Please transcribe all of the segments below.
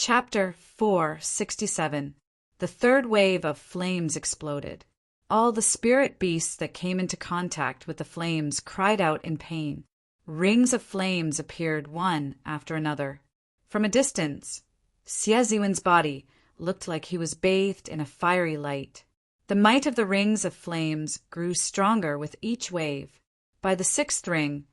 Chapter 467. The third wave of flames exploded. All the spirit beasts that came into contact with the flames cried out in pain. Rings of flames appeared one after another. From a distance, Sieziwen's body looked like he was bathed in a fiery light. The might of the rings of flames grew stronger with each wave. By the sixth ring,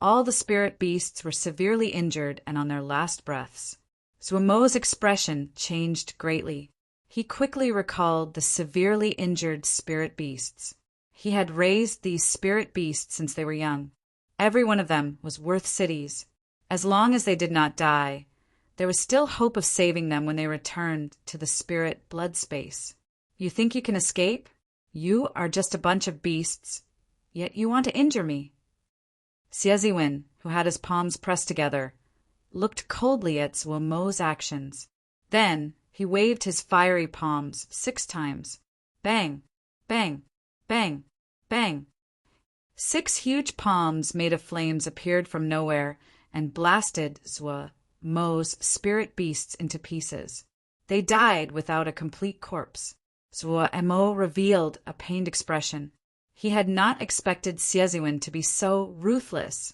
all the spirit beasts were severely injured and on their last breaths. Zuomo's expression changed greatly. He quickly recalled the severely injured spirit beasts. He had raised these spirit beasts since they were young. Every one of them was worth cities. As long as they did not die, there was still hope of saving them when they returned to the spirit blood space. You think you can escape? You are just a bunch of beasts, yet you want to injure me. Sieziwen, who had his palms pressed together, looked coldly at Zuomo's actions. Then he waved his fiery palms 6 times. Bang, bang, bang, bang. 6 huge palms made of flames appeared from nowhere and blasted Zuomo's spirit beasts into pieces. They died without a complete corpse. Zuomo revealed a pained expression. He had not expected Sieziwen to be so ruthless,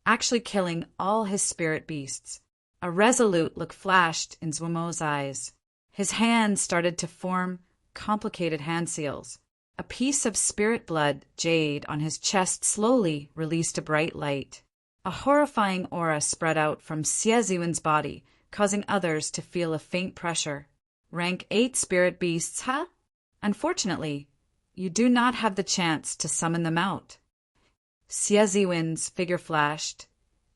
actually killing all his spirit beasts. A resolute look flashed in Zuomo's eyes. His hands started to form complicated hand seals. A piece of spirit blood jade on his chest slowly released a bright light. A horrifying aura spread out from Sieziwen's body, causing others to feel a faint pressure. Rank 8 spirit beasts, huh? Unfortunately, you do not have the chance to summon them out. Sieziwen's figure flashed,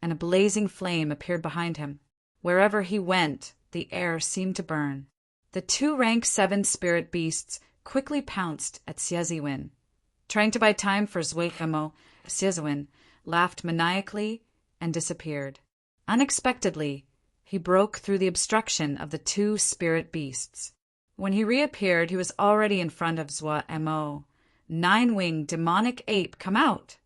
and a blazing flame appeared behind him. Wherever he went, the air seemed to burn. The 2 rank 7 spirit beasts quickly pounced at Sieziwen. Trying to buy time for Zuomo, Sieziwen laughed maniacally and disappeared. Unexpectedly, he broke through the obstruction of the 2 spirit beasts. When he reappeared, he was already in front of Zuomo. 9-winged demonic ape, come out!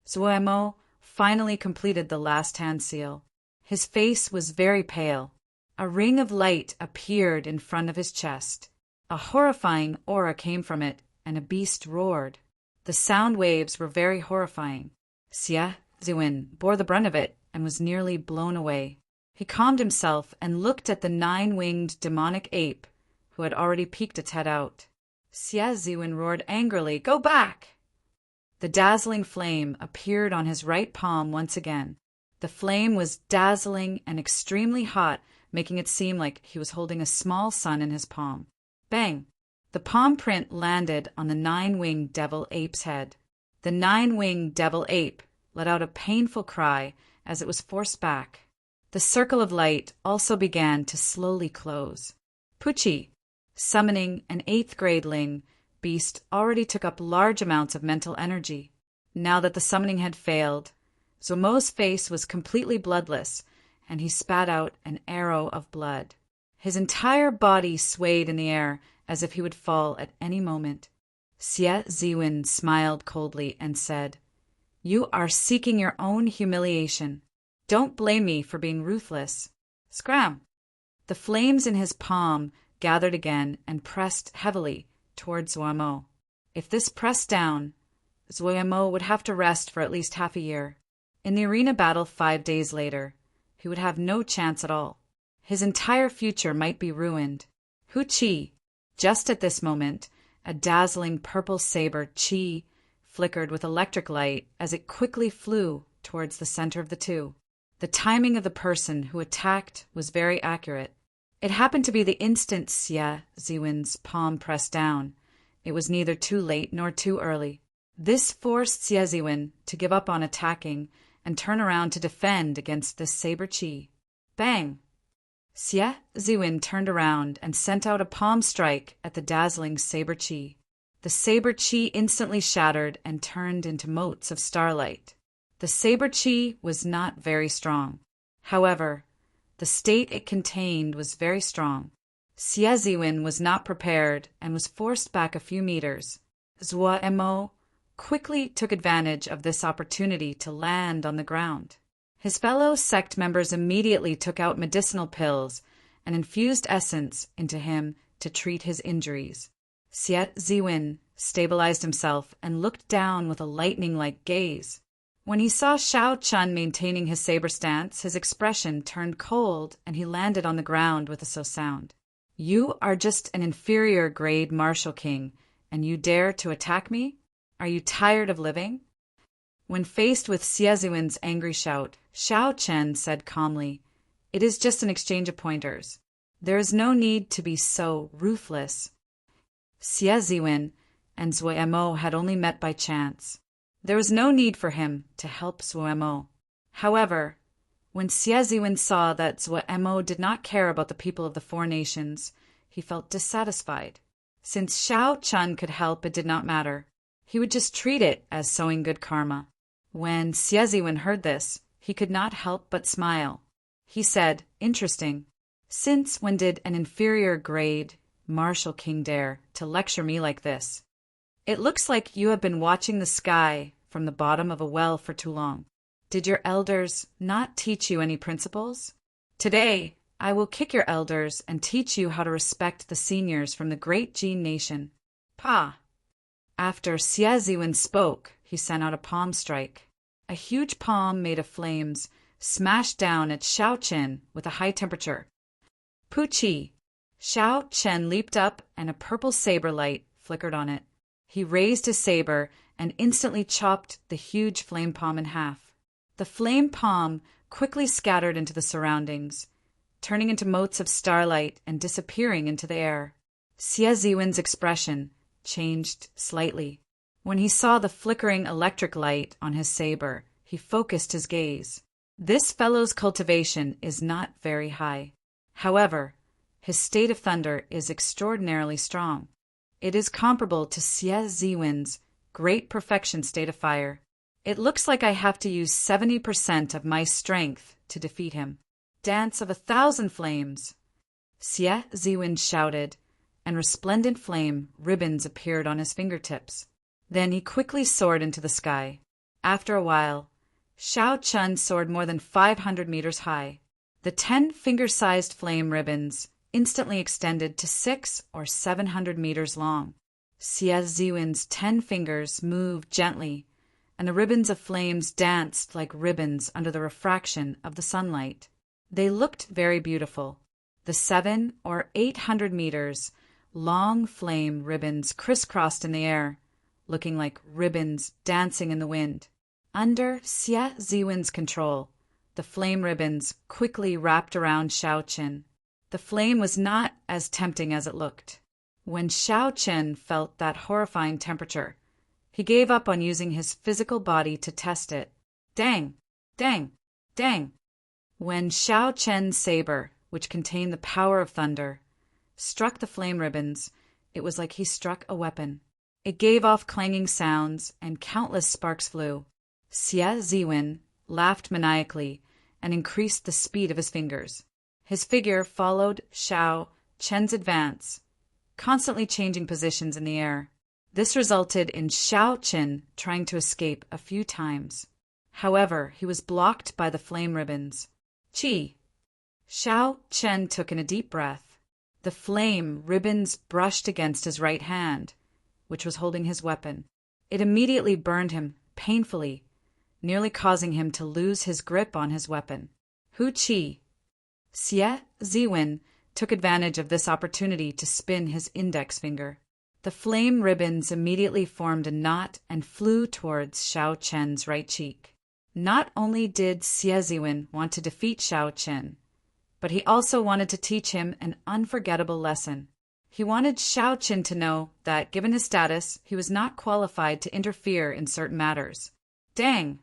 Zuomo finally completed the last hand seal. His face was very pale. A ring of light appeared in front of his chest. A horrifying aura came from it, and a beast roared. The sound waves were very horrifying. Sieziwen bore the brunt of it and was nearly blown away. He calmed himself and looked at the 9-winged demonic ape, who had already peeked its head out. Sieziwen roared angrily, "Go back!" The dazzling flame appeared on his right palm once again. The flame was dazzling and extremely hot, making it seem like he was holding a small sun in his palm. Bang! The palm print landed on the 9-winged devil ape's head. The 9-winged devil ape let out a painful cry as it was forced back. The circle of light also began to slowly close. Pucci, summoning an 8th gradeling beast, already took up large amounts of mental energy. Now that the summoning had failed, Zuomo's face was completely bloodless, and he spat out an arrow of blood. His entire body swayed in the air as if he would fall at any moment. Sieziwen smiled coldly and said, "You are seeking your own humiliation. Don't blame me for being ruthless." Scram! The flames in his palm gathered again and pressed heavily towards Zuomo. If this pressed down, Zuomo would have to rest for at least half a year. In the arena battle 5 days later, he would have no chance at all. His entire future might be ruined. Hu-Chi! Just at this moment, a dazzling purple saber Chi flickered with electric light as it quickly flew towards the center of the 2. The timing of the person who attacked was very accurate. It happened to be the instant Sieziwen's palm pressed down. It was neither too late nor too early. This forced Sieziwen to give up on attacking and turn around to defend against this saber Chi. Bang! Sieziwen turned around and sent out a palm strike at the dazzling saber Chi. The saber Chi instantly shattered and turned into motes of starlight. The saber Chi was not very strong. However, the state it contained was very strong. Sieziwen was not prepared and was forced back a few meters. Zuomo quickly took advantage of this opportunity to land on the ground. His fellow sect members immediately took out medicinal pills and infused essence into him to treat his injuries. Xie Ziwen stabilized himself and looked down with a lightning-like gaze. When he saw Shao Chun maintaining his saber stance, his expression turned cold and he landed on the ground with a sound. "You are just an inferior-grade martial king, and you dare to attack me? Are you tired of living?" When faced with Xie Ziwen's angry shout, Shao Chen said calmly, "It is just an exchange of pointers. There is no need to be so ruthless." Xie Ziwen and Zuemo had only met by chance. There was no need for him to help Zuemo. However, when Xie Ziwen saw that Zuemo did not care about the people of the four nations, he felt dissatisfied. Since Shao Chun could help, it did not matter. He would just treat it as sowing good karma. When Xie Ziwen heard this, he could not help but smile. He said, "Interesting. Since when did an inferior-grade martial king dare to lecture me like this? It looks like you have been watching the sky from the bottom of a well for too long. Did your elders not teach you any principles? Today, I will kick your elders and teach you how to respect the seniors from the great Jin nation." Pa! After Xie Ziwen spoke, he sent out a palm strike. A huge palm made of flames smashed down at Shao Chen with a high temperature. Puchi! Shao Chen leaped up and a purple saber light flickered on it. He raised his saber and instantly chopped the huge flame palm in half. The flame palm quickly scattered into the surroundings, turning into motes of starlight and disappearing into the air. Xie Ziwen's expression changed slightly. When he saw the flickering electric light on his saber, he focused his gaze. This fellow's cultivation is not very high. However, his state of thunder is extraordinarily strong. It is comparable to Xie Ziwen's great perfection state of fire. It looks like I have to use 70% of my strength to defeat him. Dance of 1,000 flames! Xie Ziwen shouted, and resplendent flame ribbons appeared on his fingertips. Then he quickly soared into the sky. After a while, Shao Chun soared more than 500 meters high. The 10 finger-sized flame ribbons instantly extended to 600 or 700 meters long. Xie Ziwen's 10 fingers moved gently, and the ribbons of flames danced like ribbons under the refraction of the sunlight. They looked very beautiful. The 700 or 800 meters long flame ribbons crisscrossed in the air, looking like ribbons dancing in the wind. Under Xie Ziwen's control, the flame ribbons quickly wrapped around Shao Chen. The flame was not as tempting as it looked. When Shao Chen felt that horrifying temperature, he gave up on using his physical body to test it. Dang! Dang! Dang! When Shao Chen's saber, which contained the power of thunder, struck the flame ribbons, it was like he struck a weapon. It gave off clanging sounds, and countless sparks flew. Xie Ziwen laughed maniacally and increased the speed of his fingers. His figure followed Shao Chen's advance, constantly changing positions in the air. This resulted in Shao Chen trying to escape a few times. However, he was blocked by the flame ribbons. Chi! Shao Chen took in a deep breath. The flame ribbons brushed against his right hand, which was holding his weapon. It immediately burned him painfully, nearly causing him to lose his grip on his weapon. Hu Chi! Xie Ziwen took advantage of this opportunity to spin his index finger. The flame ribbons immediately formed a knot and flew towards Shao Chen's right cheek. Not only did Xie Ziwen want to defeat Shao Chen, but he also wanted to teach him an unforgettable lesson. He wanted Shao Chen to know that, given his status, he was not qualified to interfere in certain matters. Dang!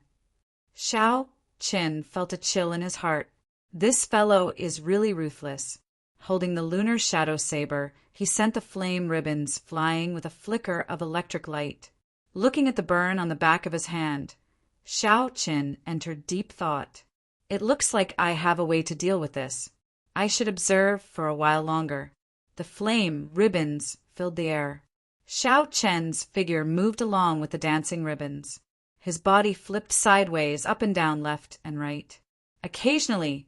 Shao Chen felt a chill in his heart. This fellow is really ruthless. Holding the lunar shadow saber, he sent the flame ribbons flying with a flicker of electric light. Looking at the burn on the back of his hand, Shao Chen entered deep thought. It looks like I have a way to deal with this. I should observe for a while longer. The flame ribbons filled the air. Shao Chen's figure moved along with the dancing ribbons. His body flipped sideways, up and down, left and right. Occasionally,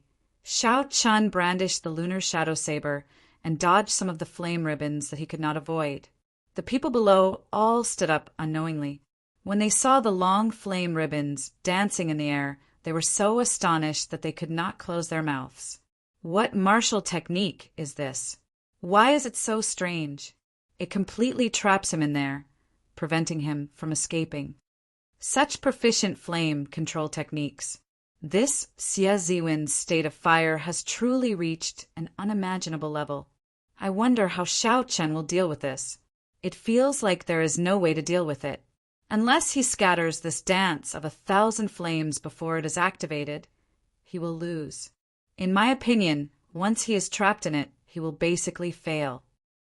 Xiao Chun brandished the lunar shadow saber and dodged some of the flame ribbons that he could not avoid. The people below all stood up unknowingly. When they saw the long flame ribbons dancing in the air, they were so astonished that they could not close their mouths. What martial technique is this? Why is it so strange? It completely traps him in there, preventing him from escaping. Such proficient flame control techniques. This Xie Ziwen's state of fire has truly reached an unimaginable level. I wonder how Xiao Chen will deal with this. It feels like there is no way to deal with it. Unless he scatters this dance of 1,000 flames before it is activated, he will lose. In my opinion, once he is trapped in it, he will basically fail.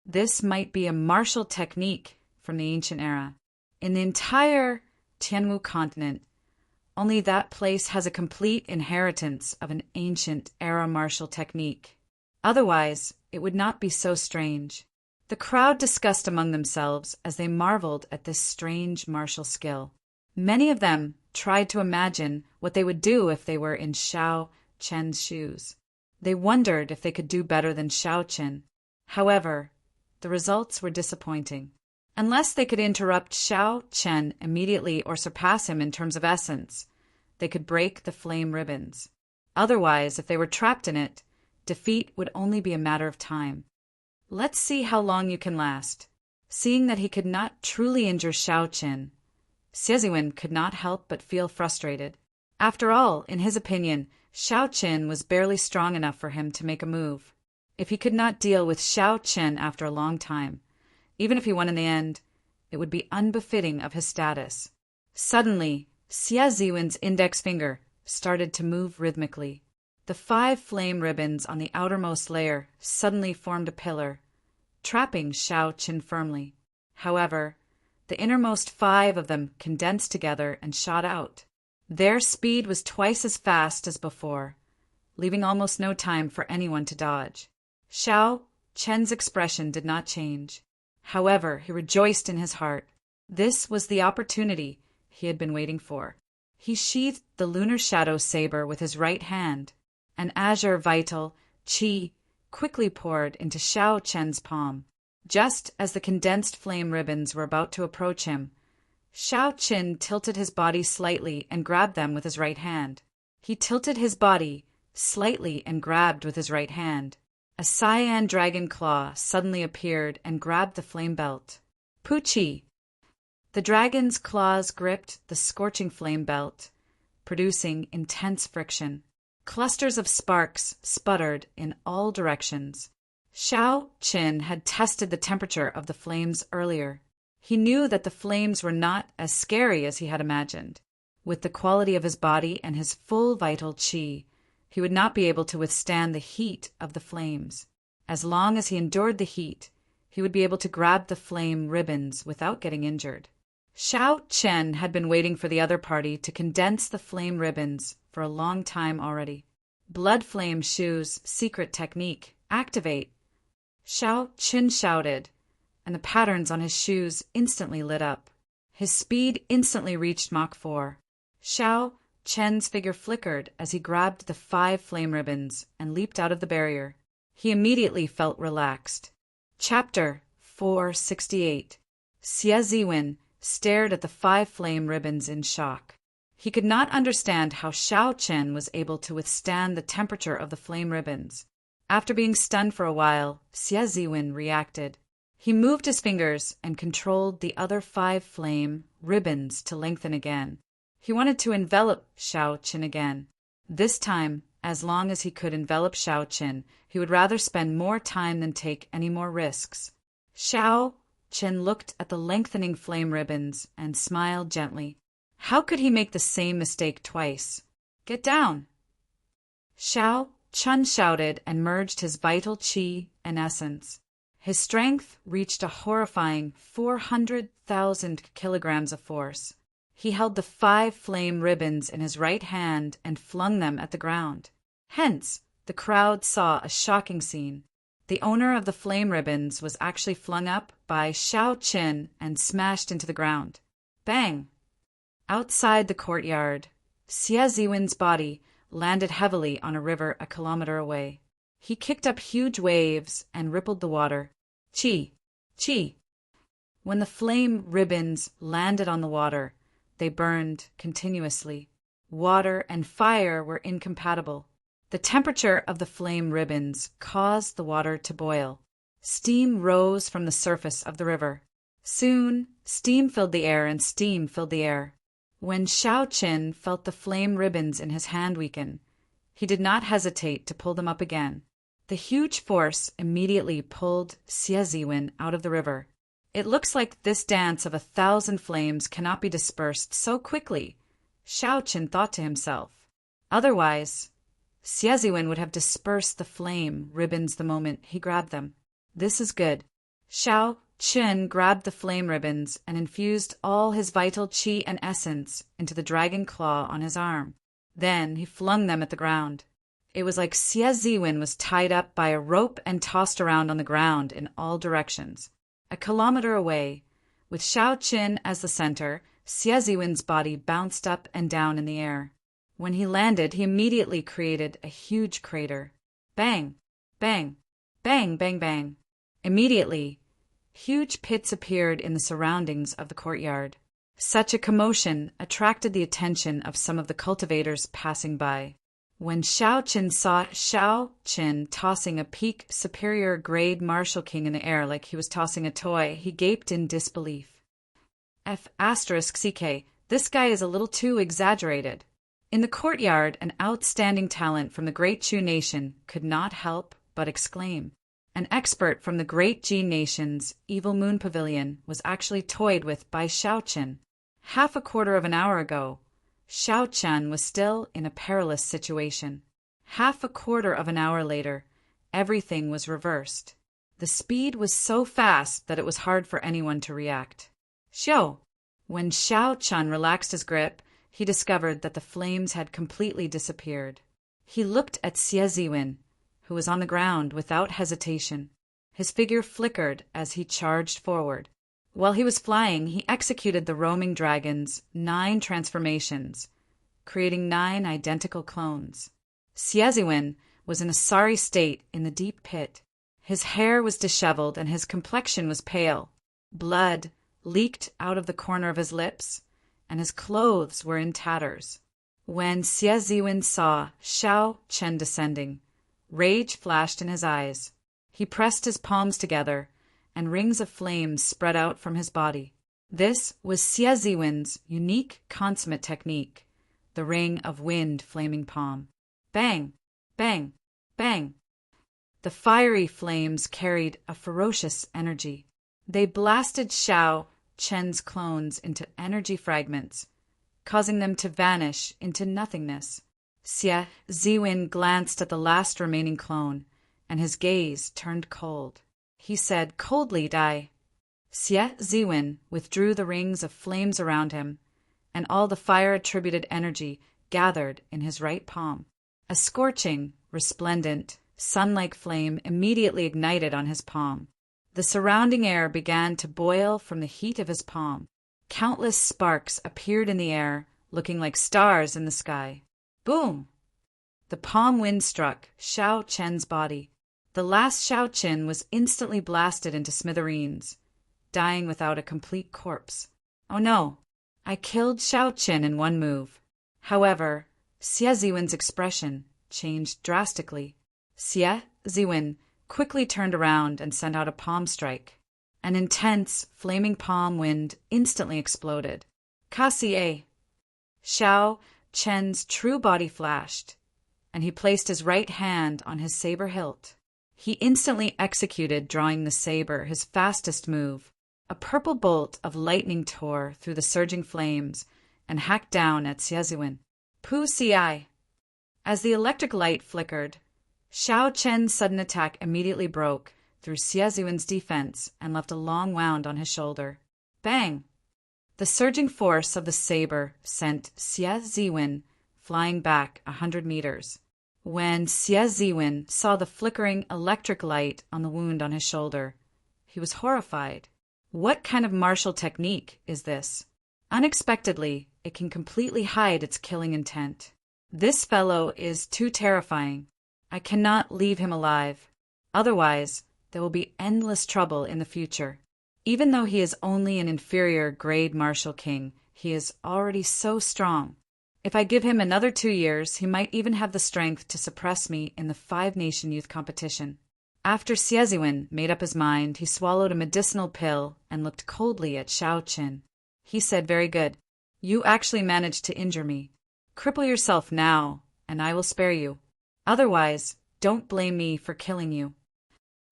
This might be a martial technique from the ancient era. In the entire Tianwu continent, only that place has a complete inheritance of an ancient era martial technique. Otherwise, it would not be so strange. The crowd discussed among themselves as they marveled at this strange martial skill. Many of them tried to imagine what they would do if they were in Xiao Chen's shoes. They wondered if they could do better than Xiao Chen. However, the results were disappointing. Unless they could interrupt Xiao Chen immediately or surpass him in terms of essence, they could break the flame ribbons. Otherwise, if they were trapped in it, defeat would only be a matter of time. Let's see how long you can last. Seeing that he could not truly injure Xiao Chen, Xie Ziwen could not help but feel frustrated. After all, in his opinion, Xiao Chen was barely strong enough for him to make a move. If he could not deal with Xiao Chen after a long time, even if he won in the end, it would be unbefitting of his status. Suddenly, Xie Ziwen's index finger started to move rhythmically. The 5 flame ribbons on the outermost layer suddenly formed a pillar, trapping Xiao Chen firmly. However, the innermost 5 of them condensed together and shot out. Their speed was twice as fast as before, leaving almost no time for anyone to dodge. Xiao Chen's expression did not change. However, he rejoiced in his heart. This was the opportunity he had been waiting for. He sheathed the lunar shadow saber with his right hand. An azure vital qi quickly poured into Xiao Chen's palm. Just as the condensed flame ribbons were about to approach him, Xiao Chen tilted his body slightly and grabbed them with his right hand. He tilted his body slightly and grabbed with his right hand. A cyan dragon claw suddenly appeared and grabbed the flame belt. Puchi! The dragon's claws gripped the scorching flame belt, producing intense friction. Clusters of sparks sputtered in all directions. Xiao Chen had tested the temperature of the flames earlier. He knew that the flames were not as scary as he had imagined. With the quality of his body and his full vital qi, he would not be able to withstand the heat of the flames. As long as he endured the heat, he would be able to grab the flame ribbons without getting injured. Xiao Chen had been waiting for the other party to condense the flame ribbons for a long time already. Blood Flame Shu's secret technique, activate! Xiao Chen shouted, and the patterns on his shoes instantly lit up. His speed instantly reached Mach 4. Xiao Chen's figure flickered as he grabbed the 5 flame ribbons and leaped out of the barrier. He immediately felt relaxed. Chapter 468. Xie Ziwen stared at the 5 flame ribbons in shock. He could not understand how Xiao Chen was able to withstand the temperature of the flame ribbons. After being stunned for a while, Xie Ziwen reacted. He moved his fingers and controlled the other 5 flame ribbons to lengthen again. He wanted to envelop Xiao Chen again. This time, as long as he could envelop Xiao Chen, he would rather spend more time than take any more risks. Xiao Chen looked at the lengthening flame ribbons and smiled gently. How could he make the same mistake twice? Get down! Xiao Chen shouted and merged his vital qi and essence. His strength reached a horrifying 400,000 kilograms of force. He held the 5 flame ribbons in his right hand and flung them at the ground. Hence, the crowd saw a shocking scene. The owner of the flame ribbons was actually flung up by Xiao Chen and smashed into the ground. Bang! Outside the courtyard, Xie Ziwen's body landed heavily on a river a kilometer away. He kicked up huge waves and rippled the water. Chi! Chi! When the flame ribbons landed on the water, they burned continuously. Water and fire were incompatible. The temperature of the flame ribbons caused the water to boil. Steam rose from the surface of the river. Soon, steam filled the air and steam filled the air. When Xiao Qin felt the flame ribbons in his hand weaken, he did not hesitate to pull them up again. The huge force immediately pulled Xie Ziwen out of the river. It looks like this dance of 1,000 flames cannot be dispersed so quickly, Xiao Qin thought to himself. Otherwise, Xie Ziwen would have dispersed the flame ribbons the moment he grabbed them. This is good. Xiao Qin grabbed the flame ribbons and infused all his vital qi and essence into the dragon claw on his arm. Then he flung them at the ground. It was like Xie Ziwen was tied up by a rope and tossed around on the ground in all directions. A kilometer away, with Xiao Qin as the center, Xie Ziwen's body bounced up and down in the air. When he landed, he immediately created a huge crater. Bang! Bang! Bang! Bang! Bang! Immediately, huge pits appeared in the surroundings of the courtyard. Such a commotion attracted the attention of some of the cultivators passing by. When Xiao Qin saw Xiao Qin tossing a peak superior grade Marshal King in the air like he was tossing a toy, he gaped in disbelief. F***CK, this guy is a little too exaggerated. In the courtyard, an outstanding talent from the Great Chu Nation could not help but exclaim. An expert from the Great Ji Nation's Evil Moon Pavilion was actually toyed with by Xiao Qin. Half a quarter of an hour ago, Xiao Qin was still in a perilous situation. Half a quarter of an hour later, everything was reversed. The speed was so fast that it was hard for anyone to react. Xiao! When Xiao Qin relaxed his grip, he discovered that the flames had completely disappeared. He looked at Xie Ziwen, who was on the ground without hesitation. His figure flickered as he charged forward. While he was flying, he executed the roaming dragon's 9 transformations, creating 9 identical clones. Xie Ziwen was in a sorry state in the deep pit. His hair was disheveled and his complexion was pale. Blood leaked out of the corner of his lips, and his clothes were in tatters. When Xie Ziwen saw Xiao Qin descending, rage flashed in his eyes. He pressed his palms together, and rings of flame spread out from his body. This was Xie Ziwen's unique consummate technique, the ring of wind flaming palm. Bang! Bang! Bang! The fiery flames carried a ferocious energy. They blasted Xiao Qin's clones into energy fragments, causing them to vanish into nothingness. Xie Ziwen glanced at the last remaining clone, and his gaze turned cold. He said coldly, "Die." Xie Ziwen withdrew the rings of flames around him, and all the fire-attributed energy gathered in his right palm. A scorching, resplendent, sun-like flame immediately ignited on his palm. The surrounding air began to boil from the heat of his palm. Countless sparks appeared in the air, looking like stars in the sky. Boom! The palm wind struck Xiao Qin's body. The last Xiao Qin was instantly blasted into smithereens, dying without a complete corpse. Oh no! I killed Xiao Qin in one move. However, Xie Ziwen's expression changed drastically. Xie Ziwen quickly turned around and sent out a palm strike. An intense, flaming palm wind instantly exploded. Kasie! Xiao Qin's true body flashed, and he placed his right hand on his saber hilt. He instantly executed drawing the saber, his fastest move. A purple bolt of lightning tore through the surging flames and hacked down at Xie Ziwen. Pu Ci! As the electric light flickered, Xiao Qin's sudden attack immediately broke through Xie Ziwen's defense and left a long wound on his shoulder. Bang! The surging force of the saber sent Xie Ziwen flying back 100 meters. When Xie Ziwen saw the flickering electric light on the wound on his shoulder, he was horrified. What kind of martial technique is this? Unexpectedly, it can completely hide its killing intent. This fellow is too terrifying. I cannot leave him alive. Otherwise, there will be endless trouble in the future. Even though he is only an inferior grade martial king, he is already so strong. If I give him another 2 years, he might even have the strength to suppress me in the 5-nation youth competition. After Xieziwen made up his mind, he swallowed a medicinal pill and looked coldly at Xiao Qin. He said, "Very good. You actually managed to injure me. Cripple yourself now, and I will spare you. Otherwise, don't blame me for killing you."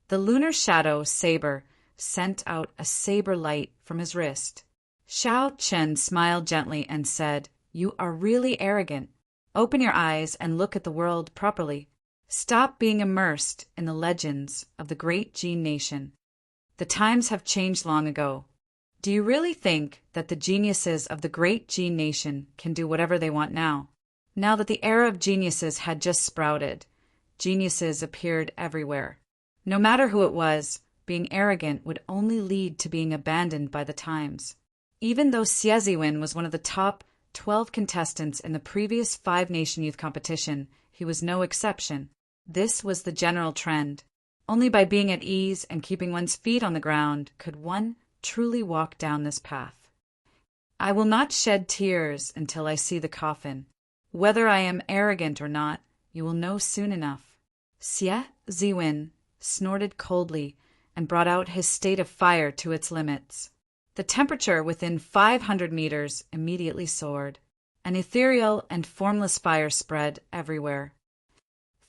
The lunar shadow saber sent out a saber light from his wrist. Xiao Qin smiled gently and said, "You are really arrogant. Open your eyes and look at the world properly. Stop being immersed in the legends of the great Jin nation. The times have changed long ago. Do you really think that the geniuses of the great Jin nation can do whatever they want now? Now that the era of geniuses had just sprouted, geniuses appeared everywhere. No matter who it was, being arrogant would only lead to being abandoned by the times. Even though Xieziwen was one of the top 12 contestants in the previous 5-nation youth competition, he was no exception. This was the general trend. Only by being at ease and keeping one's feet on the ground could one truly walk down this path. I will not shed tears until I see the coffin. Whether I am arrogant or not, you will know soon enough. Xie Ziwen snorted coldly and brought out his state of fire to its limits. The temperature within 500 meters immediately soared. An ethereal and formless fire spread everywhere.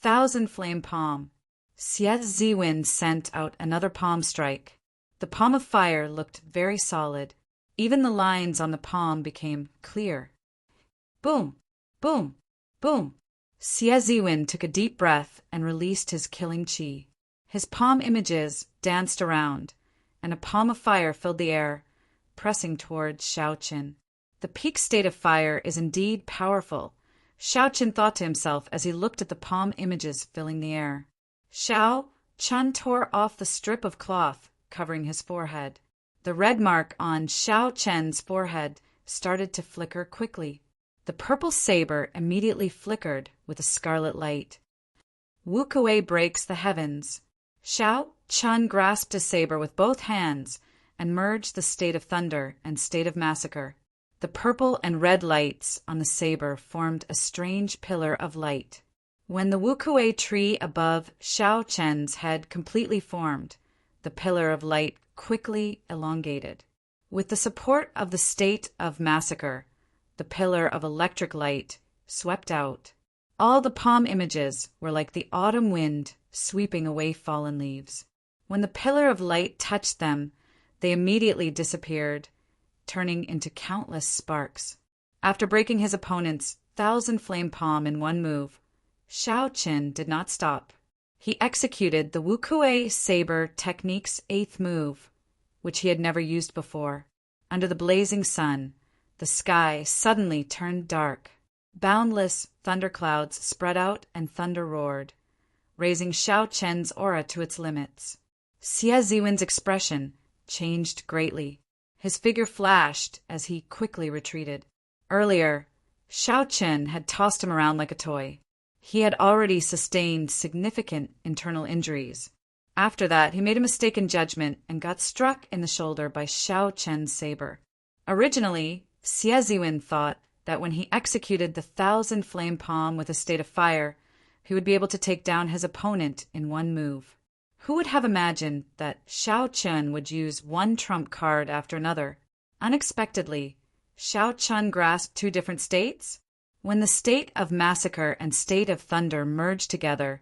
1,000 flame palm. Xie Ziwen sent out another palm strike. The palm of fire looked very solid. Even the lines on the palm became clear. Boom! Boom! Boom! Xie Ziwen took a deep breath and released his killing qi. His palm images danced around, and a palm of fire filled the air, pressing toward Xiao Qin. The peak state of fire is indeed powerful, Xiao Qin thought to himself as he looked at the palm images filling the air. Xiao Qin tore off the strip of cloth covering his forehead. The red mark on Xiao Qin's forehead started to flicker quickly. The purple saber immediately flickered with a scarlet light. Wu Kuei breaks the heavens. Xiao Qin grasped his saber with both hands and merged the state of thunder and state of massacre. The purple and red lights on the saber formed a strange pillar of light. When the Wu Kuei tree above Xiao Qin's head completely formed, the pillar of light quickly elongated. With the support of the state of massacre, the pillar of electric light swept out. All the palm images were like the autumn wind sweeping away fallen leaves. When the pillar of light touched them, they immediately disappeared, turning into countless sparks. After breaking his opponent's 1,000 flame palm in one move, Xiao Qin did not stop. He executed the Wu Kuei saber technique's 8th move, which he had never used before. Under the blazing sun, the sky suddenly turned dark. Boundless thunderclouds spread out and thunder roared, raising Xiao Qin's aura to its limits. Xie Ziwen's expression changed greatly. His figure flashed as he quickly retreated. Earlier, Xiao Qin had tossed him around like a toy. He had already sustained significant internal injuries. After that, he made a mistaken judgment and got struck in the shoulder by Xiao Qin's saber. Originally, Xie Ziwen thought that when he executed the 1,000 flame palm with a state of fire, he would be able to take down his opponent in one move. Who would have imagined that Xiao Qin would use one trump card after another? Unexpectedly, Xiao Qin grasped 2 different states. When the state of massacre and state of thunder merged together,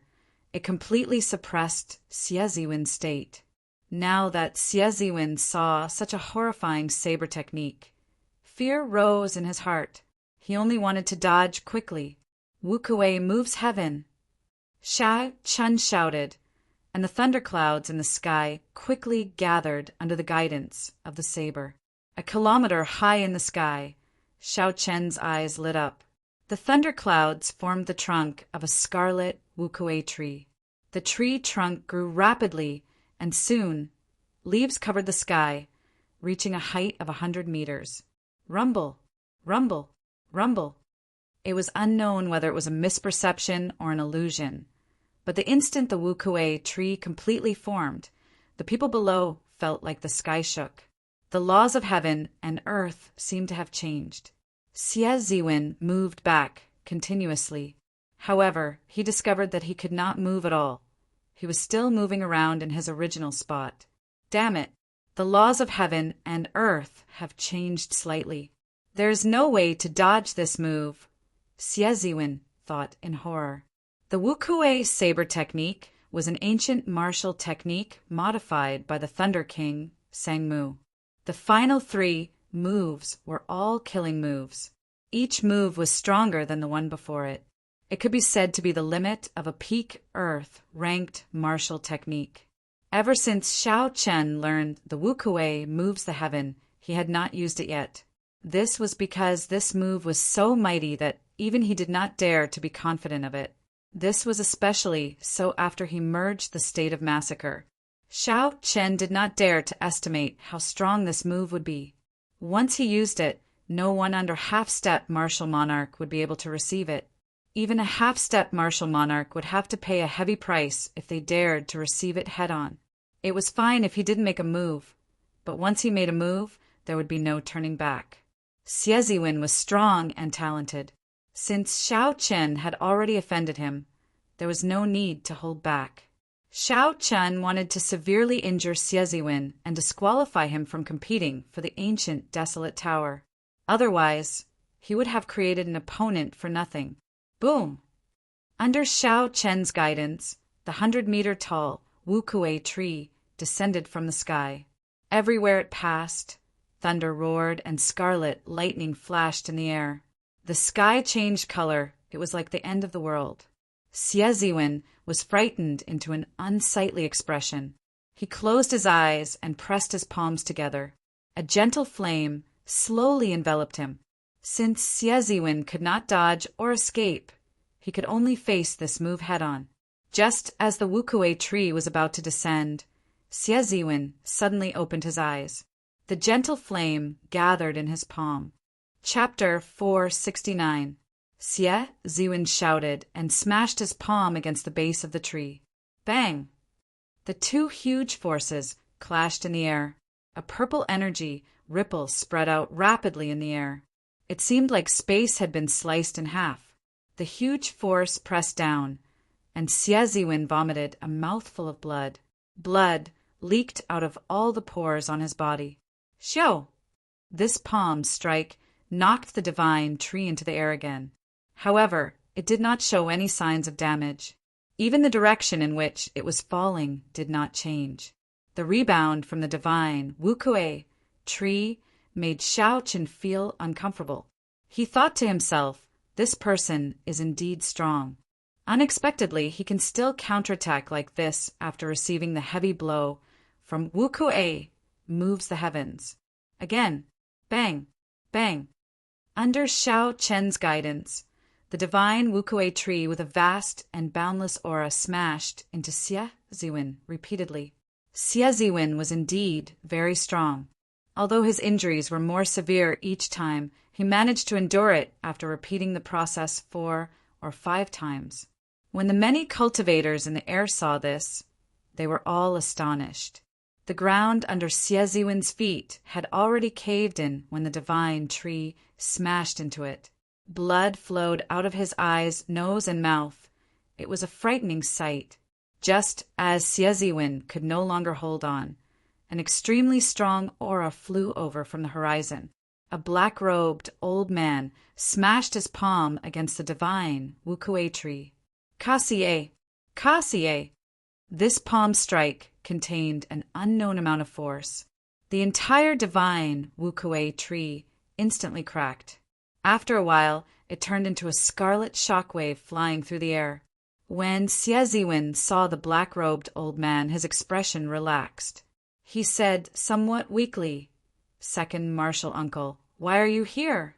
it completely suppressed Xie Ziwen's state. Now that Xie Ziwen saw such a horrifying saber technique, fear rose in his heart. He only wanted to dodge quickly. Wu Kuei moves heaven. Xiao Qin shouted, and the thunderclouds in the sky quickly gathered under the guidance of the saber. A kilometer high in the sky, Xiao Qin's eyes lit up. The thunderclouds formed the trunk of a scarlet Wu Kuei tree. The tree trunk grew rapidly, and soon leaves covered the sky, reaching a height of 100 meters. Rumble, rumble, rumble. It was unknown whether it was a misperception or an illusion. But the instant the Wukue tree completely formed, the people below felt like the sky shook. The laws of heaven and earth seemed to have changed. Xie Ziwen moved back continuously. However, he discovered that he could not move at all. He was still moving around in his original spot. Damn it! The laws of heaven and earth have changed slightly. There is no way to dodge this move, Xie Ziwen thought in horror. The Wukue saber technique was an ancient martial technique modified by the Thunder King, Sangmu. The final 3 moves were all killing moves. Each move was stronger than the one before it. It could be said to be the limit of a peak Earth-ranked martial technique. Ever since Xiao Chen learned the Wukue moves the heaven, he had not used it yet. This was because this move was so mighty that even he did not dare to be confident of it. This was especially so after he merged the state of massacre. Xiao Chen did not dare to estimate how strong this move would be. Once he used it, no one under half-step martial monarch would be able to receive it. Even a half-step martial monarch would have to pay a heavy price if they dared to receive it head-on. It was fine if he didn't make a move, but once he made a move, there would be no turning back. Xie Ziwen was strong and talented. Since Xiao Chen had already offended him, there was no need to hold back. Xiao Chen wanted to severely injure Xie Ziwen and disqualify him from competing for the ancient desolate tower. Otherwise, he would have created an opponent for nothing. Boom! Under Xiao Chen's guidance, the 100-meter-tall Wukue tree descended from the sky. Everywhere it passed, thunder roared and scarlet lightning flashed in the air. The sky changed color. It was like the end of the world. Xie Ziwen was frightened into an unsightly expression. He closed his eyes and pressed his palms together. A gentle flame slowly enveloped him. Since Xie Ziwen could not dodge or escape, he could only face this move head-on. Just as the Wukue tree was about to descend, Xie Ziwen suddenly opened his eyes. The gentle flame gathered in his palm. Chapter 469. Xie Ziwen shouted and smashed his palm against the base of the tree. Bang! The 2 huge forces clashed in the air. A purple energy ripple spread out rapidly in the air. It seemed like space had been sliced in half. The huge force pressed down, and Xie Ziwen vomited a mouthful of blood. Blood leaked out of all the pores on his body. Xiao! This palm strike knocked the divine tree into the air again. However, it did not show any signs of damage. Even the direction in which it was falling did not change. The rebound from the divine Wukue tree made Xiao Chen feel uncomfortable. He thought to himself, this person is indeed strong. Unexpectedly, he can still counterattack like this after receiving the heavy blow from Wukue moves the heavens. Again, bang, bang. Under Xiao Chen's guidance, the divine Wukue tree with a vast and boundless aura smashed into Xie Ziwen repeatedly. Xie Ziwen was indeed very strong. Although his injuries were more severe each time, he managed to endure it after repeating the process 4 or 5 times. When the many cultivators in the air saw this, they were all astonished. The ground under Xie Ziwen's feet had already caved in when the divine tree smashed into it. Blood flowed out of his eyes, nose, and mouth. It was a frightening sight. Just as Xie Ziwen could no longer hold on, an extremely strong aura flew over from the horizon. A black-robed old man smashed his palm against the divine Wukue tree. Kasie! Kasie! This palm strike contained an unknown amount of force. The entire divine Wukue tree instantly cracked. After a while, it turned into a scarlet shockwave flying through the air. When Xie Ziwen saw the black-robed old man, his expression relaxed. He said somewhat weakly, "Second martial uncle, why are you here?"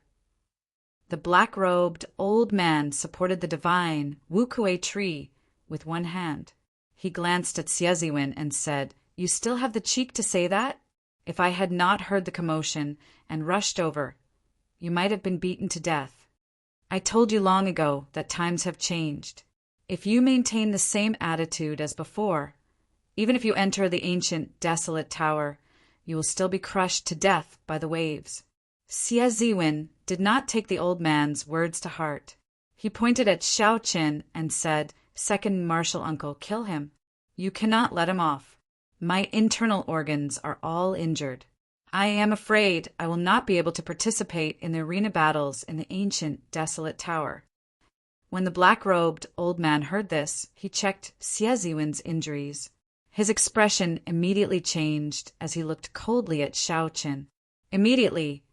The black-robed old man supported the divine Wukue tree with one hand. He glanced at Xie Ziwen and said, "You still have the cheek to say that? If I had not heard the commotion and rushed over, you might have been beaten to death." I told you long ago that times have changed. If you maintain the same attitude as before, even if you enter the ancient, desolate tower, you will still be crushed to death by the waves." Xie Ziwen did not take the old man's words to heart. He pointed at Xiao Qin and said, "Second martial uncle, kill him. You cannot let him off. My internal organs are all injured. I am afraid I will not be able to participate in the arena battles in the ancient, desolate tower." When the black-robed old man heard this, he checked Xie Ziwen's injuries. His expression immediately changed as he looked coldly at Xiao Qin. Immediately,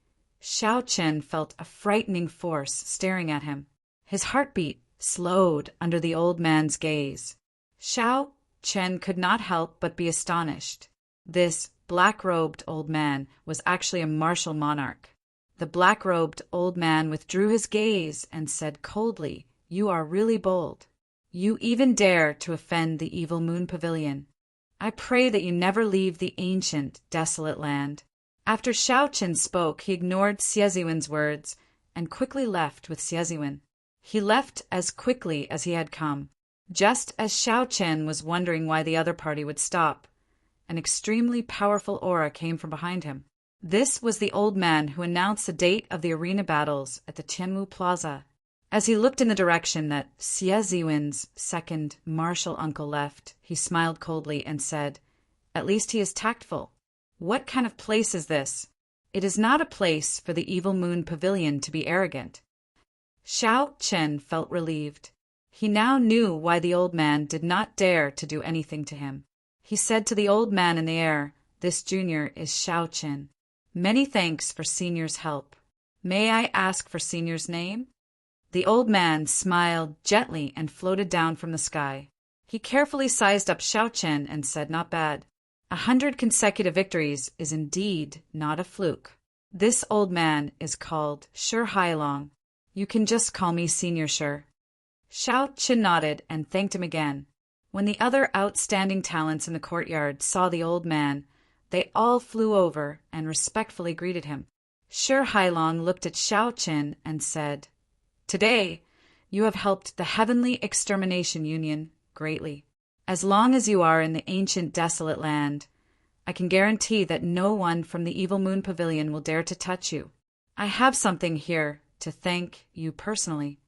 Xiao Qin felt a frightening force staring at him. His heartbeat slowed under the old man's gaze. Xiao Qin could not help but be astonished. This black-robed old man was actually a martial monarch. The black-robed old man withdrew his gaze and said coldly, "You are really bold. You even dare to offend the evil moon pavilion. I pray that you never leave the ancient, desolate land." After Xiao Qin spoke, he ignored Xie Ziwen's words and quickly left with Xie Ziwen. He left as quickly as he had come. Just as Xiao Qin was wondering why the other party would stop, an extremely powerful aura came from behind him. This was the old man who announced the date of the arena battles at the Tianwu Plaza. As he looked in the direction that Xie Ziwen's second martial uncle left, he smiled coldly and said, "At least he is tactful. What kind of place is this? It is not a place for the evil moon pavilion to be arrogant." Xiao Qin felt relieved. He now knew why the old man did not dare to do anything to him. He said to the old man in the air, "This junior is Xiao Qin. Many thanks for senior's help. May I ask for senior's name?" The old man smiled gently and floated down from the sky. He carefully sized up Xiao Qin and said, "Not bad. 100 consecutive victories is indeed not a fluke. This old man is called Shi Hailong. You can just call me Senior Shi." Xiao Qin nodded and thanked him again. When the other outstanding talents in the courtyard saw the old man, they all flew over and respectfully greeted him. Shi Hailong looked at Xiao Qin and said, "Today, you have helped the Heavenly Extermination Union greatly. As long as you are in the ancient desolate land, I can guarantee that no one from the Evil Moon Pavilion will dare to touch you. I have something here to thank you personally."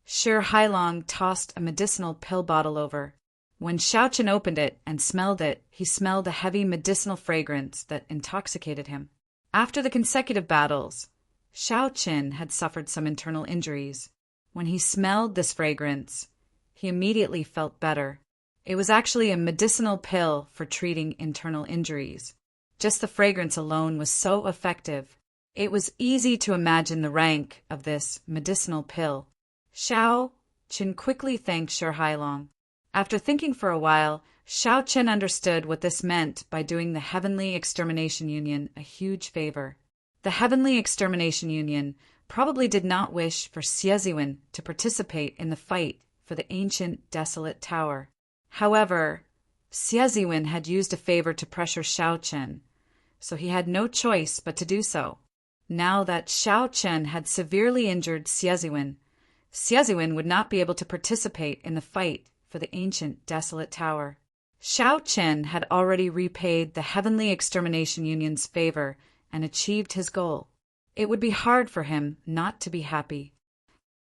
Shi Hailong tossed a medicinal pill bottle over. When Xiao Qin opened it and smelled it, he smelled a heavy medicinal fragrance that intoxicated him. After the consecutive battles, Xiao Qin had suffered some internal injuries. When he smelled this fragrance, he immediately felt better. It was actually a medicinal pill for treating internal injuries. Just the fragrance alone was so effective. It was easy to imagine the rank of this medicinal pill. Xiao Qin quickly thanked Shi Hailong. After thinking for a while, Xiao Qin understood what this meant by doing the Heavenly Extermination Union a huge favor. The Heavenly Extermination Union probably did not wish for Xie Ziwen to participate in the fight for the ancient desolate tower. However, Xie Ziwen had used a favor to pressure Xiao Qin, so he had no choice but to do so. Now that Xiao Qin had severely injured Xie Ziwen would not be able to participate in the fight for the ancient desolate tower. Xiao Qin had already repaid the Heavenly Extermination Union's favor and achieved his goal. It would be hard for him not to be happy.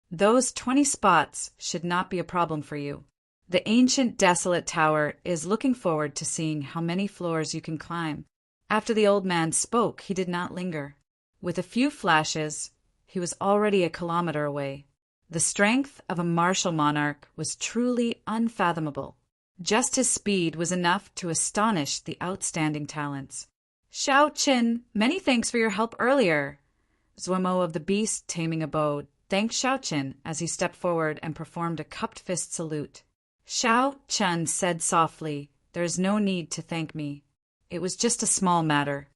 Those 20 spots should not be a problem for you. The ancient desolate tower is looking forward to seeing how many floors you can climb. After the old man spoke, he did not linger. With a few flashes, he was already a kilometer away. The strength of a martial monarch was truly unfathomable. Just his speed was enough to astonish the outstanding talents. "Xiao Qin, many thanks for your help earlier." Zuomo of the Beast Taming Abode thanked Xiao Qin as he stepped forward and performed a cupped fist salute. Xiao Qin said softly, "There is no need to thank me. It was just a small matter."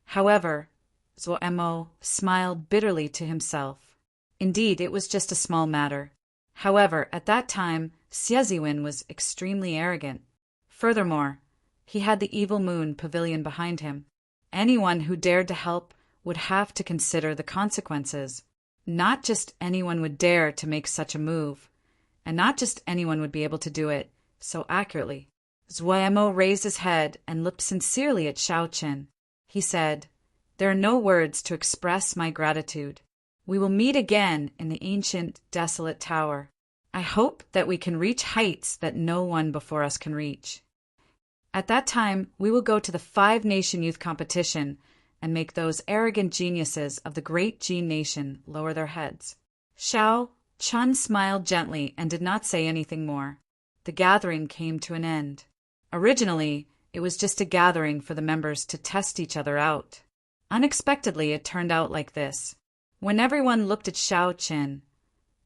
However, Zuomo smiled bitterly to himself. Indeed, it was just a small matter. However, at that time, Xie Ziwen was extremely arrogant. Furthermore, he had the Evil Moon Pavilion behind him. Anyone who dared to help would have to consider the consequences. Not just anyone would dare to make such a move, and not just anyone would be able to do it so accurately. Zuemo raised his head and looked sincerely at Xiao Qin. He said, "There are no words to express my gratitude. We will meet again in the ancient, desolate tower. I hope that we can reach heights that no one before us can reach. At that time, we will go to the 5-nation youth competition and make those arrogant geniuses of the great Jin nation lower their heads." Xiao Chun smiled gently and did not say anything more. The gathering came to an end. Originally, it was just a gathering for the members to test each other out. Unexpectedly, it turned out like this. When everyone looked at Xiao Qin,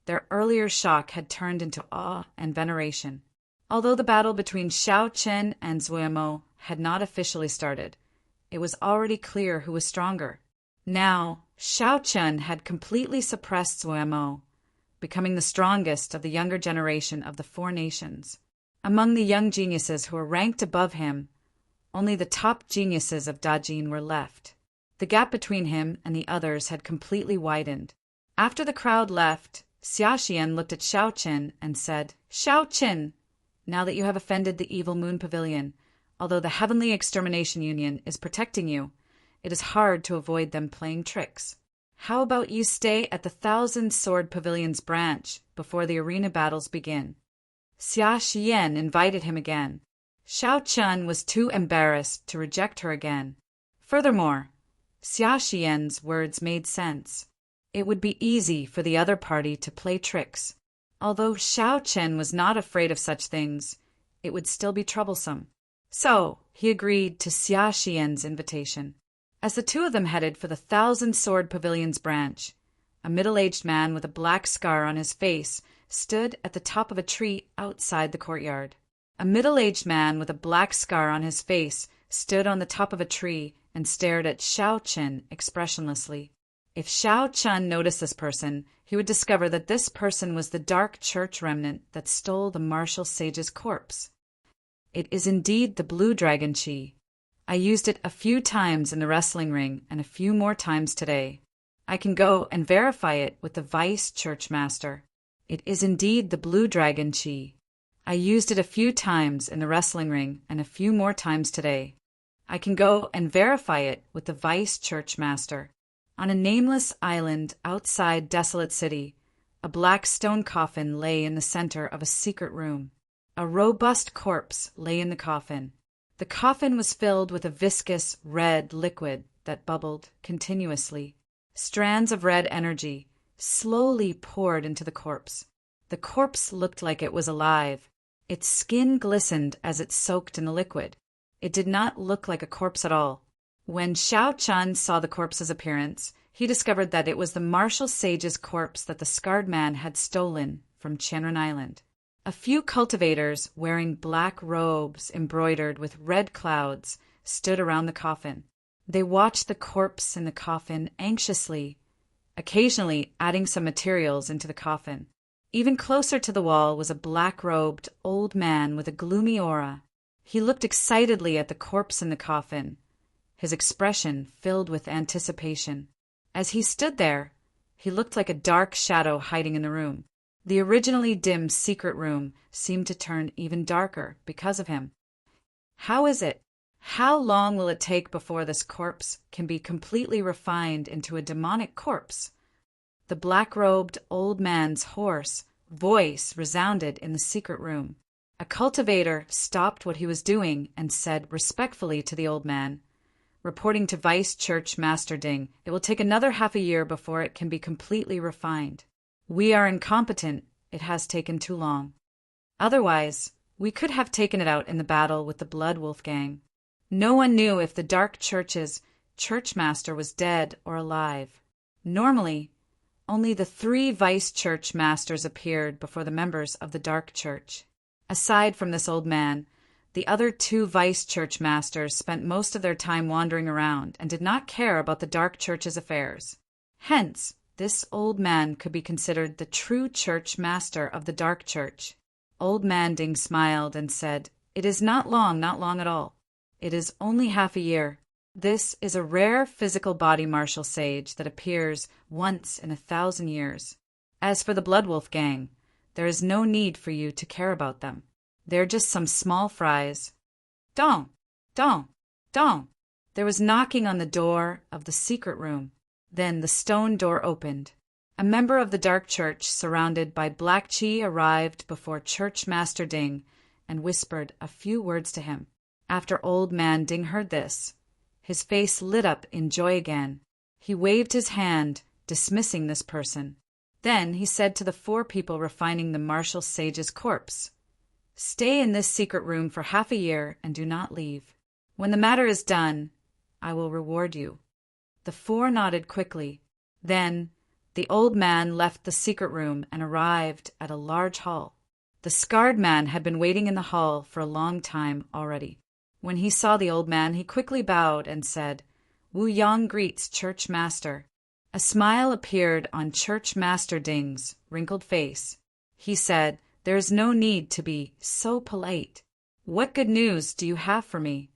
their earlier shock had turned into awe and veneration. Although the battle between Xiao Qin and Zuemo had not officially started, it was already clear who was stronger. Now, Xiao Qin had completely suppressed Zuemo, becoming the strongest of the younger generation of the 4 nations. Among the young geniuses who were ranked above him, only the top geniuses of Dajin were left. The gap between him and the others had completely widened. After the crowd left, Xia Xian looked at Xiao Qin and said, "Xiao Qin, now that you have offended the evil Moon Pavilion, although the Heavenly Extermination Union is protecting you, it is hard to avoid them playing tricks. How about you stay at the 1,000 Sword Pavilion's branch before the arena battles begin?" Xia Xian invited him again. Xiao Chun was too embarrassed to reject her again. Furthermore, Xia Xian's words made sense. It would be easy for the other party to play tricks. Although Xiao Chen was not afraid of such things, it would still be troublesome. So, he agreed to Xia Xian's invitation. As the two of them headed for the 1,000 Sword Pavilion's branch, a middle-aged man with a black scar on his face stood at the top of a tree outside the courtyard. A middle-aged man with a black scar on his face stood on the top of a tree and stared at Xiao Chen expressionlessly. If Xiao Chun noticed this person, he would discover that this person was the dark church remnant that stole the martial sage's corpse. It is indeed the blue dragon chi. I used it a few times in the wrestling ring and a few more times today. I can go and verify it with the vice church master. It is indeed the blue dragon chi. I used it a few times in the wrestling ring and a few more times today. I can go and verify it with the vice church master. On a nameless island outside Desolate City, a black stone coffin lay in the center of a secret room. A robust corpse lay in the coffin. The coffin was filled with a viscous red liquid that bubbled continuously. Strands of red energy slowly poured into the corpse. The corpse looked like it was alive. Its skin glistened as it soaked in the liquid. It did not look like a corpse at all. When Xiao Chun saw the corpse's appearance, he discovered that it was the martial sage's corpse that the scarred man had stolen from Chenren Island. A few cultivators, wearing black robes embroidered with red clouds, stood around the coffin. They watched the corpse in the coffin anxiously, occasionally adding some materials into the coffin. Even closer to the wall was a black-robed old man with a gloomy aura. He looked excitedly at the corpse in the coffin, his expression filled with anticipation. As he stood there, he looked like a dark shadow hiding in the room. The originally dim secret room seemed to turn even darker because of him. How is it? How long will it take before this corpse can be completely refined into a demonic corpse? The black-robed old man's hoarse voice resounded in the secret room. A cultivator stopped what he was doing and said respectfully to the old man, reporting to Vice Church Master Ding, "It will take another half a year before it can be completely refined. We are incompetent. It has taken too long. Otherwise, we could have taken it out in the battle with the Blood Wolf Gang." No one knew if the Dark Church's church master was dead or alive. Normally, only the 3 vice church masters appeared before the members of the Dark Church. Aside from this old man, the other 2 vice church masters spent most of their time wandering around and did not care about the Dark Church's affairs. Hence, this old man could be considered the true church master of the Dark Church. Old Man Ding smiled and said, "It is not long at all. It is only half a year. This is a rare physical body martial sage that appears once in 1,000 years. As for the Bloodwolf gang, there is no need for you to care about them. They're just some small fries. Dong! Dong! Dong! There was knocking on the door of the secret room. Then the stone door opened. A member of the dark church, surrounded by Black Chi, arrived before Church Master Ding and whispered a few words to him. After Old Man Ding heard this, his face lit up in joy again. He waved his hand, dismissing this person. Then he said to the 4 people refining the martial sage's corpse, "Stay in this secret room for half a year and do not leave. When the matter is done, I will reward you." The 4 nodded quickly. Then the old man left the secret room and arrived at a large hall. The scarred man had been waiting in the hall for a long time already. When he saw the old man, he quickly bowed and said, "Wu Yang greets Church Master." A smile appeared on Church Master Ding's wrinkled face. He said, "There is no need to be so polite. What good news do you have for me?"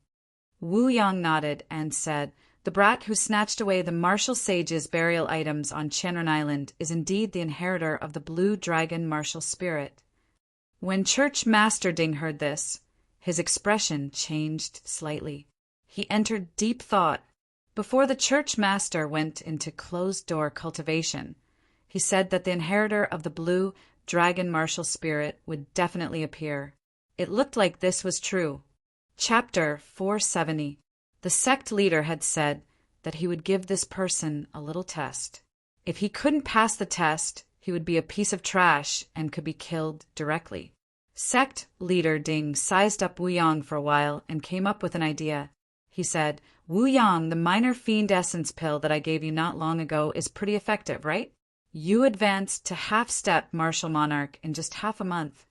Wu Yang nodded and said, "The brat who snatched away the martial sage's burial items on Chenren Island is indeed the inheritor of the blue dragon martial spirit." When Church Master Ding heard this, his expression changed slightly. He entered deep thought. Before the church master went into closed-door cultivation, he said that the inheritor of the blue dragon martial spirit would definitely appear. It looked like this was true. Chapter 470. The sect leader had said that he would give this person a little test. If he couldn't pass the test, he would be a piece of trash and could be killed directly. Sect leader Ding sized up Wu Yang for a while and came up with an idea. He said, "Wu Yang, the minor fiend essence pill that I gave you not long ago is pretty effective, right? You advanced to half-step martial monarch in just half a month."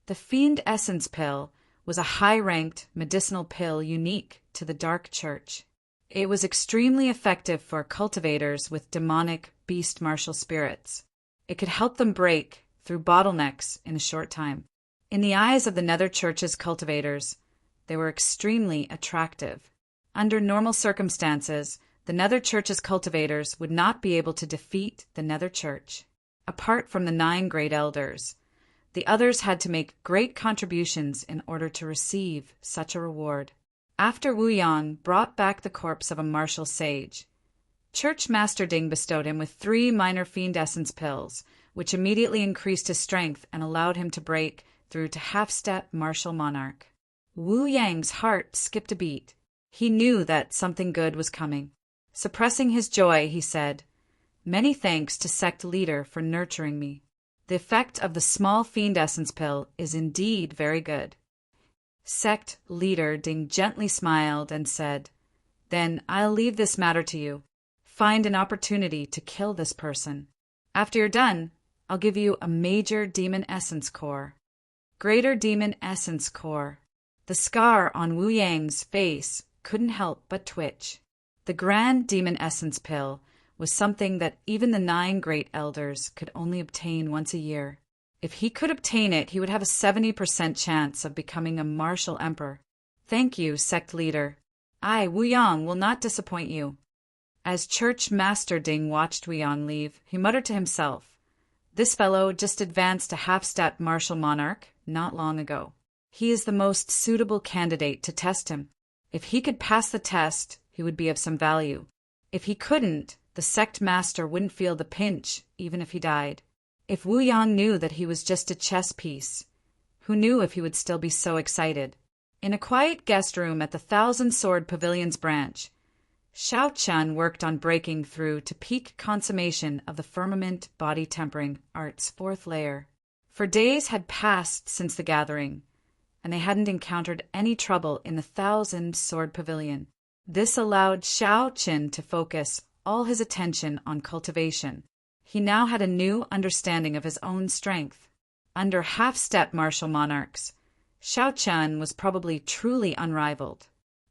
The fiend essence pill was a high-ranked medicinal pill unique to the dark church. It was extremely effective for cultivators with demonic beast martial spirits. It could help them break through bottlenecks in a short time. In the eyes of the Nether Church's cultivators, they were extremely attractive. Under normal circumstances, the Nether Church's cultivators would not be able to defeat the Nether Church. Apart from the 9 great elders, the others had to make great contributions in order to receive such a reward. After Wu Yang brought back the corpse of a martial sage, Church Master Ding bestowed him with 3 minor fiend essence pills, which immediately increased his strength and allowed him to break through to half-step martial monarch. Wu Yang's heart skipped a beat. He knew that something good was coming. Suppressing his joy, he said, "Many thanks to sect leader for nurturing me. The effect of the small fiend essence pill is indeed very good." Sect leader Ding gently smiled and said, "Then I'll leave this matter to you. Find an opportunity to kill this person. After you're done, I'll give you a major demon essence core." Greater demon essence core. The scar on Wu Yang's face couldn't help but twitch. The grand demon essence pill was something that even the 9 great elders could only obtain once a year. If he could obtain it, he would have a 70% chance of becoming a martial emperor. "Thank you, sect leader. I, Wu Yang, will not disappoint you." As Church Master Ding watched Wu Yang leave, he muttered to himself, "This fellow just advanced to half-step martial monarch not long ago. He is the most suitable candidate to test him. If he could pass the test, he would be of some value. If he couldn't, the sect master wouldn't feel the pinch, even if he died. If Wu Yang knew that he was just a chess piece, who knew if he would still be so excited?" In a quiet guest room at the Thousand Sword Pavilion's branch, Xiao Chun worked on breaking through to peak consummation of the firmament body tempering art's 4th layer. For days had passed since the gathering, and they hadn't encountered any trouble in the Thousand Sword Pavilion. This allowed Xiao Chun to focus all his attention on cultivation. He now had a new understanding of his own strength. Under half-step martial monarchs, Xiao Chun was probably truly unrivaled.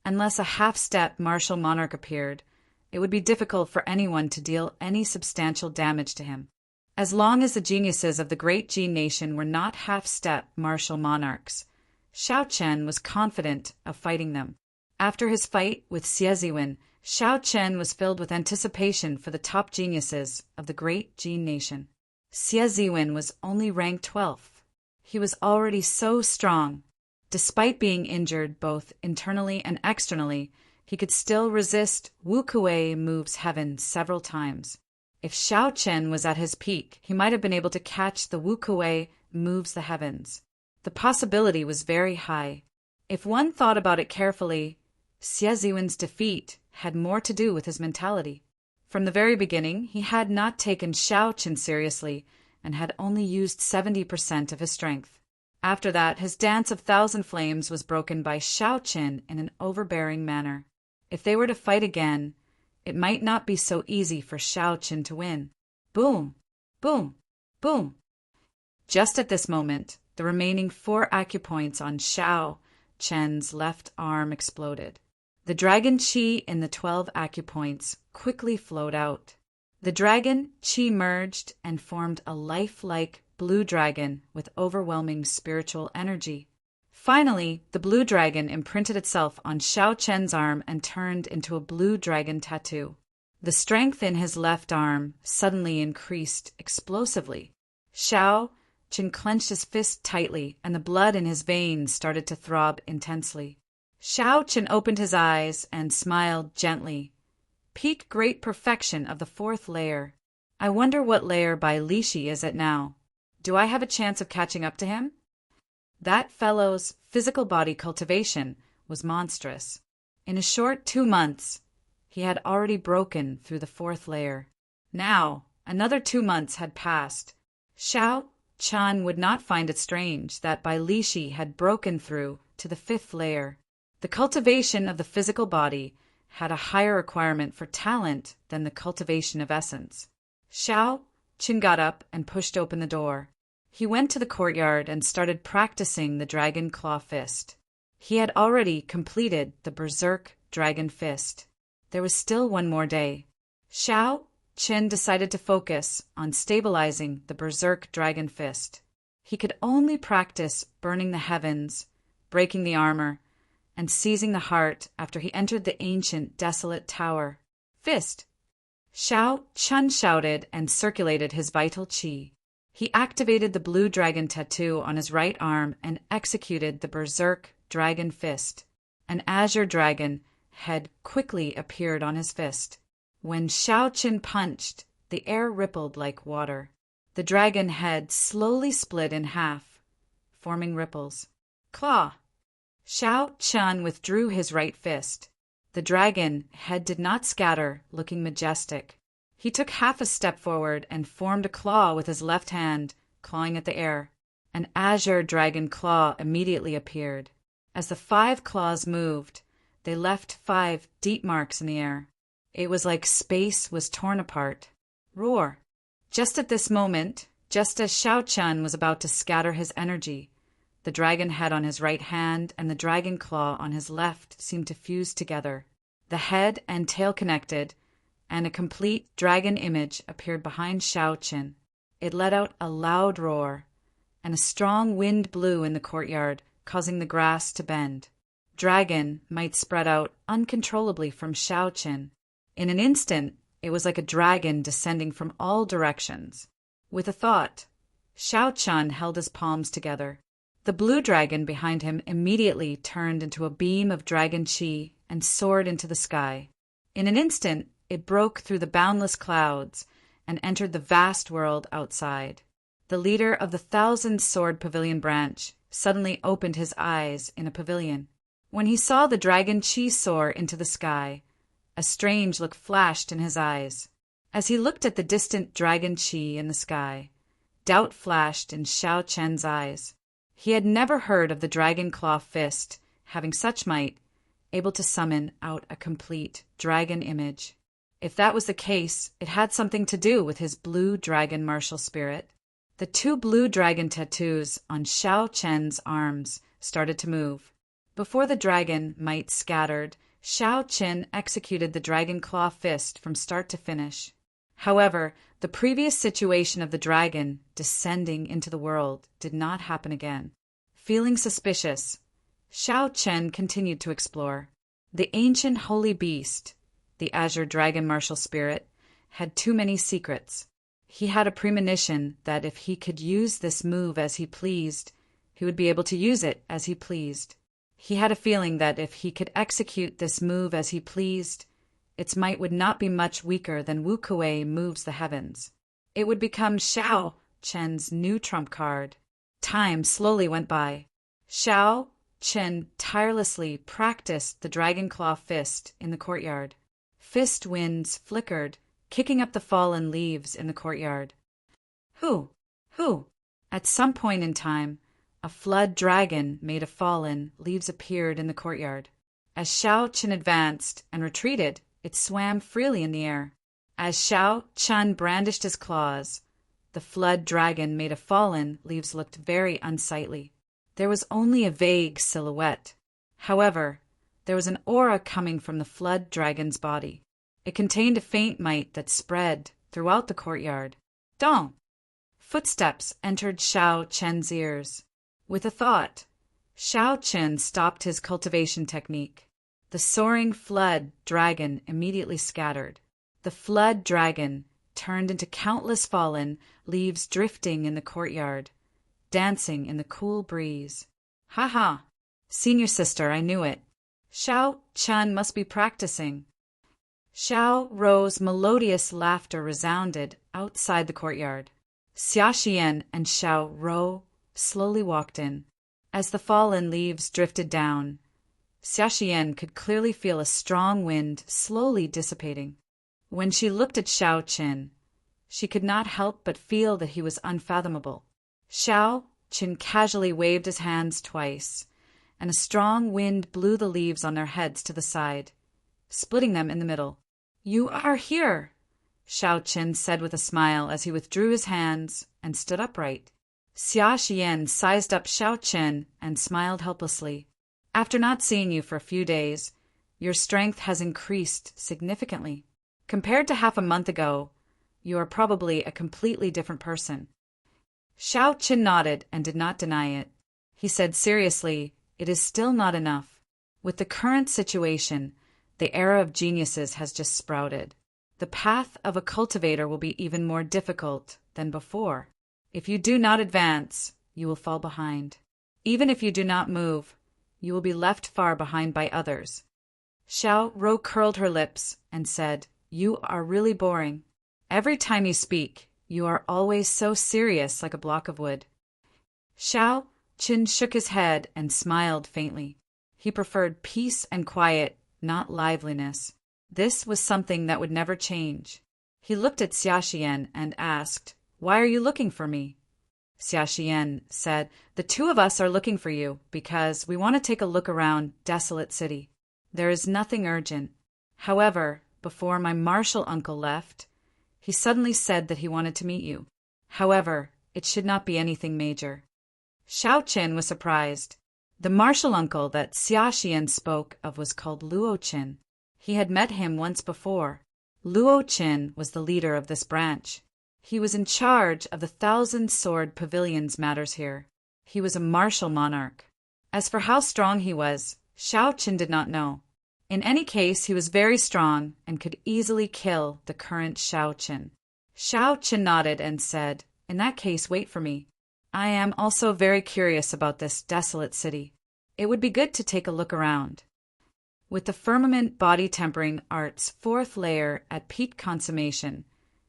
Unless a half-step martial monarch appeared, it would be difficult for anyone to deal any substantial damage to him. As long as the geniuses of the great Jin nation were not half-step martial monarchs, Xiao Chun was confident of fighting them. After his fight with Xie, Xiao Chen was filled with anticipation for the top geniuses of the great Jin nation. Xie was only ranked 12th. He was already so strong. Despite being injured both internally and externally, he could still resist Wu Kuei moves heaven several times. If Xiao Chen was at his peak, he might have been able to catch the Wu Kuei moves the heavens. The possibility was very high. If one thought about it carefully, Xie defeat had more to do with his mentality. From the very beginning, he had not taken Xiao Chen seriously and had only used 70% of his strength. After that, his dance of thousand flames was broken by Xiao Chen in an overbearing manner. If they were to fight again, it might not be so easy for Xiao Chen to win. Boom! Boom! Boom! Just at this moment, the remaining 4 acupoints on Xiao Chen's left arm exploded. The dragon qi in the 12 acupoints quickly flowed out. The dragon qi merged and formed a lifelike blue dragon with overwhelming spiritual energy. Finally, the blue dragon imprinted itself on Xiao Chen's arm and turned into a blue dragon tattoo. The strength in his left arm suddenly increased explosively. Xiao Chen clenched his fist tightly, and the blood in his veins started to throb intensely. Xiao Chen opened his eyes and smiled gently. Peak great perfection of the 4th layer. I wonder what layer Bai Lishi is at now. Do I have a chance of catching up to him? That fellow's physical body cultivation was monstrous. In a short 2 months, he had already broken through the 4th layer. Now, another 2 months had passed. Xiao Chen would not find it strange that Bai Lishi had broken through to the 5th layer. The cultivation of the physical body had a higher requirement for talent than the cultivation of essence. Xiao Chen got up and pushed open the door. He went to the courtyard and started practicing the Dragon Claw Fist. He had already completed the Berserk Dragon Fist. There was still 1 more day. Xiao Chen decided to focus on stabilizing the Berserk Dragon Fist. He could only practice burning the heavens, breaking the armor, and seizing the heart after he entered the ancient desolate tower. Fist! Xiao Chen shouted and circulated his vital qi. He activated the blue dragon tattoo on his right arm and executed the Berserk Dragon Fist. An azure dragon head quickly appeared on his fist. When Xiao Chen punched, the air rippled like water. The dragon head slowly split in half, forming ripples. Claw! Xiao Chen withdrew his right fist. The dragon head did not scatter, looking majestic. He took half a step forward and formed a claw with his left hand, clawing at the air. An azure dragon claw immediately appeared. As the 5 claws moved, they left 5 deep marks in the air. It was like space was torn apart. Roar! Just at this moment, just as Xiao Chen was about to scatter his energy, the dragon head on his right hand and the dragon claw on his left seemed to fuse together. The head and tail connected, and a complete dragon image appeared behind Xiao Chen. It let out a loud roar, and a strong wind blew in the courtyard, causing the grass to bend. Dragon might spread out uncontrollably from Xiao Chen. In an instant, it was like a dragon descending from all directions. With a thought, Xiao Chen held his palms together. The blue dragon behind him immediately turned into a beam of dragon qi and soared into the sky. In an instant, it broke through the boundless clouds and entered the vast world outside. The leader of the 1,000-sword pavilion branch suddenly opened his eyes in a pavilion. When he saw the dragon qi soar into the sky, a strange look flashed in his eyes. As he looked at the distant dragon qi in the sky, doubt flashed in Xiao Chen's eyes. He had never heard of the Dragon Claw Fist having such might, able to summon out a complete dragon image. If that was the case, it had something to do with his blue dragon martial spirit. The 2 blue dragon tattoos on Xiao Chen's arms started to move. Before the dragon might scattered, Xiao Chen executed the Dragon Claw Fist from start to finish. However, the previous situation of the dragon descending into the world did not happen again. Feeling suspicious, Xiao Chen continued to explore. The ancient holy beast, the azure dragon martial spirit, had too many secrets. He had a premonition that if he could use this move as he pleased, he would be able to use it as he pleased. He had a feeling that if he could execute this move as he pleased, its might would not be much weaker than Wu Kuei moves the heavens. It would become Xiao Chen's new trump card. Time slowly went by. Xiao Chen tirelessly practiced the dragon claw fist in the courtyard. Fist winds flickered, kicking up the fallen leaves in the courtyard. Who? At some point in time, a flood dragon made of fallen leaves appeared in the courtyard. As Xiao Chen advanced and retreated, it swam freely in the air. As Xiao Chen brandished his claws, the flood dragon made of fallen leaves looked very unsightly. There was only a vague silhouette. However, there was an aura coming from the flood dragon's body. It contained a faint might that spread throughout the courtyard. Dong! Footsteps entered Xiao Chen's ears. With a thought, Xiao Chen stopped his cultivation technique. The soaring flood dragon immediately scattered. The flood dragon turned into countless fallen leaves drifting in the courtyard, dancing in the cool breeze. Ha ha! Senior sister, I knew it. Xiao Chen must be practicing. Xiao Rou's melodious laughter resounded outside the courtyard. Xia Xian and Xiao Rou slowly walked in. As the fallen leaves drifted down, Xia Xian could clearly feel a strong wind slowly dissipating. When she looked at Xiao Chen, she could not help but feel that he was unfathomable. Xiao Chen casually waved his hands twice, and a strong wind blew the leaves on their heads to the side, splitting them in the middle. "You are here," Xiao Chen said with a smile as he withdrew his hands and stood upright. Xia Xian sized up Xiao Chen and smiled helplessly. "After not seeing you for a few days, your strength has increased significantly. Compared to half a month ago, you are probably a completely different person." Xiao Chen nodded and did not deny it. He said seriously, "It is still not enough. With the current situation, the era of geniuses has just sprouted. The path of a cultivator will be even more difficult than before. If you do not advance, you will fall behind. Even if you do not move, you will be left far behind by others." Xiao Rou curled her lips and said, "You are really boring. Every time you speak, you are always so serious like a block of wood." Xiao Chen shook his head and smiled faintly. He preferred peace and quiet, not liveliness. This was something that would never change. He looked at Xia Xian and asked, "Why are you looking for me?" Xia Xian said, "The two of us are looking for you because we want to take a look around Desolate City. There is nothing urgent. However, before my martial uncle left, he suddenly said that he wanted to meet you. However, it should not be anything major." Xiao Chen was surprised. The martial uncle that Xia Xian spoke of was called Luo Qin. He had met him once before. Luo Qin was the leader of this branch. He was in charge of the 1,000-sword pavilion's matters here. He was a martial monarch. As for how strong he was, Xiao Chen did not know. In any case, he was very strong and could easily kill the current Xiao Chen. Xiao Chen nodded and said, "In that case, wait for me. I am also very curious about this desolate city. It would be good to take a look around." With the firmament body tempering art's 4th layer at peak consummation,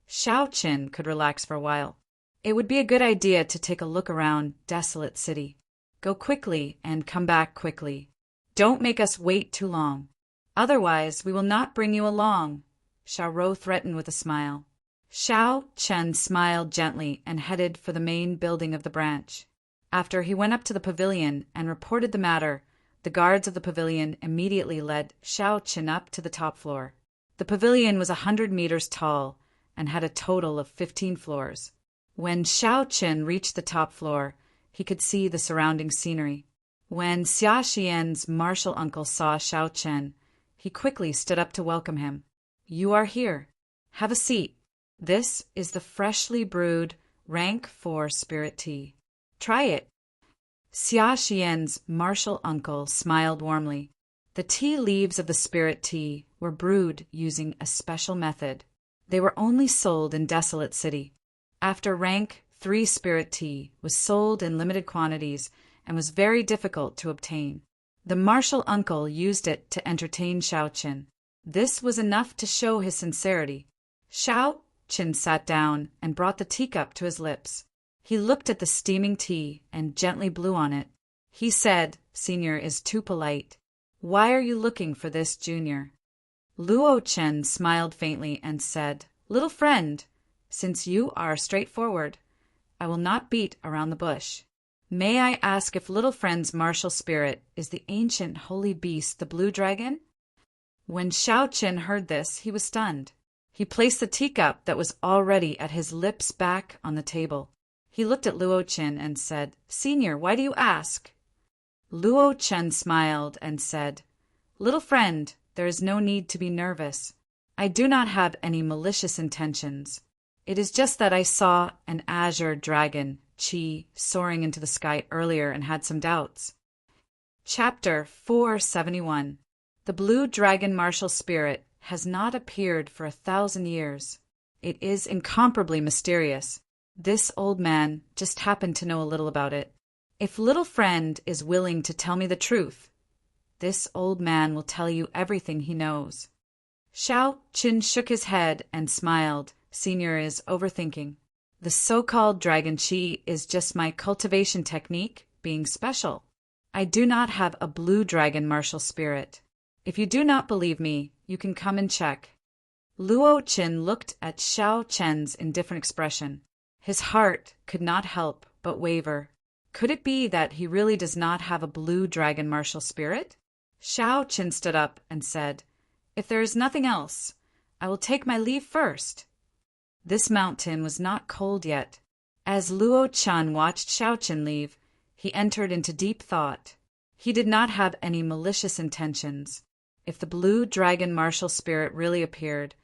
Xiao Chen could relax for a while. It would be a good idea to take a look around Desolate City. Go quickly and come back quickly. Don't make us wait too long. Otherwise, we will not bring you along, Xiao Rou threatened with a smile. Xiao Chen smiled gently and headed for the main building of the branch. After he went up to the pavilion and reported the matter, the guards of the pavilion immediately led Xiao Chen up to the top floor. The pavilion was 100 meters tall and had a total of 15 floors. When Xiao Chen reached the top floor, he could see the surrounding scenery. When Xia Xian's martial uncle saw Xiao Chen, he quickly stood up to welcome him. "You are here. Have a seat. This is the freshly brewed rank 4 spirit tea. Try it." Xia Xian's martial uncle smiled warmly. The tea leaves of the spirit tea were brewed using a special method. They were only sold in Desolate City. After rank 3 spirit tea was sold in limited quantities and was very difficult to obtain. The martial uncle used it to entertain Xiao Qin. This was enough to show his sincerity. Xiao Qin sat down and brought the teacup to his lips. He looked at the steaming tea and gently blew on it. He said, "Senior is too polite. Why are you looking for this, Junior?" Luo Chen smiled faintly and said, "Little friend, since you are straightforward, I will not beat around the bush. May I ask if little friend's martial spirit is the ancient holy beast, the blue dragon?" When Xiao Qin heard this, he was stunned. He placed the teacup that was already at his lips back on the table. He looked at Luo Chen and said, "Senior, why do you ask?" Luo Chen smiled and said, "Little friend, there is no need to be nervous. I do not have any malicious intentions. It is just that I saw an azure dragon, Qi, soaring into the sky earlier and had some doubts." Chapter 471. The blue dragon martial spirit has not appeared for 1,000 years. It is incomparably mysterious. This old man just happened to know a little about it. If little friend is willing to tell me the truth, this old man will tell you everything he knows. Xiao Qin shook his head and smiled. Senior is overthinking. The so-called dragon Qi is just my cultivation technique, being special. I do not have a blue dragon martial spirit. If you do not believe me, you can come and check. Luo Qin looked at Xiao Chen's indifferent expression. His heart could not help but waver. Could it be that he really does not have a blue dragon martial spirit? Xiao Qin stood up and said, "If there is nothing else, I will take my leave first." This mountain was not cold yet. As Luo Chen watched Xiao Qin leave, he entered into deep thought. He did not have any malicious intentions. If the blue dragon martial spirit really appeared,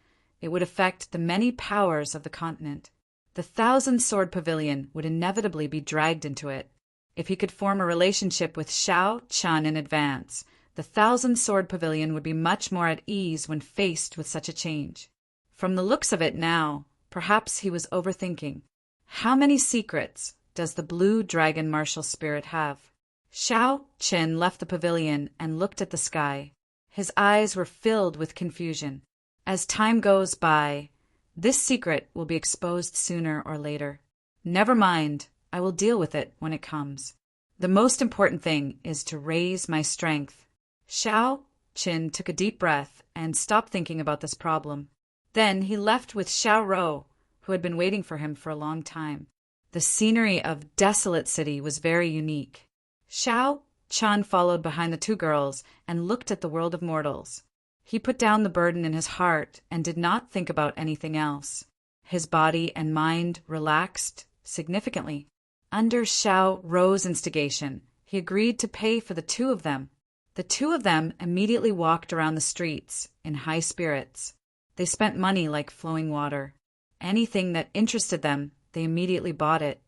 it would affect the many powers of the continent. The 1,000-sword pavilion would inevitably be dragged into it. If he could form a relationship with Xiao Chen in advance, the 1,000-sword pavilion would be much more at ease when faced with such a change. From the looks of it now, perhaps he was overthinking. How many secrets does the blue dragon martial spirit have? Xiao Qin left the pavilion and looked at the sky. His eyes were filled with confusion. As time goes by, this secret will be exposed sooner or later. Never mind, I will deal with it when it comes. The most important thing is to raise my strength. Xiao Qin took a deep breath and stopped thinking about this problem. Then he left with Xiao Rou, who had been waiting for him for a long time. The scenery of Desolate City was very unique. Xiao Chen followed behind the 2 girls and looked at the world of mortals. He put down the burden in his heart and did not think about anything else. His body and mind relaxed significantly. Under Xiao Rou's instigation, he agreed to pay for the 2 of them. The 2 of them immediately walked around the streets in high spirits. They spent money like flowing water. Anything that interested them, they immediately bought it.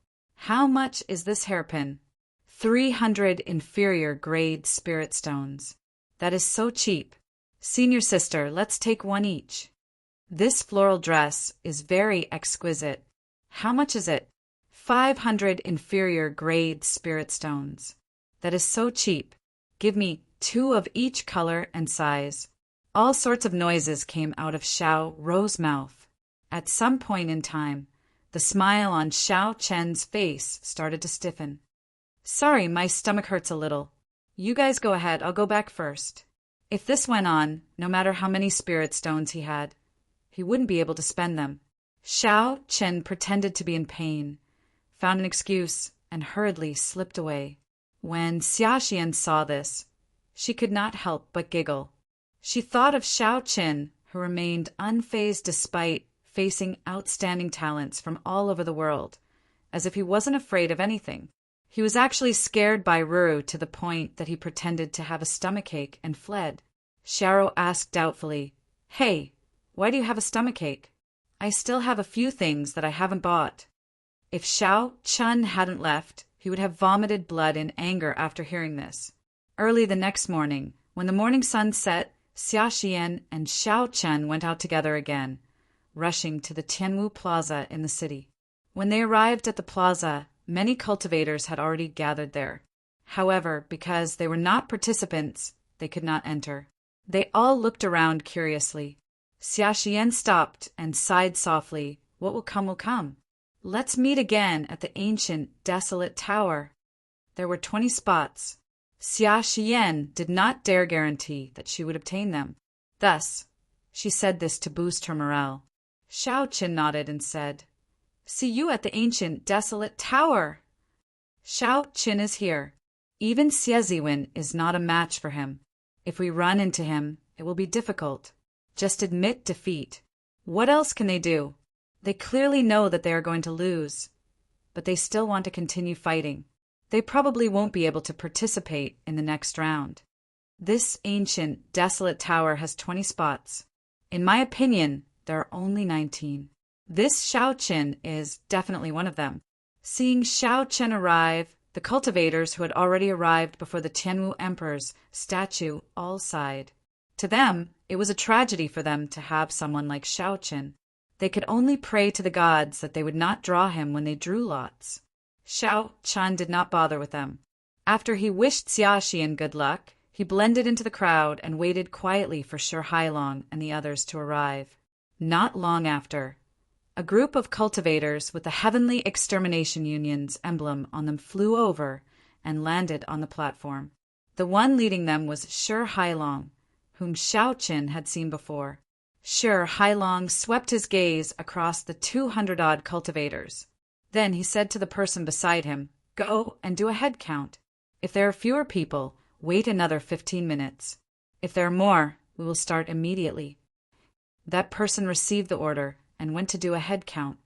How much is this hairpin? 300 inferior grade spirit stones. That is so cheap. Senior sister, let's take 1 each. This floral dress is very exquisite. How much is it? 500 inferior grade spirit stones. That is so cheap. Give me 2 of each color and size. All sorts of noises came out of Xiao Rou's mouth. At some point in time, the smile on Xiao Chen's face started to stiffen. "Sorry, my stomach hurts a little. You guys go ahead, I'll go back first." If this went on, no matter how many spirit stones he had, he wouldn't be able to spend them. Xiao Chen pretended to be in pain, found an excuse, and hurriedly slipped away. When Xia Xian saw this, she could not help but giggle. She thought of Xiao Qin, who remained unfazed despite facing outstanding talents from all over the world, as if he wasn't afraid of anything. He was actually scared by Ruru to the point that he pretended to have a stomachache and fled. Xiao asked doubtfully, "Hey, why do you have a stomachache?" "I still have a few things that I haven't bought." If Xiao Chen hadn't left, he would have vomited blood in anger after hearing this. Early the next morning, When the morning sun set, Xia Xian and Xiao Chen went out together again, rushing to the Tianwu Plaza in the city. When they arrived at the plaza, many cultivators had already gathered there. However, because they were not participants, they could not enter. They all looked around curiously. Xia Xian stopped and sighed softly. What will come will come. Let's meet again at the ancient, desolate tower. There were 20 spots. Xia Xian did not dare guarantee that she would obtain them. Thus, she said this to boost her morale. Xiao Qin nodded and said, "See you at the ancient, desolate tower." Xiao Qin is here. Even Xieziwen is not a match for him. If we run into him, it will be difficult. Just admit defeat. What else can they do? They clearly know that they are going to lose, but they still want to continue fighting. They probably won't be able to participate in the next round. This ancient, desolate tower has 20 spots. In my opinion, there are only 19. This Xiao Qin is definitely one of them. Seeing Xiao Chen arrive, the cultivators who had already arrived before the Tianwu Emperor's statue all sighed. To them, it was a tragedy for them to have someone like Xiao Qin. They could only pray to the gods that they would not draw him when they drew lots. Xiao Chen did not bother with them. After he wished Xia Xian good luck, he blended into the crowd and waited quietly for Shi Hailong and the others to arrive. Not long after, a group of cultivators with the Heavenly Extermination Union's emblem on them flew over and landed on the platform. The one leading them was Shi Hailong, whom Xiao Qin had seen before. Shi Hailong swept his gaze across the 200-odd cultivators. Then he said to the person beside him, "Go and do a head count. If there are fewer people, wait another 15 minutes. If there are more, we will start immediately." That person received the order and went to do a head count.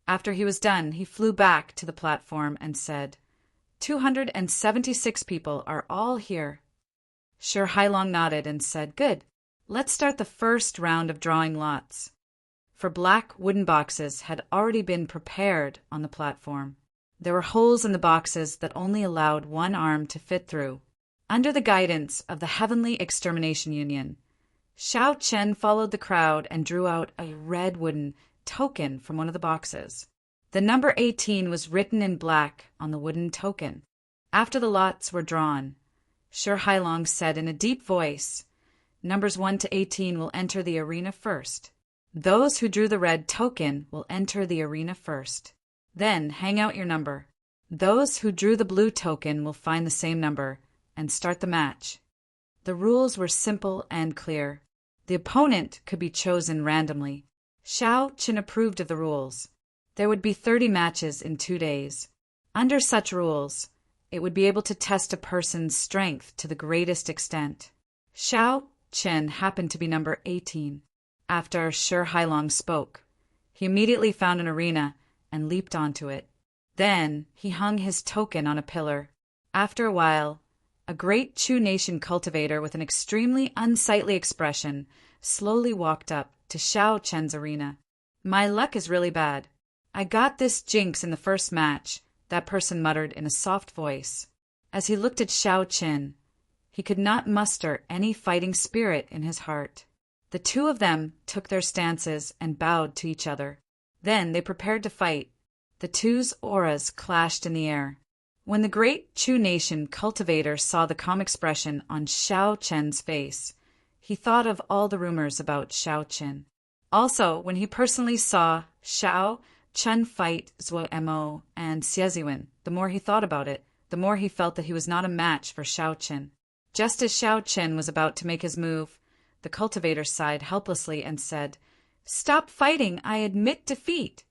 After he was done, he flew back to the platform and said, 276 people are all here. Shi Hailong nodded and said, "Good. Let's start the first round of drawing lots." For black wooden boxes had already been prepared on the platform. There were holes in the boxes that only allowed one arm to fit through. Under the guidance of the Heavenly Extermination Union, Xiao Chen followed the crowd and drew out a red wooden token from one of the boxes. The number 18 was written in black on the wooden token. After the lots were drawn, Shi Hailong said in a deep voice, "Numbers 1 to 18 will enter the arena first. Those who drew the red token will enter the arena first. Then hang out your number. Those who drew the blue token will find the same number and start the match." The rules were simple and clear. The opponent could be chosen randomly. Xiao Qin approved of the rules. There would be 30 matches in 2 days. Under such rules, it would be able to test a person's strength to the greatest extent. Xiao Qin happened to be number 18. After Shi Hailong spoke, he immediately found an arena and leaped onto it. Then he hung his token on a pillar. After a while, a great Chu Nation cultivator with an extremely unsightly expression slowly walked up to Xiao Chen's arena. "My luck is really bad. I got this jinx in the first match," that person muttered in a soft voice. As he looked at Xiao Chen, he could not muster any fighting spirit in his heart. The two of them took their stances and bowed to each other. Then they prepared to fight. The two's auras clashed in the air. When the great Chu Nation cultivator saw the calm expression on Xiao Chen's face, he thought of all the rumors about Xiao Chen. Also, when he personally saw Xiao Chen fight Zhuo Mo and Xieziwen, the more he thought about it, the more he felt that he was not a match for Xiao Chen. Just as Xiao Chen was about to make his move, the cultivator sighed helplessly and said, "Stop fighting, I admit defeat."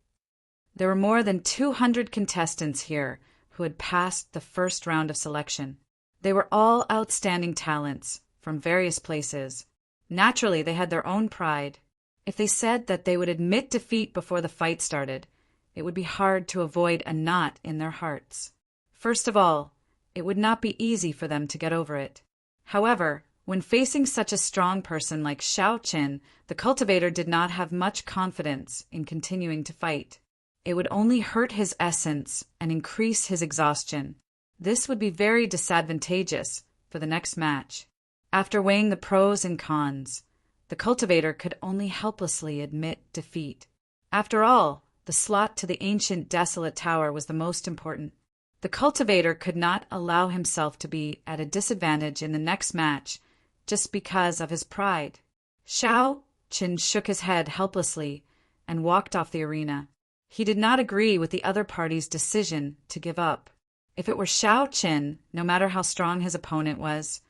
There were more than 200 contestants here who had passed the first round of selection. They were all outstanding talents from various places. Naturally, they had their own pride. If they said that they would admit defeat before the fight started, it would be hard to avoid a knot in their hearts. First of all, it would not be easy for them to get over it. However, when facing such a strong person like Xiao Chen, the cultivator did not have much confidence in continuing to fight. It would only hurt his essence and increase his exhaustion. This would be very disadvantageous for the next match. After weighing the pros and cons, the cultivator could only helplessly admit defeat. After all, the slot to the ancient desolate tower was the most important. The cultivator could not allow himself to be at a disadvantage in the next match just because of his pride. Xiao Qin shook his head helplessly and walked off the arena. He did not agree with the other party's decision to give up. If it were Xiao Qin, no matter how strong his opponent was,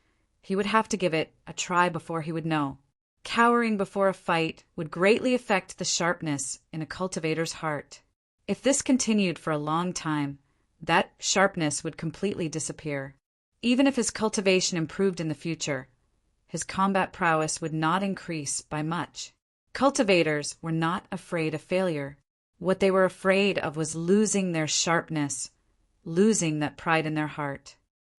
he would have to give it a try before he would know. Cowering before a fight would greatly affect the sharpness in a cultivator's heart. If this continued for a long time, that sharpness would completely disappear. Even if his cultivation improved in the future, his combat prowess would not increase by much. Cultivators were not afraid of failure. What they were afraid of was losing their sharpness, losing that pride in their heart.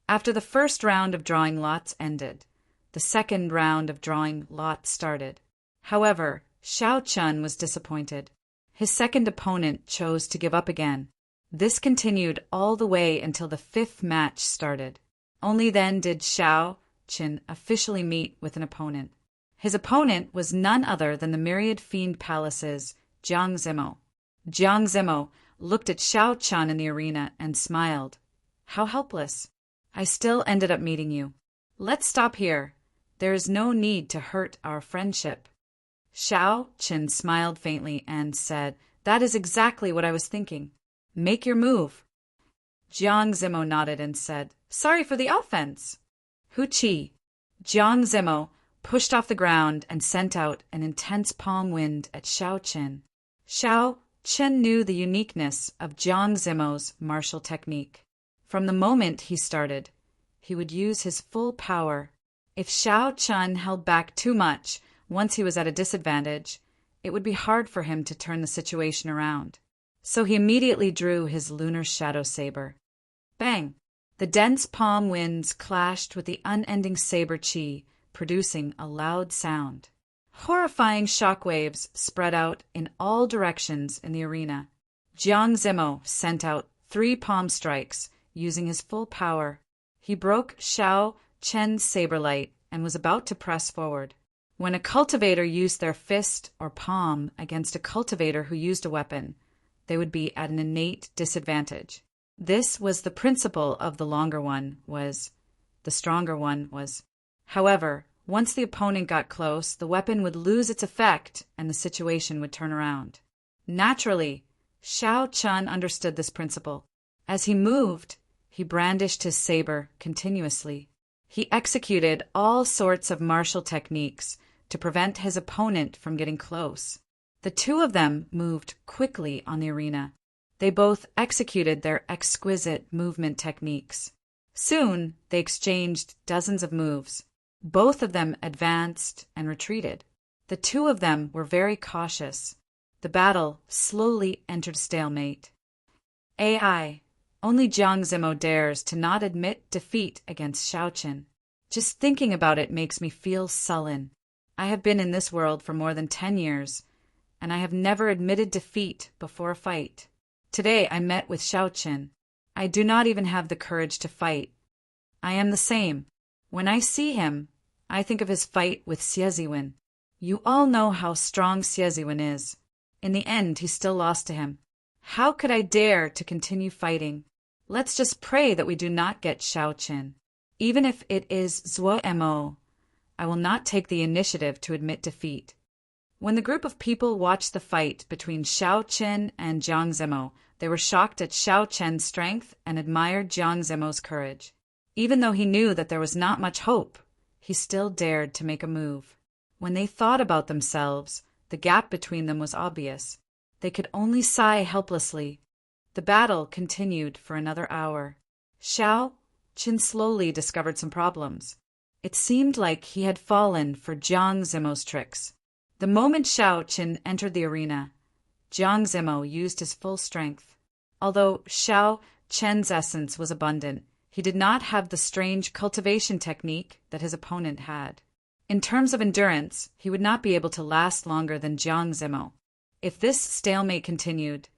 After the first round of drawing lots ended, the second round of drawing lots started. However, Xiao Qin was disappointed. His second opponent chose to give up again. This continued all the way until the fifth match started. Only then did Xiao Qin officially meet with an opponent. His opponent was none other than the Myriad Fiend Palace's Jiang Zimo. Jiang Zimo looked at Xiao Qin in the arena and smiled. How helpless. I still ended up meeting you. Let's stop here. There is no need to hurt our friendship. Xiao Qin smiled faintly and said, That is exactly what I was thinking. Make your move. Jiang Zimo nodded and said, Sorry for the offense. Hu Qi. Jiang Zimo pushed off the ground and sent out an intense palm wind at Xiao Qin. Xiao Qin knew the uniqueness of Jiang Zimo's martial technique. From the moment he started, he would use his full power. If Xiao Qin held back too much once he was at a disadvantage, it would be hard for him to turn the situation around. So he immediately drew his lunar shadow saber. Bang! The dense palm winds clashed with the unending saber qi, producing a loud sound. Horrifying shockwaves spread out in all directions in the arena. Jiang Zimo sent out 3 palm strikes, using his full power. He broke Xiao Qin's saber light and was about to press forward. When a cultivator used their fist or palm against a cultivator who used a weapon, they would be at an innate disadvantage. This was the principle of the longer one was, the stronger one was. However, once the opponent got close, the weapon would lose its effect and the situation would turn around. Naturally, Xiao Qin understood this principle. As he moved, he brandished his saber continuously. He executed all sorts of martial techniques to prevent his opponent from getting close. The two of them moved quickly on the arena. They both executed their exquisite movement techniques. Soon, they exchanged dozens of moves. Both of them advanced and retreated. The two of them were very cautious. The battle slowly entered stalemate. AI. Only Jiang Zimo dares to not admit defeat against Xiao Qin. Just thinking about it makes me feel sullen. I have been in this world for more than 10 years, and I have never admitted defeat before a fight. Today I met with Xiao Qin. I do not even have the courage to fight. I am the same. When I see him, I think of his fight with Xieziwen. You all know how strong Xieziwen is. In the end, he still lost to him. How could I dare to continue fighting? Let's just pray that we do not get Xiao Qin. Even if it is Zuo Mo, I will not take the initiative to admit defeat. When the group of people watched the fight between Xiao Qin and Jiang Zimo, they were shocked at Xiao Qin's strength and admired Jiang Zimo's courage. Even though he knew that there was not much hope, he still dared to make a move. When they thought about themselves, the gap between them was obvious. They could only sigh helplessly. The battle continued for another hour. Xiao Qin slowly discovered some problems. It seemed like he had fallen for Jiang Zimo's tricks. The moment Xiao Qin entered the arena, Jiang Zimo used his full strength. Although Xiao Qin's essence was abundant, he did not have the strange cultivation technique that his opponent had. In terms of endurance, he would not be able to last longer than Jiang Zimo. If this stalemate continued,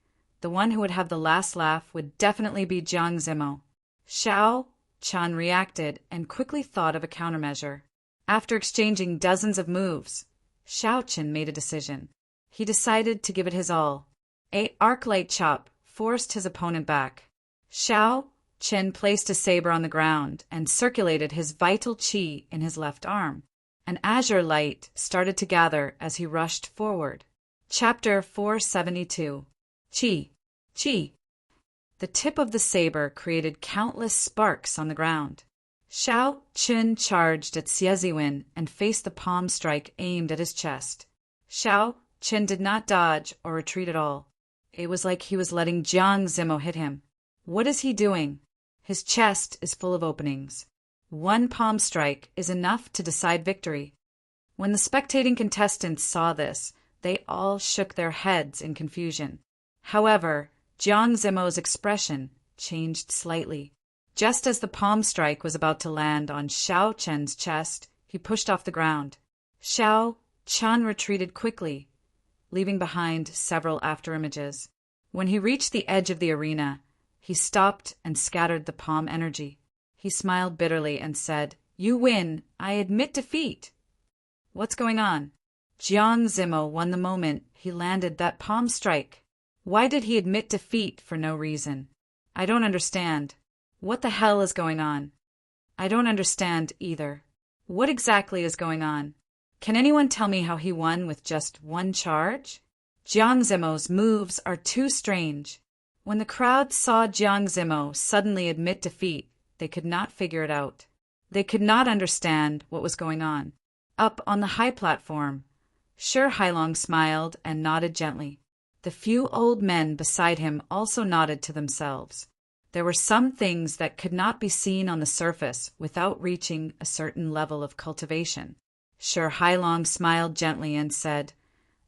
the one who would have the last laugh would definitely be Jiang Zimo. Xiao Qin reacted and quickly thought of a countermeasure. After exchanging dozens of moves, Xiao Chen made a decision. He decided to give it his all. A arc-light chop forced his opponent back. Xiao Chen placed a saber on the ground and circulated his vital qi in his left arm. An azure light started to gather as he rushed forward. Chapter 472. Qi. Qi. The tip of the saber created countless sparks on the ground. Xiao Chen charged at Xie Ziwen and faced the palm strike aimed at his chest. Xiao Chen did not dodge or retreat at all. It was like he was letting Jiang Zimo hit him. What is he doing? His chest is full of openings. One palm strike is enough to decide victory. When the spectating contestants saw this, they all shook their heads in confusion. However, Jiang Zimo's expression changed slightly. Just as the palm strike was about to land on Xiao Chen's chest, he pushed off the ground. Xiao Chen retreated quickly, leaving behind several afterimages. When he reached the edge of the arena, he stopped and scattered the palm energy. He smiled bitterly and said, "You win. I admit defeat." What's going on? Jiang Zimo won the moment he landed that palm strike. Why did he admit defeat for no reason? I don't understand. What the hell is going on? I don't understand either. What exactly is going on? Can anyone tell me how he won with just one charge? Jiang Zimo's moves are too strange. When the crowd saw Jiang Zimo suddenly admit defeat, they could not figure it out. They could not understand what was going on. Up on the high platform, Shi Hailong smiled and nodded gently. The few old men beside him also nodded to themselves. There were some things that could not be seen on the surface without reaching a certain level of cultivation. Shi Hailong smiled gently and said,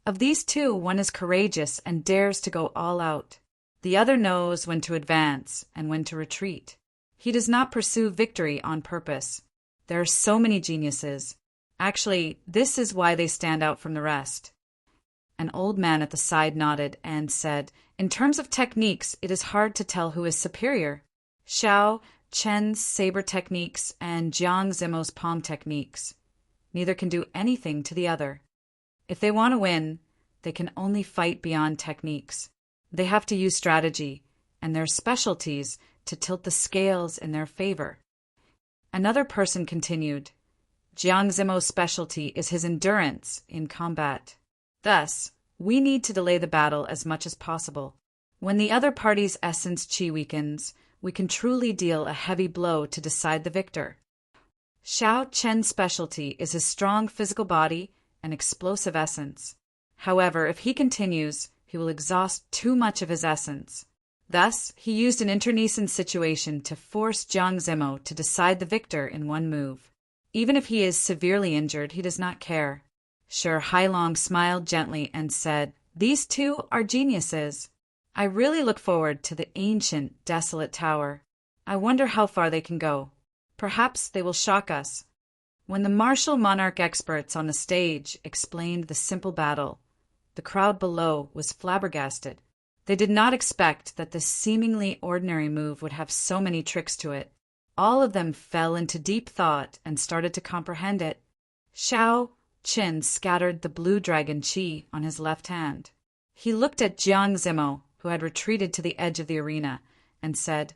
"Of these two, one is courageous and dares to go all out. The other knows when to advance and when to retreat. He does not pursue victory on purpose. There are so many geniuses. Actually, this is why they stand out from the rest." An old man at the side nodded and said, "In terms of techniques, it is hard to tell who is superior. Xiao Chen's saber techniques and Jiang Zimo's palm techniques. Neither can do anything to the other. If they want to win, they can only fight beyond techniques. They have to use strategy and their specialties to tilt the scales in their favor." Another person continued, "Jiang Zimo's specialty is his endurance in combat. Thus, we need to delay the battle as much as possible. When the other party's essence qi weakens, we can truly deal a heavy blow to decide the victor. Xiao Chen's specialty is his strong physical body and explosive essence. However, if he continues, he will exhaust too much of his essence. Thus, he used an internecine situation to force Jiang Zimo to decide the victor in one move. Even if he is severely injured, he does not care." Shi Hailong smiled gently and said, "These two are geniuses. I really look forward to the ancient, desolate tower. I wonder how far they can go. Perhaps they will shock us." When the martial monarch experts on the stage explained the simple battle, the crowd below was flabbergasted. They did not expect that this seemingly ordinary move would have so many tricks to it. All of them fell into deep thought and started to comprehend it. Xiao Chen scattered the blue dragon qi on his left hand. He looked at Jiang Zimo, who had retreated to the edge of the arena, and said,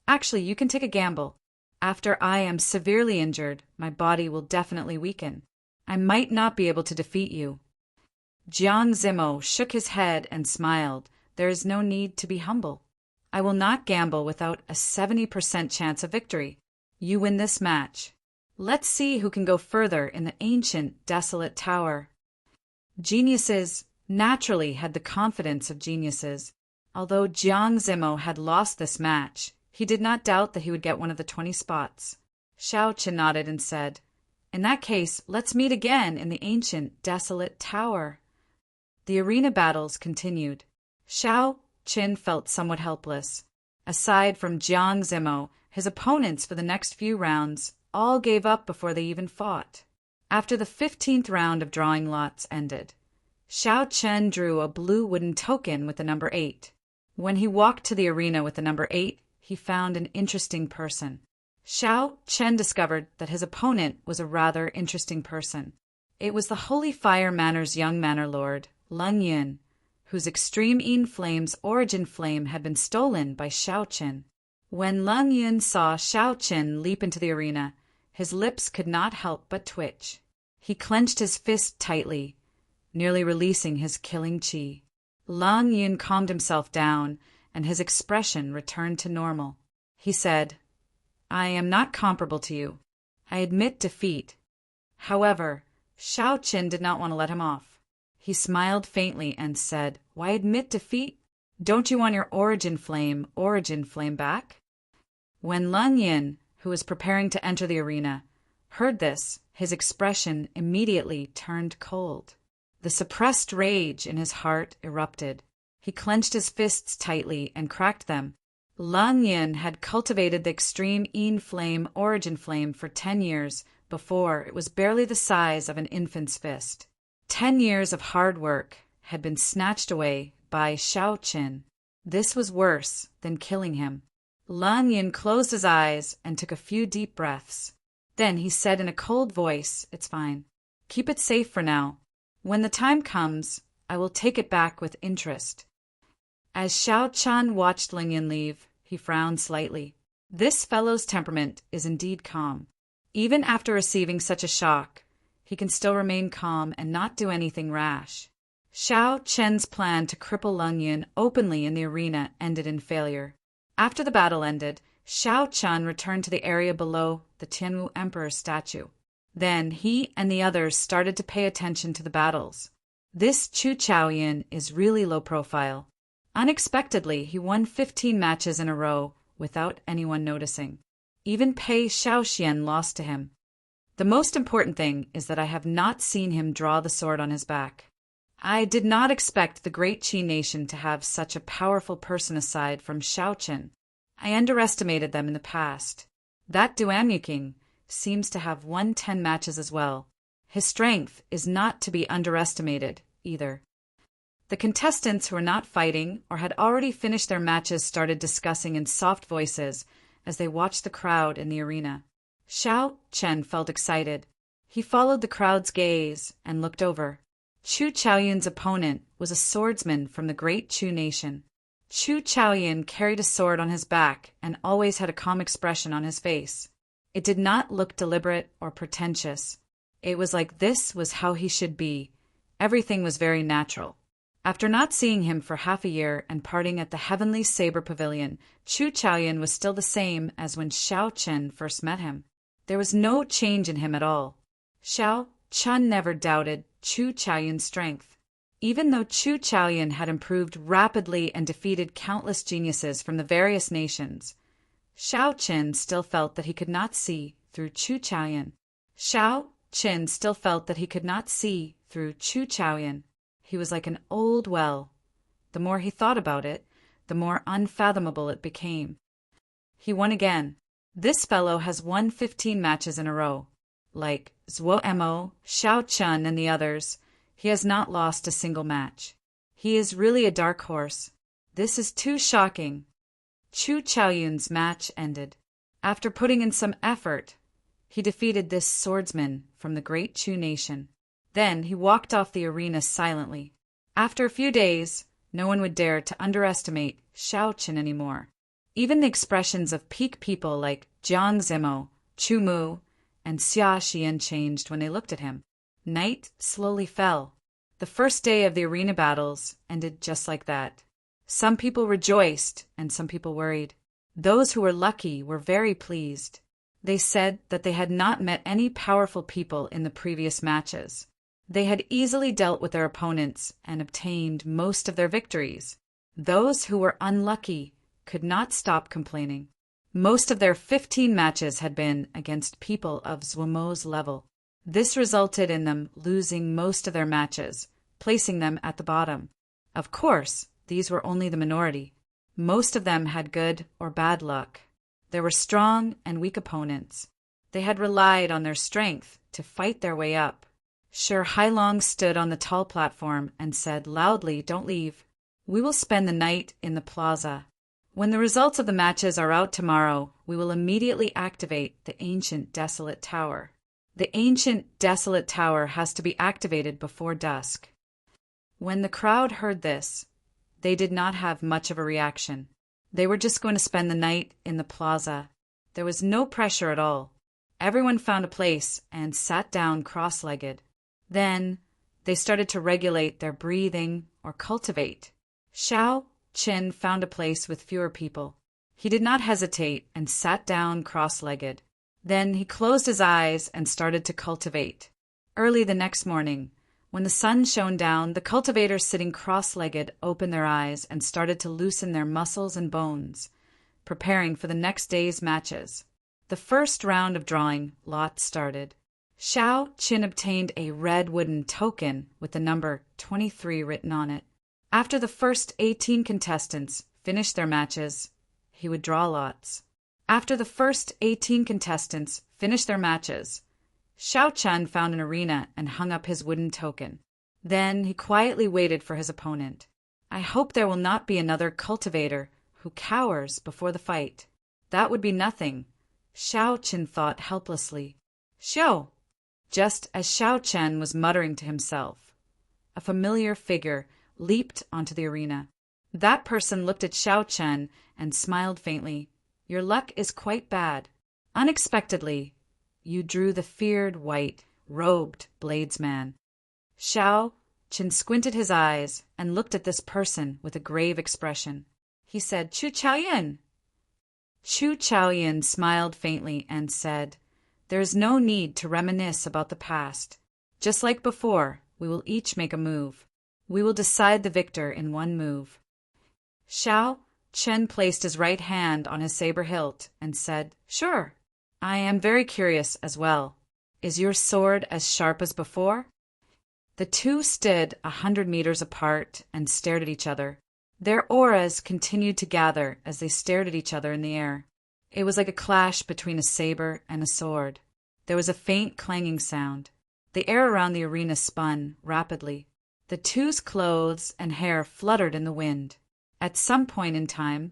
"Actually, you can take a gamble. After I am severely injured, my body will definitely weaken. I might not be able to defeat you." Jiang Zimo shook his head and smiled. "There is no need to be humble. I will not gamble without a 70% chance of victory. You win this match. Let's see who can go further in the ancient, desolate tower." Geniuses naturally had the confidence of geniuses. Although Jiang Zimo had lost this match, he did not doubt that he would get one of the 20 spots. Xiao Chen nodded and said, "In that case, let's meet again in the ancient, desolate tower." The arena battles continued. Xiao Chen felt somewhat helpless. Aside from Jiang Zimo, his opponents for the next few rounds all gave up before they even fought. After the 15th round of drawing lots ended, Xiao Chen drew a blue wooden token with the number 8. When he walked to the arena with the number 8, he found an interesting person. Xiao Chen discovered that his opponent was a rather interesting person. It was the Holy Fire Manor's young manor lord, Lung Yin, whose extreme Yin flame's origin flame had been stolen by Xiao Chen. When Lung Yin saw Xiao Chen leap into the arena, his lips could not help but twitch. He clenched his fist tightly, nearly releasing his killing qi. Lung Yin calmed himself down, and his expression returned to normal. He said, "I am not comparable to you. I admit defeat." However, Xiao Chen did not want to let him off. He smiled faintly and said, "Why admit defeat? Don't you want your origin flame back?" When Lung Yin, who was preparing to enter the arena, heard this, his expression immediately turned cold. The suppressed rage in his heart erupted. He clenched his fists tightly and cracked them. Lung Yin had cultivated the extreme Yin flame origin flame for 10 years before it was barely the size of an infant's fist. 10 years of hard work had been snatched away by Xiao Chen. This was worse than killing him. Lung Yin closed his eyes and took a few deep breaths. Then he said in a cold voice, "It's fine. Keep it safe for now. When the time comes, I will take it back with interest." As Xiao Chen watched Lung Yin leave, he frowned slightly. This fellow's temperament is indeed calm. Even after receiving such a shock, he can still remain calm and not do anything rash. Xiao Chen's plan to cripple Lung Yin openly in the arena ended in failure. After the battle ended, Xiao Chen returned to the area below the Tianwu Emperor's statue. Then he and the others started to pay attention to the battles. This Chu Chaoyin is really low profile. Unexpectedly, he won 15 matches in a row without anyone noticing. Even Pei Xiaoxian lost to him. The most important thing is that I have not seen him draw the sword on his back. I did not expect the great Qi nation to have such a powerful person aside from Xiao Chen. I underestimated them in the past. That Duanyu King seems to have won 10 matches as well. His strength is not to be underestimated either. The contestants who were not fighting or had already finished their matches started discussing in soft voices as they watched the crowd in the arena. Xiao Chen felt excited. He followed the crowd's gaze and looked over. Chu Chaoyin's opponent was a swordsman from the great Chu nation. Chu Chaoyin carried a sword on his back and always had a calm expression on his face. It did not look deliberate or pretentious. It was like this was how he should be. Everything was very natural. After not seeing him for half a year and parting at the Heavenly Saber Pavilion, Chu Chaoyin was still the same as when Xiao Chen first met him. There was no change in him at all. Xiao Chen never doubted Chu Chaoyin's strength. Even though Chu Chaoyin had improved rapidly and defeated countless geniuses from the various nations, Xiao Chen still felt that he could not see through Chu Chaoyin. Xiao Chen still felt that he could not see through Chu Chaoyin. He was like an old well. The more he thought about it, the more unfathomable it became. He won again. This fellow has won 15 matches in a row. Like Zhuo Mo, Xiao Chen, and the others, he has not lost a single match. He is really a dark horse. This is too shocking. Chu Chaoyin's match ended. After putting in some effort, he defeated this swordsman from the great Chu nation. Then he walked off the arena silently. After a few days, no one would dare to underestimate Xiao Chen anymore. Even the expressions of peak people like Jiang Zimo, Chu Mu, and Xia Xian changed when they looked at him. Night slowly fell. The first day of the arena battles ended just like that. Some people rejoiced and some people worried. Those who were lucky were very pleased. They said that they had not met any powerful people in the previous matches. They had easily dealt with their opponents and obtained most of their victories. Those who were unlucky could not stop complaining. Most of their 15 matches had been against people of Zhuomo's level. This resulted in them losing most of their matches, placing them at the bottom. Of course, these were only the minority. Most of them had good or bad luck. There were strong and weak opponents. They had relied on their strength to fight their way up. Sure Hailong stood on the tall platform and said loudly, "Don't leave. We will spend the night in the plaza." When the results of the matches are out tomorrow, we will immediately activate the ancient desolate tower. The ancient desolate tower has to be activated before dusk. When the crowd heard this, they did not have much of a reaction. They were just going to spend the night in the plaza. There was no pressure at all. Everyone found a place and sat down cross-legged. Then they started to regulate their breathing or cultivate. Xiao Qin found a place with fewer people. He did not hesitate and sat down cross-legged. Then he closed his eyes and started to cultivate. Early the next morning, when the sun shone down, the cultivators sitting cross-legged opened their eyes and started to loosen their muscles and bones, preparing for the next day's matches. The first round of drawing lots started. Xiao Qin obtained a red wooden token with the number 23 written on it. After the first 18 contestants finished their matches, he would draw lots. After the first 18 contestants finished their matches, Xiao Chen found an arena and hung up his wooden token. Then he quietly waited for his opponent. I hope there will not be another cultivator who cowers before the fight. That would be nothing, Xiao Chen thought helplessly. Xiao! Just as Xiao Chen was muttering to himself, a familiar figure leaped onto the arena. That person looked at Xiao Chen and smiled faintly. Your luck is quite bad. Unexpectedly, you drew the feared white-robed bladesman. Xiao Chen squinted his eyes and looked at this person with a grave expression. He said, Chu Chaoyan. Chu Chaoyan smiled faintly and said, There is no need to reminisce about the past. Just like before, we will each make a move. We will decide the victor in one move. Xiao Chen placed his right hand on his saber hilt and said, Sure. I am very curious as well. Is your sword as sharp as before? The two stood 100 meters apart and stared at each other. Their auras continued to gather as they stared at each other in the air. It was like a clash between a saber and a sword. There was a faint clanging sound. The air around the arena spun rapidly. The two's clothes and hair fluttered in the wind. At some point in time,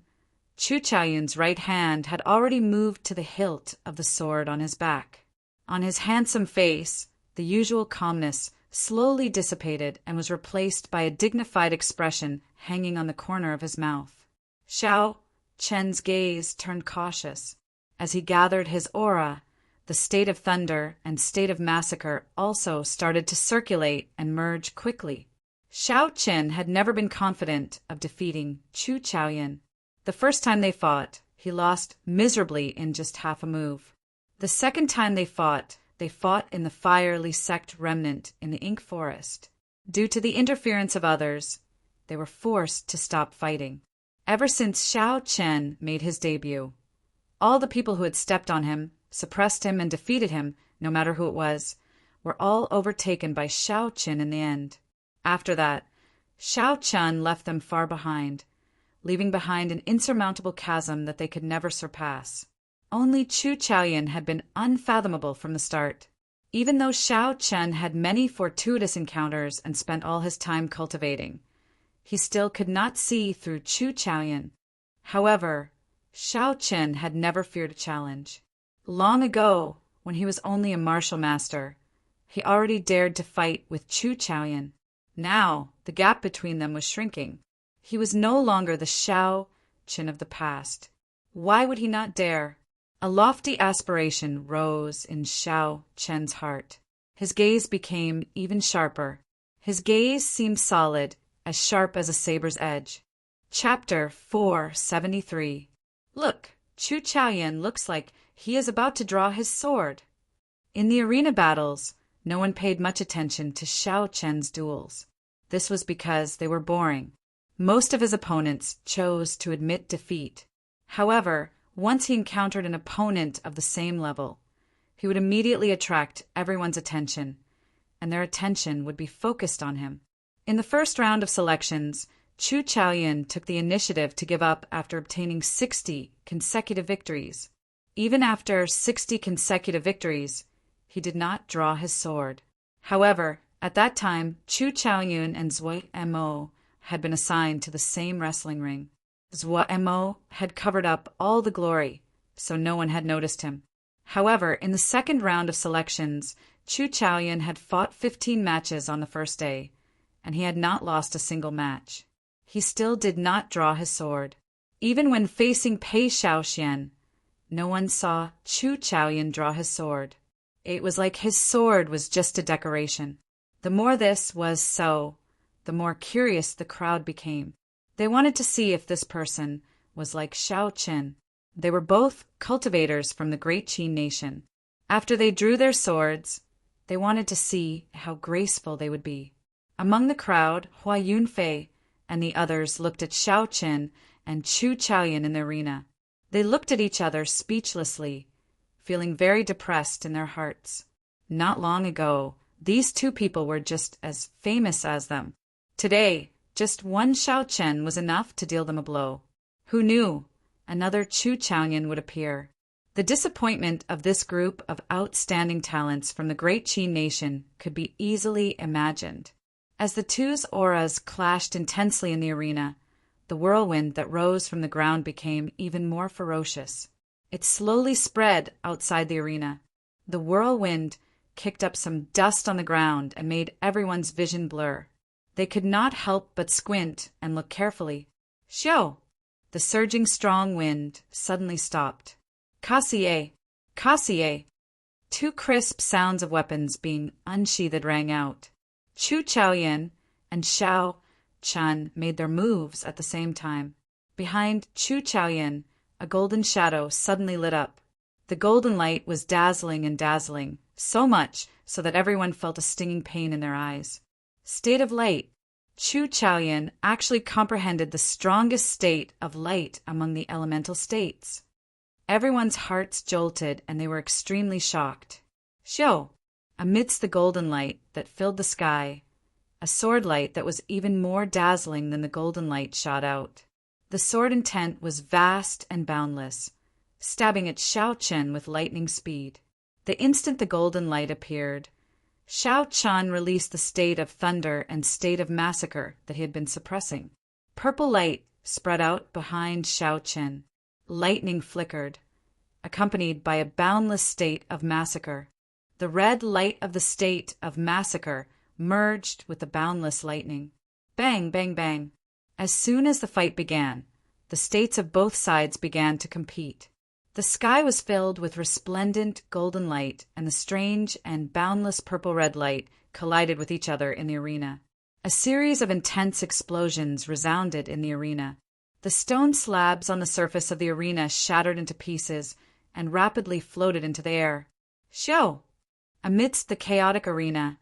Chu Chaoyun's right hand had already moved to the hilt of the sword on his back. On his handsome face, the usual calmness slowly dissipated and was replaced by a dignified expression hanging on the corner of his mouth. Xiao Chen's gaze turned cautious. As he gathered his aura, the state of thunder and state of massacre also started to circulate and merge quickly. Xiao Chen had never been confident of defeating Chu Chaoyan. The first time they fought, he lost miserably in just half a move. The second time they fought in the fiery sect remnant in the Ink Forest. Due to the interference of others, they were forced to stop fighting. Ever since Xiao Chen made his debut, all the people who had stepped on him, suppressed him, and defeated him, no matter who it was, were all overtaken by Xiao Chen in the end. After that, Xiao Chen left them far behind, leaving behind an insurmountable chasm that they could never surpass. Only Chu Chaoyan had been unfathomable from the start. Even though Xiao Chen had many fortuitous encounters and spent all his time cultivating, he still could not see through Chu Chaoyan. However, Xiao Chen had never feared a challenge. Long ago, when he was only a martial master, he already dared to fight with Chu Chaoyan. Now, the gap between them was shrinking. He was no longer the Xiao Chen of the past. Why would he not dare? A lofty aspiration rose in Xiao Chen's heart. His gaze became even sharper. His gaze seemed solid, as sharp as a saber's edge. Chapter 473. Look, Chu Chaoyan looks like he is about to draw his sword. In the arena battles, no one paid much attention to Xiao Chen's duels. This was because they were boring. Most of his opponents chose to admit defeat. However, once he encountered an opponent of the same level, he would immediately attract everyone's attention, and their attention would be focused on him. In the first round of selections, Chu Chaoyan took the initiative to give up after obtaining 60 consecutive victories. Even after 60 consecutive victories, he did not draw his sword. However, at that time, Chu Chaoyan and Zui Mo had been assigned to the same wrestling ring. Zhuo had covered up all the glory, so no one had noticed him. However, in the second round of selections, Chu Chaoyan had fought 15 matches on the first day, and he had not lost a single match. He still did not draw his sword. Even when facing Pei Shaoxian, no one saw Chu Chaoyan draw his sword. It was like his sword was just a decoration. The more this was so, the more curious the crowd became. They wanted to see if this person was like Shao Qin. They were both cultivators from the great Qin nation. After they drew their swords, they wanted to see how graceful they would be. Among the crowd, Hua Yunfei and the others looked at Shao Qin and Chu Chaoyan in the arena. They looked at each other speechlessly, feeling very depressed in their hearts. Not long ago, these two people were just as famous as them. Today, just one Shao Qin was enough to deal them a blow. Who knew another Chu Chaoyan would appear? The disappointment of this group of outstanding talents from the great Qin nation could be easily imagined. As the two's auras clashed intensely in the arena, the whirlwind that rose from the ground became even more ferocious. It slowly spread outside the arena. The whirlwind kicked up some dust on the ground and made everyone's vision blur. They could not help but squint and look carefully. Xiao! The surging strong wind suddenly stopped. Kassier! Kassier! Two crisp sounds of weapons being unsheathed rang out. Chu Chaoyan and Shao Chun made their moves at the same time. Behind Chu Chaoyan, a golden shadow suddenly lit up. The golden light was dazzling, so much so that everyone felt a stinging pain in their eyes. State of light. Chu Chaoyan actually comprehended the strongest state of light among the elemental states. Everyone's hearts jolted and they were extremely shocked. Xiao! Amidst the golden light that filled the sky, a sword light that was even more dazzling than the golden light shot out. The sword intent was vast and boundless, stabbing at Shao Chen with lightning speed. The instant the golden light appeared, Shao Chun released the state of thunder and state of massacre that he had been suppressing. Purple light spread out behind Shao Chen. Lightning flickered, accompanied by a boundless state of massacre. The red light of the state of massacre merged with the boundless lightning. Bang, bang, bang. As soon as the fight began, the states of both sides began to compete. The sky was filled with resplendent golden light, and the strange and boundless purple-red light collided with each other in the arena. A series of intense explosions resounded in the arena. The stone slabs on the surface of the arena shattered into pieces and rapidly floated into the air. Xiao! Amidst the chaotic arena,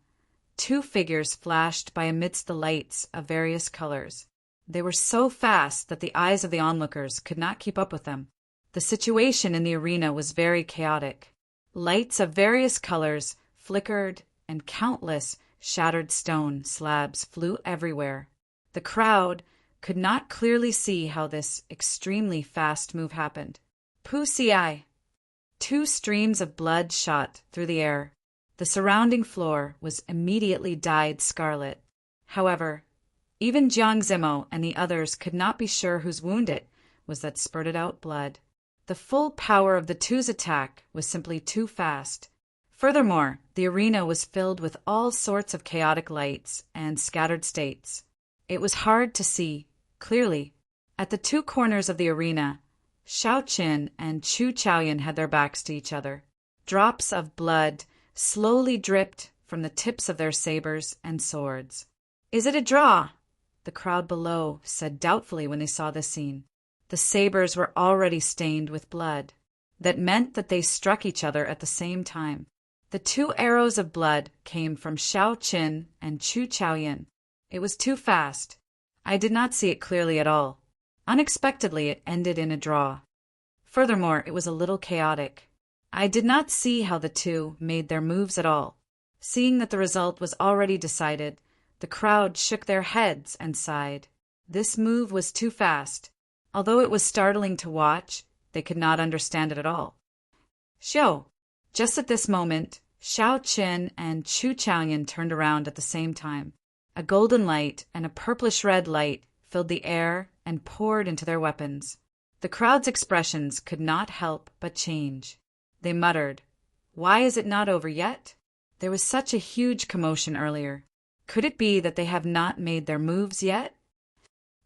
two figures flashed by amidst the lights of various colors. They were so fast that the eyes of the onlookers could not keep up with them. The situation in the arena was very chaotic. Lights of various colors flickered and countless shattered stone slabs flew everywhere. The crowd could not clearly see how this extremely fast move happened. Pu-ci! Two streams of blood shot through the air. The surrounding floor was immediately dyed scarlet. However, even Jiang Zimo and the others could not be sure whose wound it was that spurted out blood. The full power of the two's attack was simply too fast. Furthermore, the arena was filled with all sorts of chaotic lights and scattered states. It was hard to see clearly. At the two corners of the arena, Shao Qin and Chu Chaoyan had their backs to each other. Drops of blood slowly dripped from the tips of their sabers and swords. "Is it a draw?" the crowd below said doubtfully when they saw this scene. The sabers were already stained with blood. That meant that they struck each other at the same time. The two arrows of blood came from Shao Qin and Chu Chaoyan. It was too fast. I did not see it clearly at all. Unexpectedly, it ended in a draw. Furthermore, it was a little chaotic. I did not see how the two made their moves at all. Seeing that the result was already decided, the crowd shook their heads and sighed. This move was too fast. Although it was startling to watch, they could not understand it at all. Xiao! Just at this moment, Shao Qin and Chu Chaoyan turned around at the same time. A golden light and a purplish-red light filled the air and poured into their weapons. The crowd's expressions could not help but change. They muttered, "Why is it not over yet? There was such a huge commotion earlier. Could it be that they have not made their moves yet?"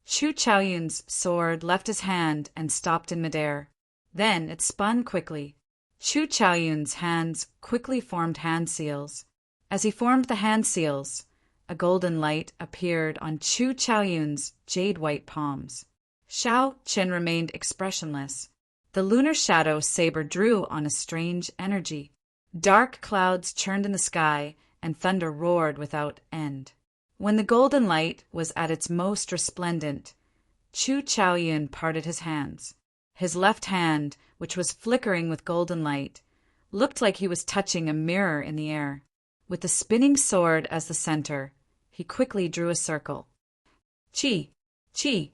Chu Chaoyun's sword left his hand and stopped in midair. Then it spun quickly. Chu Chaoyun's hands quickly formed hand seals. As he formed the hand seals, a golden light appeared on Chu Chaoyun's jade-white palms. Xiao Qin remained expressionless. The lunar shadow saber drew on a strange energy. Dark clouds churned in the sky, and thunder roared without end. When the golden light was at its most resplendent, Chu Chaoyun parted his hands. His left hand, which was flickering with golden light, looked like he was touching a mirror in the air. With the spinning sword as the center, he quickly drew a circle. Chi! Chi!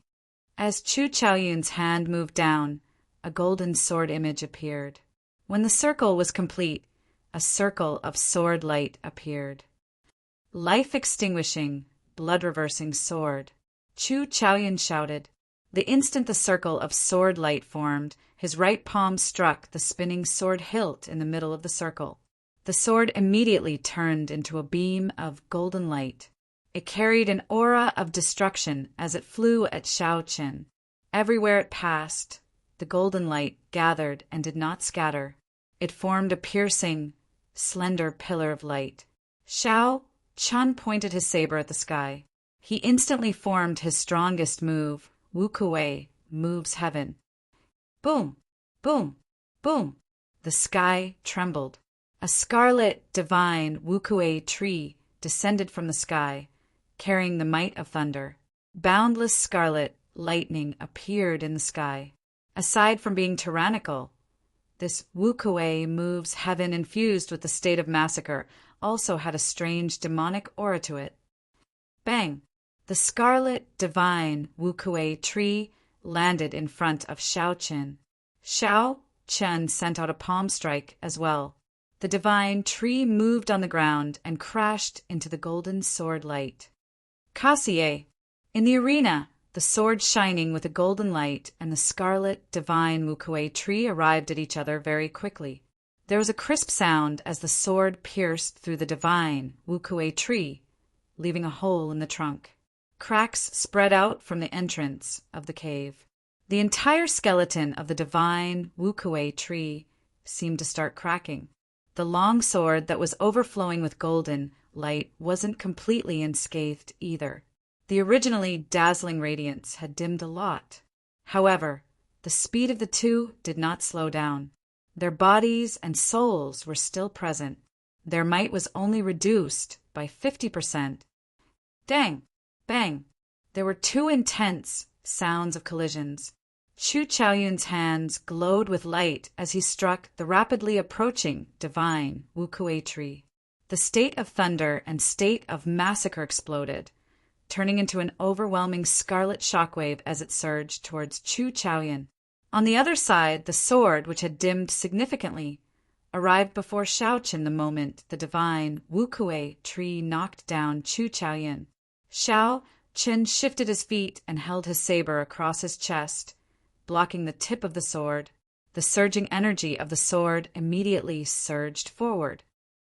As Chu Chaoyun's hand moved down, a golden sword image appeared. When the circle was complete, a circle of sword light appeared. Life-extinguishing, blood-reversing sword, Chu Chaoyun shouted. The instant the circle of sword light formed, his right palm struck the spinning sword hilt in the middle of the circle. The sword immediately turned into a beam of golden light. It carried an aura of destruction as it flew at Xiao Qin. Everywhere it passed, the golden light gathered and did not scatter. It formed a piercing, slender pillar of light. Xiao Qin pointed his saber at the sky. He instantly formed his strongest move, Wu Kuei, moves heaven. Boom! Boom! Boom! The sky trembled. A scarlet, divine Wu Kuei tree descended from the sky, carrying the might of thunder. Boundless scarlet lightning appeared in the sky. Aside from being tyrannical, this Wu Kuei moves heaven infused with the state of massacre also had a strange demonic aura to it. Bang! The scarlet, divine Wu Kuei tree landed in front of Xiao Qin. Xiao Qin sent out a palm strike as well. The divine tree moved on the ground and crashed into the golden sword light. Kassier! In the arena, the sword shining with a golden light and the scarlet, divine Wu Kuei tree arrived at each other very quickly. There was a crisp sound as the sword pierced through the divine Wu Kuei tree, leaving a hole in the trunk. Cracks spread out from the entrance of the cave. The entire skeleton of the divine Wu Kuei tree seemed to start cracking. The long sword that was overflowing with golden light wasn't completely unscathed either. The originally dazzling radiance had dimmed a lot. However, the speed of the two did not slow down. Their bodies and souls were still present. Their might was only reduced by 50%. Dang! Bang! There were two intense sounds of collisions. Chu Chaoyun's hands glowed with light as he struck the rapidly approaching divine Wu Kuei tree. The state of thunder and state of massacre exploded, turning into an overwhelming scarlet shockwave as it surged towards Chu Chaoyun. On the other side, the sword, which had dimmed significantly, arrived before Xiao Qin the moment the divine Wu Kuei tree knocked down Chu Chaoyun. Xiao Qin shifted his feet and held his saber across his chest, blocking the tip of the sword. The surging energy of the sword immediately surged forward.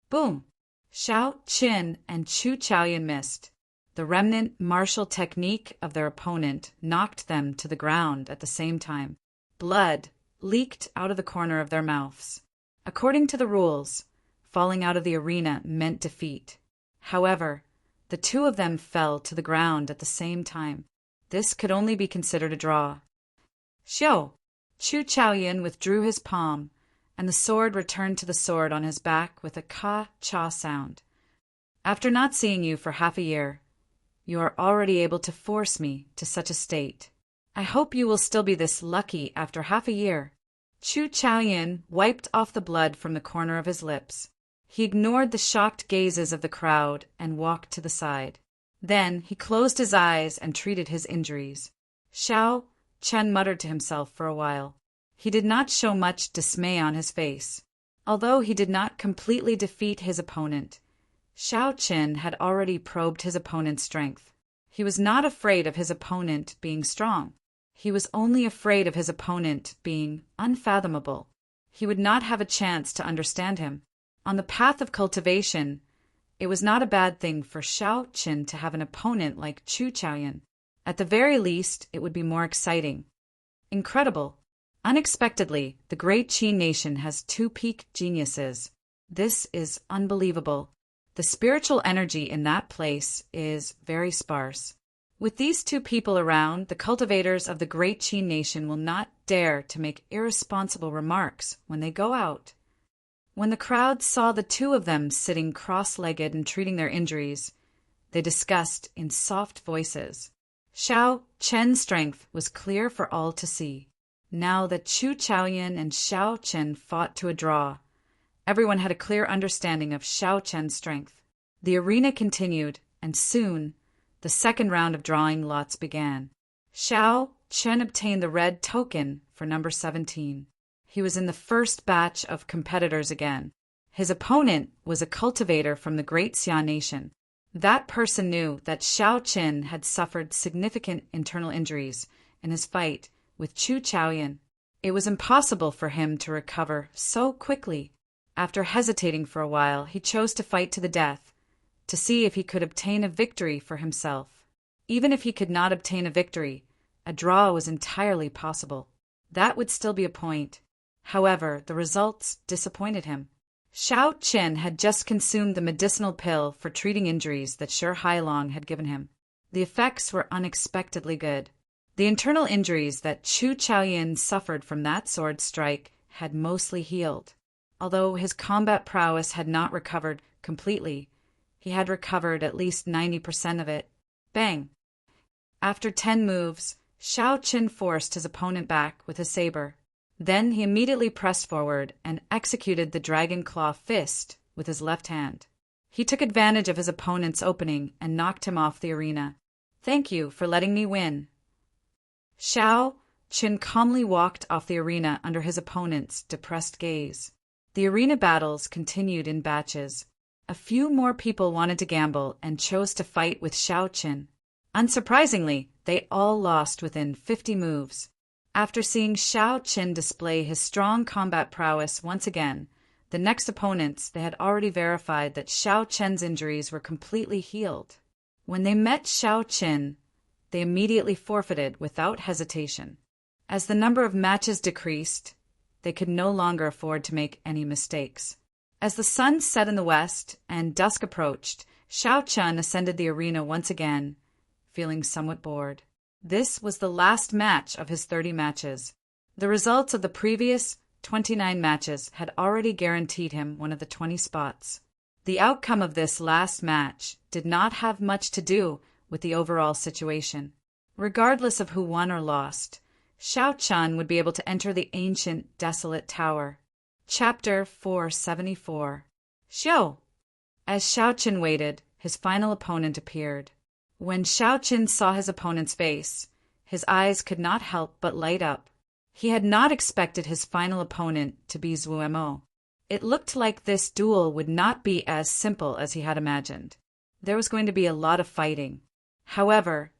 Boom! Xiao Qin and Chu Chaoyun missed. The remnant martial technique of their opponent knocked them to the ground at the same time. Blood leaked out of the corner of their mouths. According to the rules, falling out of the arena meant defeat. However, the two of them fell to the ground at the same time. This could only be considered a draw. Xiao! Chu Chaoyun withdrew his palm, and the sword returned to the sword on his back with a ka-cha sound. After not seeing you for half a year, you are already able to force me to such a state. I hope you will still be this lucky after half a year. Chu Chaoyun wiped off the blood from the corner of his lips. He ignored the shocked gazes of the crowd and walked to the side. Then he closed his eyes and treated his injuries. Xiao Qin muttered to himself for a while. He did not show much dismay on his face. Although he did not completely defeat his opponent, Xiao Qin had already probed his opponent's strength. He was not afraid of his opponent being strong. He was only afraid of his opponent being unfathomable. He would not have a chance to understand him. On the path of cultivation, it was not a bad thing for Xiao Qin to have an opponent like Chu Chaoyan. At the very least, it would be more exciting. Incredible. Unexpectedly, the great Qi nation has two peak geniuses. This is unbelievable. The spiritual energy in that place is very sparse. With these two people around, the cultivators of the great Qi nation will not dare to make irresponsible remarks when they go out. When the crowd saw the two of them sitting cross-legged and treating their injuries, they discussed in soft voices. Xiao Chen's strength was clear for all to see. Now that Chu Chaoyan and Xiao Chen fought to a draw, everyone had a clear understanding of Xiao Chen's strength. The arena continued, and soon, the second round of drawing lots began. Xiao Chen obtained the red token for number 17. He was in the first batch of competitors again. His opponent was a cultivator from the Great Xia Nation. That person knew that Xiao Qin had suffered significant internal injuries in his fight with Chu Chaoyan. It was impossible for him to recover so quickly. After hesitating for a while, he chose to fight to the death, to see if he could obtain a victory for himself. Even if he could not obtain a victory, a draw was entirely possible. That would still be a point. However, the results disappointed him. Xiao Qin had just consumed the medicinal pill for treating injuries that Shi Hailong had given him. The effects were unexpectedly good. The internal injuries that Chu Chaoyan suffered from that sword strike had mostly healed. Although his combat prowess had not recovered completely, he had recovered at least 90% of it. Bang! After 10 moves, Xiao Qin forced his opponent back with his saber. Then he immediately pressed forward and executed the Dragon Claw Fist with his left hand. He took advantage of his opponent's opening and knocked him off the arena. "Thank you for letting me win." Xiao Qin calmly walked off the arena under his opponent's depressed gaze. The arena battles continued in batches. A few more people wanted to gamble and chose to fight with Xiao Qin. Unsurprisingly, they all lost within 50 moves. After seeing Xiao Qin display his strong combat prowess once again, the next opponents they had already verified that Xiao Qin's injuries were completely healed. When they met Xiao Qin, they immediately forfeited without hesitation. As the number of matches decreased, they could no longer afford to make any mistakes. As the sun set in the west and dusk approached, Xiao Qin ascended the arena once again, feeling somewhat bored. This was the last match of his 30 matches. The results of the previous 29 matches had already guaranteed him one of the 20 spots. The outcome of this last match did not have much to do with the overall situation. Regardless of who won or lost, Xiao Qin would be able to enter the ancient, desolate tower. Chapter 474. Xiao! As Xiao Qin waited, his final opponent appeared. When Xiao Qin saw his opponent's face, his eyes could not help but light up. He had not expected his final opponent to be Zuo. It looked like this duel would not be as simple as he had imagined. There was going to be a lot of fighting. However,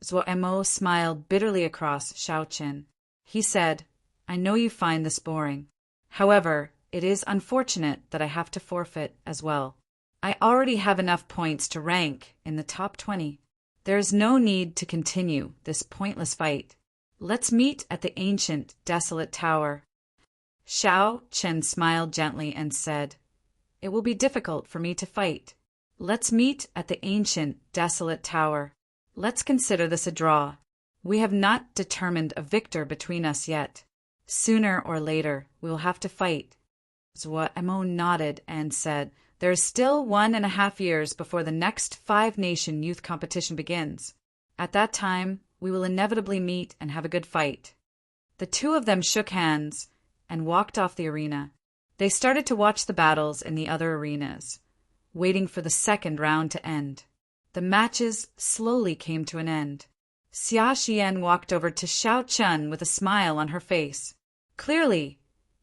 Zuo smiled bitterly across Xiao Qin. He said, "I know you find this boring. However, it is unfortunate that I have to forfeit as well. I already have enough points to rank in the top 20. There is no need to continue this pointless fight. Let's meet at the ancient, desolate tower." Xiao Qin smiled gently and said, "It will be difficult for me to fight. Let's meet at the ancient, desolate tower. Let's consider this a draw. We have not determined a victor between us yet. Sooner or later, we will have to fight." Zuo nodded and said, "There is still 1.5 years before the next 5-nation youth competition begins. At that time, we will inevitably meet and have a good fight." The two of them shook hands and walked off the arena. They started to watch the battles in the other arenas, waiting for the second round to end. The matches slowly came to an end. Xia Xian walked over to Xiao Qin with a smile on her face. Clearly,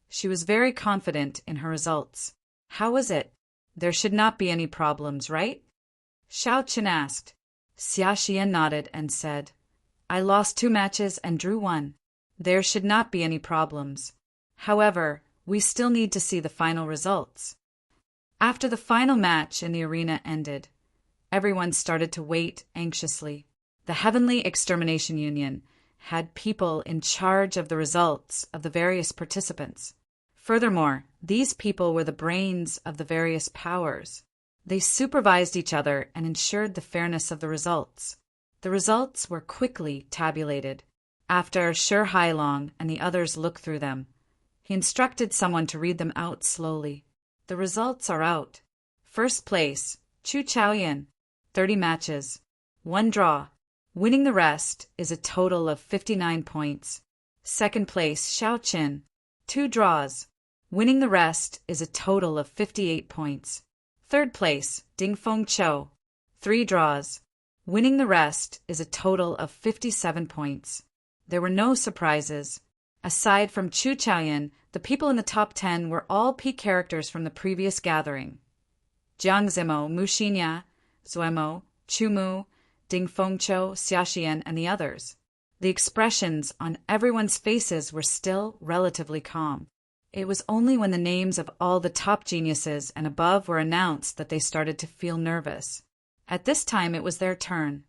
she was very confident in her results. "How was it? There should not be any problems, right?" Xiao Qin asked. Xia Xian nodded and said, I lost 2 matches and drew 1. There should not be any problems. However, we still need to see the final results. After the final match in the arena ended, everyone started to wait anxiously. The Heavenly Extermination Union had people in charge of the results of the various participants. Furthermore, these people were the brains of the various powers. They supervised each other and ensured the fairness of the results. The results were quickly tabulated. After Shi Hailong and the others looked through them, he instructed someone to read them out slowly. The results are out. First place, Chu Chaoyan, 30 matches, 1 draw. Winning the rest is a total of 59 points. Second place, Xiao Qin, 2 draws. Winning the rest is a total of 58 points. Third place, Ding Feng Chou, 3 draws. Winning the rest is a total of 57 points. There were no surprises. Aside from Chu Chaoyan, the people in the top 10 were all peak characters from the previous gathering. Jiang Zimo, Mu Xinya, Zuemo, Chu Mu, Ding Fengqiu, Xia Xian, and the others. The expressions on everyone's faces were still relatively calm. It was only when the names of all the top geniuses and above were announced that they started to feel nervous. At this time it was their turn.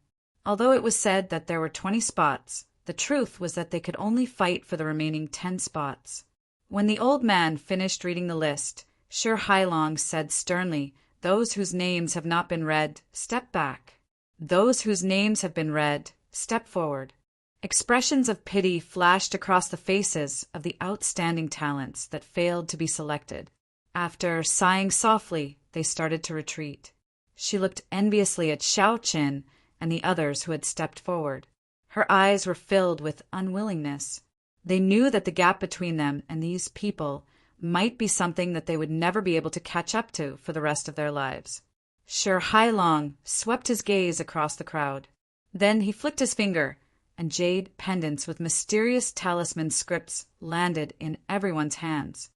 Although it was said that there were 20 spots, the truth was that they could only fight for the remaining 10 spots. When the old man finished reading the list, Shi Hailong said sternly, "Those whose names have not been read, step back. Those whose names have been read, step forward." Expressions of pity flashed across the faces of the outstanding talents that failed to be selected. After sighing softly, they started to retreat. She looked enviously at Xiao Qin and the others who had stepped forward. Her eyes were filled with unwillingness. They knew that the gap between them and these people might be something that they would never be able to catch up to for the rest of their lives. Shi Hailong swept his gaze across the crowd. Then he flicked his finger, and jade pendants with mysterious talisman scripts landed in everyone's hands.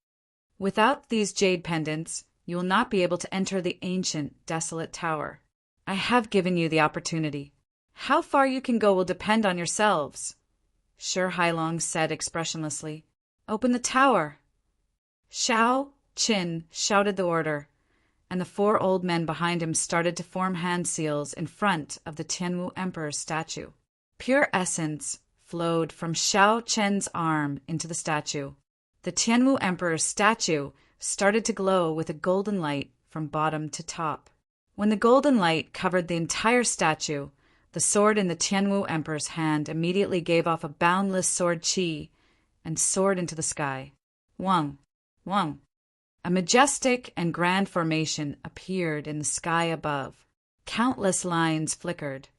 "Without these jade pendants, you will not be able to enter the ancient, desolate tower. I have given you the opportunity. How far you can go will depend on yourselves," Shi Hailong said expressionlessly. "Open the tower." Xiao Qin shouted the order, and the 4 old men behind him started to form hand seals in front of the Tianwu Emperor's statue. Pure essence flowed from Xiao Qin's arm into the statue. The Tianwu Emperor's statue started to glow with a golden light from bottom to top. When the golden light covered the entire statue, the sword in the Tianwu Emperor's hand immediately gave off a boundless sword qi and soared into the sky. Wang, Wang. A majestic and grand formation appeared in the sky above. Countless lines flickered,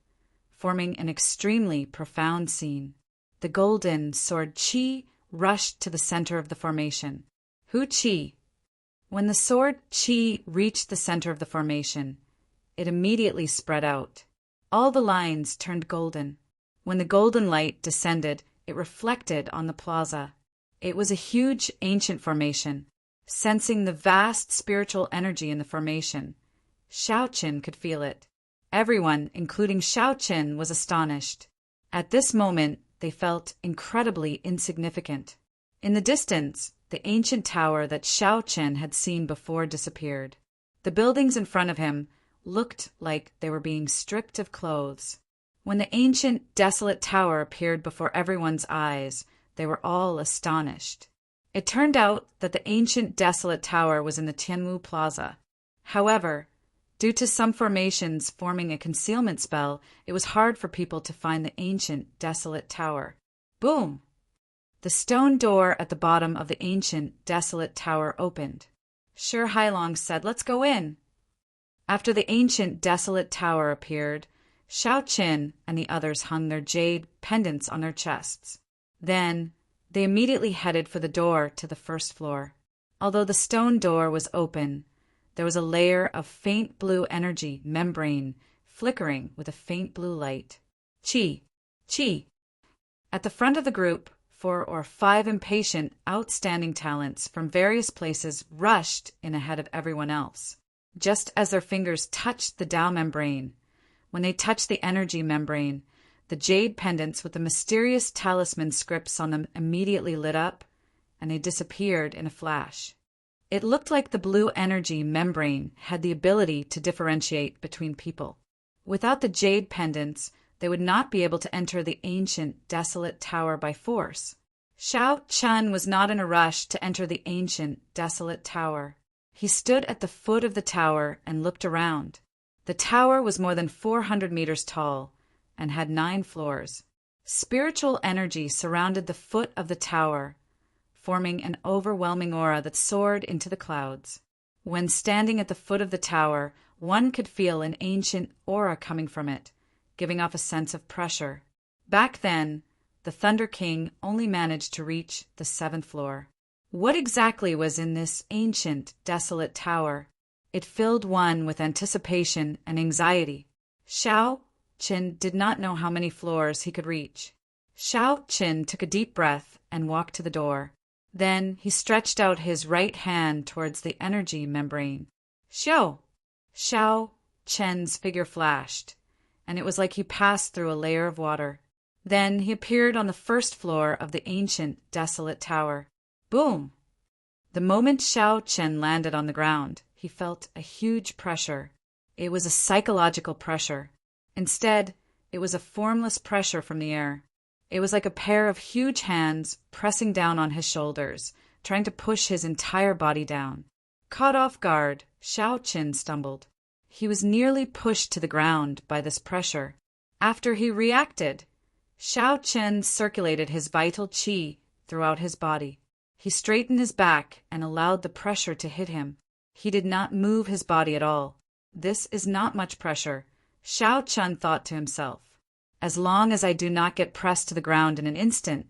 forming an extremely profound scene. The golden sword qi rushed to the center of the formation. Hu qi. When the sword qi reached the center of the formation, it immediately spread out. All the lines turned golden. When the golden light descended, it reflected on the plaza. It was a huge ancient formation. Sensing the vast spiritual energy in the formation, Xiao Qin could feel it. Everyone, including Xiao Qin, was astonished. At this moment, they felt incredibly insignificant. In the distance, the ancient tower that Xiao Qin had seen before disappeared. The buildings in front of him looked like they were being stripped of clothes. When the ancient, desolate tower appeared before everyone's eyes, they were all astonished. It turned out that the ancient, desolate tower was in the Tianwu Plaza. However, due to some formations forming a concealment spell, it was hard for people to find the ancient, desolate tower. Boom! The stone door at the bottom of the ancient, desolate tower opened. Shi Hailong said, "Let's go in." After the ancient, desolate tower appeared, Xiao Qin and the others hung their jade pendants on their chests. Then they immediately headed for the door to the first floor. Although the stone door was open, there was a layer of faint blue energy membrane flickering with a faint blue light. Qi, qi. At the front of the group, 4 or 5 impatient, outstanding talents from various places rushed in ahead of everyone else. Just as their fingers touched the Tao membrane, when they touched the energy membrane, The jade pendants with the mysterious talisman scripts on them immediately lit up, and they disappeared in a flash. It looked like the blue energy membrane had the ability to differentiate between people. Without the jade pendants, they would not be able to enter the ancient, desolate tower by force. Xiao Chun was not in a rush to enter the ancient, desolate tower. He stood at the foot of the tower and looked around. The tower was more than 400 meters tall and had 9 floors. Spiritual energy surrounded the foot of the tower, forming an overwhelming aura that soared into the clouds. When standing at the foot of the tower, one could feel an ancient aura coming from it, giving off a sense of pressure. Back then, the Thunder King only managed to reach the 7th floor. What exactly was in this ancient, desolate tower? It filled one with anticipation and anxiety. Xiao Qin did not know how many floors he could reach. Xiao Qin took a deep breath and walked to the door. Then he stretched out his right hand towards the energy membrane. Xiao Qin's figure flashed, and it was like he passed through a layer of water. Then he appeared on the 1st floor of the ancient, desolate tower. Boom! The moment Xiao Qin landed on the ground, he felt a huge pressure. It was a psychological pressure. Instead, it was a formless pressure from the air. It was like a pair of huge hands pressing down on his shoulders, trying to push his entire body down. Caught off guard, Xiao Qin stumbled. He was nearly pushed to the ground by this pressure. After he reacted, Xiao Qin circulated his vital qi throughout his body. He straightened his back and allowed the pressure to hit him. He did not move his body at all. This is not much pressure, Xiao Qin thought to himself. As long as I do not get pressed to the ground in an instant,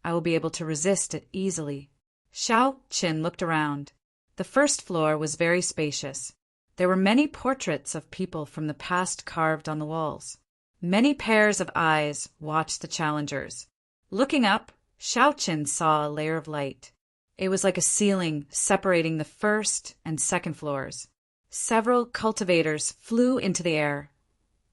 I will be able to resist it easily. Xiao Qin looked around. The 1st floor was very spacious. There were many portraits of people from the past carved on the walls. Many pairs of eyes watched the challengers. Looking up, Xiao Qin saw a layer of light. It was like a ceiling separating the 1st and 2nd floors. Several cultivators flew into the air,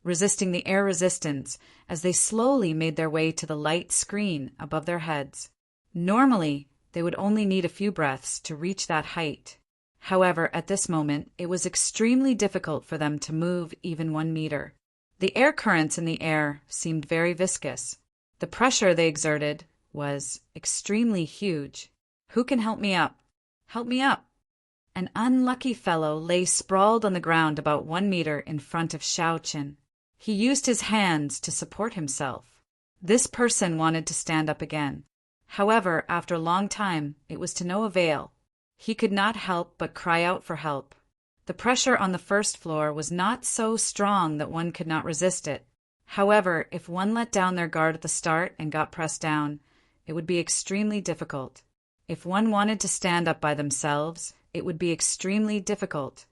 resisting the air resistance as they slowly made their way to the light screen above their heads. Normally, they would only need a few breaths to reach that height. However, at this moment, it was extremely difficult for them to move even 1 meter. The air currents in the air seemed very viscous. The pressure they exerted was extremely huge. Who can help me up? Help me up! An unlucky fellow lay sprawled on the ground about 1 meter in front of Xiao Qin. He used his hands to support himself. This person wanted to stand up again. However, after a long time, it was to no avail. He could not help but cry out for help. The pressure on the 1st floor was not so strong that one could not resist it. However, if one let down their guard at the start and got pressed down, it would be extremely difficult. If one wanted to stand up by themselves, it would be extremely difficult.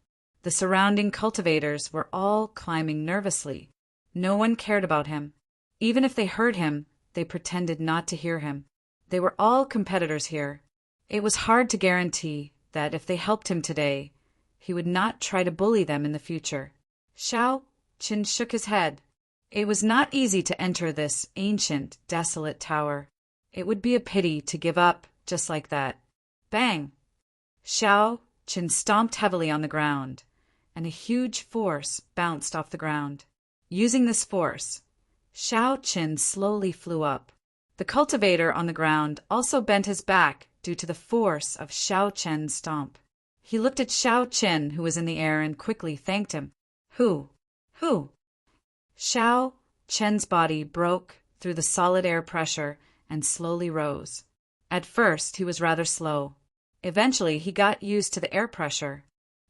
The surrounding cultivators were all climbing nervously. No one cared about him. Even if they heard him, they pretended not to hear him. They were all competitors here. It was hard to guarantee that if they helped him today, he would not try to bully them in the future. Xiao Qin shook his head. It was not easy to enter this ancient, desolate tower. It would be a pity to give up just like that. Bang! Xiao Qin stomped heavily on the ground, and a huge force bounced off the ground. Using this force, Xiao Qin slowly flew up. The cultivator on the ground also bent his back due to the force of Xiao Qin's stomp. He looked at Xiao Qin, who was in the air, and quickly thanked him. Who? Xiao Qin's body broke through the solid air pressure and slowly rose. At first, he was rather slow. Eventually, he got used to the air pressure.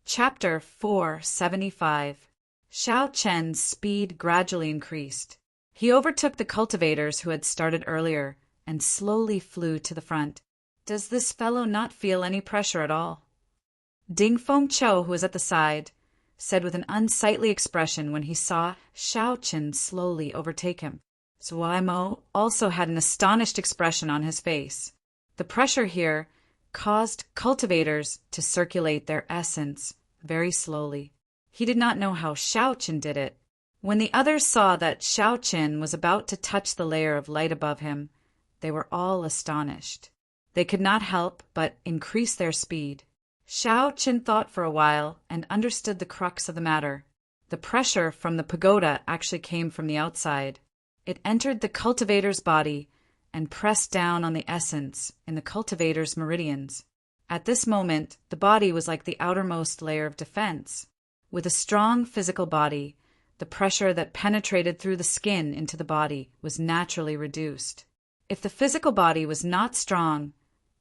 Chapter 475. Xiao Qin's speed gradually increased. He overtook the cultivators who had started earlier and slowly flew to the front. Does this fellow not feel any pressure at all? Ding Feng Chou, who was at the side, said with an unsightly expression when he saw Xiao Qin slowly overtake him. Zhuai Mo also had an astonished expression on his face. The pressure here caused cultivators to circulate their essence very slowly. He did not know how Xiao Qin did it. When the others saw that Xiao Qin was about to touch the layer of light above him, they were all astonished. They could not help but increase their speed. Xiao Qin thought for a while and understood the crux of the matter. The pressure from the pagoda actually came from the outside. It entered the cultivator's body and pressed down on the essence in the cultivator's meridians. At this moment, the body was like the outermost layer of defense. With a strong physical body, the pressure that penetrated through the skin into the body was naturally reduced. If the physical body was not strong,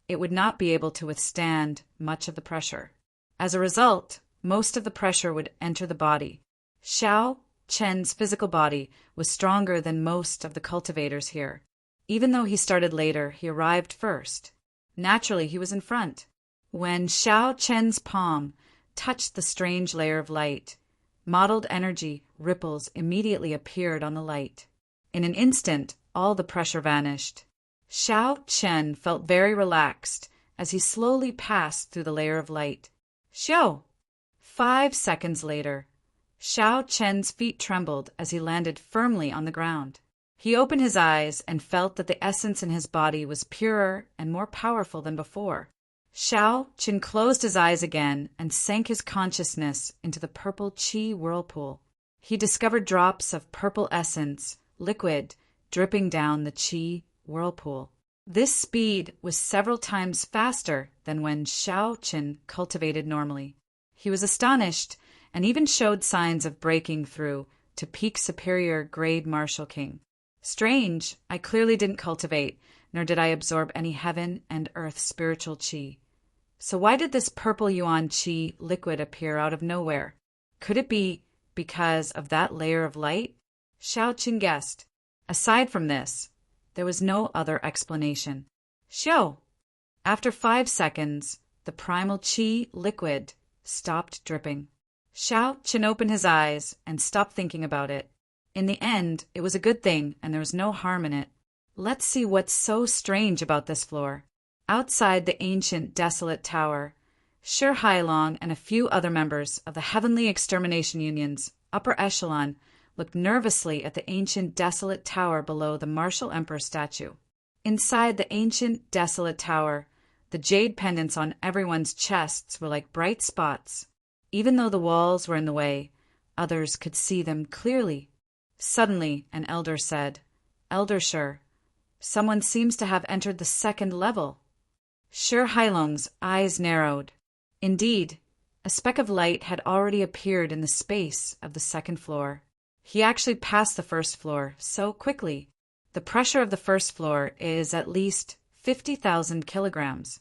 it would not be able to withstand much of the pressure. As a result, most of the pressure would enter the body. Xiao Chen's physical body was stronger than most of the cultivators here. Even though he started later, he arrived first. Naturally, he was in front. When Xiao Chen's palm touched the strange layer of light, mottled energy ripples immediately appeared on the light. In an instant, all the pressure vanished. Xiao Chen felt very relaxed as he slowly passed through the layer of light. Xiao! 5 seconds later, Xiao Chen's feet trembled as he landed firmly on the ground. He opened his eyes and felt that the essence in his body was purer and more powerful than before. Xiao Chen closed his eyes again and sank his consciousness into the purple qi whirlpool. He discovered drops of purple essence, liquid, dripping down the qi whirlpool. This speed was several times faster than when Xiao Chen cultivated normally. He was astonished and even showed signs of breaking through to peak superior grade Martial King. Strange, I clearly didn't cultivate, nor did I absorb any heaven and earth spiritual qi. So why did this purple yuan qi liquid appear out of nowhere? Could it be because of that layer of light? Xiao Qin guessed. Aside from this, there was no other explanation. Xiao! After 5 seconds, the primal qi liquid stopped dripping. Xiao Qin opened his eyes and stopped thinking about it. In the end, it was a good thing and there was no harm in it. Let's see what's so strange about this floor. Outside the ancient desolate tower, Shi Hailong and a few other members of the Heavenly Extermination Union's upper echelon looked nervously at the ancient desolate tower below the martial emperor statue. Inside the ancient desolate tower, the jade pendants on everyone's chests were like bright spots. Even though the walls were in the way, others could see them clearly. Suddenly, an elder said, "Elder Shi, someone seems to have entered the 2nd level." Shi Hailong's eyes narrowed. Indeed, a speck of light had already appeared in the space of the 2nd floor. He actually passed the 1st floor so quickly. The pressure of the 1st floor is at least 50,000 kilograms.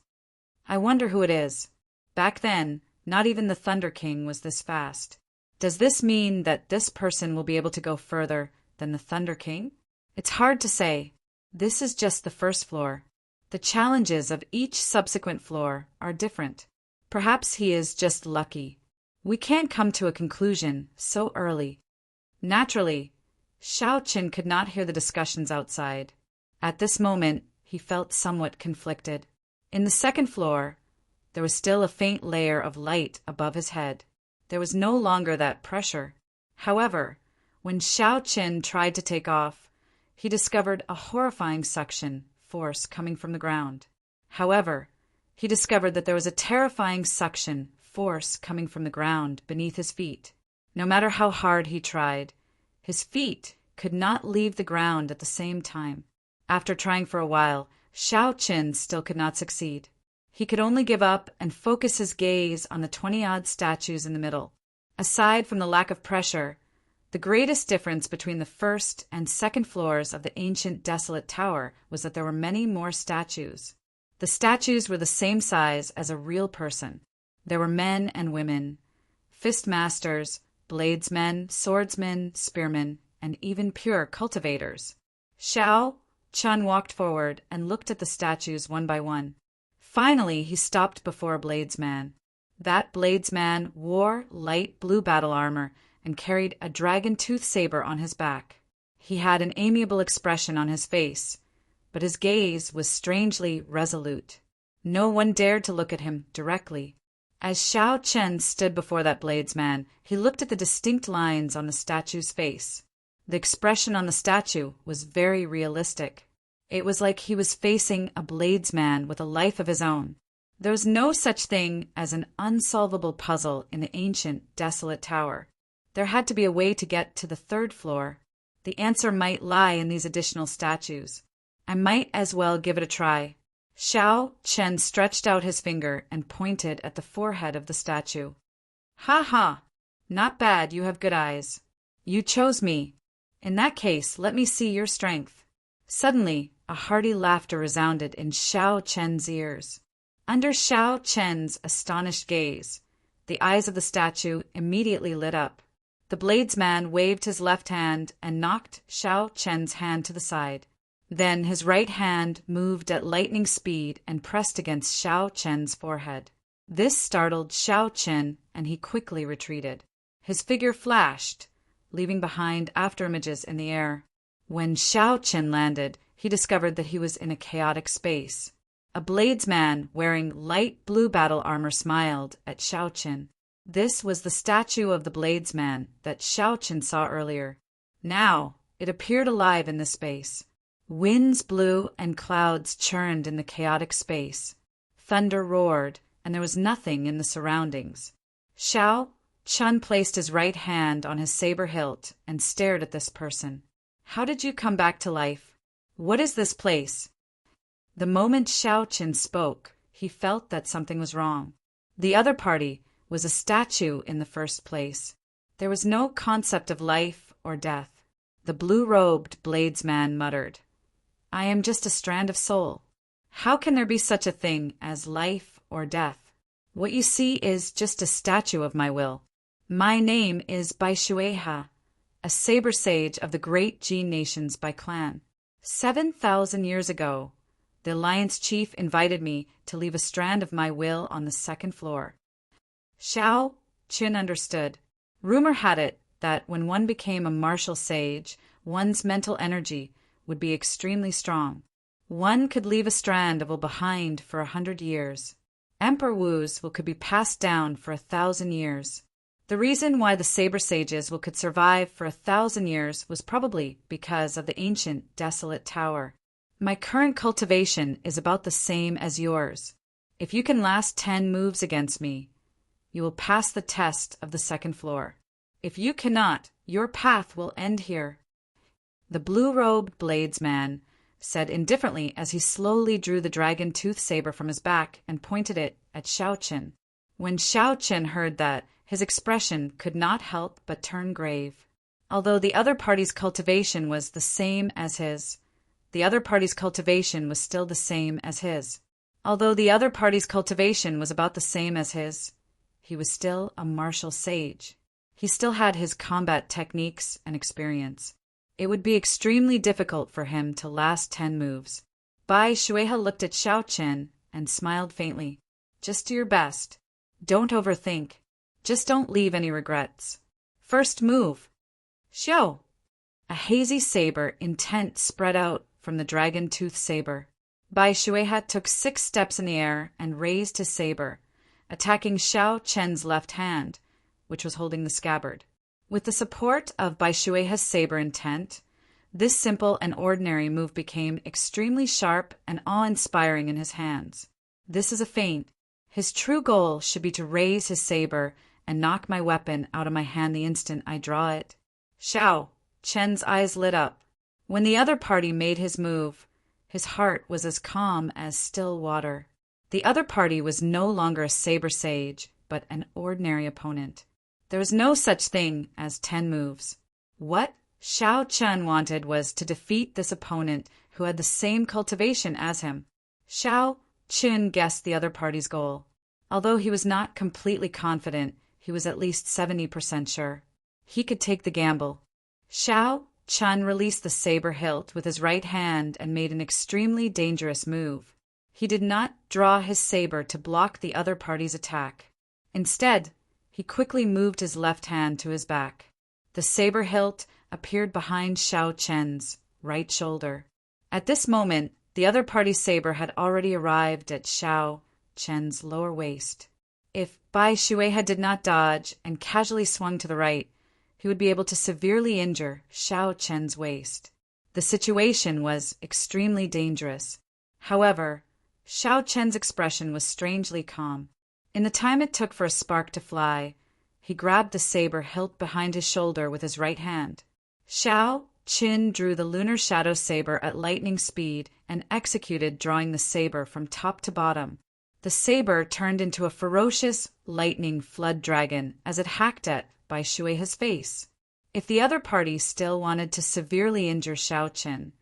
I wonder who it is. Back then, not even the Thunder King was this fast. Does this mean that this person will be able to go further than the Thunder King? It's hard to say. This is just the 1st floor. The challenges of each subsequent floor are different. Perhaps he is just lucky. We can't come to a conclusion so early. Naturally, Xiao Qin could not hear the discussions outside. At this moment, he felt somewhat conflicted. In the 2nd floor, there was still a faint layer of light above his head. There was no longer that pressure. However, when Xiao Qin tried to take off, he discovered a horrifying suction force coming from the ground. However, he discovered that there was a terrifying suction force coming from the ground beneath his feet. No matter how hard he tried, his feet could not leave the ground at the same time. After trying for a while, Xiao Qin still could not succeed. He could only give up and focus his gaze on the 20-odd statues in the middle. Aside from the lack of pressure, the greatest difference between the 1st and 2nd floors of the ancient desolate tower was that there were many more statues. The statues were the same size as a real person. There were men and women, fist masters, bladesmen, swordsmen, spearmen, and even pure cultivators. Xiao Chen walked forward and looked at the statues one by one. Finally, he stopped before a bladesman. That bladesman wore light blue battle armor and carried a dragon-tooth saber on his back. He had an amiable expression on his face, but his gaze was strangely resolute. No one dared to look at him directly. As Xiao Chen stood before that bladesman, he looked at the distinct lines on the statue's face. The expression on the statue was very realistic. It was like he was facing a bladesman with a life of his own. There was no such thing as an unsolvable puzzle in the ancient, desolate tower. There had to be a way to get to the third floor. The answer might lie in these additional statues. I might as well give it a try. Xiao Chen stretched out his finger and pointed at the forehead of the statue. Ha ha! Not bad, you have good eyes. You chose me. In that case, let me see your strength. Suddenly, a hearty laughter resounded in Xiao Chen's ears. Under Xiao Chen's astonished gaze, the eyes of the statue immediately lit up. The bladesman waved his left hand and knocked Xiao Chen's hand to the side. Then his right hand moved at lightning speed and pressed against Xiao Chen's forehead. This startled Xiao Chen, and he quickly retreated. His figure flashed, leaving behind afterimages in the air. When Xiao Chen landed, he discovered that he was in a chaotic space. A bladesman wearing light blue battle armor smiled at Xiao Chen. This was the statue of the bladesman that Xiao Chen saw earlier. Now, it appeared alive in the space. Winds blew and clouds churned in the chaotic space. Thunder roared, and there was nothing in the surroundings. Xiao Chen placed his right hand on his saber hilt and stared at this person. How did you come back to life? What is this place? The moment Xiao Chen spoke, he felt that something was wrong. The other party was a statue in the first place. There was no concept of life or death. The blue-robed bladesman muttered, I am just a strand of soul. How can there be such a thing as life or death? What you see is just a statue of my will. My name is Bai Shuiha, a saber sage of the great Jin nations by clan. 7,000 years ago, the alliance chief invited me to leave a strand of my will on the second floor. Xiao Chen understood. Rumor had it that when one became a martial sage, one's mental energy would be extremely strong. One could leave a strand of will behind for 100 years. Emperor Wu's will could be passed down for 1,000 years. The reason why the saber sages will could survive for 1,000 years was probably because of the ancient, desolate tower. My current cultivation is about the same as yours. If you can last 10 moves against me, you will pass the test of the second floor. If you cannot, your path will end here. The blue-robed bladesman said indifferently as he slowly drew the dragon-tooth saber from his back and pointed it at Xiao Chen. When Xiao Chen heard that, his expression could not help but turn grave. Although the other party's cultivation was the same as his, the other party's cultivation was still the same as his. Although the other party's cultivation was about the same as his, he was still a martial sage. He still had his combat techniques and experience. It would be extremely difficult for him to last 10 moves. Bai Shuiha looked at Xiao Chen and smiled faintly. Just do your best. Don't overthink. Just don't leave any regrets. First move. Xiao. A hazy saber intent spread out from the dragon-tooth saber. Bai Shuiha took 6 steps in the air and raised his saber, attacking Xiao Chen's left hand, which was holding the scabbard. With the support of Bai Shuiha's saber intent, this simple and ordinary move became extremely sharp and awe-inspiring in his hands. This is a feint. His true goal should be to raise his saber and knock my weapon out of my hand the instant I draw it. Xiao Chen's eyes lit up. When the other party made his move, his heart was as calm as still water. The other party was no longer a saber sage, but an ordinary opponent. There was no such thing as 10 moves. What Xiao Chen wanted was to defeat this opponent who had the same cultivation as him. Xiao Chen guessed the other party's goal. Although he was not completely confident, he was at least 70% sure. He could take the gamble. Xiao Chen released the saber hilt with his right hand and made an extremely dangerous move. He did not draw his saber to block the other party's attack. Instead, he quickly moved his left hand to his back. The saber hilt appeared behind Xiao Chen's right shoulder. At this moment, the other party's saber had already arrived at Xiao Chen's lower waist. If Bai Shueha did not dodge and casually swung to the right, he would be able to severely injure Xiao Chen's waist. The situation was extremely dangerous. However, Xiao Chen's expression was strangely calm. In the time it took for a spark to fly, he grabbed the saber hilt behind his shoulder with his right hand. Xiao Chen drew the lunar shadow saber at lightning speed and executed drawing the saber from top to bottom. The saber turned into a ferocious lightning flood dragon as it hacked at Bai Shueha's face. If the other party still wanted to severely injure Xiao Chen,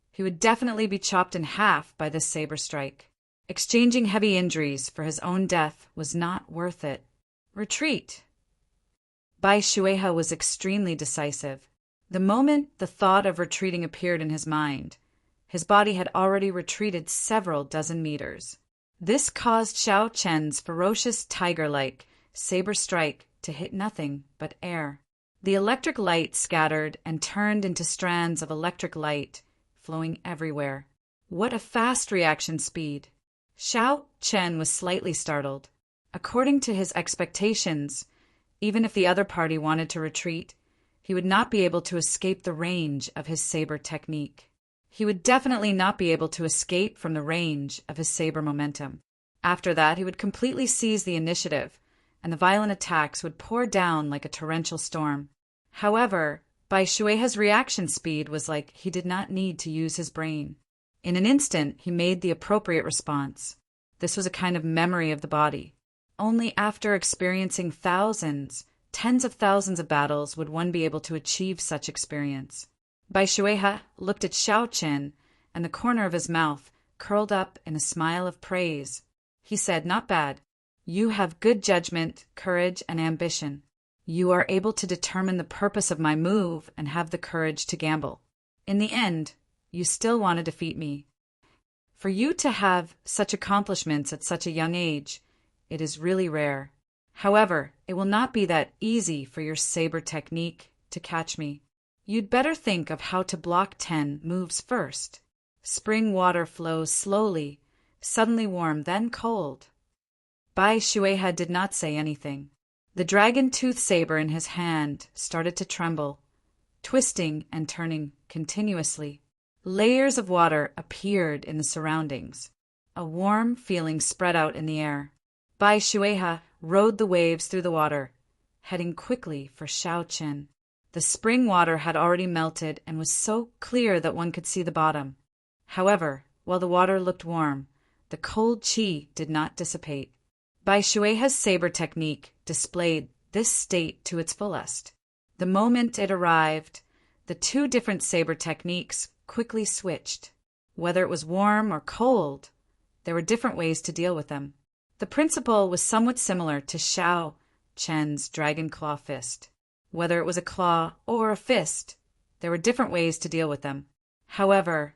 he would definitely be chopped in half by this saber strike. Exchanging heavy injuries for his own death was not worth it. Retreat! Bai Shueha was extremely decisive. The moment the thought of retreating appeared in his mind, his body had already retreated several dozen meters. This caused Xiao Chen's ferocious tiger-like saber strike to hit nothing but air. The electric light scattered and turned into strands of electric light, flowing everywhere. What a fast reaction speed! Xiao Chen was slightly startled. According to his expectations, even if the other party wanted to retreat, he would not be able to escape the range of his saber technique. He would definitely not be able to escape from the range of his saber momentum. After that, he would completely seize the initiative, and the violent attacks would pour down like a torrential storm. However, Bai Shueha's reaction speed was like he did not need to use his brain. In an instant, he made the appropriate response. This was a kind of memory of the body. Only after experiencing thousands, tens of thousands of battles would one be able to achieve such experience. Bai Shueha looked at Xiao Chen, and the corner of his mouth curled up in a smile of praise. He said, "Not bad. You have good judgment, courage, and ambition. You are able to determine the purpose of my move and have the courage to gamble. In the end, you still want to defeat me. For you to have such accomplishments at such a young age, it is really rare. However, it will not be that easy for your saber technique to catch me. You'd better think of how to block 10 moves first. Spring water flows slowly, suddenly warm, then cold." Bai Shueha did not say anything. The dragon-tooth saber in his hand started to tremble, twisting and turning continuously. Layers of water appeared in the surroundings. A warm feeling spread out in the air. Bai Shueha rode the waves through the water, heading quickly for Xiao Chen. The spring water had already melted and was so clear that one could see the bottom. However, while the water looked warm, the cold qi did not dissipate. Bai Shueha's saber technique displayed this state to its fullest. The moment it arrived, the two different saber techniques quickly switched. Whether it was warm or cold, there were different ways to deal with them. The principle was somewhat similar to Xiao Chen's dragon claw fist. Whether it was a claw or a fist, there were different ways to deal with them. However,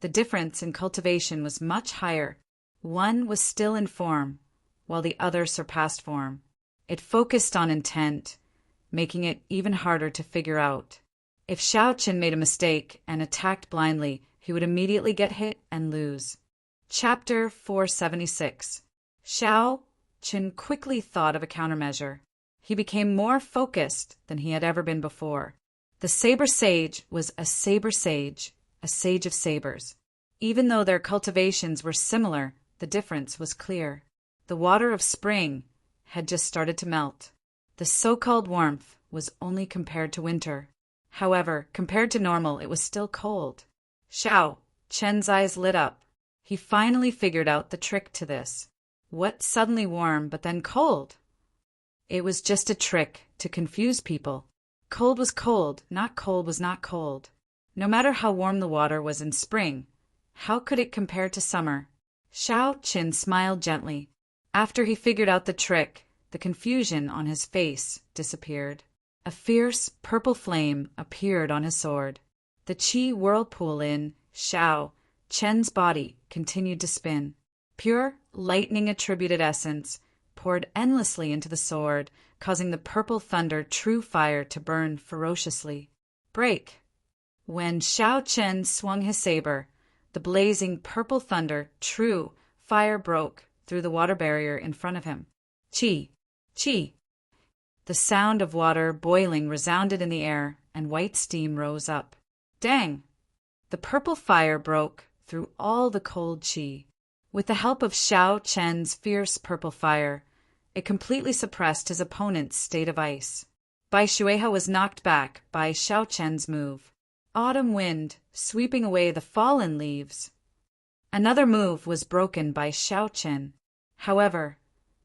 the difference in cultivation was much higher. One was still in form, while the other surpassed form. It focused on intent, making it even harder to figure out. If Xiao Chen made a mistake and attacked blindly, he would immediately get hit and lose. Chapter 476. Xiao Chen quickly thought of a countermeasure. He became more focused than he had ever been before. The saber sage was a saber sage, a sage of sabers. Even though their cultivations were similar, the difference was clear. The water of spring had just started to melt. The so-called warmth was only compared to winter. However, compared to normal, it was still cold. Xiao Chen's eyes lit up. He finally figured out the trick to this. What suddenly warm but then cold? It was just a trick to confuse people. Cold was cold, not cold was not cold. No matter how warm the water was in spring, how could it compare to summer? Xiao Chen smiled gently. After he figured out the trick, the confusion on his face disappeared. A fierce purple flame appeared on his sword. The qi whirlpool in Xiao Chen's body continued to spin. Pure lightning-attributed essence poured endlessly into the sword, causing the purple thunder true fire to burn ferociously. Break! When Xiao Chen swung his saber, the blazing purple thunder true fire broke through the water barrier in front of him. Chi, chi. The sound of water boiling resounded in the air, and white steam rose up. Dang! The purple fire broke through all the cold chi. With the help of Xiao Chen's fierce purple fire, it completely suppressed his opponent's state of ice. Bai Shueha was knocked back by Xiao Chen's move. Autumn wind, sweeping away the fallen leaves. Another move was broken by Xiao Chen. However,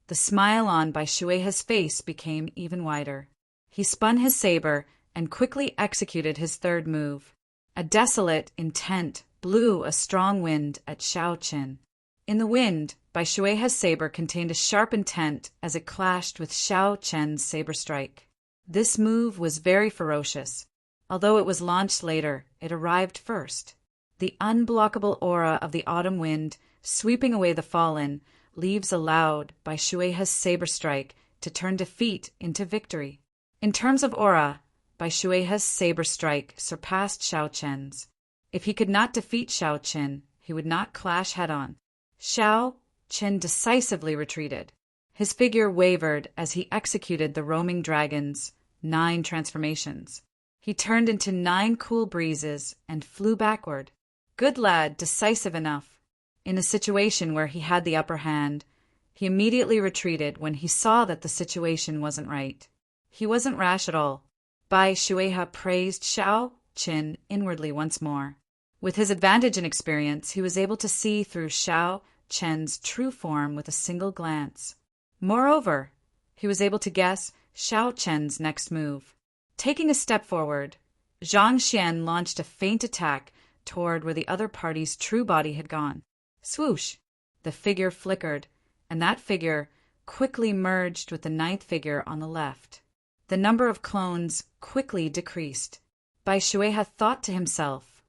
the smile on Bai Shueha's face became even wider. He spun his saber and quickly executed his third move. A desolate intent blew a strong wind at Xiao Chen. In the wind, Bai Shueha's saber contained a sharp intent as it clashed with Xiao Chen's saber strike. This move was very ferocious. Although it was launched later, it arrived first. The unblockable aura of the autumn wind, sweeping away the fallen, leaves allowed Bai Shueha's saber strike to turn defeat into victory. In terms of aura, Bai Shueha's saber strike surpassed Xiao Chen's. If he could not defeat Xiao Chen, he would not clash head-on. Xiao Chen decisively retreated. His figure wavered as he executed the roaming dragon's 9 transformations. He turned into 9 cool breezes and flew backward. Good lad, decisive enough. In a situation where he had the upper hand, he immediately retreated when he saw that the situation wasn't right. He wasn't rash at all. Bai Shueha praised Xiao Chen inwardly once more. With his advantage in experience, he was able to see through Xiao Chen's true form with a single glance. Moreover, he was able to guess Xiao Chen's next move. Taking a step forward, Zhang Xian launched a feint attack toward where the other party's true body had gone. Swoosh! The figure flickered, and that figure quickly merged with the 9th figure on the left. The number of clones quickly decreased. Bai Shueha thought to himself,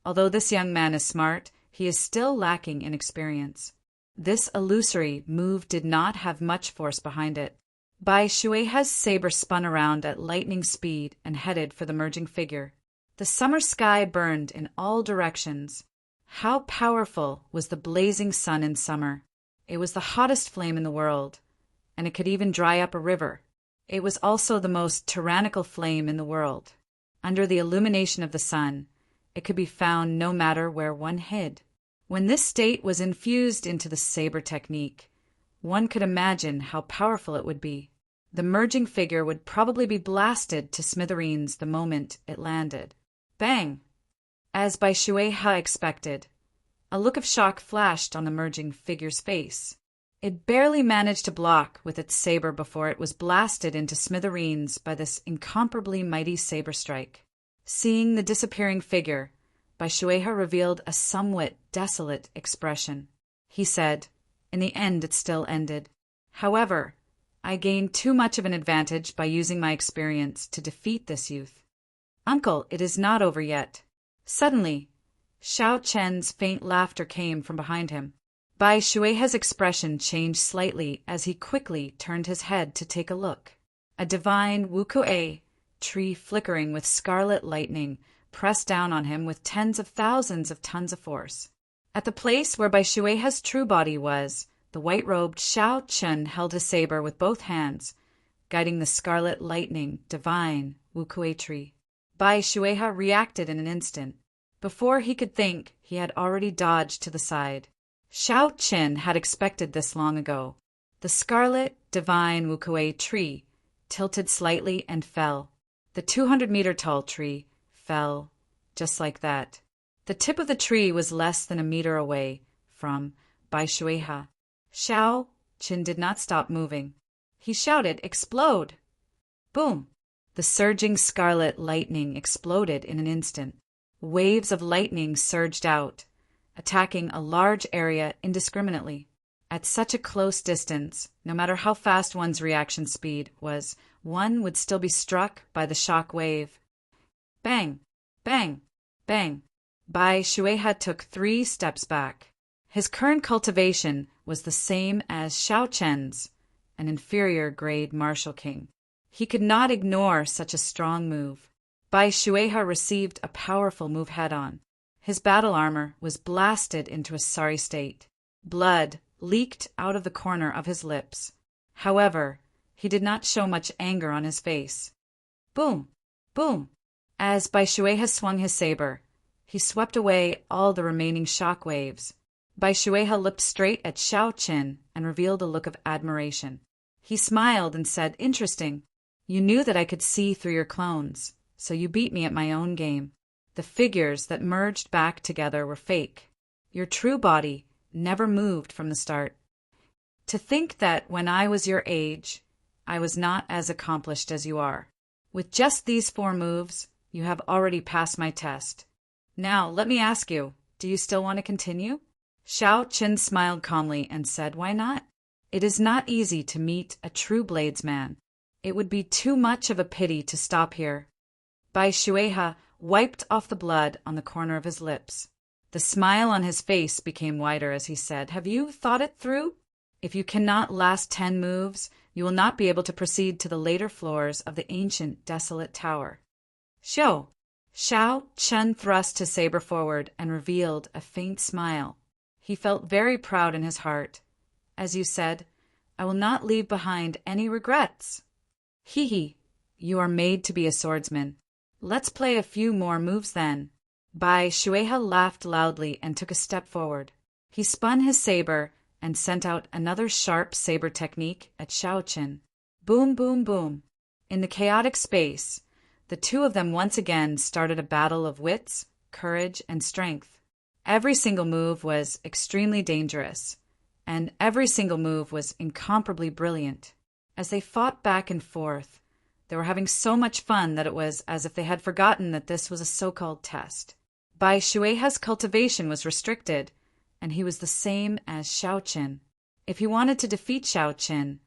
although this young man is smart, he is still lacking in experience. This illusory move did not have much force behind it. Bai Shueha's saber spun around at lightning speed and headed for the merging figure. The summer sky burned in all directions. How powerful was the blazing sun in summer! It was the hottest flame in the world, and it could even dry up a river. It was also the most tyrannical flame in the world. Under the illumination of the sun, it could be found no matter where one hid. When this state was infused into the saber technique, one could imagine how powerful it would be. The merging figure would probably be blasted to smithereens the moment it landed. Bang! As Bai Shueha expected, a look of shock flashed on the merging figure's face. It barely managed to block with its saber before it was blasted into smithereens by this incomparably mighty saber strike. Seeing the disappearing figure, Bai Shueha revealed a somewhat desolate expression. He said, "In the end it still ended. However, I gained too much of an advantage by using my experience to defeat this youth. Uncle, it is not over yet." Suddenly, Xiao Chen's faint laughter came from behind him. Bai Shueha's expression changed slightly as he quickly turned his head to take a look. A divine wukuei tree flickering with scarlet lightning pressed down on him with tens of thousands of tons of force. At the place where Bai Shueha's true body was, the white-robed Xiao Chen held his saber with both hands, guiding the scarlet lightning divine wukuei tree. Bai Shueha reacted in an instant. Before he could think, he had already dodged to the side. Xiao Chen had expected this long ago. The scarlet divine wukuei tree tilted slightly and fell. The 200-meter tall tree fell just like that. The tip of the tree was less than a meter away from Bai Shueha. Xiao Chen did not stop moving. He shouted, "Explode!" Boom! The surging scarlet lightning exploded in an instant. Waves of lightning surged out, attacking a large area indiscriminately. At such a close distance, no matter how fast one's reaction speed was, one would still be struck by the shock wave. Bang! Bang! Bang! Bai Shueha took 3 steps back. His current cultivation was the same as Xiao Chen's, an inferior grade martial king. He could not ignore such a strong move. Bai Shueha received a powerful move head-on. His battle armor was blasted into a sorry state. Blood leaked out of the corner of his lips. However, he did not show much anger on his face. Boom! Boom! As Bai Shueha swung his saber, he swept away all the remaining shock waves. Bai Shueha looked straight at Xiao Qin and revealed a look of admiration. He smiled and said, "Interesting. You knew that I could see through your clones, so you beat me at my own game. The figures that merged back together were fake. Your true body never moved from the start. To think that when I was your age, I was not as accomplished as you are. With just these 4 moves, you have already passed my test. Now, let me ask you, do you still want to continue?" Xiao Qin smiled calmly and said, "Why not? It is not easy to meet a true bladesman. It would be too much of a pity to stop here." Bai Shueha wiped off the blood on the corner of his lips. The smile on his face became wider as he said, "Have you thought it through? If you cannot last 10 moves, you will not be able to proceed to the later floors of the ancient desolate tower." Xiao Chen thrust his saber forward and revealed a faint smile. He felt very proud in his heart. "As you said, I will not leave behind any regrets." "Hee, you are made to be a swordsman. Let's play a few more moves then." Bai Shueha laughed loudly and took a step forward. He spun his saber and sent out another sharp saber technique at Xiao Qin. Boom, boom, boom. In the chaotic space, the two of them once again started a battle of wits, courage, and strength. Every single move was extremely dangerous, and every single move was incomparably brilliant. As they fought back and forth, they were having so much fun that it was as if they had forgotten that this was a so-called test. Bai Shueha's cultivation was restricted, and he was the same as Xiao Qin. If he wanted to defeat Xiao Qin,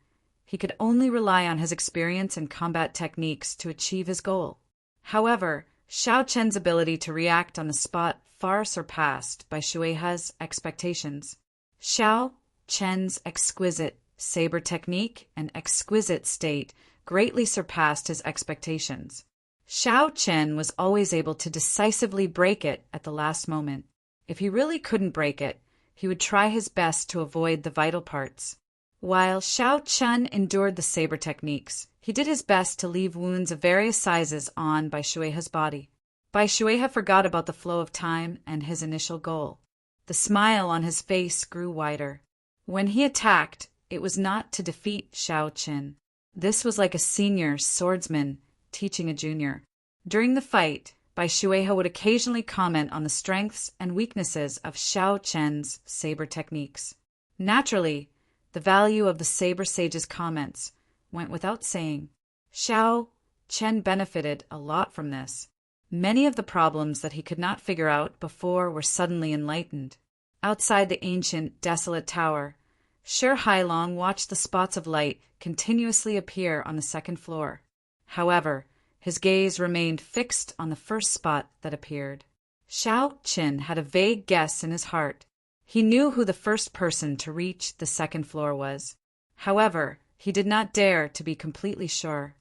he could only rely on his experience and combat techniques to achieve his goal. However, Xiao Qin's ability to react on the spot far surpassed Bai Shueha's expectations. Xiao Qin's exquisite saber technique and exquisite state greatly surpassed his expectations. Xiao Qin was always able to decisively break it at the last moment. If he really couldn't break it, he would try his best to avoid the vital parts. While Xiao Qin endured the saber techniques, he did his best to leave wounds of various sizes on Bai Shueha's body. Bai Shueha forgot about the flow of time and his initial goal. The smile on his face grew wider. When he attacked, it was not to defeat Xiao Qin. This was like a senior swordsman teaching a junior. During the fight, Bai Shueha would occasionally comment on the strengths and weaknesses of Xiao Qin's saber techniques. Naturally, the value of the saber sage's comments went without saying. Xiao Qin benefited a lot from this. Many of the problems that he could not figure out before were suddenly enlightened. Outside the ancient, desolate tower, Shi Hailong watched the spots of light continuously appear on the second floor. However, his gaze remained fixed on the first spot that appeared. Xiao Qin had a vague guess in his heart. He knew who the first person to reach the second floor was. However, he did not dare to be completely sure.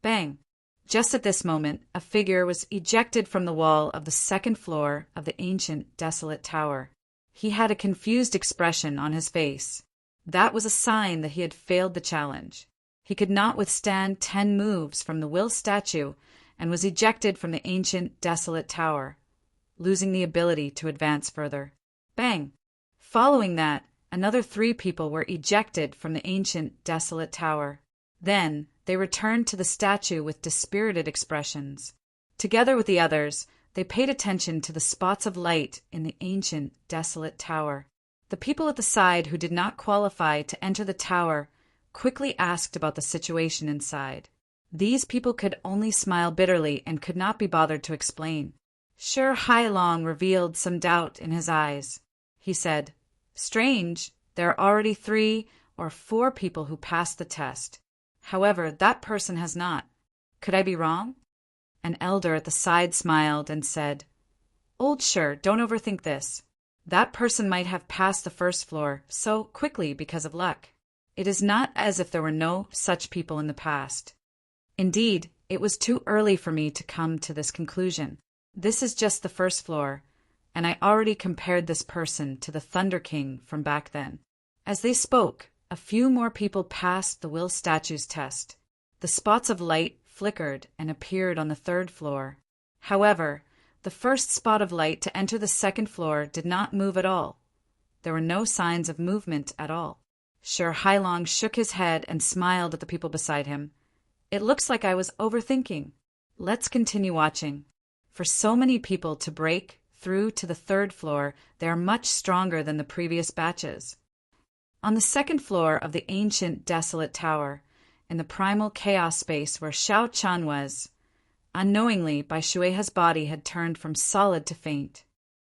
Bang! Just at this moment, a figure was ejected from the wall of the second floor of the ancient, desolate tower. He had a confused expression on his face. That was a sign that he had failed the challenge. He could not withstand 10 moves from the Will statue and was ejected from the ancient, desolate tower, losing the ability to advance further. Bang! Following that, another 3 people were ejected from the ancient, desolate tower. Then, they returned to the statue with dispirited expressions. Together with the others, they paid attention to the spots of light in the ancient, desolate tower. The people at the side who did not qualify to enter the tower quickly asked about the situation inside. These people could only smile bitterly and could not be bothered to explain. Shi Hailong revealed some doubt in his eyes. He said, "Strange, there are already 3 or 4 people who passed the test. However, that person has not. Could I be wrong?" An elder at the side smiled and said, "Old Shi, don't overthink this. That person might have passed the first floor so quickly because of luck. It is not as if there were no such people in the past. Indeed, it was too early for me to come to this conclusion. This is just the first floor, and I already compared this person to the Thunder King from back then." As they spoke, a few more people passed the will statue's test. The spots of light flickered and appeared on the third floor. However, the first spot of light to enter the second floor did not move at all. There were no signs of movement at all. Sir Hailong shook his head and smiled at the people beside him. It looks like I was overthinking. Let's continue watching. For so many people to break through to the third floor, they are much stronger than the previous batches. On the second floor of the ancient desolate tower, in the primal chaos space where Shao Chun was, unknowingly Bai Shuihe's body had turned from solid to faint.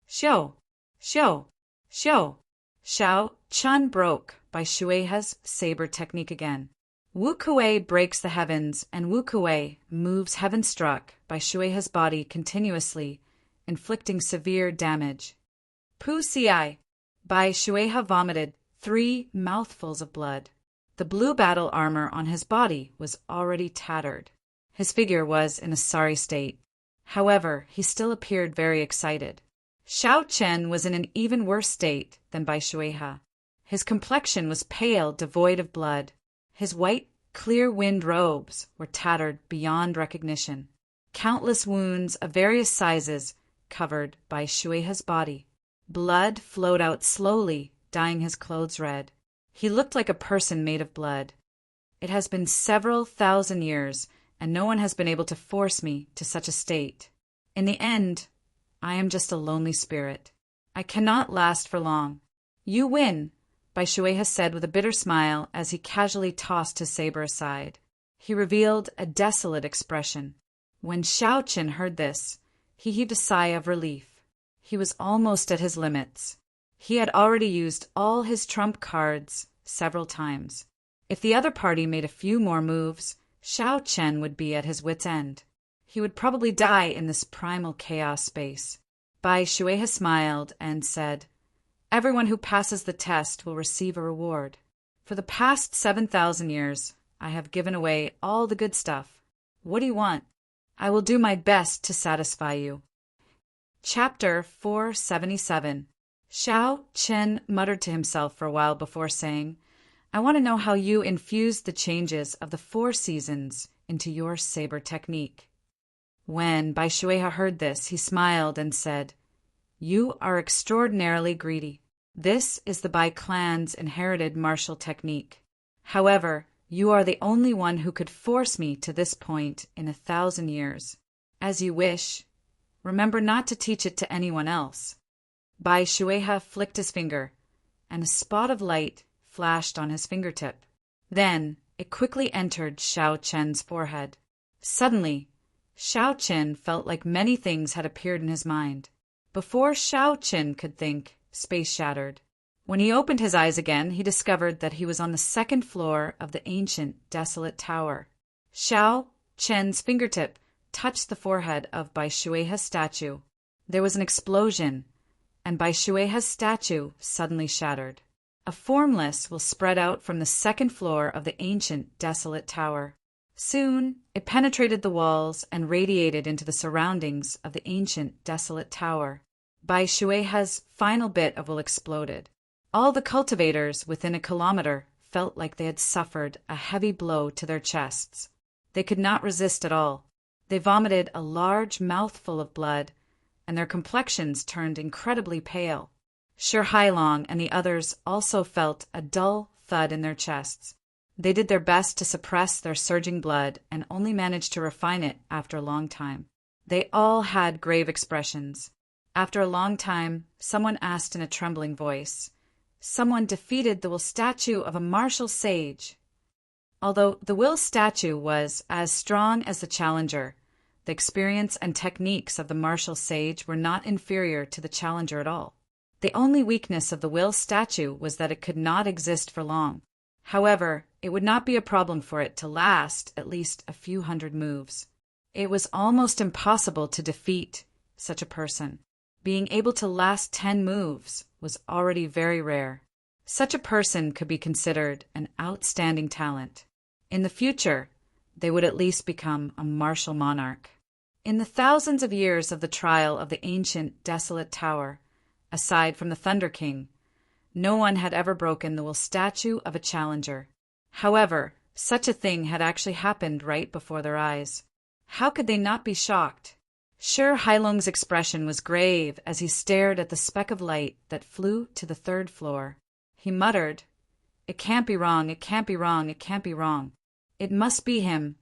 Xiao! Xiao! Xiao! Shao Chun broke Bai Shuihe's saber technique again. Wu Kuei breaks the heavens, and Wu Kuei moves heaven-struck Bai Shuihe's body continuously, inflicting severe damage. Pu Ci! Bai Shuihe vomited 3 mouthfuls of blood. The blue battle armor on his body was already tattered. His figure was in a sorry state. However, he still appeared very excited. Shao Chen was in an even worse state than Bai Shuihe. His complexion was pale, devoid of blood. His white, clear-wind robes were tattered beyond recognition. Countless wounds of various sizes covered Bai Shuihe's body. Blood flowed out slowly, dyeing his clothes red. He looked like a person made of blood. It has been several thousand years, and no one has been able to force me to such a state. In the end, I am just a lonely spirit. I cannot last for long. You win, Bai Shuihe said with a bitter smile as he casually tossed his saber aside. He revealed a desolate expression. When Shao Chen heard this, he heaved a sigh of relief. He was almost at his limits. He had already used all his trump cards several times. If the other party made a few more moves, Shao Chen would be at his wit's end. He would probably die in this primal chaos space. Bai Shuihe smiled and said, "Everyone who passes the test will receive a reward. For the past 7,000 years, I have given away all the good stuff. What do you want? I will do my best to satisfy you." Chapter 477. Shao Chen muttered to himself for a while before saying, "I want to know how you infused the changes of the 4 seasons into your saber technique." When Bai Shuihe heard this, he smiled and said, "You are extraordinarily greedy. This is the Bai clan's inherited martial technique. However, you are the only one who could force me to this point in 1,000 years. As you wish. Remember not to teach it to anyone else." Bai Shuihe flicked his finger, and a spot of light flashed on his fingertip. Then it quickly entered Shao Chen's forehead. Suddenly, Shao Chen felt like many things had appeared in his mind. Before Shao Chen could think, space shattered. When he opened his eyes again, he discovered that he was on the second floor of the ancient, desolate tower. Shao Chen's fingertip touched the forehead of Bai Shuihe's statue. There was an explosion, and Bai Shuihe's statue suddenly shattered. A formless will spread out from the second floor of the ancient, desolate tower. Soon, it penetrated the walls and radiated into the surroundings of the ancient, desolate tower. Bai Shuihe's final bit of will exploded. All the cultivators within a kilometer felt like they had suffered a heavy blow to their chests. They could not resist at all. They vomited a large mouthful of blood, and their complexions turned incredibly pale. Sir Hailong and the others also felt a dull thud in their chests. They did their best to suppress their surging blood and only managed to refine it after a long time. They all had grave expressions. After a long time, someone asked in a trembling voice, "Someone defeated the will statue of a martial sage." Although the will statue was as strong as the challenger, the experience and techniques of the martial sage were not inferior to the challenger at all. The only weakness of the will statue was that it could not exist for long. However, it would not be a problem for it to last at least a few hundred moves. It was almost impossible to defeat such a person. Being able to last 10 moves was already very rare. Such a person could be considered an outstanding talent. In the future, they would at least become a martial monarch. In the thousands of years of the trial of the ancient, desolate tower, aside from the Thunder King, No one had ever broken the will statue of a challenger. However, such a thing had actually happened right before their eyes. How could they not be shocked? Sure, Hailong's expression was grave as he stared at the speck of light that flew to the third floor. He muttered, "It can't be wrong, it can't be wrong, it can't be wrong. It must be him,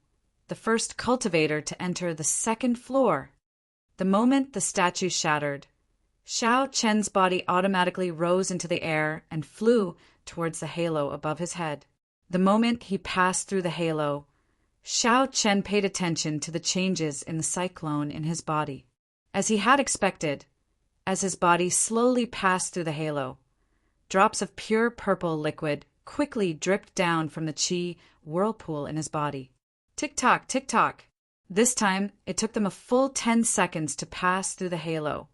the first cultivator to enter the second floor." The moment the statue shattered, Xiao Chen's body automatically rose into the air and flew towards the halo above his head. The moment he passed through the halo, Xiao Chen paid attention to the changes in the cyclone in his body. As he had expected, as his body slowly passed through the halo, drops of pure purple liquid quickly dripped down from the qi whirlpool in his body. Tick-tock, tick-tock. This time, it took them a full 10 seconds to pass through the halo,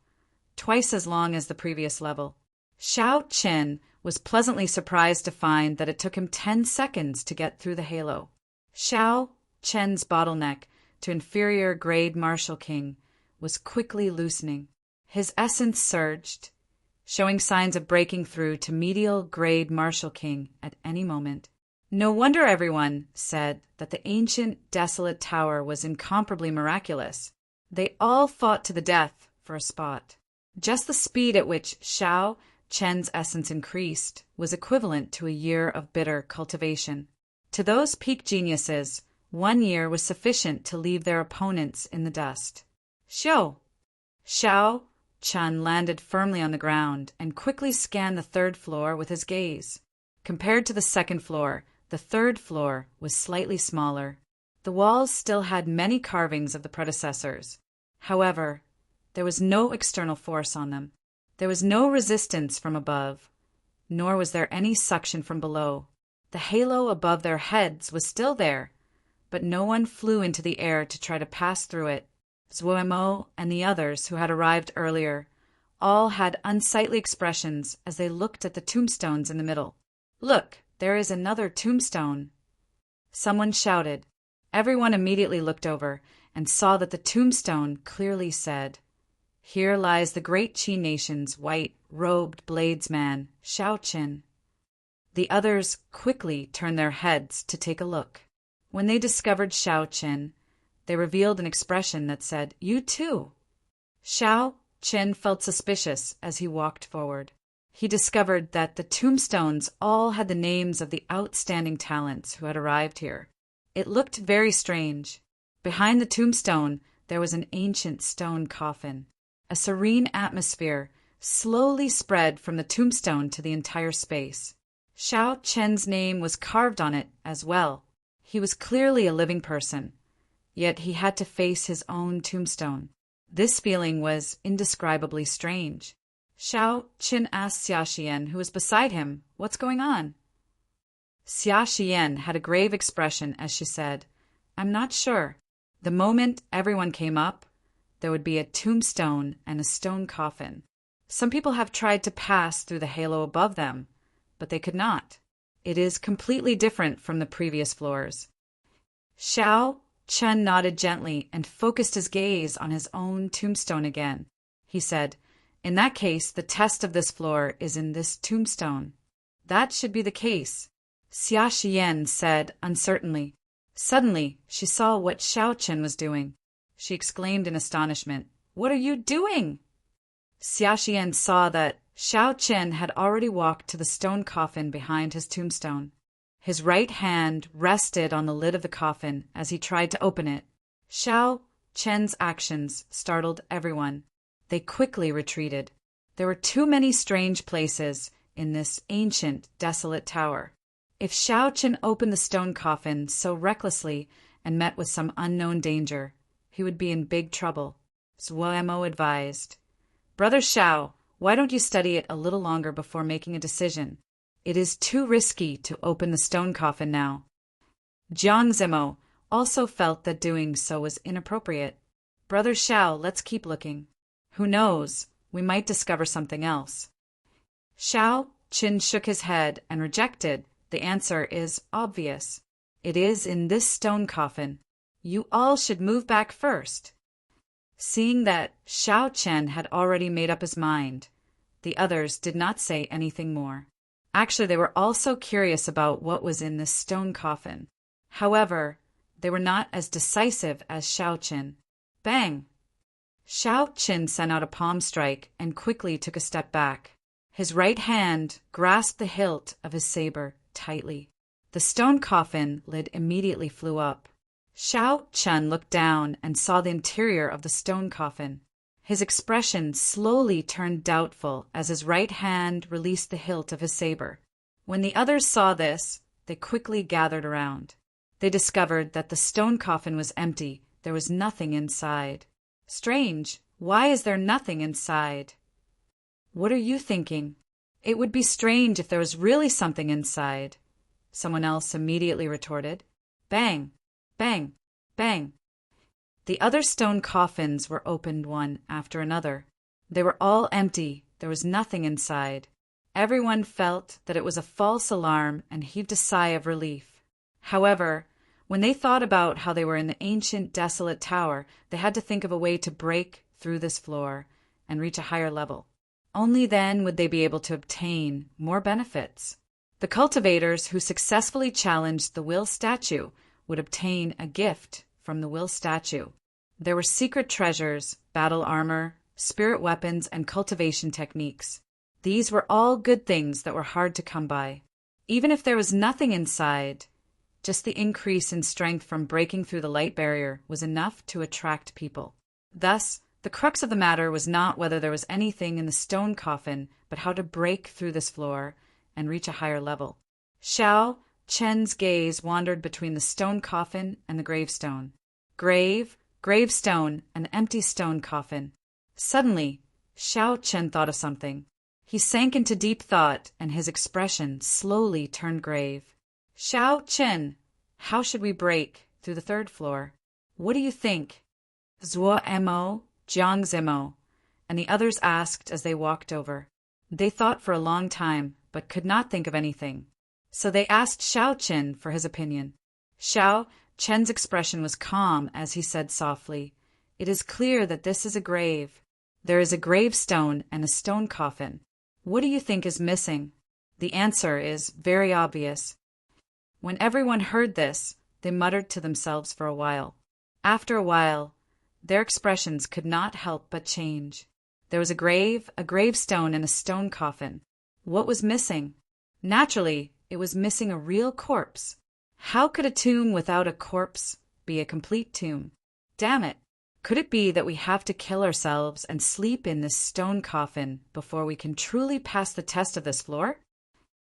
twice as long as the previous level. Xiao Chen was pleasantly surprised to find that it took him 10 seconds to get through the halo. Xiao Chen's bottleneck to inferior grade Martial King was quickly loosening. His essence surged, showing signs of breaking through to medial grade Martial King at any moment. No wonder everyone said that the ancient, desolate tower was incomparably miraculous. They all fought to the death for a spot. Just the speed at which Xiao Chen's essence increased was equivalent to a year of bitter cultivation. To those peak geniuses, 1 year was sufficient to leave their opponents in the dust. Xiao Chen landed firmly on the ground and quickly scanned the third floor with his gaze. Compared to the second floor, the third floor was slightly smaller. The walls still had many carvings of the predecessors. However, there was no external force on them. There was no resistance from above, nor was there any suction from below. The halo above their heads was still there, but no one flew into the air to try to pass through it. Zhuemo and the others who had arrived earlier all had unsightly expressions as they looked at the tombstones in the middle. "Look, there is another tombstone," someone shouted. Everyone immediately looked over and saw that the tombstone clearly said, "Here lies the great Qi nation's white-robed bladesman, Xiao Qin." The others quickly turned their heads to take a look. When they discovered Xiao Qin, they revealed an expression that said, "You too." Xiao Qin felt suspicious as he walked forward. He discovered that the tombstones all had the names of the outstanding talents who had arrived here. It looked very strange. Behind the tombstone, there was an ancient stone coffin. A serene atmosphere slowly spread from the tombstone to the entire space. Xiao Chen's name was carved on it as well. He was clearly a living person, yet he had to face his own tombstone. This feeling was indescribably strange. Xiao Qin asked Xia Xian, who was beside him, "What's going on?" Xia Xian had a grave expression as she said, "I'm not sure. The moment everyone came up, there would be a tombstone and a stone coffin. Some people have tried to pass through the halo above them, but they could not. It is completely different from the previous floors." Xiao Chen nodded gently and focused his gaze on his own tombstone again. He said, "In that case, the test of this floor is in this tombstone." "That should be the case," Xia Xian said uncertainly. Suddenly, she saw what Xiao Chen was doing. She exclaimed in astonishment, "What are you doing?" Xia Xian saw that Xiao Chen had already walked to the stone coffin behind his tombstone. His right hand rested on the lid of the coffin as he tried to open it. Xiao Chen's actions startled everyone. They quickly retreated. There were too many strange places in this ancient, desolate tower. If Xiao Chen opened the stone coffin so recklessly and met with some unknown danger, he would be in big trouble. Zhuemo advised, "Brother Xiao, why don't you study it a little longer before making a decision? It is too risky to open the stone coffin now." Jiang Zimo also felt that doing so was inappropriate. "Brother Xiao, let's keep looking. Who knows, we might discover something else." Xiao Qin shook his head and rejected. "The answer is obvious. It is in this stone coffin. You all should move back first." Seeing that Xiao Chen had already made up his mind, The others did not say anything more. Actually, they were all so curious about what was in this stone coffin. However, they were not as decisive as Xiao Qin. Bang! Xiao Qin sent out a palm strike and quickly took a step back. His right hand grasped the hilt of his saber tightly. The stone coffin lid immediately flew up. Xiao Qin looked down and saw the interior of the stone coffin. His expression slowly turned doubtful as his right hand released the hilt of his saber. When the others saw this, they quickly gathered around. They discovered that the stone coffin was empty. There was nothing inside. Strange. Why is there nothing inside? What are you thinking? It would be strange if there was really something inside. Someone else immediately retorted. Bang! Bang! Bang! The other stone coffins were opened one after another. They were all empty. There was nothing inside. Everyone felt that it was a false alarm and heaved a sigh of relief. However, when they thought about how they were in the ancient, desolate tower, they had to think of a way to break through this floor and reach a higher level. Only then would they be able to obtain more benefits. The cultivators who successfully challenged the will statue would obtain a gift from the will statue. There were secret treasures, battle armor, spirit weapons, and cultivation techniques. These were all good things that were hard to come by. Even if there was nothing inside, just the increase in strength from breaking through the light barrier was enough to attract people. Thus, the crux of the matter was not whether there was anything in the stone coffin, but how to break through this floor and reach a higher level. Xiao Chen's gaze wandered between the stone coffin and the gravestone. Gravestone, an empty stone coffin. Suddenly, Xiao Chen thought of something. He sank into deep thought, and his expression slowly turned grave. Xiao Chen, how should we break through the third floor? What do you think? Zuo Mo, Jiang Zimo, and the others asked as they walked over. They thought for a long time, but could not think of anything. So they asked Xiao Chen for his opinion. Xiao Chen's expression was calm as he said softly, "It is clear that this is a grave. There is a gravestone and a stone coffin. What do you think is missing?" The answer is very obvious. When everyone heard this, they muttered to themselves for a while. After a while, their expressions could not help but change. There was a gravestone, and a stone coffin. What was missing? Naturally, it was missing a real corpse. How could a tomb without a corpse be a complete tomb? Damn it! Could it be that we have to kill ourselves and sleep in this stone coffin before we can truly pass the test of this floor?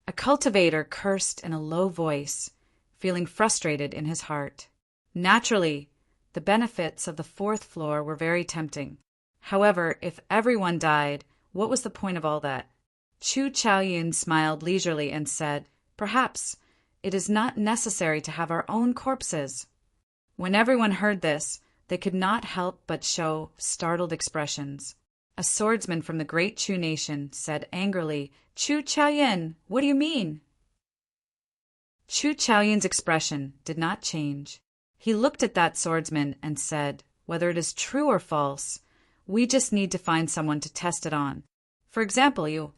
A cultivator cursed in a low voice, feeling frustrated in his heart. Naturally, the benefits of the fourth floor were very tempting. However, if everyone died, what was the point of all that? Chu Chaoyun smiled leisurely and said, "Perhaps it is not necessary to have our own corpses." When everyone heard this, they could not help but show startled expressions. A swordsman from the great Chu nation said angrily, "Chu Chaoyun, what do you mean?" Chu Chaoyun's expression did not change. He looked at that swordsman and said, "Whether it is true or false, we just need to find someone to test it on. For example, you,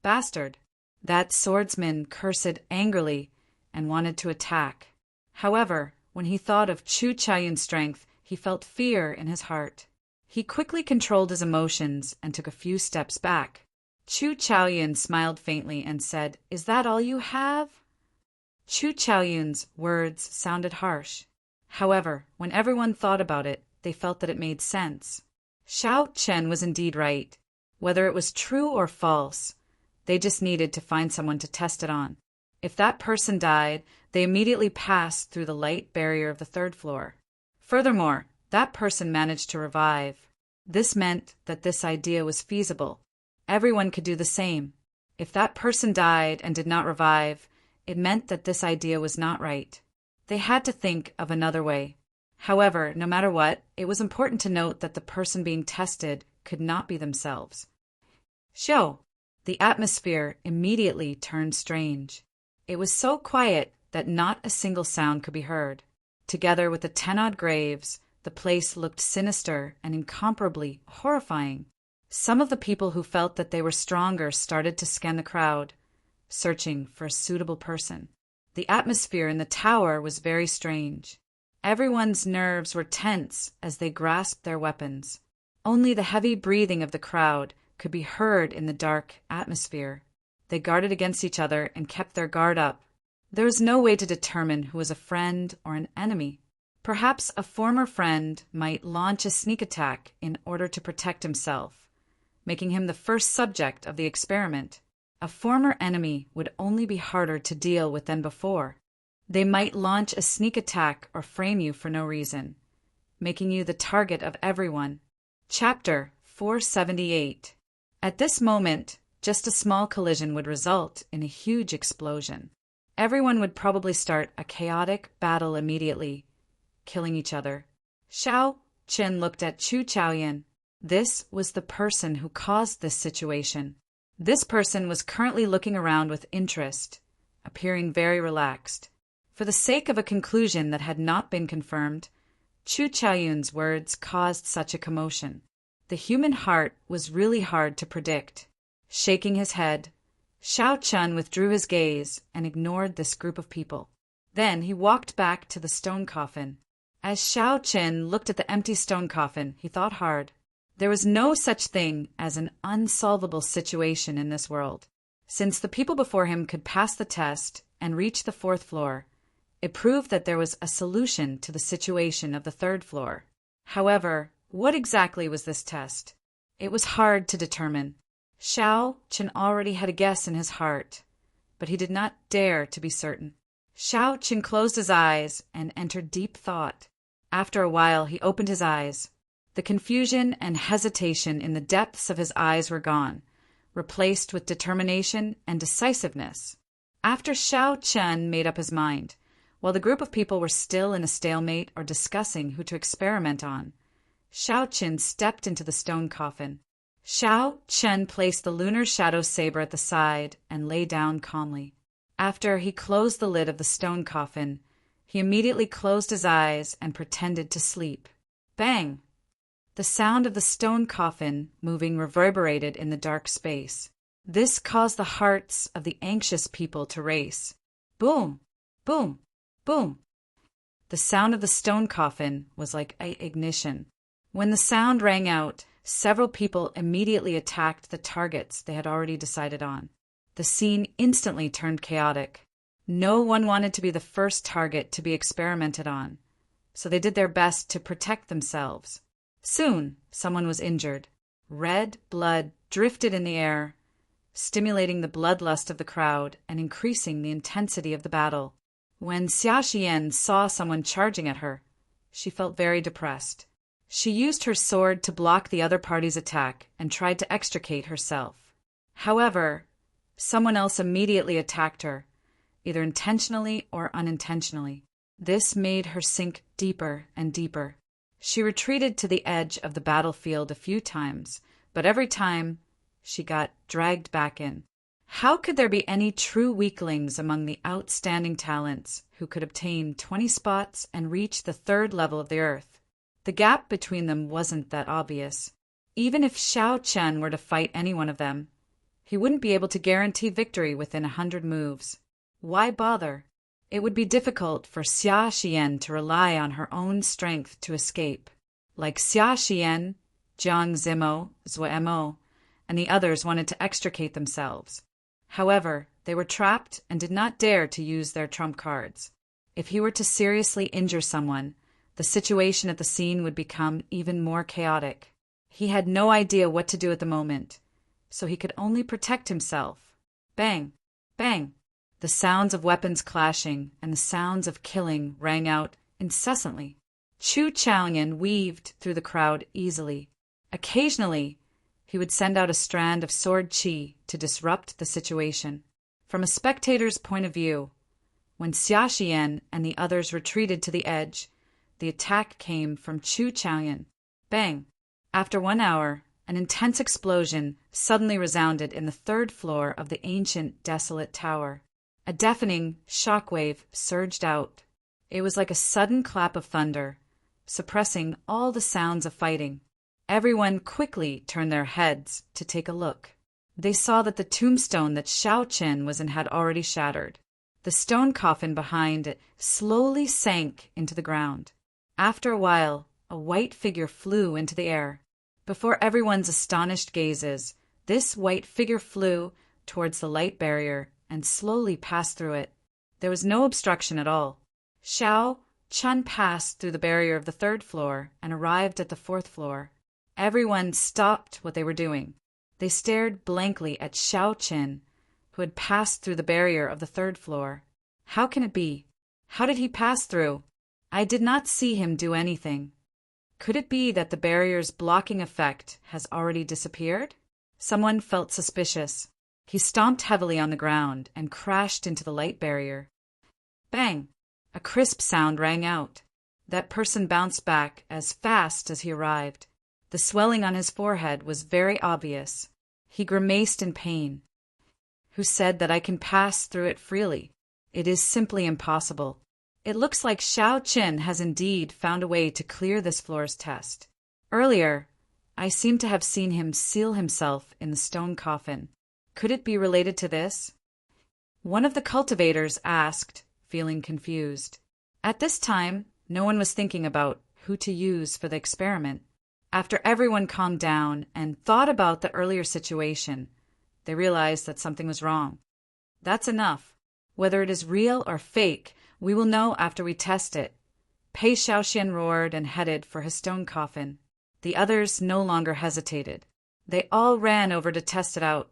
bastard." That swordsman cursed angrily and wanted to attack. However, when he thought of Chu Chaoyun's strength, he felt fear in his heart. He quickly controlled his emotions and took a few steps back. Chu Chaoyun smiled faintly and said, "Is that all you have?" Chu Chaoyun's words sounded harsh. However, when everyone thought about it, they felt that it made sense. Xiao Chen was indeed right. Whether it was true or false, they just needed to find someone to test it on. If that person died, they immediately passed through the light barrier of the third floor. Furthermore, that person managed to revive. This meant that this idea was feasible. Everyone could do the same. If that person died and did not revive, it meant that this idea was not right. They had to think of another way. However, no matter what, it was important to note that the person being tested could not be themselves. Show! The atmosphere immediately turned strange. It was so quiet that not a single sound could be heard. Together with the 10-odd graves, the place looked sinister and incomparably horrifying. Some of the people who felt that they were stronger started to scan the crowd, searching for a suitable person. The atmosphere in the tower was very strange. Everyone's nerves were tense as they grasped their weapons. Only the heavy breathing of the crowd could be heard in the dark atmosphere. They guarded against each other and kept their guard up. There was no way to determine who was a friend or an enemy. Perhaps a former friend might launch a sneak attack in order to protect himself, making him the first subject of the experiment. A former enemy would only be harder to deal with than before. They might launch a sneak attack or frame you for no reason, making you the target of everyone. Chapter 478. At this moment, just a small collision would result in a huge explosion. Everyone would probably start a chaotic battle immediately, killing each other. Xiao Chen looked at Chu Chaoyan. This was the person who caused this situation. This person was currently looking around with interest, appearing very relaxed. For the sake of a conclusion that had not been confirmed, Chu Chaoyun's words caused such a commotion. The human heart was really hard to predict. Shaking his head, Xiao Chun withdrew his gaze and ignored this group of people. Then he walked back to the stone coffin. As Xiao Chen looked at the empty stone coffin, he thought hard. There was no such thing as an unsolvable situation in this world. Since the people before him could pass the test and reach the 4th floor, it proved that there was a solution to the situation of the 3rd floor. However, what exactly was this test? It was hard to determine. Xiao Chen already had a guess in his heart, but he did not dare to be certain. Xiao Chen closed his eyes and entered deep thought. After a while, he opened his eyes. The confusion and hesitation in the depths of his eyes were gone, replaced with determination and decisiveness. After Xiao Chen made up his mind, while the group of people were still in a stalemate or discussing who to experiment on, Xiao Chen stepped into the stone coffin. Xiao Chen placed the lunar shadow saber at the side and lay down calmly. After he closed the lid of the stone coffin, he immediately closed his eyes and pretended to sleep. Bang! The sound of the stone coffin moving reverberated in the dark space. This caused the hearts of the anxious people to race. Boom! Boom! Boom! The sound of the stone coffin was like ignition. When the sound rang out, several people immediately attacked the targets they had already decided on. The scene instantly turned chaotic. No one wanted to be the first target to be experimented on, so they did their best to protect themselves. Soon, someone was injured. Red blood drifted in the air, stimulating the bloodlust of the crowd and increasing the intensity of the battle. When Xia Xian saw someone charging at her, she felt very depressed. She used her sword to block the other party's attack and tried to extricate herself. However, someone else immediately attacked her, either intentionally or unintentionally. This made her sink deeper and deeper. She retreated to the edge of the battlefield a few times, but every time she got dragged back in. How could there be any true weaklings among the outstanding talents who could obtain 20 spots and reach the 3rd level of the earth? The gap between them wasn't that obvious. Even if Xiao Chen were to fight any one of them, he wouldn't be able to guarantee victory within 100 moves. Why bother? It would be difficult for Xia Xian to rely on her own strength to escape. Like Xia Xian, Jiang Zimo, Zuemo, and the others wanted to extricate themselves. However, they were trapped and did not dare to use their trump cards. If he were to seriously injure someone, the situation at the scene would become even more chaotic. He had no idea what to do at the moment, so he could only protect himself. Bang! Bang! The sounds of weapons clashing and the sounds of killing rang out incessantly. Chu Chaoyan weaved through the crowd easily. Occasionally, he would send out a strand of sword qi to disrupt the situation. From a spectator's point of view, when Xia Xian and the others retreated to the edge, the attack came from Chu Chaoyan. Bang! After 1 hour, an intense explosion suddenly resounded in the 3rd floor of the ancient, desolate tower. A deafening shockwave surged out. It was like a sudden clap of thunder, suppressing all the sounds of fighting. Everyone quickly turned their heads to take a look. They saw that the tombstone that Xiao Qin was in had already shattered. The stone coffin behind it slowly sank into the ground. After a while, a white figure flew into the air. Before everyone's astonished gazes, this white figure flew towards the light barrier and slowly passed through it. There was no obstruction at all. Xiao Qin passed through the barrier of the 3rd floor and arrived at the 4th floor. Everyone stopped what they were doing. They stared blankly at Xiao Qin, who had passed through the barrier of the 3rd floor. How can it be? How did he pass through? I did not see him do anything. Could it be that the barrier's blocking effect has already disappeared? Someone felt suspicious. He stomped heavily on the ground and crashed into the light barrier. Bang! A crisp sound rang out. That person bounced back as fast as he arrived. The swelling on his forehead was very obvious. He grimaced in pain. Who said that I can pass through it freely? It is simply impossible. It looks like Xiao Qin has indeed found a way to clear this floor's test. Earlier, I seem to have seen him seal himself in the stone coffin. Could it be related to this? One of the cultivators asked, feeling confused. At this time, no one was thinking about who to use for the experiment. After everyone calmed down and thought about the earlier situation, they realized that something was wrong. That's enough. Whether it is real or fake, we will know after we test it. Pei Shaoxian roared and headed for his stone coffin. The others no longer hesitated. They all ran over to test it out.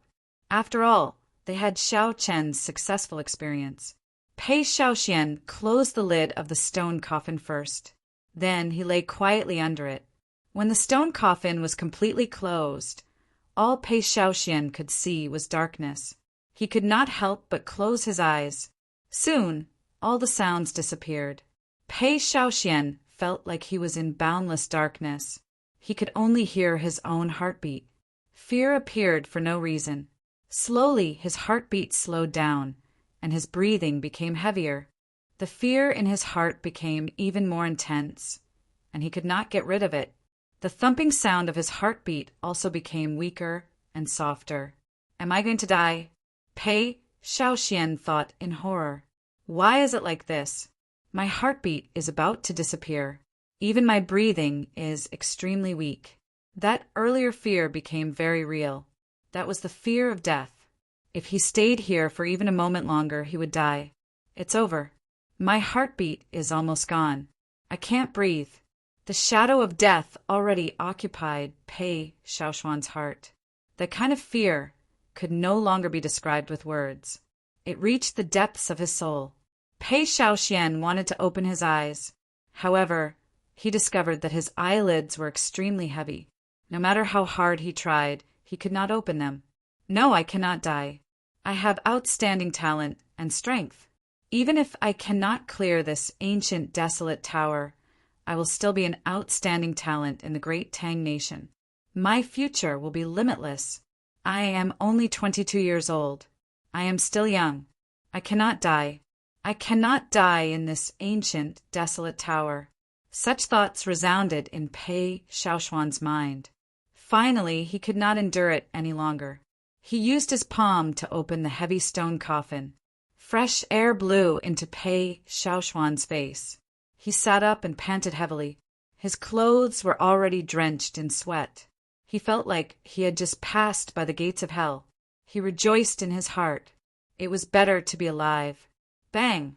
After all, they had Xiao Qin's successful experience. Pei Shaoxian closed the lid of the stone coffin first. Then he lay quietly under it. When the stone coffin was completely closed, all Pei Shaoxian could see was darkness. He could not help but close his eyes. Soon, all the sounds disappeared. Pei Shaoxian felt like he was in boundless darkness. He could only hear his own heartbeat. Fear appeared for no reason. Slowly, his heartbeat slowed down, and his breathing became heavier. The fear in his heart became even more intense, and he could not get rid of it. The thumping sound of his heartbeat also became weaker and softer. Am I going to die? Pei Shaoxian thought in horror. Why is it like this? My heartbeat is about to disappear. Even my breathing is extremely weak. That earlier fear became very real. That was the fear of death. If he stayed here for even a moment longer, he would die. It's over. My heartbeat is almost gone. I can't breathe. The shadow of death already occupied Pei Shaoxian's heart. That kind of fear could no longer be described with words. It reached the depths of his soul. Pei Shaoxian wanted to open his eyes. However, he discovered that his eyelids were extremely heavy. No matter how hard he tried, he could not open them. No, I cannot die. I have outstanding talent and strength. Even if I cannot clear this ancient, desolate tower, I will still be an outstanding talent in the great Tang nation. My future will be limitless. I am only 22 years old. I am still young. I cannot die. I cannot die in this ancient, desolate tower. Such thoughts resounded in Pei Shaoxian's mind. Finally, he could not endure it any longer. He used his palm to open the heavy stone coffin. Fresh air blew into Pei Shaoxian's face. He sat up and panted heavily. His clothes were already drenched in sweat. He felt like he had just passed by the gates of hell. He rejoiced in his heart. It was better to be alive. Bang!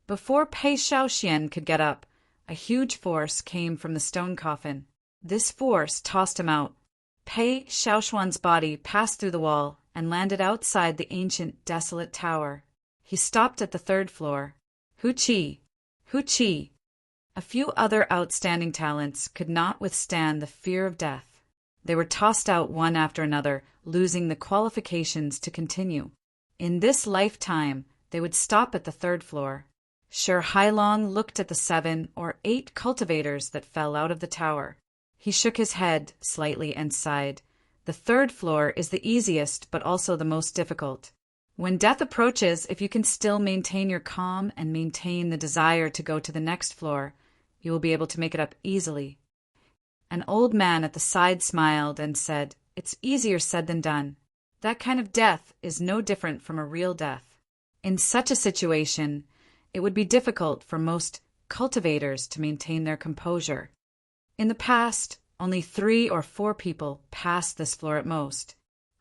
Before Pei Shaoxian could get up, a huge force came from the stone coffin. This force tossed him out. Pei Shaoxian's body passed through the wall and landed outside the ancient, desolate tower. He stopped at the 3rd floor. Hu Qi! Hu Qi! A few other outstanding talents could not withstand the fear of death. They were tossed out one after another, losing the qualifications to continue. In this lifetime, they would stop at the 3rd floor. Sure Hailong looked at the 7 or 8 cultivators that fell out of the tower. He shook his head slightly and sighed. The 3rd floor is the easiest, but also the most difficult. When death approaches, if you can still maintain your calm and maintain the desire to go to the next floor, you will be able to make it up easily. An old man at the side smiled and said, "It's easier said than done. That kind of death is no different from a real death. In such a situation, it would be difficult for most cultivators to maintain their composure. In the past, only 3 or 4 people passed this floor at most.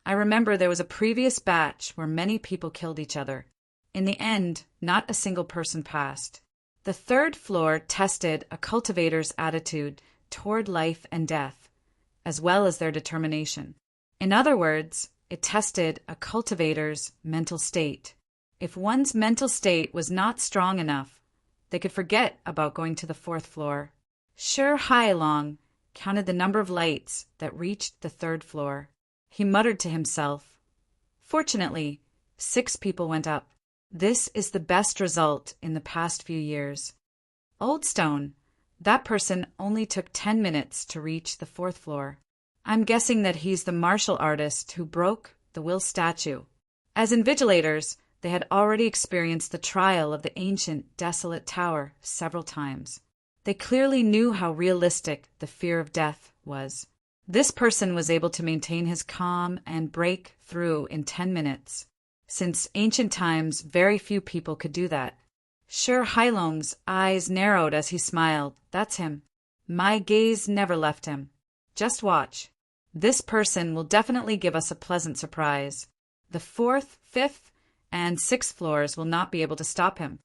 I remember there was a previous batch where many people killed each other. In the end, not a single person passed. The 3rd floor tested a cultivator's attitude toward life and death, as well as their determination. In other words, it tested a cultivator's mental state. If one's mental state was not strong enough, they could forget about going to the 4th floor. Sure Hailong counted the number of lights that reached the 3rd floor. He muttered to himself. Fortunately, 6 people went up. This is the best result in the past few years. Old Stone, that person only took 10 minutes to reach the 4th floor. I'm guessing that he's the martial artist who broke the will statue. As invigilators, they had already experienced the trial of the ancient, desolate tower several times. They clearly knew how realistic the fear of death was. This person was able to maintain his calm and break through in 10 minutes. Since ancient times, very few people could do that. Sure Hailong's eyes narrowed as he smiled. That's him. My gaze never left him. Just watch. This person will definitely give us a pleasant surprise. The 4th, 5th, and 6th floors will not be able to stop him.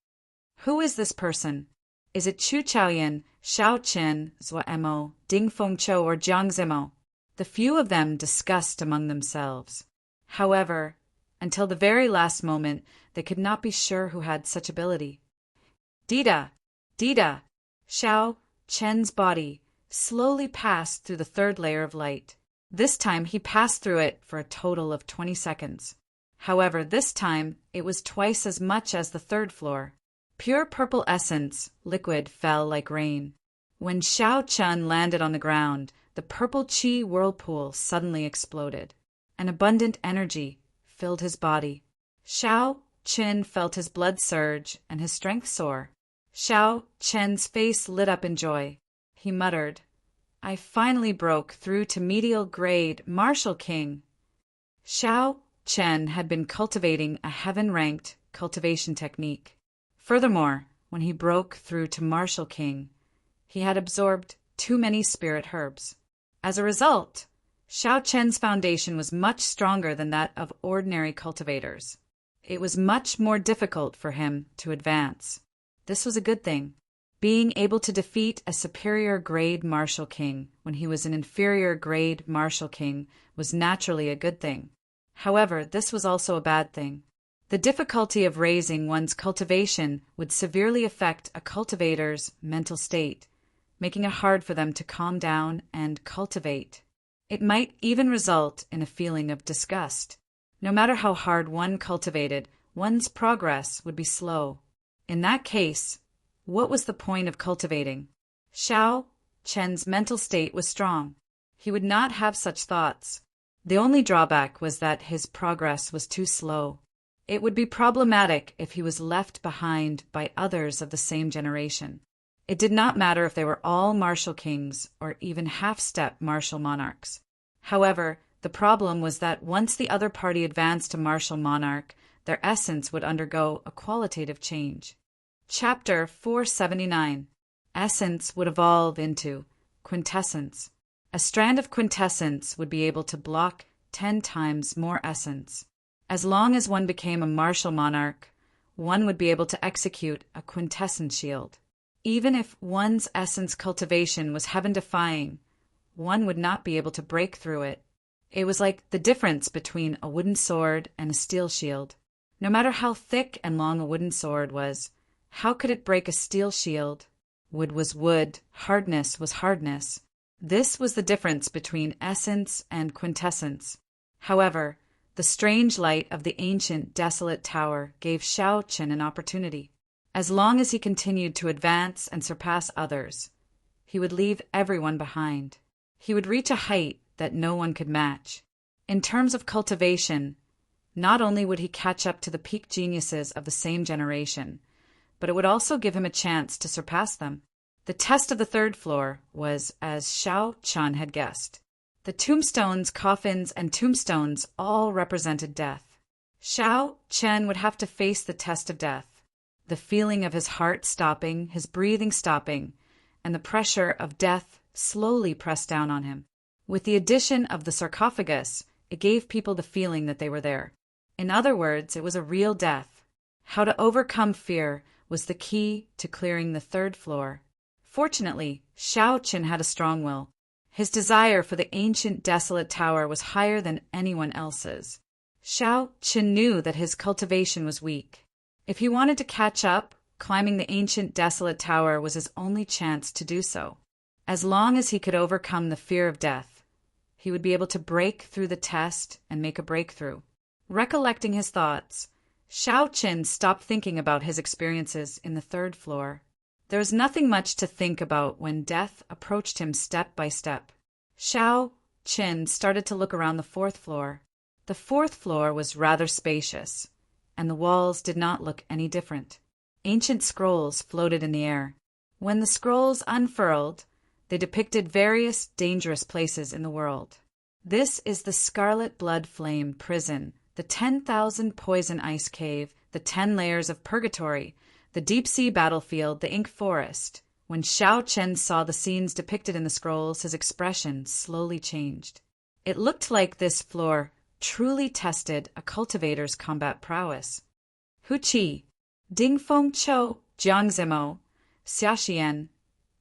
Who is this person? Is it Chu Chaoyan, Xiao Chen, Zhua Emo, Ding Feng Chou, or Jiang Zimo? The few of them discussed among themselves. However, until the very last moment, they could not be sure who had such ability. Dida! Xiao Chen's body slowly passed through the 3rd layer of light. This time he passed through it for a total of 20 seconds. However, this time it was twice as much as the 3rd floor. Pure purple essence, liquid, fell like rain. When Xiao Chen landed on the ground, the purple qi whirlpool suddenly exploded. An abundant energy filled his body. Xiao Chen felt his blood surge and his strength soar. Xiao Chen's face lit up in joy. He muttered, I finally broke through to medial grade Martial King. Xiao Chen had been cultivating a heaven-ranked cultivation technique. Furthermore, when he broke through to Martial King, he had absorbed too many spirit herbs. As a result, Xiao Chen's foundation was much stronger than that of ordinary cultivators. It was much more difficult for him to advance. This was a good thing. Being able to defeat a superior grade Martial King when he was an inferior grade Martial King was naturally a good thing. However, this was also a bad thing. The difficulty of raising one's cultivation would severely affect a cultivator's mental state, making it hard for them to calm down and cultivate. It might even result in a feeling of disgust. No matter how hard one cultivated, one's progress would be slow. In that case, what was the point of cultivating? Xiao Chen's mental state was strong. He would not have such thoughts. The only drawback was that his progress was too slow. It would be problematic if he was left behind by others of the same generation. It did not matter if they were all martial kings or even half-step martial monarchs. However, the problem was that once the other party advanced to martial monarch, their essence would undergo a qualitative change. Chapter 479. Essence would evolve into quintessence. A strand of quintessence would be able to block 10 times more essence. As long as one became a martial monarch, one would be able to execute a quintessence shield. Even if one's essence cultivation was heaven-defying, one would not be able to break through it. It was like the difference between a wooden sword and a steel shield. No matter how thick and long a wooden sword was, how could it break a steel shield? Wood was wood, hardness was hardness. This was the difference between essence and quintessence. However, the strange light of the ancient, desolate tower gave Xiao Chen an opportunity. As long as he continued to advance and surpass others, he would leave everyone behind. He would reach a height that no one could match. In terms of cultivation, not only would he catch up to the peak geniuses of the same generation, but it would also give him a chance to surpass them. The test of the third floor was as Xiao Chun had guessed. The tombstones, coffins, and tombstones all represented death. Xiao Chen would have to face the test of death. The feeling of his heart stopping, his breathing stopping, and the pressure of death slowly pressed down on him. With the addition of the sarcophagus, it gave people the feeling that they were there. In other words, it was a real death. How to overcome fear was the key to clearing the third floor. Fortunately, Xiao Chen had a strong will. His desire for the ancient desolate tower was higher than anyone else's. Xiao Chen knew that his cultivation was weak. If he wanted to catch up, climbing the ancient desolate tower was his only chance to do so. As long as he could overcome the fear of death, he would be able to break through the test and make a breakthrough. Recollecting his thoughts, Xiao Chen stopped thinking about his experiences in the third floor. There was nothing much to think about when death approached him step by step. Xiao Chen started to look around the fourth floor. The fourth floor was rather spacious, and the walls did not look any different. Ancient scrolls floated in the air. When the scrolls unfurled, they depicted various dangerous places in the world. This is the Scarlet Blood Flame Prison, the 10,000 Poison Ice Cave, the 10 Layers of Purgatory, the Deep-Sea Battlefield, the Ink Forest. When Xiao Chen saw the scenes depicted in the scrolls, his expression slowly changed. It looked like this floor truly tested a cultivator's combat prowess. Hu Qi, Dingfeng Chou, Jiangzimo, Xiaxian,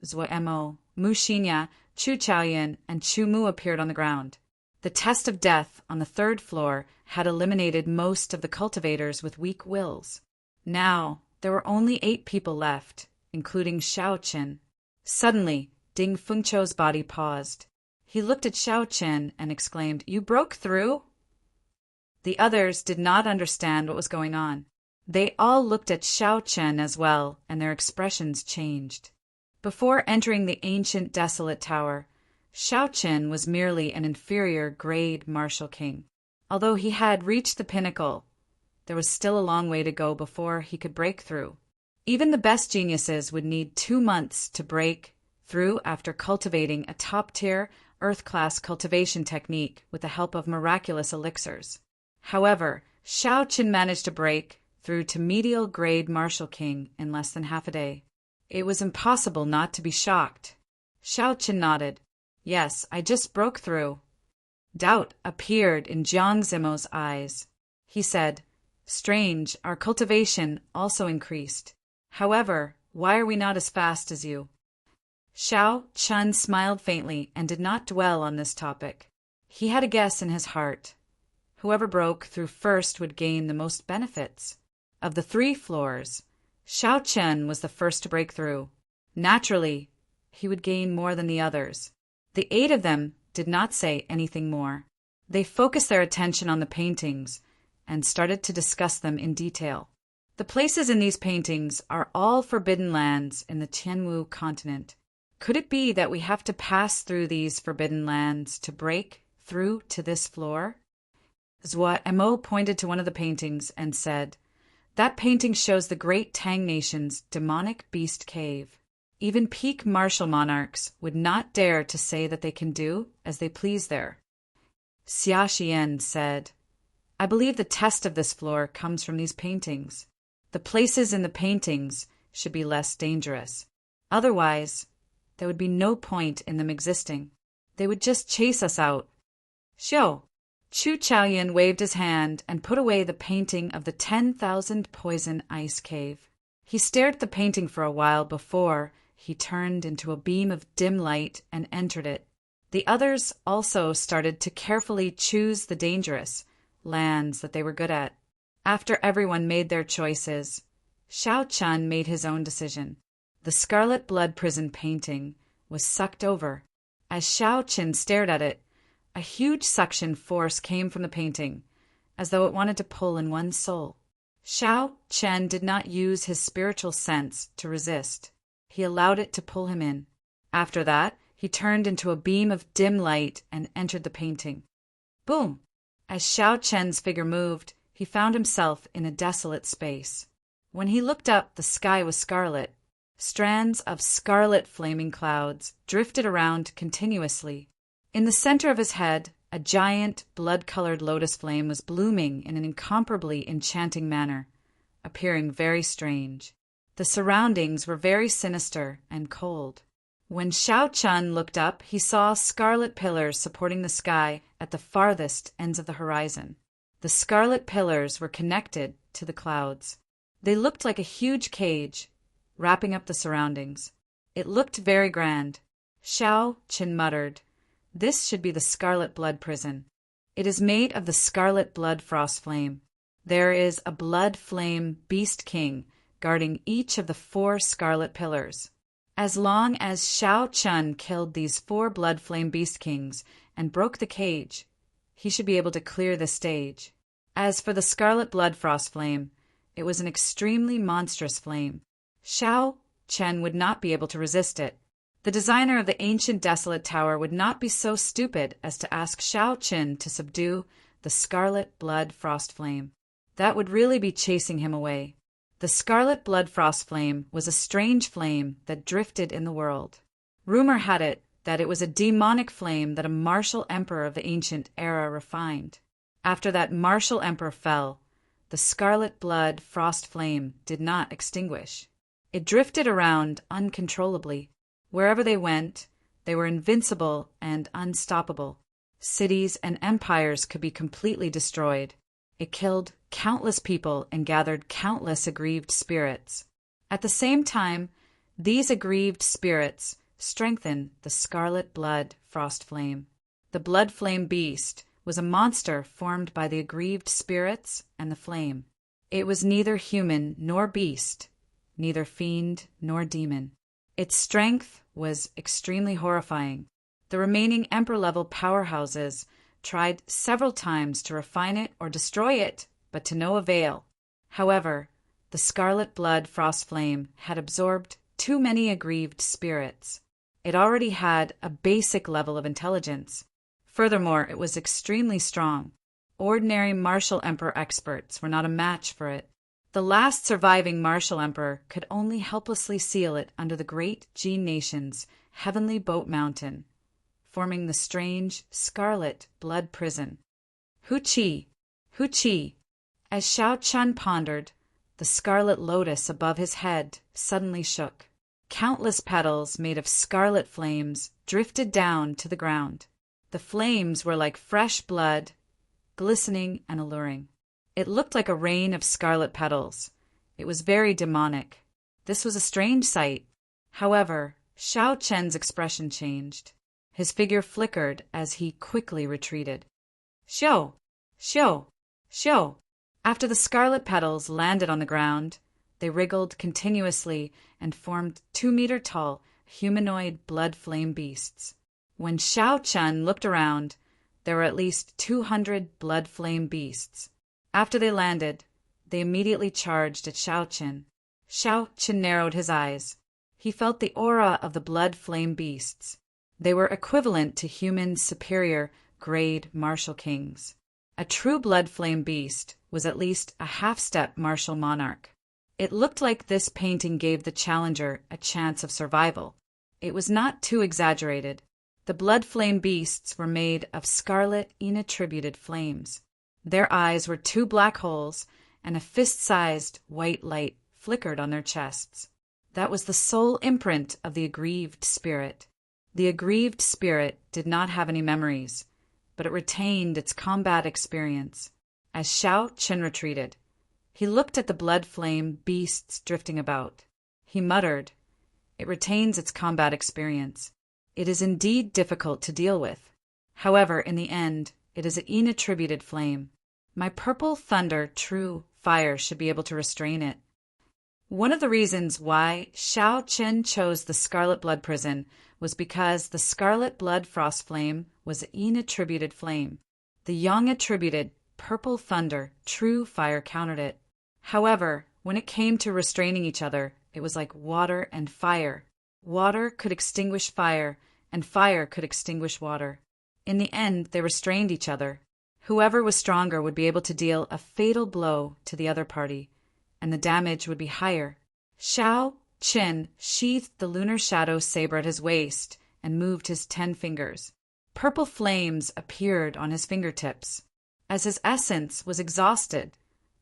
Zuemo, Mu Xinya, Chu Chaoyan, and Chu Mu appeared on the ground. The test of death on the third floor had eliminated most of the cultivators with weak wills. Now, there were only 8 people left, including Xiao Chen. Suddenly, Ding Fengchou's body paused. He looked at Xiao Chen and exclaimed, "You broke through?" The others did not understand what was going on. They all looked at Xiao Chen as well, and their expressions changed. Before entering the ancient desolate tower, Xiao Chen was merely an inferior grade martial king. Although he had reached the pinnacle, there was still a long way to go before he could break through. Even the best geniuses would need 2 months to break through after cultivating a top-tier, earth-class cultivation technique with the help of miraculous elixirs. However, Xiao Chen managed to break through to medial grade martial king in less than half a day. It was impossible not to be shocked. Xiao Chen nodded. "Yes, I just broke through." Doubt appeared in Jiang Zimo's eyes. He said, "Strange, our cultivation also increased. However, why are we not as fast as you?" Xiao Chen smiled faintly and did not dwell on this topic. He had a guess in his heart. Whoever broke through first would gain the most benefits. Of the 3 floors, Xiao Chen was the first to break through. Naturally, he would gain more than the others. The 8 of them did not say anything more. They focused their attention on the paintings and started to discuss them in detail. The places in these paintings are all forbidden lands in the Tianwu continent. Could it be that we have to pass through these forbidden lands to break through to this floor? Zuemo pointed to one of the paintings and said, "That painting shows the great Tang nation's demonic beast cave. Even peak martial monarchs would not dare to say that they can do as they please there." Xia Xian said, "I believe the test of this floor comes from these paintings. The places in the paintings should be less dangerous. Otherwise, there would be no point in them existing. They would just chase us out." Xiu. Chu Chaoyan waved his hand and put away the painting of the 10,000 Poison Ice Cave. He stared at the painting for a while before he turned into a beam of dim light and entered it. The others also started to carefully choose the dangerous lands that they were good at. After everyone made their choices, Xiao Chen made his own decision. The Scarlet Blood Prison painting was sucked over. As Xiao Chen stared at it, a huge suction force came from the painting, as though it wanted to pull in one's soul. Xiao Chen did not use his spiritual sense to resist. He allowed it to pull him in. After that, he turned into a beam of dim light and entered the painting. Boom! As Xiao Chen's figure moved, he found himself in a desolate space. When he looked up, the sky was scarlet. Strands of scarlet flaming clouds drifted around continuously. In the center of his head, a giant, blood-colored lotus flame was blooming in an incomparably enchanting manner, appearing very strange. The surroundings were very sinister and cold. When Xiao Chun looked up, he saw scarlet pillars supporting the sky at the farthest ends of the horizon. The scarlet pillars were connected to the clouds. They looked like a huge cage, wrapping up the surroundings. It looked very grand. Xiao Chun muttered, "This should be the Scarlet Blood Prison. It is made of the Scarlet Blood Frost Flame. There is a Blood Flame Beast King guarding each of the 4 scarlet pillars. As long as Xiao Chun killed these 4 Blood Flame Beast Kings and broke the cage, he should be able to clear the stage. As for the Scarlet Blood Frost Flame, it was an extremely monstrous flame. Xiao Chun would not be able to resist it. The designer of the ancient desolate tower would not be so stupid as to ask Xiao Chun to subdue the Scarlet Blood Frost Flame. That would really be chasing him away. The Scarlet Blood Frost Flame was a strange flame that drifted in the world. Rumor had it that it was a demonic flame that a martial emperor of the ancient era refined. After that martial emperor fell, the Scarlet Blood Frost Flame did not extinguish. It drifted around uncontrollably. Wherever they went, they were invincible and unstoppable. Cities and empires could be completely destroyed. It killed countless people and gathered countless aggrieved spirits. At the same time, these aggrieved spirits strengthened the Scarlet Blood Frost Flame. The Blood Flame Beast was a monster formed by the aggrieved spirits and the flame. It was neither human nor beast, neither fiend nor demon. Its strength was extremely horrifying. The remaining emperor-level powerhouses tried several times to refine it or destroy it, but to no avail. However, the Scarlet Blood Frost Flame had absorbed too many aggrieved spirits. It already had a basic level of intelligence. Furthermore, it was extremely strong. Ordinary martial emperor experts were not a match for it. The last surviving martial emperor could only helplessly seal it under the great Jin nation's heavenly boat mountain, forming the strange Scarlet Blood Prison. Hu Qi, Hu Qi. As Xiao Chun pondered, the scarlet lotus above his head suddenly shook. Countless petals made of scarlet flames drifted down to the ground. The flames were like fresh blood, glistening and alluring. It looked like a rain of scarlet petals. It was very demonic. This was a strange sight. However, Xiao Chen's expression changed. His figure flickered as he quickly retreated. Xiao! Xiao! Xiao! After the scarlet petals landed on the ground, they wriggled continuously and formed 2-meter-tall humanoid blood flame beasts. When Xiao Chun looked around, there were at least 200 blood flame beasts. After they landed, they immediately charged at Xiao Chun. Xiao Chun narrowed his eyes. He felt the aura of the blood flame beasts. They were equivalent to human superior grade martial kings. A true blood flame beast was at least a half-step martial monarch. It looked like this painting gave the challenger a chance of survival. It was not too exaggerated. The blood flame beasts were made of scarlet inattributed flames. Their eyes were 2 black holes, and a fist-sized white light flickered on their chests. That was the sole imprint of the aggrieved spirit. The aggrieved spirit did not have any memories, but it retained its combat experience. As Xiao Chun retreated, he looked at the blood flame beasts drifting about. He muttered, "It retains its combat experience. It is indeed difficult to deal with. However, in the end, it is an inattributed flame. My purple thunder true fire should be able to restrain it." One of the reasons why Xiao Chun chose the Scarlet Blood Prison was because the Scarlet Blood Frost Flame was an inattributed flame. The Yang attributed purple thunder true fire countered it. However, when it came to restraining each other, it was like water and fire. Water could extinguish fire, and fire could extinguish water. In the end, they restrained each other. Whoever was stronger would be able to deal a fatal blow to the other party, and the damage would be higher. Xiao Qin sheathed the lunar shadow saber at his waist and moved his 10 fingers. Purple flames appeared on his fingertips. As his essence was exhausted,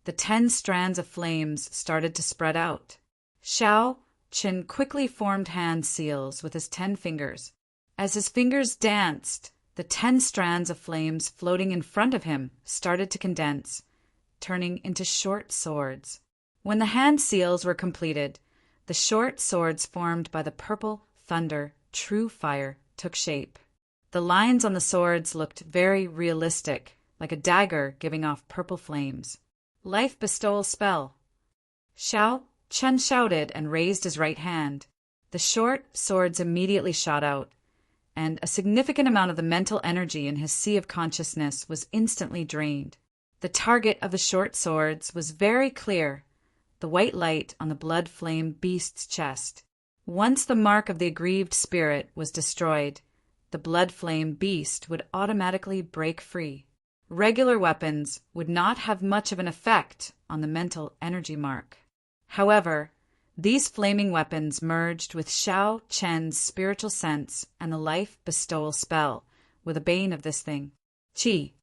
the 10 strands of flames started to spread out. Xiao Qin quickly formed hand seals with his 10 fingers. As his fingers danced, the 10 strands of flames floating in front of him started to condense, turning into short swords. When the hand seals were completed, the short swords formed by the purple thunder true fire took shape. The lines on the swords looked very realistic, like a dagger giving off purple flames. Life bestowal spell. Xiao Chen shouted and raised his right hand. The short swords immediately shot out, and a significant amount of the mental energy in his sea of consciousness was instantly drained. The target of the short swords was very clear, the white light on the blood flame beast's chest. Once the mark of the aggrieved spirit was destroyed, the blood flame beast would automatically break free. Regular weapons would not have much of an effect on the mental energy mark. However, these flaming weapons merged with Xiao Chen's spiritual sense and the life bestowal spell were the bane of this thing. Qi.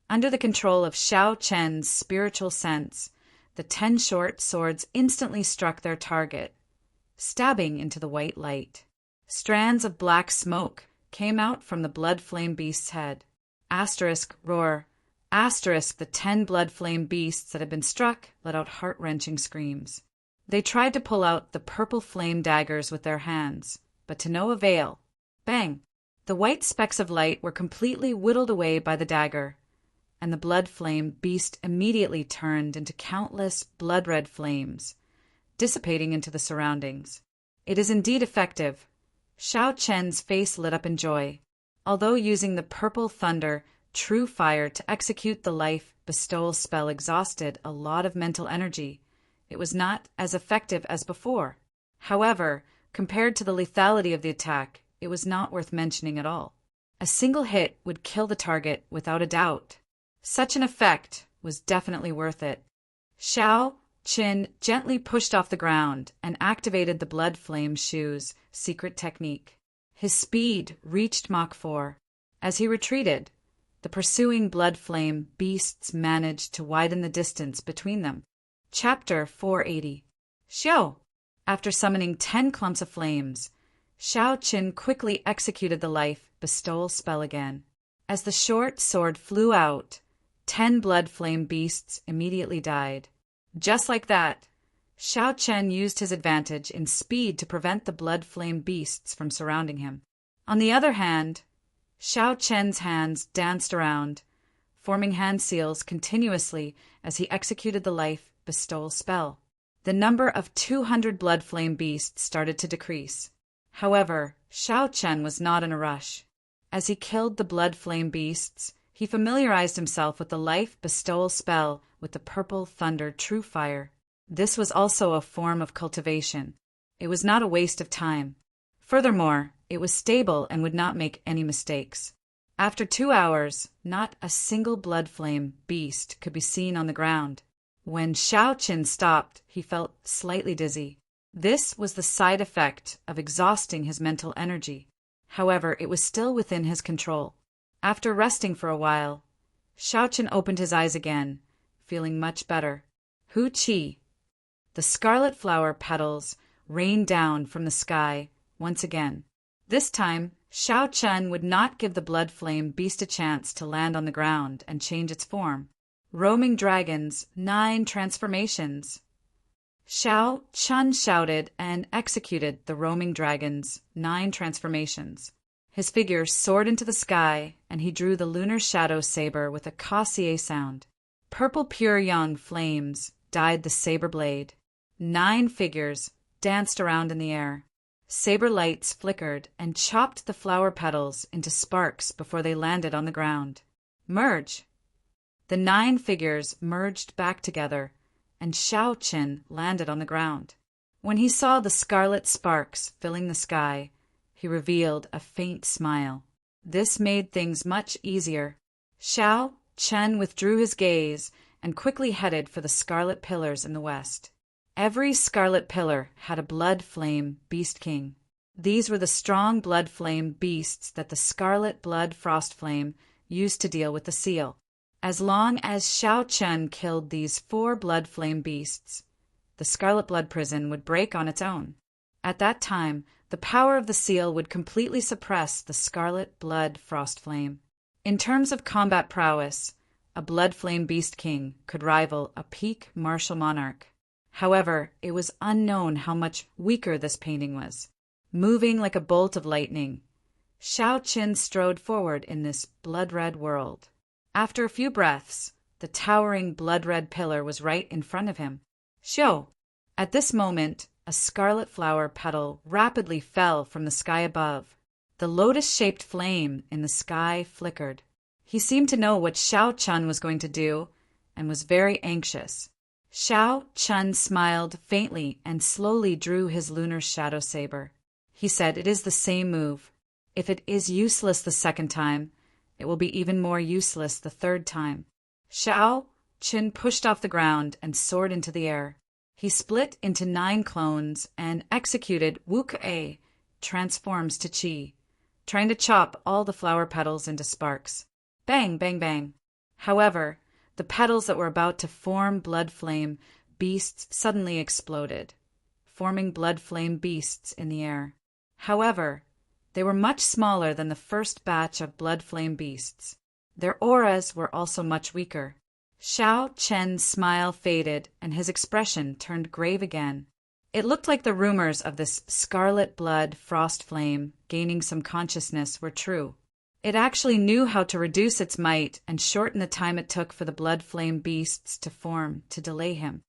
Under the control of Xiao Chen's spiritual sense, the 10 short swords instantly struck their target, stabbing into the white light. Strands of black smoke came out from the blood flame beast's head. Roar. The 10 blood flame beasts that had been struck let out heart-wrenching screams. They tried to pull out the purple flame daggers with their hands, but to no avail. Bang! The white specks of light were completely whittled away by the dagger, and the blood flame beast immediately turned into countless blood-red flames, dissipating into the surroundings. It is indeed effective. Xiao Chen's face lit up in joy. Although using the purple thunder true fire to execute the life bestowal spell exhausted a lot of mental energy, it was not as effective as before. However, compared to the lethality of the attack, it was not worth mentioning at all. A single hit would kill the target without a doubt. Such an effect was definitely worth it. Xiao Qin gently pushed off the ground and activated the blood flame shoe's secret technique. His speed reached Mach 4. As he retreated, the pursuing blood flame beasts managed to widen the distance between them. Chapter 480. Xiao. After summoning 10 clumps of flames, Xiao Qin quickly executed the life bestowal spell again. As the short sword flew out, 10 blood flame beasts immediately died. Just like that, Xiao Chen used his advantage in speed to prevent the blood flame beasts from surrounding him. On the other hand, Xiao Chen's hands danced around, forming hand seals continuously as he executed the life bestowal spell. The number of 200 blood flame beasts started to decrease. However, Xiao Chen was not in a rush. As he killed the blood flame beasts, he familiarized himself with the life bestowal spell with the purple thunder true fire. This was also a form of cultivation. It was not a waste of time. Furthermore, it was stable and would not make any mistakes. After 2 hours, not a single blood flame beast could be seen on the ground. When Xiao Qin stopped, he felt slightly dizzy. This was the side effect of exhausting his mental energy. However, it was still within his control. After resting for a while, Xiao Qin opened his eyes again, feeling much better. Hu Qi. The scarlet flower petals rained down from the sky once again. This time, Xiao Chen would not give the blood flame beast a chance to land on the ground and change its form. Roaming dragons, 9 transformations. Xiao Chen shouted and executed the roaming dragon's 9 transformations. His figure soared into the sky, and he drew the lunar shadow saber with a cassier sound. Purple pure young flames dyed the saber blade. 9 figures danced around in the air. Saber lights flickered and chopped the flower petals into sparks before they landed on the ground. Merge! The 9 figures merged back together, and Xiao Qin landed on the ground. When he saw the scarlet sparks filling the sky, he revealed a faint smile. This made things much easier. Xiao Chen withdrew his gaze and quickly headed for the scarlet pillars in the west. Every scarlet pillar had a blood flame beast king. These were the strong blood flame beasts that the scarlet blood frost flame used to deal with the seal. As long as Xiao Chen killed these 4 blood flame beasts, the scarlet blood prison would break on its own. At that time, the power of the seal would completely suppress the scarlet blood frost flame. In terms of combat prowess, a blood flame beast king could rival a peak martial monarch. However, it was unknown how much weaker this painting was. Moving like a bolt of lightning, Xiao Chen strode forward in this blood-red world. After a few breaths, the towering blood-red pillar was right in front of him. Xiao! At this moment, a scarlet flower petal rapidly fell from the sky above. The lotus-shaped flame in the sky flickered. He seemed to know what Xiao Chen was going to do and was very anxious. Xiao Chen smiled faintly and slowly drew his lunar shadow saber. He said, "It is the same move. If it is useless the second time, it will be even more useless the third time." Xiao Chen pushed off the ground and soared into the air. He split into 9 clones and executed Wu-Ke, transforms to Qi, trying to chop all the flower petals into sparks. Bang, bang, bang. However, the petals that were about to form blood flame beasts suddenly exploded, forming blood flame beasts in the air. However, they were much smaller than the first batch of blood flame beasts. Their auras were also much weaker. Xiao Chen's smile faded and his expression turned grave again. It looked like the rumors of this scarlet blood frost flame gaining some consciousness were true. It actually knew how to reduce its might and shorten the time it took for the blood flame beasts to form to delay him.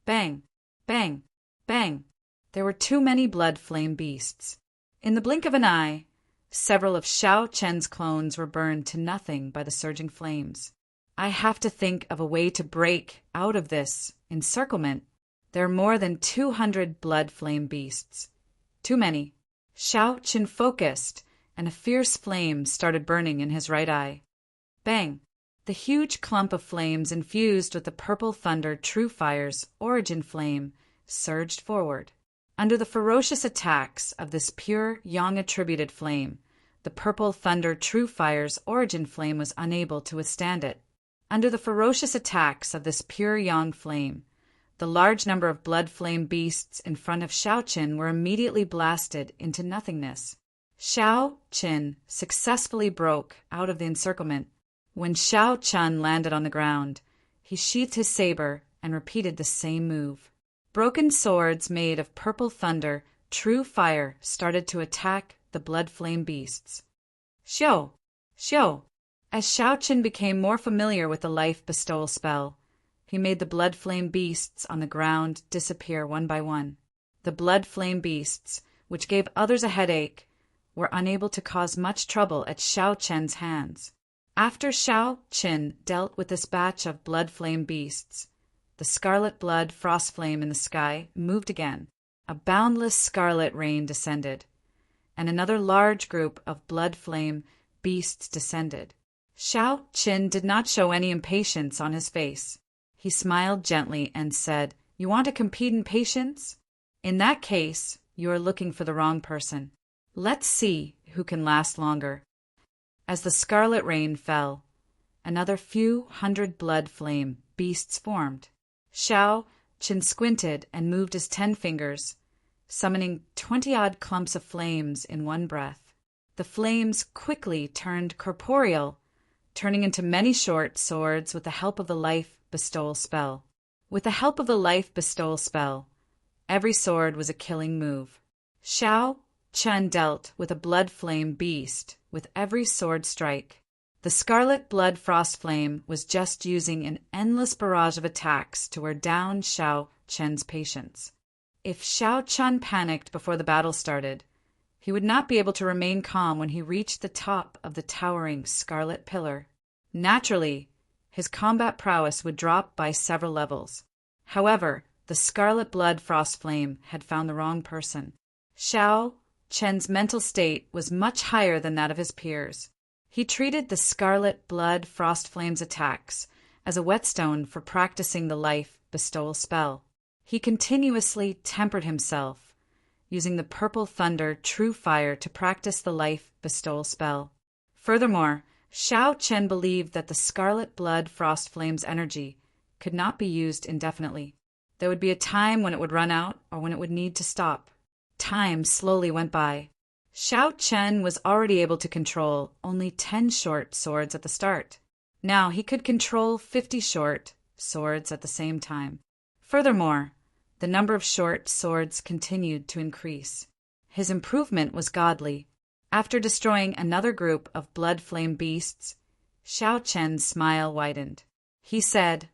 Bang, bang, bang. There were too many blood flame beasts. In the blink of an eye, several of Xiao Chen's clones were burned to nothing by the surging flames. I have to think of a way to break out of this encirclement. There are more than 200 blood flame beasts. Too many. Xiao Chen focused, and a fierce flame started burning in his right eye. Bang! The huge clump of flames infused with the purple thunder True Fire's origin flame surged forward. Under the ferocious attacks of this pure Yang-attributed flame, the purple thunder True Fire's origin flame was unable to withstand it. Under the ferocious attacks of this pure Yang flame, the large number of blood flame beasts in front of Xiao Chen were immediately blasted into nothingness. Xiao Chen successfully broke out of the encirclement. When Xiao Chen landed on the ground, he sheathed his saber and repeated the same move. Broken swords made of purple thunder, True Fire, started to attack the blood flame beasts. Xiao! Xiao! As Xiao Chen became more familiar with the life bestowal spell, he made the blood flame beasts on the ground disappear one by one. The blood flame beasts, which gave others a headache, were unable to cause much trouble at Xiao Chen's hands. After Xiao Chen dealt with this batch of blood flame beasts, the scarlet blood frost flame in the sky moved again. A boundless scarlet rain descended, and another large group of blood flame beasts descended. Xiao Chen did not show any impatience on his face. He smiled gently and said, "You want to compete in patience? In that case, you are looking for the wrong person. Let's see who can last longer." As the scarlet rain fell, another few hundred blood flame beasts formed. Xiao Chen squinted and moved his 10 fingers, summoning 20-odd clumps of flames in one breath. The flames quickly turned corporeal, turning into many short swords with the help of the life bestowal spell. With the help of the life bestowal spell, every sword was a killing move. Xiao Chen dealt with a blood flame beast with every sword strike. The scarlet blood frost flame was just using an endless barrage of attacks to wear down Xiao Chen's patience. If Xiao Chen panicked before the battle started, he would not be able to remain calm when he reached the top of the towering scarlet pillar. Naturally, his combat prowess would drop by several levels. However, the scarlet blood frost flame had found the wrong person. Xiao Chen's mental state was much higher than that of his peers. He treated the scarlet blood frost flame's attacks as a whetstone for practicing the life bestowal spell. He continuously tempered himself, using the purple thunder true fire to practice the life bestowal spell. Furthermore, Shao Chen believed that the scarlet blood frost flame's energy could not be used indefinitely. There would be a time when it would run out or when it would need to stop. Time slowly went by. Shao Chen was already able to control only 10 short swords at the start. Now he could control 50 short swords at the same time. Furthermore, the number of short swords continued to increase. His improvement was godly. After destroying another group of blood flame beasts, Shao Chen's smile widened. He said,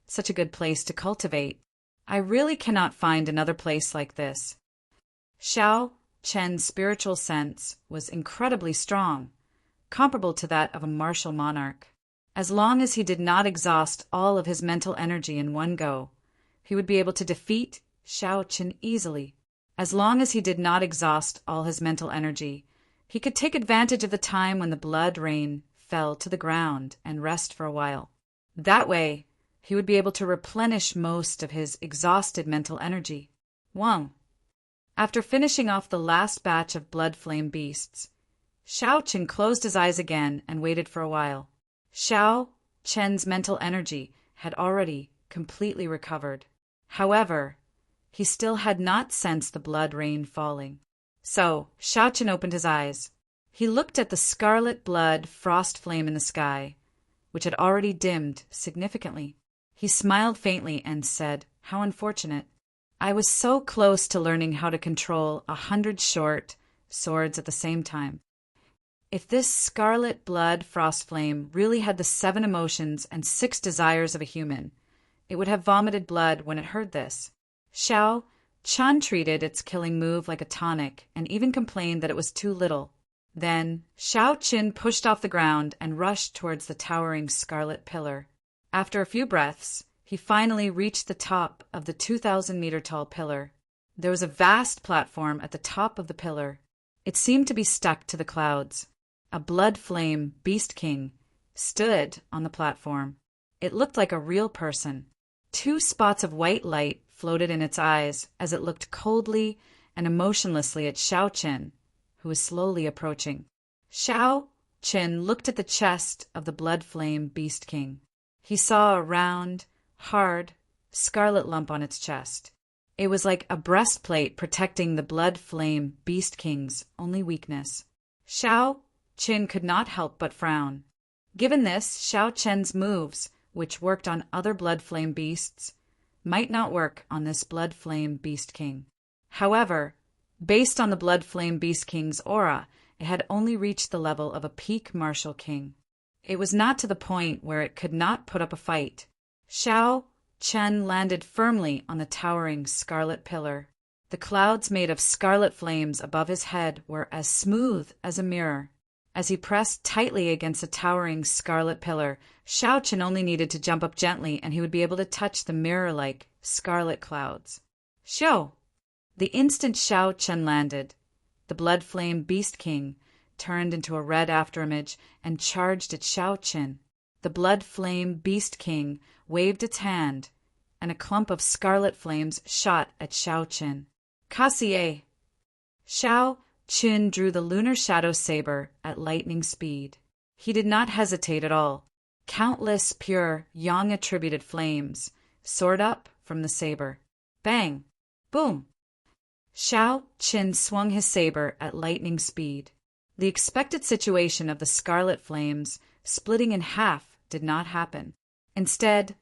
"Such a good place to cultivate. I really cannot find another place like this." Shao Chen's spiritual sense was incredibly strong, comparable to that of a martial monarch. As long as he did not exhaust all of his mental energy in one go, he would be able to defeat Shao Chen easily. As long as he did not exhaust all his mental energy, he could take advantage of the time when the blood rain fell to the ground and rest for a while. That way, he would be able to replenish most of his exhausted mental energy. 1. After finishing off the last batch of blood flame beasts, Shao Chen closed his eyes again and waited for a while. Shao Chen's mental energy had already completely recovered. However, he still had not sensed the blood rain falling. So, Shao Chen opened his eyes. He looked at the scarlet blood frost flame in the sky, which had already dimmed significantly. He smiled faintly and said, "How unfortunate. I was so close to learning how to control 100 short swords at the same time." If this scarlet blood frost flame really had the 7 emotions and 6 desires of a human, it would have vomited blood when it heard this. Shao Chen treated its killing move like a tonic and even complained that it was too little. Then Shao Chen pushed off the ground and rushed towards the towering scarlet pillar. After a few breaths, he finally reached the top of the 2,000-meter-tall pillar. There was a vast platform at the top of the pillar. It seemed to be stuck to the clouds. A blood flame beast king stood on the platform. It looked like a real person. 2 spots of white light floated in its eyes as it looked coldly and emotionlessly at Shao Chen, who was slowly approaching. Shao Chen looked at the chest of the blood flame beast king. He saw a round, hard, scarlet lump on its chest. It was like a breastplate protecting the blood flame beast king's only weakness. Shao Chen could not help but frown. Given this, Shao Chen's moves, which worked on other blood flame beasts, might not work on this blood flame beast king. However, based on the blood flame beast king's aura, it had only reached the level of a peak martial king. It was not to the point where it could not put up a fight. Shao Chen landed firmly on the towering scarlet pillar. The clouds made of scarlet flames above his head were as smooth as a mirror. As he pressed tightly against the towering scarlet pillar, Shao Chen only needed to jump up gently and he would be able to touch the mirror-like scarlet clouds. Shao! The instant Shao Chen landed, the blood flame beast king turned into a red afterimage and charged at Shao Chen. The blood flame beast king waved its hand, and a clump of scarlet flames shot at Shao Chen. Kassier! Shao Chen drew the lunar shadow saber at lightning speed. He did not hesitate at all. Countless pure yang-attributed flames soared up from the saber. Bang! Boom! Shao Chen swung his saber at lightning speed. The expected situation of the scarlet flames splitting in half did not happen. Instead,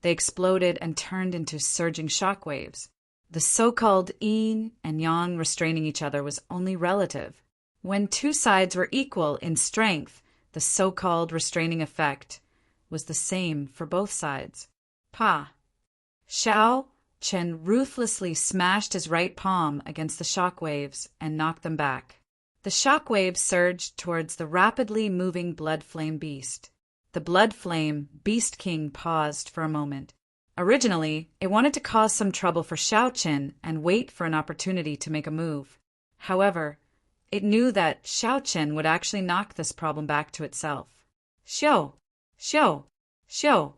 they exploded and turned into surging shockwaves. The so-called yin and yang restraining each other was only relative. When 2 sides were equal in strength, the so-called restraining effect was the same for both sides. Pa! Shao Chen ruthlessly smashed his right palm against the shockwaves and knocked them back. The shockwaves surged towards the rapidly moving blood flame beast. The blood flame beast king paused for a moment. Originally, it wanted to cause some trouble for Shao Chen and wait for an opportunity to make a move. However, it knew that Shao Chen would actually knock this problem back to itself. Xiao! Xiao! Xiao!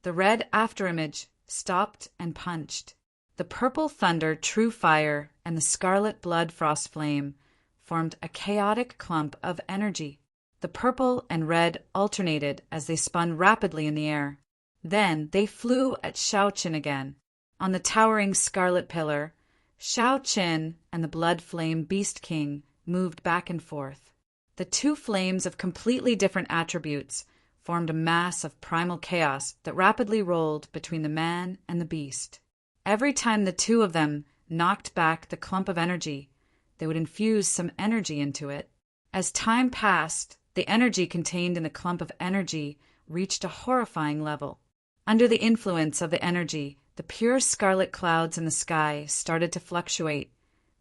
The red afterimage stopped and punched. The purple thunder, true fire, and the scarlet blood frost flame formed a chaotic clump of energy. The purple and red alternated as they spun rapidly in the air. Then they flew at Shao Qin again. On the towering scarlet pillar, Shao Qin and the blood flame beast king moved back and forth. The two flames of completely different attributes formed a mass of primal chaos that rapidly rolled between the man and the beast. Every time the two of them knocked back the clump of energy, they would infuse some energy into it. As time passed, the energy contained in the clump of energy reached a horrifying level. Under the influence of the energy, the pure scarlet clouds in the sky started to fluctuate,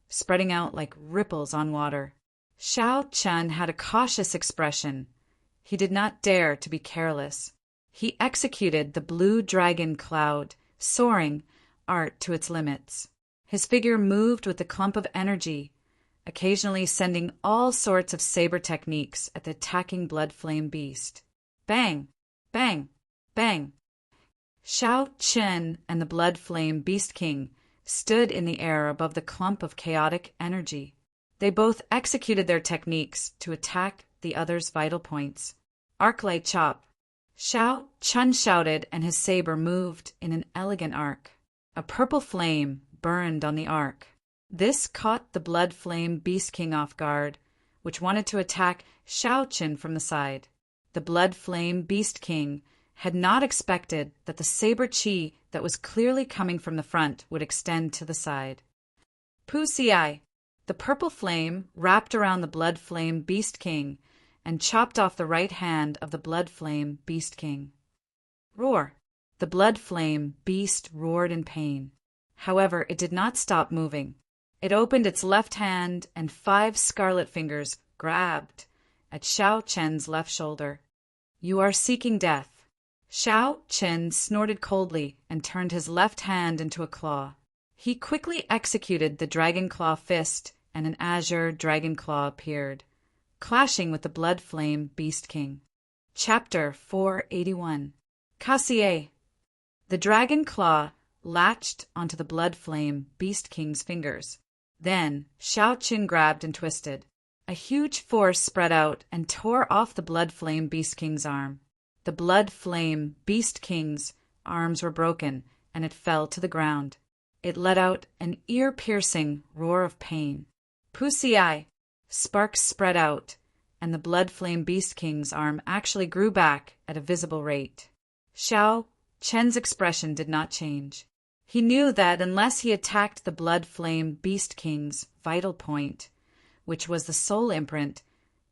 spreading out like ripples on water. Shao Qin had a cautious expression. He did not dare to be careless. He executed the blue dragon cloud, soaring art to its limits. His figure moved with the clump of energy, occasionally sending all sorts of saber techniques at the attacking blood flame beast. Bang! Bang! Bang! Shao Qin and the blood flame beast king stood in the air above the clump of chaotic energy. They both executed their techniques to attack the other's vital points. Arc-light chop. Shao Qin shouted, and his saber moved in an elegant arc. A purple flame burned on the arc. This caught the blood flame beast king off guard, which wanted to attack Shao Qin from the side. The blood flame beast king had not expected that the saber chi that was clearly coming from the front would extend to the side. Pusi! The purple flame wrapped around the blood flame beast king and chopped off the right hand of the blood flame beast king. Roar! The blood flame beast roared in pain. However, it did not stop moving. It opened its left hand, and 5 scarlet fingers grabbed at Shao Qin's left shoulder. You are seeking death. Shao Qin snorted coldly and turned his left hand into a claw. He quickly executed the dragon claw fist, and an azure dragon claw appeared, clashing with the blood flame beast king. Chapter 481. Cassier. The dragon claw latched onto the blood flame beast king's fingers. Then Shao Qin grabbed and twisted. A huge force spread out and tore off the blood flame beast king's arm. The blood flame beast king's arms were broken, and it fell to the ground. It let out an ear-piercing roar of pain. Pusi! Sparks spread out, and the blood flame beast king's arm actually grew back at a visible rate. Shao Qin's expression did not change. He knew that unless he attacked the blood flame beast king's vital point, which was the soul imprint,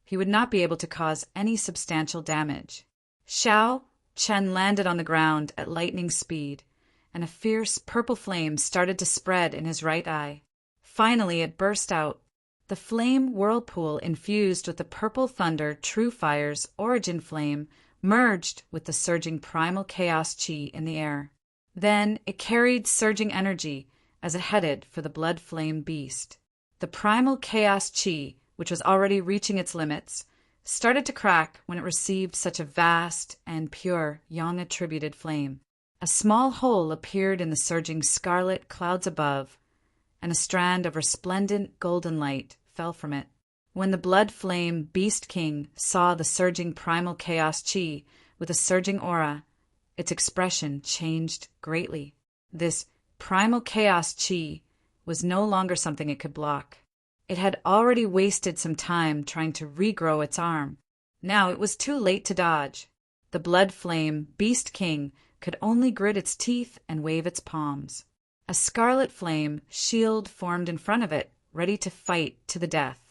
he would not be able to cause any substantial damage. Shao Qin landed on the ground at lightning speed, and a fierce purple flame started to spread in his right eye. Finally, it burst out. The flame whirlpool infused with the purple thunder true fire's origin flame merged with the surging primal chaos chi in the air. Then it carried surging energy as it headed for the blood flame beast. The primal chaos chi, which was already reaching its limits, started to crack when it received such a vast and pure yang-attributed flame. A small hole appeared in the surging scarlet clouds above, and a strand of resplendent golden light fell from it. When the blood flame beast king saw the surging primal chaos chi with a surging aura, its expression changed greatly. This primal chaos chi was no longer something it could block. It had already wasted some time trying to regrow its arm. Now it was too late to dodge. The blood flame beast king could only grit its teeth and wave its palms. A scarlet flame shield formed in front of it, ready to fight to the death.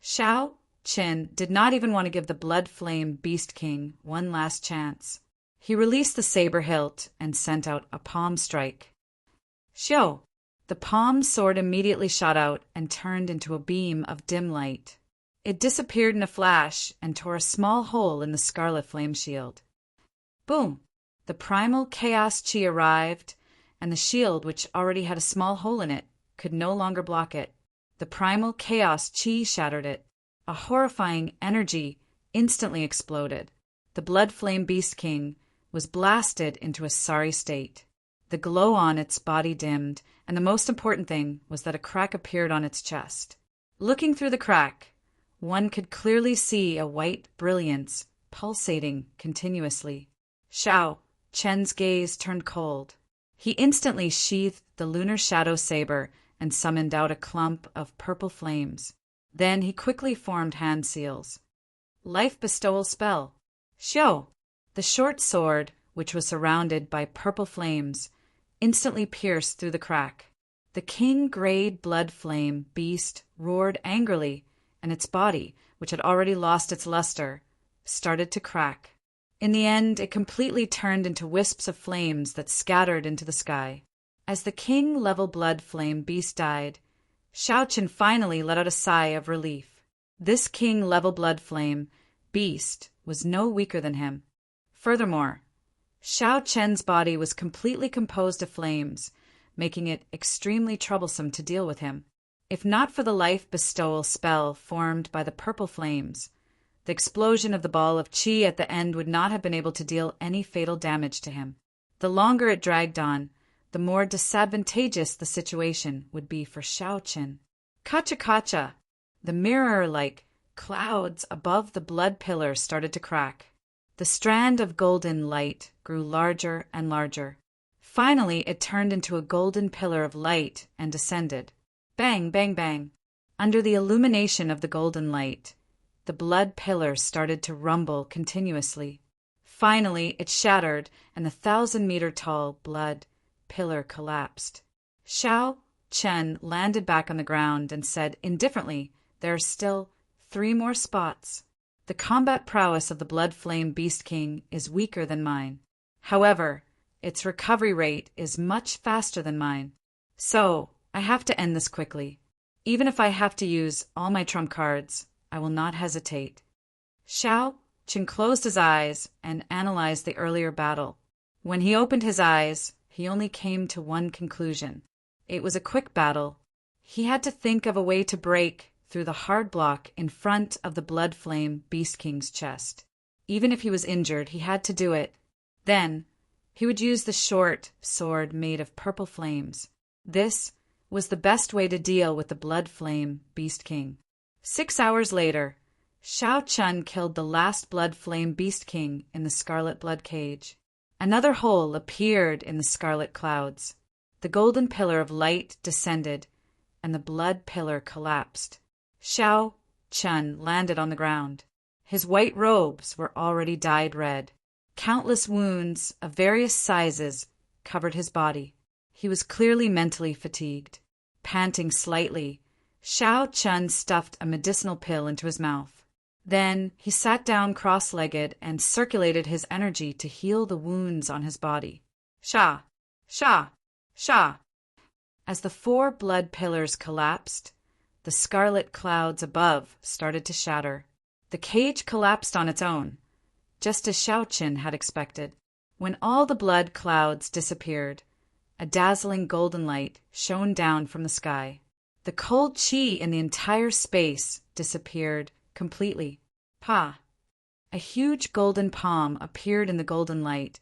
Shao Qin did not even want to give the blood flame beast king one last chance. He released the saber hilt and sent out a palm strike. Xiao! The palm sword immediately shot out and turned into a beam of dim light. It disappeared in a flash and tore a small hole in the scarlet flame shield. Boom! The primal chaos chi arrived, and the shield, which already had a small hole in it, could no longer block it. The primal chaos chi shattered it. A horrifying energy instantly exploded. The blood flame beast king was blasted into a sorry state. The glow on its body dimmed, and the most important thing was that a crack appeared on its chest. Looking through the crack, one could clearly see a white brilliance pulsating continuously. Xiao Chen's gaze turned cold. He instantly sheathed the lunar shadow saber and summoned out a clump of purple flames. Then he quickly formed hand seals. Life bestowal spell. Xiao! The short sword, which was surrounded by purple flames, instantly pierced through the crack. The king-grade blood flame beast roared angrily, and its body, which had already lost its luster, started to crack. In the end, it completely turned into wisps of flames that scattered into the sky. As the king-level blood flame beast died, Xiaoqin finally let out a sigh of relief. This king-level blood flame beast was no weaker than him. Furthermore, Xiao Chen's body was completely composed of flames, making it extremely troublesome to deal with him. If not for the life bestowal spell formed by the purple flames, the explosion of the ball of qi at the end would not have been able to deal any fatal damage to him. The longer it dragged on, the more disadvantageous the situation would be for Xiaoqin. Kacha-kacha! The mirror-like clouds above the blood pillar started to crack. The strand of golden light grew larger and larger. Finally, it turned into a golden pillar of light and descended. Bang, bang, bang. Under the illumination of the golden light, the blood pillar started to rumble continuously. Finally, it shattered, and the 1,000-meter-tall blood pillar collapsed. Xiao Chen landed back on the ground and said indifferently, "There are still 3 more spots. The combat prowess of the Blood Flame Beast King is weaker than mine. However, its recovery rate is much faster than mine. So, I have to end this quickly. Even if I have to use all my trump cards, I will not hesitate." Xiao Chen closed his eyes and analyzed the earlier battle. When he opened his eyes, he only came to one conclusion. It was a quick battle. He had to think of a way to break through the hard block in front of the Blood Flame Beast King's chest. Even if he was injured, he had to do it. Then, he would use the short sword made of purple flames. This was the best way to deal with the Blood Flame Beast King. 6 hours later, Xiao Chun killed the last Blood Flame Beast King in the Scarlet Blood Cage. Another hole appeared in the scarlet clouds. The golden pillar of light descended, and the blood pillar collapsed. Xiao Chun landed on the ground. His white robes were already dyed red. Countless wounds of various sizes covered his body. He was clearly mentally fatigued. Panting slightly, Xiao Chun stuffed a medicinal pill into his mouth. Then he sat down cross-legged and circulated his energy to heal the wounds on his body. Sha! Sha! Sha! As the 4 blood pillars collapsed, the scarlet clouds above started to shatter. The cage collapsed on its own, just as Xiaoqin had expected. When all the blood clouds disappeared, a dazzling golden light shone down from the sky. The cold qi in the entire space disappeared completely. Pa! A huge golden palm appeared in the golden light,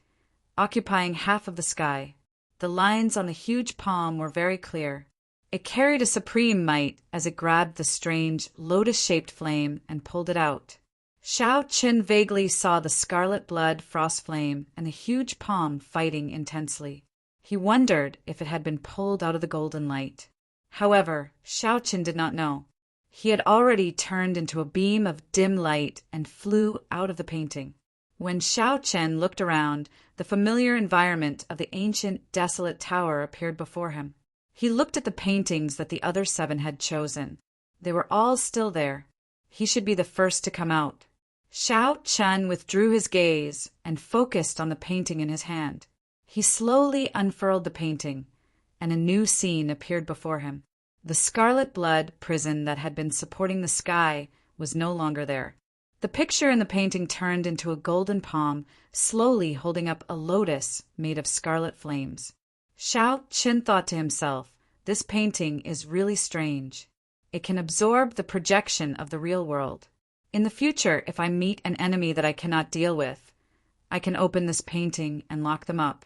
occupying half of the sky. The lines on the huge palm were very clear. It carried a supreme might as it grabbed the strange lotus-shaped flame and pulled it out. Xiao Qin vaguely saw the scarlet blood frost flame and the huge palm fighting intensely. He wondered if it had been pulled out of the golden light. However, Xiao Qin did not know. He had already turned into a beam of dim light and flew out of the painting. When Xiao Chen looked around, the familiar environment of the ancient, desolate tower appeared before him. He looked at the paintings that the other 7 had chosen. They were all still there. He should be the first to come out. Xiao Chen withdrew his gaze and focused on the painting in his hand. He slowly unfurled the painting, and a new scene appeared before him. The scarlet blood prison that had been supporting the sky was no longer there. The picture in the painting turned into a golden palm, slowly holding up a lotus made of scarlet flames. Xiao Qin thought to himself, this painting is really strange. It can absorb the projection of the real world. In the future, if I meet an enemy that I cannot deal with, I can open this painting and lock them up.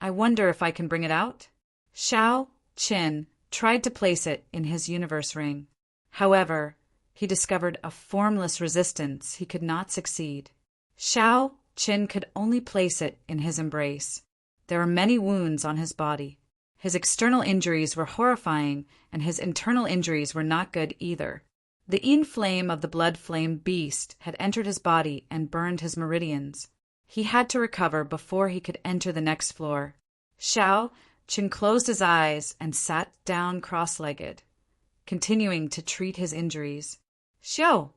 I wonder if I can bring it out? Xiao Qin tried to place it in his universe ring. However, he discovered a formless resistance he could not succeed. Xiao Qin could only place it in his embrace. There were many wounds on his body. His external injuries were horrifying, and his internal injuries were not good either. The yin flame of the blood flame beast had entered his body and burned his meridians. He had to recover before he could enter the next floor. Xiao Qin closed his eyes and sat down cross-legged, continuing to treat his injuries. Xiao!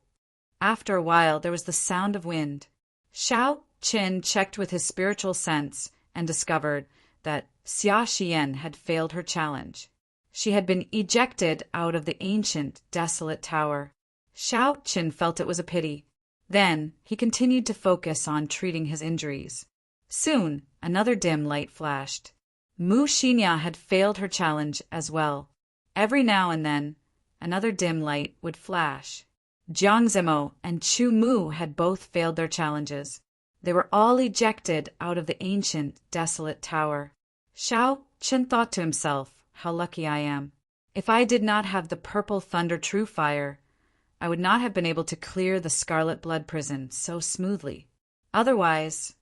After a while, there was the sound of wind. Xiao Qin checked with his spiritual sense and discovered that Xia Xian had failed her challenge. She had been ejected out of the ancient, desolate tower. Xiao Qin felt it was a pity. Then he continued to focus on treating his injuries. Soon, another dim light flashed. Mu Xinya had failed her challenge as well. Every now and then, another dim light would flash. Jiang Zimo and Chu Mu had both failed their challenges. They were all ejected out of the ancient, desolate tower. Xiao Qin thought to himself, how lucky I am. If I did not have the purple thunder true fire, I would not have been able to clear the scarlet blood prison so smoothly. Otherwise,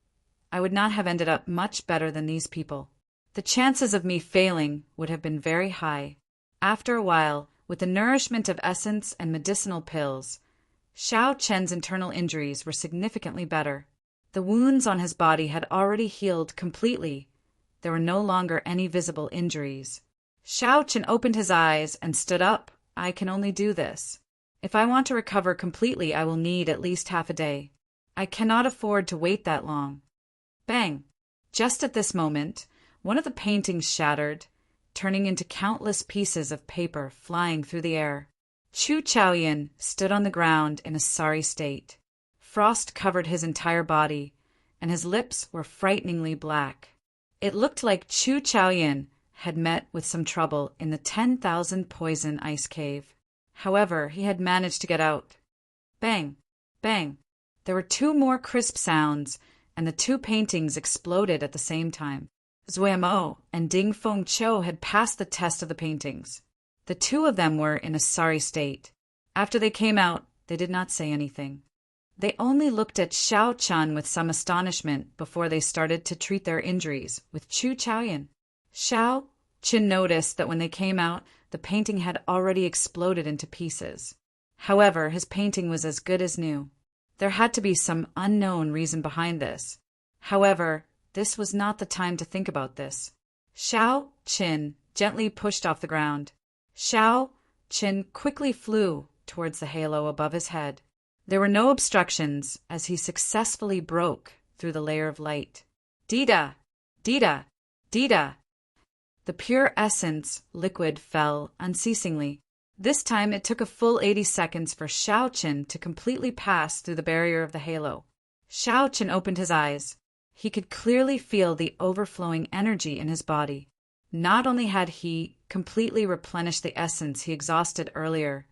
I would not have ended up much better than these people. The chances of me failing would have been very high. After a while, with the nourishment of essence and medicinal pills, Xiao Qin's internal injuries were significantly better. The wounds on his body had already healed completely. There were no longer any visible injuries. Xiao Qin opened his eyes and stood up. I can only do this. If I want to recover completely, I will need at least half a day. I cannot afford to wait that long. Bang! Just at this moment, one of the paintings shattered, turning into countless pieces of paper flying through the air. Chu Chaoyan stood on the ground in a sorry state. Frost covered his entire body, and his lips were frighteningly black. It looked like Chu Chaoyan had met with some trouble in the 10,000 poison ice cave. However, he had managed to get out. Bang! Bang! There were two more crisp sounds, and the two paintings exploded at the same time. Zuemo and Ding Feng Chou had passed the test of the paintings. The two of them were in a sorry state. After they came out, they did not say anything. They only looked at Xiao Chan with some astonishment before they started to treat their injuries with Chu Chaoyan. Xiao Qin noticed that when they came out, the painting had already exploded into pieces. However, his painting was as good as new. There had to be some unknown reason behind this. However, this was not the time to think about this. Xiao Qin gently pushed off the ground. Xiao Qin quickly flew towards the halo above his head. There were no obstructions as he successfully broke through the layer of light. Dida! Dida! Dida! The pure essence liquid fell unceasingly. This time it took a full 80 seconds for Xiao Qin to completely pass through the barrier of the halo. Xiao Qin opened his eyes. He could clearly feel the overflowing energy in his body. Not only had he completely replenished the essence he exhausted earlier,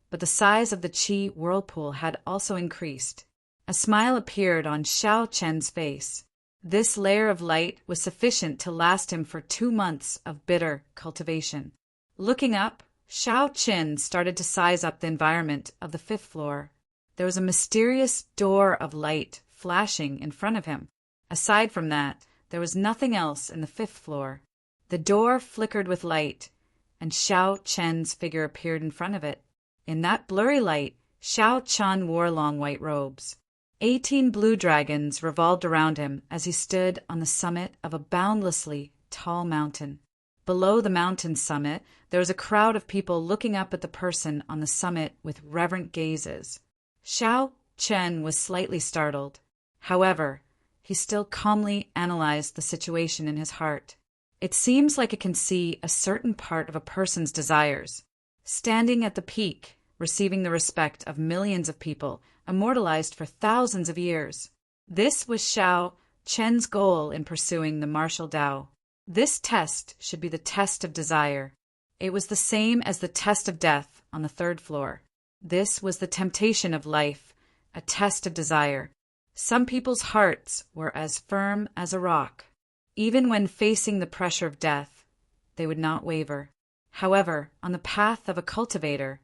but the size of the qi whirlpool had also increased. A smile appeared on Xiao Qin's face. This layer of light was sufficient to last him for 2 months of bitter cultivation. Looking up, Xiao Qin started to size up the environment of the 5th floor. There was a mysterious door of light flashing in front of him. Aside from that, there was nothing else in the 5th floor. The door flickered with light, and Xiao Qin's figure appeared in front of it. In that blurry light, Xiao Qian wore long white robes. 18 blue dragons revolved around him as he stood on the summit of a boundlessly tall mountain. Below the mountain summit, there was a crowd of people looking up at the person on the summit with reverent gazes. Xiao Qian was slightly startled. However, he still calmly analyzed the situation in his heart. It seems like it can see a certain part of a person's desires. Standing at the peak, receiving the respect of millions of people, immortalized for thousands of years. This was Xiao Qian's goal in pursuing the martial Tao. This test should be the test of desire. It was the same as the test of death on the 3rd floor. This was the temptation of life, a test of desire. Some people's hearts were as firm as a rock. Even when facing the pressure of death, they would not waver. However, on the path of a cultivator,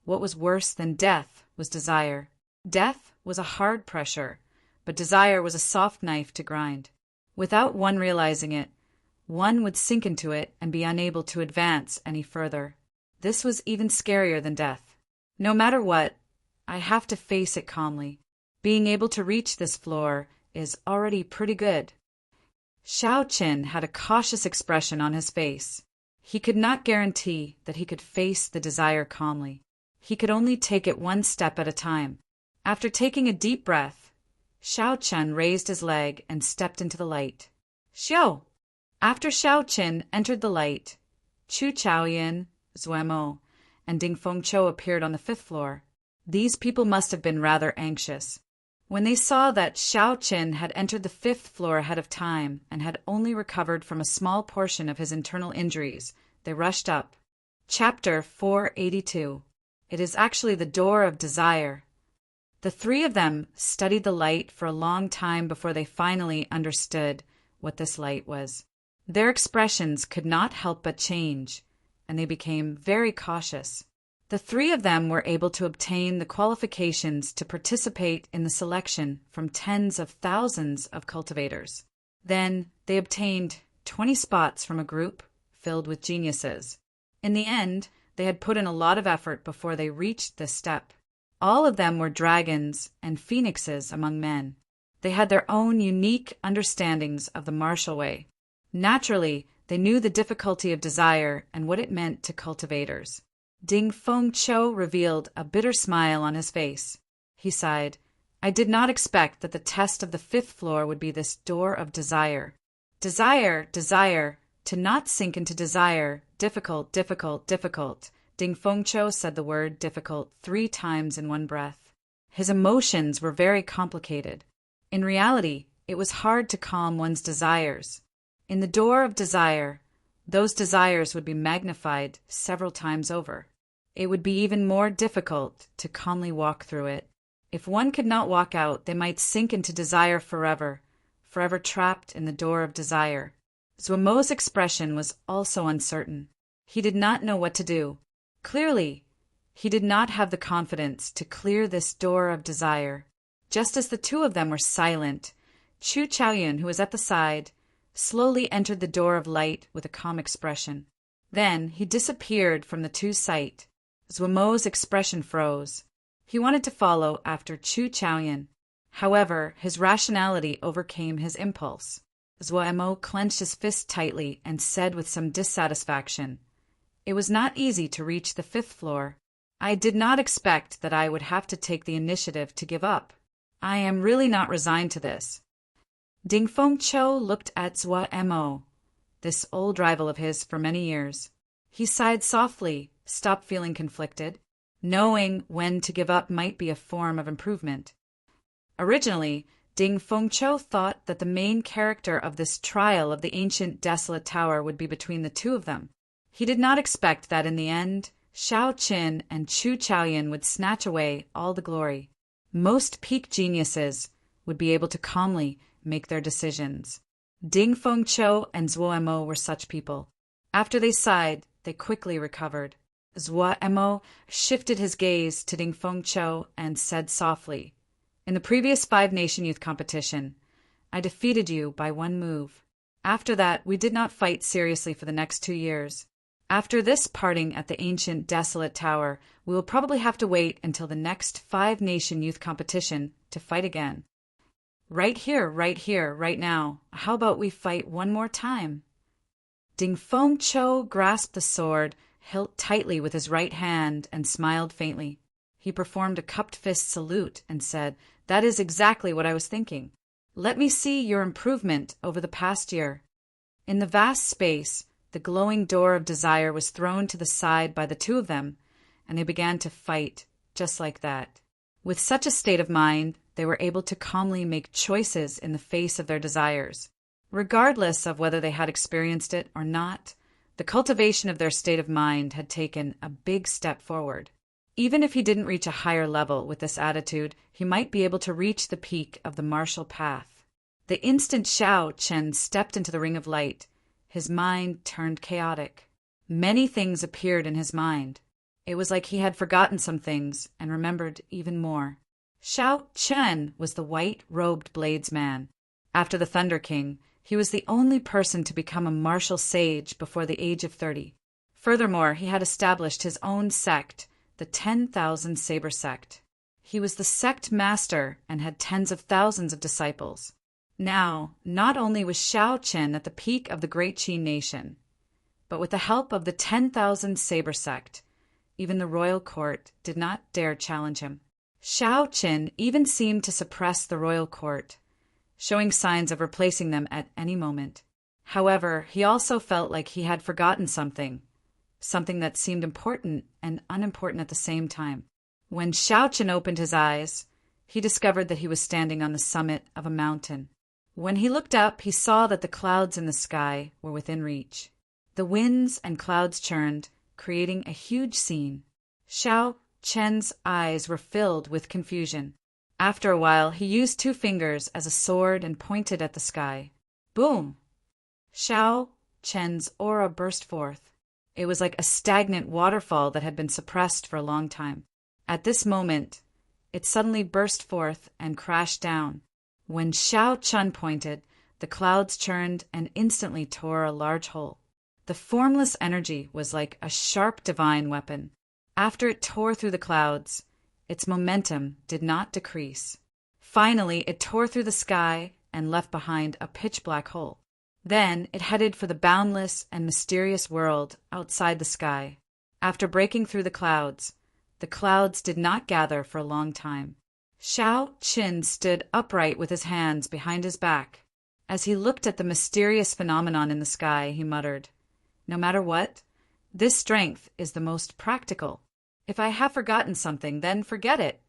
what was worse than death was desire. Death was a hard pressure, but desire was a soft knife to grind. Without one realizing it, one would sink into it and be unable to advance any further. This was even scarier than death. No matter what, I have to face it calmly. Being able to reach this floor is already pretty good. Xiao Qin had a cautious expression on his face. He could not guarantee that he could face the desire calmly. He could only take it one step at a time. After taking a deep breath, Xiao Qin raised his leg and stepped into the light. Xiao! After Xiao Qin entered the light, Chu Chaoyan, Zuemo, and Ding Fengqiu appeared on the 5th floor. These people must have been rather anxious. When they saw that Xiao Qin had entered the 5th floor ahead of time and had only recovered from a small portion of his internal injuries, they rushed up. Chapter 482. It is actually the door of desire. The three of them studied the light for a long time before they finally understood what this light was. Their expressions could not help but change, and they became very cautious. The three of them were able to obtain the qualifications to participate in the selection from tens of thousands of cultivators. Then they obtained 20 spots from a group filled with geniuses. In the end, they had put in a lot of effort before they reached this step. All of them were dragons and phoenixes among men. They had their own unique understandings of the martial way. Naturally, they knew the difficulty of desire and what it meant to cultivators. Ding Fengqiu revealed a bitter smile on his face. He sighed. I did not expect that the test of the 5th floor would be this door of desire. Desire, desire, to not sink into desire, difficult, difficult, difficult. Ding Fengqiu said the word difficult 3 times in one breath. His emotions were very complicated. In reality, it was hard to calm one's desires. In the door of desire, those desires would be magnified several times over. It would be even more difficult to calmly walk through it. If one could not walk out, they might sink into desire forever, forever trapped in the door of desire. Zuomo's expression was also uncertain. He did not know what to do. Clearly, he did not have the confidence to clear this door of desire. Just as the two of them were silent, Chu Chaoyan, who was at the side, slowly entered the door of light with a calm expression. Then he disappeared from the two's sight. Zuomo's expression froze. He wanted to follow after Chu Chaoyan. However, his rationality overcame his impulse. Zuomo clenched his fist tightly and said with some dissatisfaction, It was not easy to reach the 5th floor. I did not expect that I would have to take the initiative to give up. I am really not resigned to this. Ding Fengqiu looked at Zuomo, this old rival of his for many years. He sighed softly, stopped feeling conflicted. Knowing when to give up might be a form of improvement. Originally, Ding Fengqiu thought that the main character of this trial of the ancient desolate tower would be between the two of them. He did not expect that in the end, Xiao Qin and Chu Chaoyan would snatch away all the glory. Most peak geniuses would be able to calmly make their decisions. Ding Fengqiu and Zuomo were such people. After they sighed, they quickly recovered. Zuomo shifted his gaze to Ding Fengqiu and said softly, In the previous 5-nation youth competition, I defeated you by 1 move. After that, we did not fight seriously for the next 2 years. After this parting at the ancient desolate tower, we will probably have to wait until the next 5-nation youth competition to fight again. Right here, right now. How about we fight one more time? Ding Fengqiu grasped the sword hilt tightly with his right hand and smiled faintly. He performed a cupped fist salute and said, That is exactly what I was thinking. Let me see your improvement over the past year. In the vast space, the glowing door of desire was thrown to the side by the two of them, and they began to fight just like that. With such a state of mind, they were able to calmly make choices in the face of their desires. Regardless of whether they had experienced it or not, the cultivation of their state of mind had taken a big step forward. Even if he didn't reach a higher level with this attitude, he might be able to reach the peak of the martial path. The instant Xiao Chen stepped into the ring of light, his mind turned chaotic. Many things appeared in his mind. It was like he had forgotten some things and remembered even more. Xiao Chen was the white-robed blades man. After the Thunder King, he was the only person to become a martial sage before the age of 30. Furthermore, he had established his own sect, the 10,000 Saber Sect. He was the sect master and had tens of thousands of disciples. Now, not only was Xiao Chen at the peak of the great Qi nation, but with the help of the 10,000 Saber Sect, even the royal court did not dare challenge him. Xiao Chen even seemed to suppress the royal court, showing signs of replacing them at any moment. However, he also felt like he had forgotten something that seemed important and unimportant at the same time. When Xiao Chen opened his eyes, he discovered that he was standing on the summit of a mountain. When he looked up, he saw that the clouds in the sky were within reach. The winds and clouds churned, creating a huge scene. Xiao Chen's eyes were filled with confusion. After a while, he used 2 fingers as a sword and pointed at the sky. Boom! Xiao Chen's aura burst forth. It was like a stagnant waterfall that had been suppressed for a long time. At this moment, it suddenly burst forth and crashed down. When Xiao Chen pointed, the clouds churned and instantly tore a large hole. The formless energy was like a sharp divine weapon. After it tore through the clouds, its momentum did not decrease. Finally, it tore through the sky and left behind a pitch-black hole. Then it headed for the boundless and mysterious world outside the sky. After breaking through the clouds did not gather for a long time. Xiao Chen stood upright with his hands behind his back. As he looked at the mysterious phenomenon in the sky, he muttered, "No matter what, this strength is the most practical. If I have forgotten something, then forget it."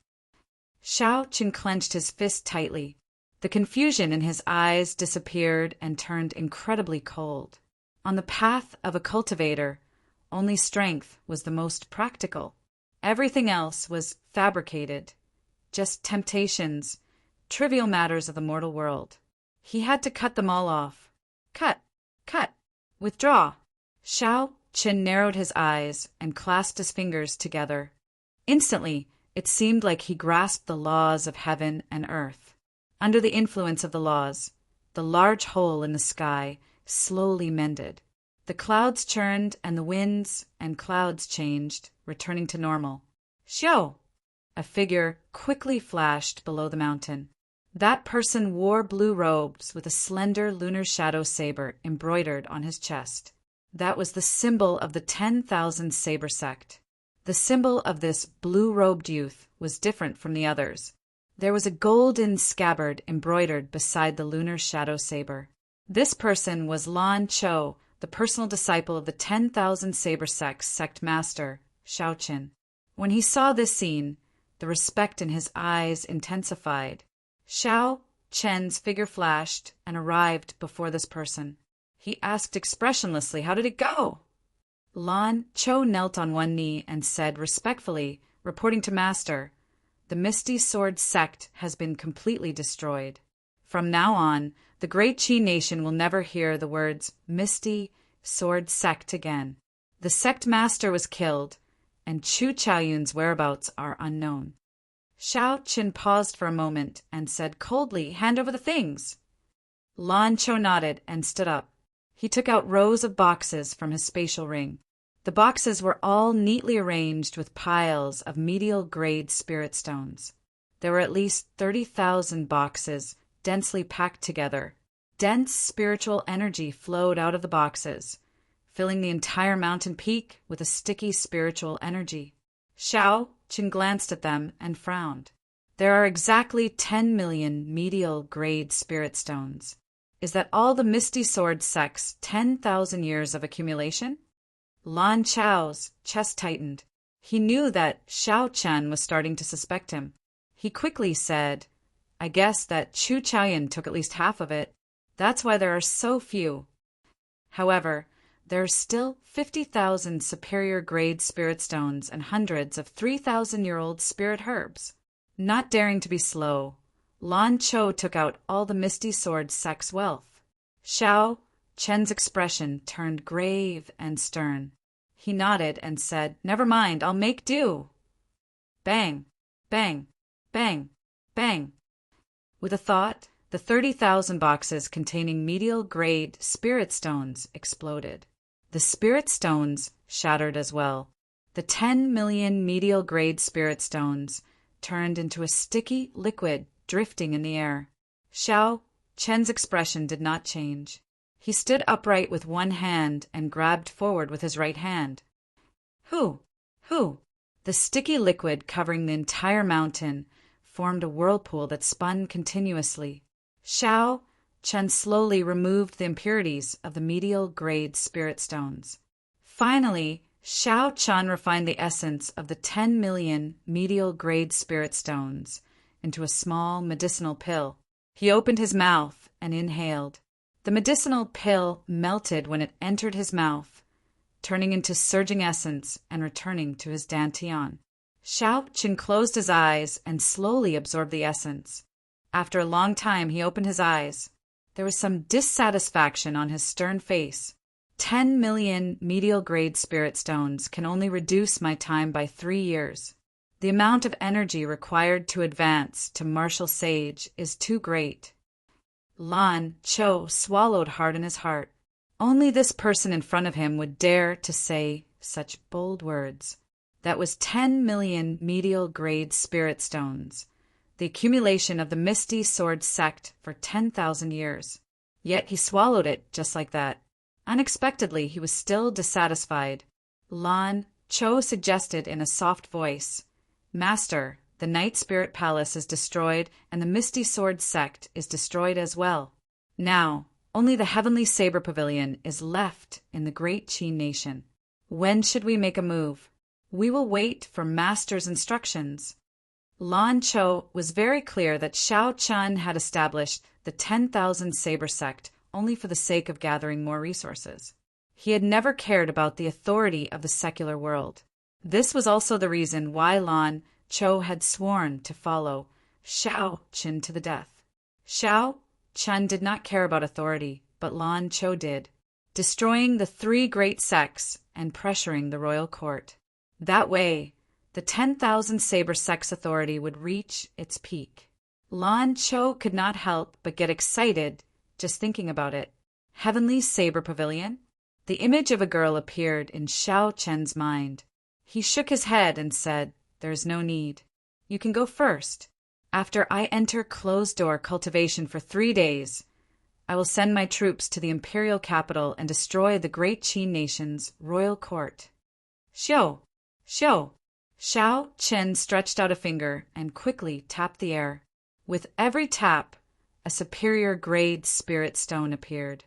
Xiao Chen clenched his fist tightly. The confusion in his eyes disappeared and turned incredibly cold. On the path of a cultivator, only strength was the most practical. Everything else was fabricated, just temptations, trivial matters of the mortal world. He had to cut them all off. Cut, withdraw. Xiao Chen narrowed his eyes and clasped his fingers together. Instantly, it seemed like he grasped the laws of heaven and earth. Under the influence of the laws, the large hole in the sky slowly mended. The clouds churned and the winds and clouds changed, returning to normal. "Xiao!" A figure quickly flashed below the mountain. That person wore blue robes with a slender lunar shadow saber embroidered on his chest. That was the symbol of the 10,000 Saber Sect. The symbol of this blue-robed youth was different from the others. There was a golden scabbard embroidered beside the lunar shadow saber. This person was Lan Chou, the personal disciple of the 10,000 Saber Sect's sect master, Xiao Chen. When he saw this scene, the respect in his eyes intensified. Xiao Chen's figure flashed and arrived before this person. He asked expressionlessly, "How did it go?" Lan Chou knelt on one knee and said respectfully, reporting to Master, "The Misty Sword sect has been completely destroyed. From now on, the Great Qi nation will never hear the words Misty Sword sect again. The sect master was killed, and Chu Chaoyun's whereabouts are unknown." Xiao Chen paused for a moment and said coldly, "Hand over the things." Lan Chou nodded and stood up. He took out rows of boxes from his spatial ring. The boxes were all neatly arranged with piles of medial-grade spirit stones. There were at least 30,000 boxes densely packed together. Dense spiritual energy flowed out of the boxes, filling the entire mountain peak with a sticky spiritual energy. Xiao Chen glanced at them and frowned. There are exactly 10 million medial-grade spirit stones. Is that all the Misty Sword sect's 10,000 years of accumulation? Lan Chou's chest tightened. He knew that Xiao Chen was starting to suspect him. He quickly said, "I guess that Chu Chaoyun took at least half of it. That's why there are so few. However, there are still 50,000 superior-grade spirit stones and hundreds of 3,000-year-old spirit herbs." Not daring to be slow, Lan Cho took out all the Misty Sword Sect's wealth. Xiao Chen's expression turned grave and stern. He nodded and said, "Never mind, I'll make do." Bang, bang, bang, bang. With a thought, the 30,000 boxes containing medial-grade spirit stones exploded. The spirit stones shattered as well. The 10 million medial-grade spirit stones turned into a sticky liquid drifting in the air. Xiao Chen's expression did not change. He stood upright with one hand and grabbed forward with his right hand. Who? The sticky liquid covering the entire mountain formed a whirlpool that spun continuously. Xiao Chen slowly removed the impurities of the medial-grade spirit stones. Finally, Xiao Chen refined the essence of the 10 million medial-grade spirit stones into a small medicinal pill. He opened his mouth and inhaled. The medicinal pill melted when it entered his mouth, turning into surging essence and returning to his dantian. Xiao Chen closed his eyes and slowly absorbed the essence. After a long time, he opened his eyes. There was some dissatisfaction on his stern face. 10 million medial-grade spirit stones can only reduce my time by 3 years. The amount of energy required to advance to martial sage is too great. Lan Cho swallowed hard in his heart. Only this person in front of him would dare to say such bold words. That was 10 million medial-grade spirit stones, the accumulation of the Misty Sword Sect for 10,000 years. Yet he swallowed it just like that. Unexpectedly, he was still dissatisfied. Lan Cho suggested in a soft voice, "Master, the Night Spirit Palace is destroyed and the Misty Sword Sect is destroyed as well. Now, only the Heavenly Saber Pavilion is left in the Great Qin Nation. When should we make a move? We will wait for Master's instructions." Lan Cho was very clear that Xiao Chen had established the 10,000 Saber Sect only for the sake of gathering more resources. He had never cared about the authority of the secular world. This was also the reason why Lan Cho had sworn to follow Xiao Chen to the death. Xiao Chen did not care about authority, but Lan Cho did, destroying the 3 great sects and pressuring the royal court. That way, the 10,000 Saber Sect's authority would reach its peak. Lan Cho could not help but get excited just thinking about it. Heavenly Saber Pavilion? The image of a girl appeared in Xiao Chen's mind. He shook his head and said, "There's no need. You can go first. After I enter closed-door cultivation for 3 days, I will send my troops to the imperial capital and destroy the Great Qin Nation's royal court." Xiao! Xiao Chen stretched out a finger and quickly tapped the air. With every tap, a superior grade spirit stone appeared.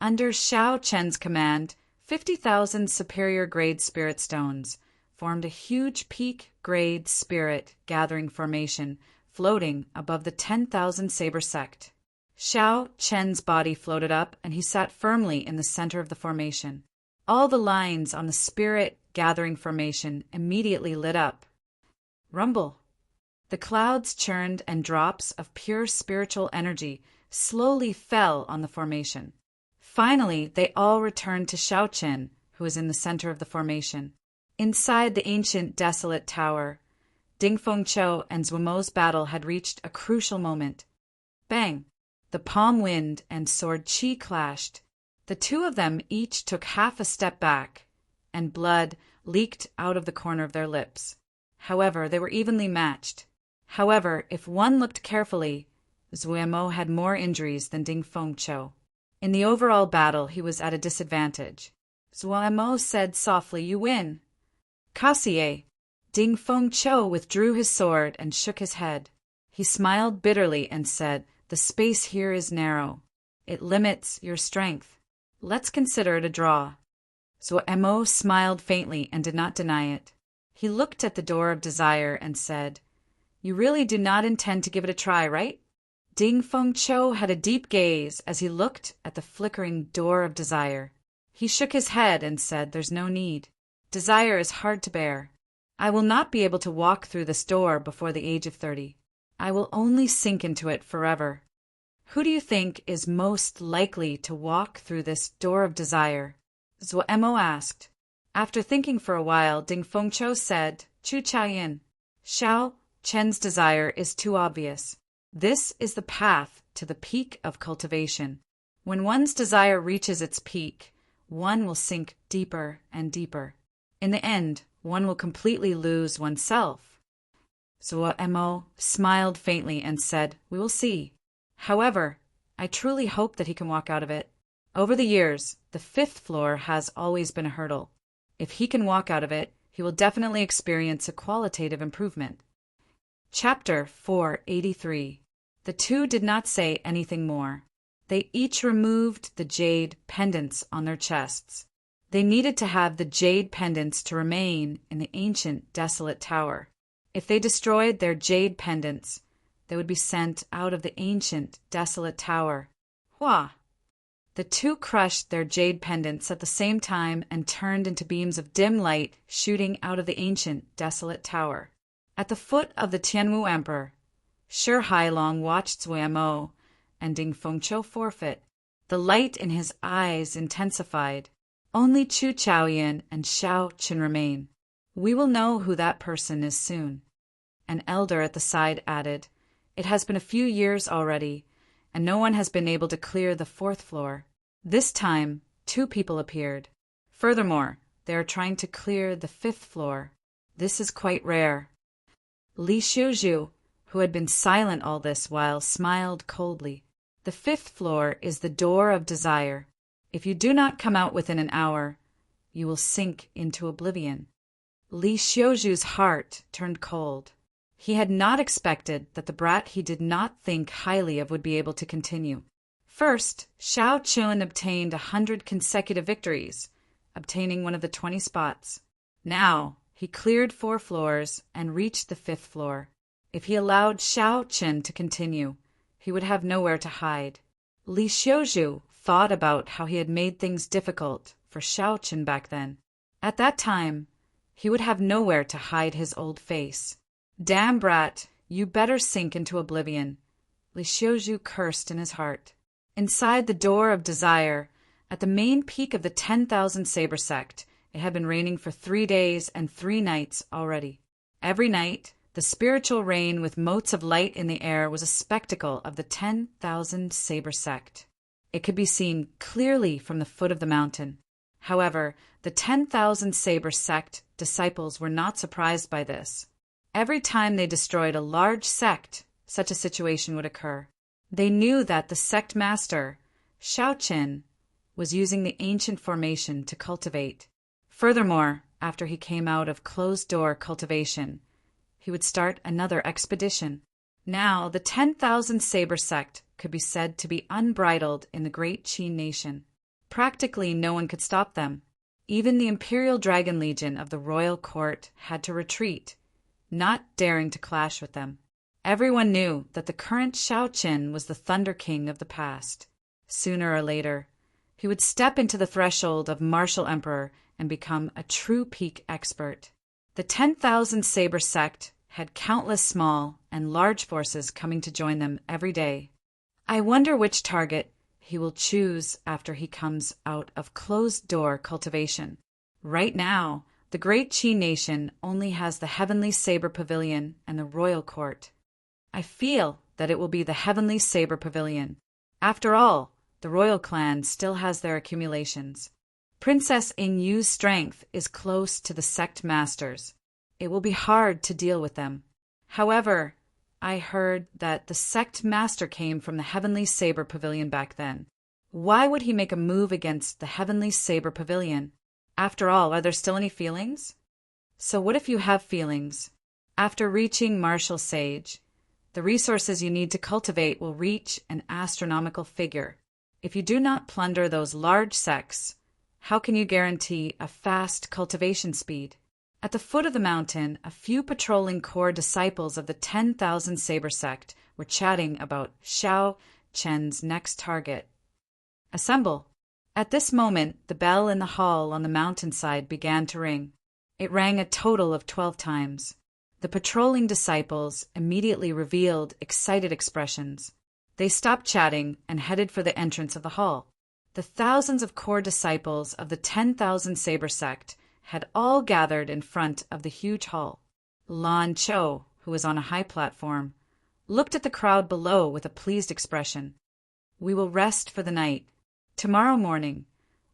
Under Xiao Chen's command, 50,000 superior grade spirit stones formed a huge peak grade spirit gathering formation floating above the 10,000 Saber Sect. Xiao Chen's body floated up and he sat firmly in the center of the formation. All the lines on the spirit gathering formation immediately lit up. Rumble. The clouds churned and drops of pure spiritual energy slowly fell on the formation. Finally, they all returned to Xiao Chen, who was in the center of the formation. Inside the ancient desolate tower, Dingfeng Chou and Zuomo's battle had reached a crucial moment. Bang! The palm wind and sword qi clashed. The two of them each took half a step back, and blood leaked out of the corner of their lips. However, they were evenly matched. However, if one looked carefully, Zuomo had more injuries than Dingfeng Chou. In the overall battle, he was at a disadvantage. Zuomo said softly, "You win." "Kassier." Dingfeng Chou withdrew his sword and shook his head. He smiled bitterly and said, "The space here is narrow. It limits your strength. Let's consider it a draw." Zuomo smiled faintly and did not deny it. He looked at the door of desire and said, "You really do not intend to give it a try, right?" Dingfeng Chou had a deep gaze as he looked at the flickering door of desire. He shook his head and said, "There's no need. Desire is hard to bear. I will not be able to walk through this door before the age of 30. I will only sink into it forever. Who do you think is most likely to walk through this door of desire? Zuo asked. After thinking for a while, Ding Fengqiu said, Chu Chaoyin. Xiao Chen's desire is too obvious. This is the path to the peak of cultivation. When one's desire reaches its peak, one will sink deeper and deeper. In the end, one will completely lose oneself. Zuo smiled faintly and said, We will see. However, I truly hope that he can walk out of it. Over the years, the 5th floor has always been a hurdle. If he can walk out of it, he will definitely experience a qualitative improvement. Chapter 483. The two did not say anything more. They each removed the jade pendants on their chests. They needed to have the jade pendants to remain in the ancient desolate tower. If they destroyed their jade pendants, they would be sent out of the ancient desolate tower. Hua! The two crushed their jade pendants at the same time and turned into beams of dim light shooting out of the ancient desolate tower. At the foot of the Tianwu Emperor, Shi Hailong watched Zuo and Ding Fengqiu forfeit. The light in his eyes intensified. Only Chu Chaoyin and Xiao Qin remain. We will know who that person is soon. An elder at the side added, It has been a few years already, and no one has been able to clear the 4th floor. This time, 2 people appeared. Furthermore, they are trying to clear the 5th floor. This is quite rare. Li Xiuzhu, who had been silent all this while, smiled coldly. The 5th floor is the door of desire. If you do not come out within an hour, you will sink into oblivion. Li Xiuzhu's heart turned cold. He had not expected that the brat he did not think highly of would be able to continue. First, Xiao Qun obtained 100 consecutive victories, obtaining one of the 20 spots. Now, he cleared 4 floors and reached the 5th floor. If he allowed Xiao Qun to continue, he would have nowhere to hide. Li Xiuzhu thought about how he had made things difficult for Xiao Qun back then. At that time, he would have nowhere to hide his old face. Damn brat, you better sink into oblivion, Li Xiuzhu cursed in his heart. Inside the door of desire, at the main peak of the 10,000 saber sect, it had been raining for 3 days and 3 nights already. Every night, the spiritual rain with motes of light in the air was a spectacle of the 10,000 saber sect. It could be seen clearly from the foot of the mountain. However, the 10,000 saber sect disciples were not surprised by this. Every time they destroyed a large sect, such a situation would occur. They knew that the sect master, Xiao Qin, was using the ancient formation to cultivate. Furthermore, after he came out of closed-door cultivation, he would start another expedition. Now, the 10,000 saber sect could be said to be unbridled in the great Qin nation. Practically no one could stop them. Even the Imperial Dragon Legion of the royal court had to retreat, not daring to clash with them. Everyone knew that the current Xiao Qin was the Thunder King of the past. Sooner or later, he would step into the threshold of Martial Emperor and become a true peak expert. The 10,000 saber sect had countless small and large forces coming to join them every day. I wonder which target he will choose after he comes out of closed-door cultivation. Right now, the great Qi nation only has the Heavenly Saber Pavilion and the Royal Court. I feel that it will be the Heavenly Saber Pavilion. After all, the royal clan still has their accumulations. Princess Yingyu's strength is close to the sect masters. It will be hard to deal with them. However, I heard that the sect master came from the Heavenly Saber Pavilion back then. Why would he make a move against the Heavenly Saber Pavilion? After all, are there still any feelings? So what if you have feelings? After reaching Martial Sage, the resources you need to cultivate will reach an astronomical figure. If you do not plunder those large sects, how can you guarantee a fast cultivation speed? At the foot of the mountain, a few patrolling core disciples of the 10,000 saber sect were chatting about Xiao Chen's next target. Assemble! At this moment, the bell in the hall on the mountainside began to ring. It rang a total of 12 times. The patrolling disciples immediately revealed excited expressions. They stopped chatting and headed for the entrance of the hall. The thousands of core disciples of the 10,000 Saber sect had all gathered in front of the huge hall. Lan Cho, who was on a high platform, looked at the crowd below with a pleased expression. "We will rest for the night. Tomorrow morning,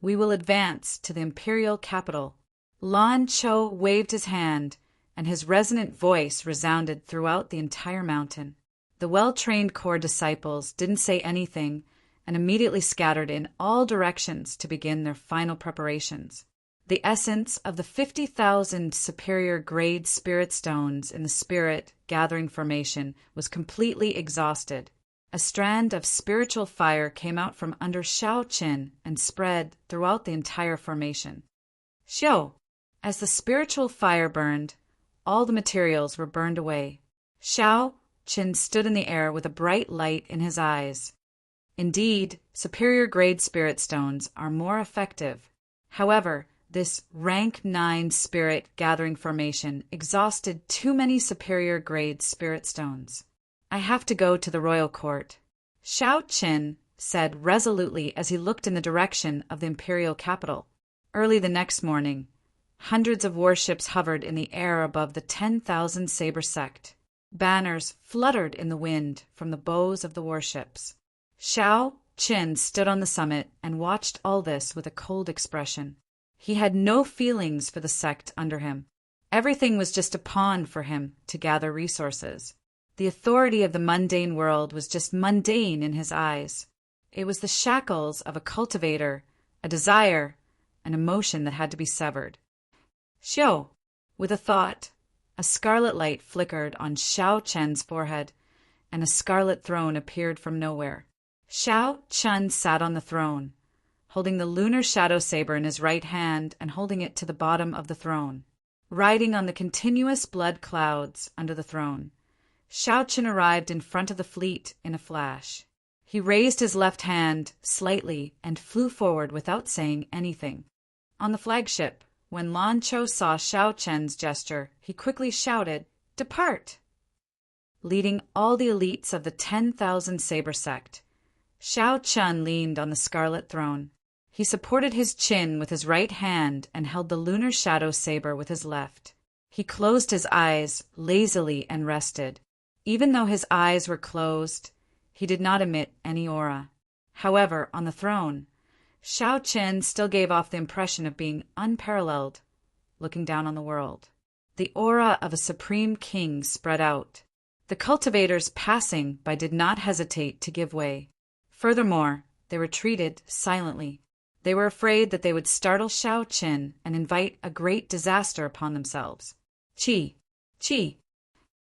we will advance to the imperial capital." Lan Cho waved his hand, and his resonant voice resounded throughout the entire mountain. The well-trained core disciples didn't say anything and immediately scattered in all directions to begin their final preparations. The essence of the 50,000 superior grade spirit stones in the spirit gathering formation was completely exhausted. A strand of spiritual fire came out from under Shao Qin and spread throughout the entire formation. Xiao! As the spiritual fire burned, all the materials were burned away. Shao Qin stood in the air with a bright light in his eyes. Indeed, superior grade spirit stones are more effective. However, this rank 9 spirit gathering formation exhausted too many superior grade spirit stones. "I have to go to the royal court," Shao Qin said resolutely as he looked in the direction of the imperial capital. Early the next morning, hundreds of warships hovered in the air above the 10,000 Saber sect. Banners fluttered in the wind from the bows of the warships. Shao Qin stood on the summit and watched all this with a cold expression. He had no feelings for the sect under him. Everything was just a pawn for him to gather resources. The authority of the mundane world was just mundane in his eyes. It was the shackles of a cultivator, a desire, an emotion that had to be severed. "Xiao!" With a thought, a scarlet light flickered on Shao Chen's forehead, and a scarlet throne appeared from nowhere. Shao Chen sat on the throne, holding the lunar shadow saber in his right hand and holding it to the bottom of the throne. Riding on the continuous blood clouds under the throne, Shao Chen arrived in front of the fleet in a flash. He raised his left hand slightly and flew forward without saying anything. On the flagship, when Lan Cho saw Shao Chen's gesture, he quickly shouted, "Depart!" Leading all the elites of the 10,000 Saber sect, Shao Chen leaned on the scarlet throne. He supported his chin with his right hand and held the lunar shadow saber with his left. He closed his eyes lazily and rested. Even though his eyes were closed, he did not emit any aura. However, on the throne, Shao Chen still gave off the impression of being unparalleled, looking down on the world. The aura of a supreme king spread out. The cultivators passing by did not hesitate to give way. Furthermore, they retreated silently. They were afraid that they would startle Shao Chen and invite a great disaster upon themselves. Qi! Qi!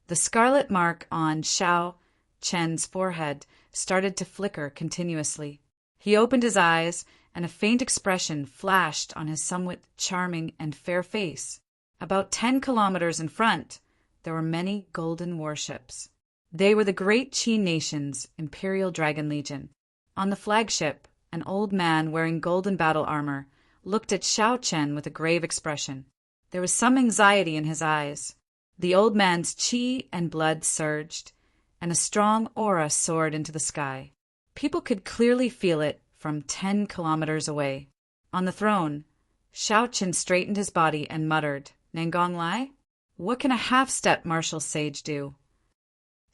The scarlet mark on Shao Chen's forehead started to flicker continuously. He opened his eyes, and a faint expression flashed on his somewhat charming and fair face. About 10 kilometers in front, there were many golden warships. They were the great Qi nation's Imperial Dragon Legion. On the flagship, an old man wearing golden battle armor looked at Shao Chen with a grave expression. There was some anxiety in his eyes. The old man's qi and blood surged, and a strong aura soared into the sky. People could clearly feel it from 10 kilometers away. On the throne, Shao Chen straightened his body and muttered, "Nangong Lai? What can a half-step martial sage do?"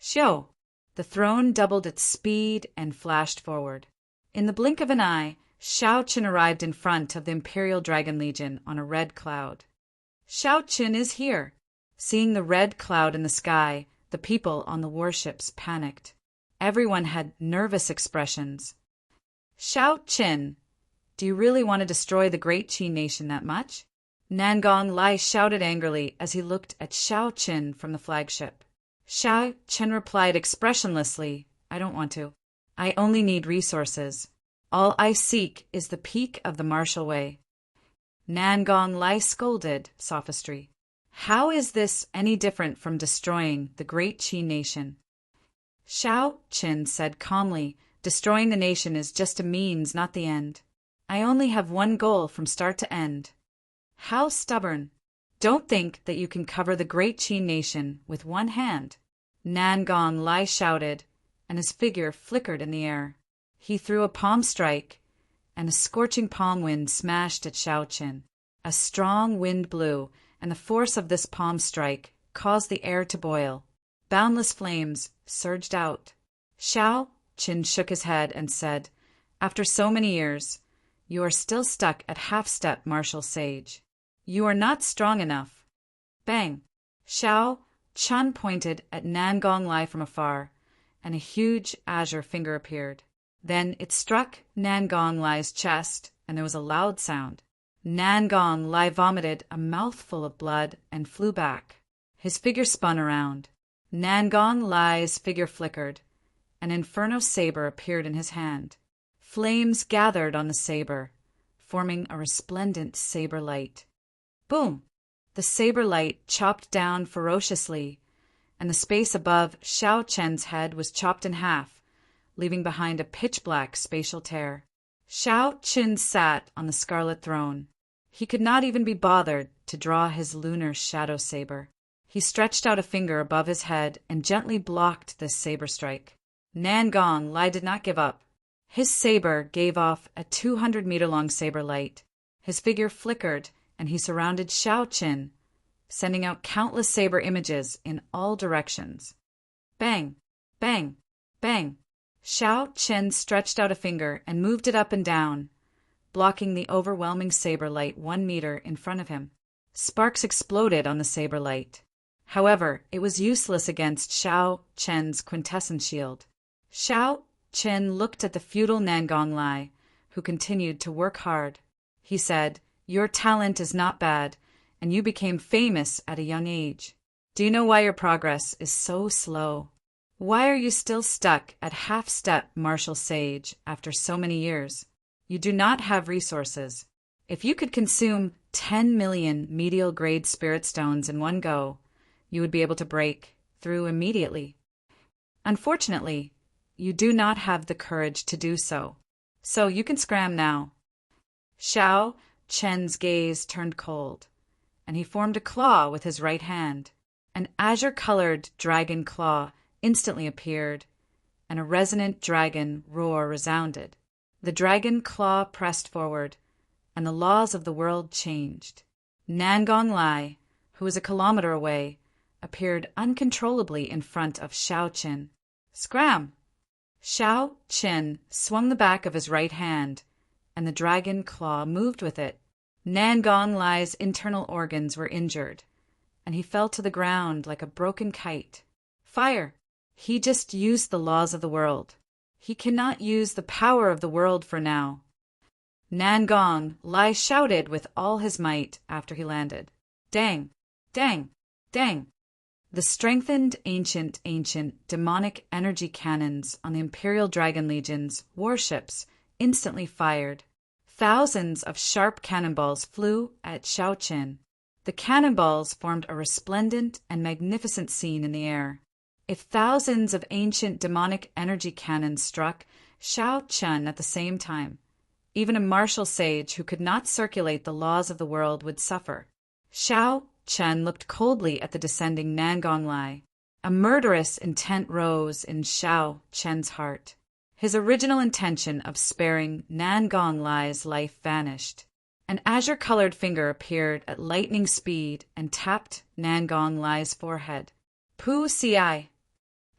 Xiao! The throne doubled its speed and flashed forward. In the blink of an eye, Shao Chen arrived in front of the Imperial Dragon Legion on a red cloud. Shao Chen is here! Seeing the red cloud in the sky, the people on the warships panicked. Everyone had nervous expressions. "Shao Chen, do you really want to destroy the great Qi nation that much?" Nangong Lai shouted angrily as he looked at Shao Chen from the flagship. Shao Chen replied expressionlessly, "I don't want to. I only need resources. All I seek is the peak of the martial way." Nangong Lai scolded sophistry. "How is this any different from destroying the great Qi nation?" Shao Chen said calmly, "Destroying the nation is just a means, not the end. I only have one goal from start to end." "How stubborn." Don't think that you can cover the great Qi nation with one hand. Nan Gong Lai shouted, and his figure flickered in the air. He threw a palm strike, and a scorching palm wind smashed at Xiao Qin. A strong wind blew, and the force of this palm strike caused the air to boil. Boundless flames surged out. Xiao Qin shook his head and said, "After so many years, you are still stuck at half-step, martial sage. You are not strong enough." Bang! Xiao Chun pointed at Nan Gong Lai from afar, and a huge azure finger appeared. Then it struck Nan Gong Lai's chest, and there was a loud sound. Nan Gong Lai vomited a mouthful of blood and flew back. His figure spun around. Nan Gong Lai's figure flickered. An inferno saber appeared in his hand. Flames gathered on the saber, forming a resplendent saber light. Boom! The saber light chopped down ferociously, and the space above Xiao Chen's head was chopped in half, leaving behind a pitch-black spatial tear. Xiao Qin sat on the scarlet throne. He could not even be bothered to draw his lunar shadow saber. He stretched out a finger above his head and gently blocked this saber strike. Nan Gong Lai did not give up. His saber gave off a 200-meter-long saber light. His figure flickered, and he surrounded Xiao Qin, sending out countless saber images in all directions. Bang! Bang! Bang! Xiao Qin stretched out a finger and moved it up and down, blocking the overwhelming saber light 1 meter in front of him. Sparks exploded on the saber light. However, it was useless against Xiao Chen's quintessence shield. Xiao Qin looked at the feudal Nan Gong Lai, who continued to work hard. He said, "Your talent is not bad, and you became famous at a young age. Do you know why your progress is so slow? Why are you still stuck at half-step martial sage after so many years? You do not have resources. If you could consume 10 million medial-grade spirit stones in one go, you would be able to break through immediately. Unfortunately, you do not have the courage to do so. So you can scram now." Xiao Chen's gaze turned cold, and he formed a claw with his right hand. An azure-colored dragon claw instantly appeared, and a resonant dragon roar resounded. The dragon claw pressed forward, and the laws of the world changed. Nan Gong Lai, who was a kilometer away, appeared uncontrollably in front of Xiao Qin. Scram! Xiao Qin swung the back of his right hand, and the dragon claw moved with it. Nan Gong Lai's internal organs were injured, and he fell to the ground like a broken kite. Fire! He just used the laws of the world. He cannot use the power of the world for now. Nan Gong Lai shouted with all his might after he landed. Dang! Dang! Dang! The strengthened ancient demonic energy cannons on the Imperial Dragon Legion's warships instantly fired. Thousands of sharp cannonballs flew at Xiao Qin. The cannonballs formed a resplendent and magnificent scene in the air. If thousands of ancient demonic energy cannons struck Xiao Qin at the same time, even a martial sage who could not circulate the laws of the world would suffer. Xiao Qin looked coldly at the descending Nan Gong Lai. A murderous intent rose in Xiao Qin's heart. His original intention of sparing Nan Gong Lai's life vanished. An azure-colored finger appeared at lightning speed and tapped Nan Gong Lai's forehead. Pu Ci.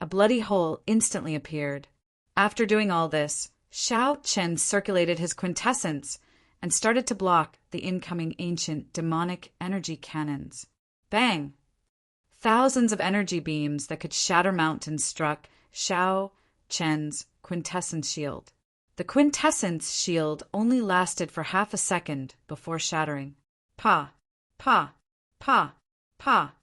A bloody hole instantly appeared. After doing all this, Xiao Qin circulated his quintessence and started to block the incoming ancient demonic energy cannons. Bang! Thousands of energy beams that could shatter mountains struck Xiao Qin's quintessence shield. The quintessence shield only lasted for half a second before shattering. Pa! Pa! Pa! Pa!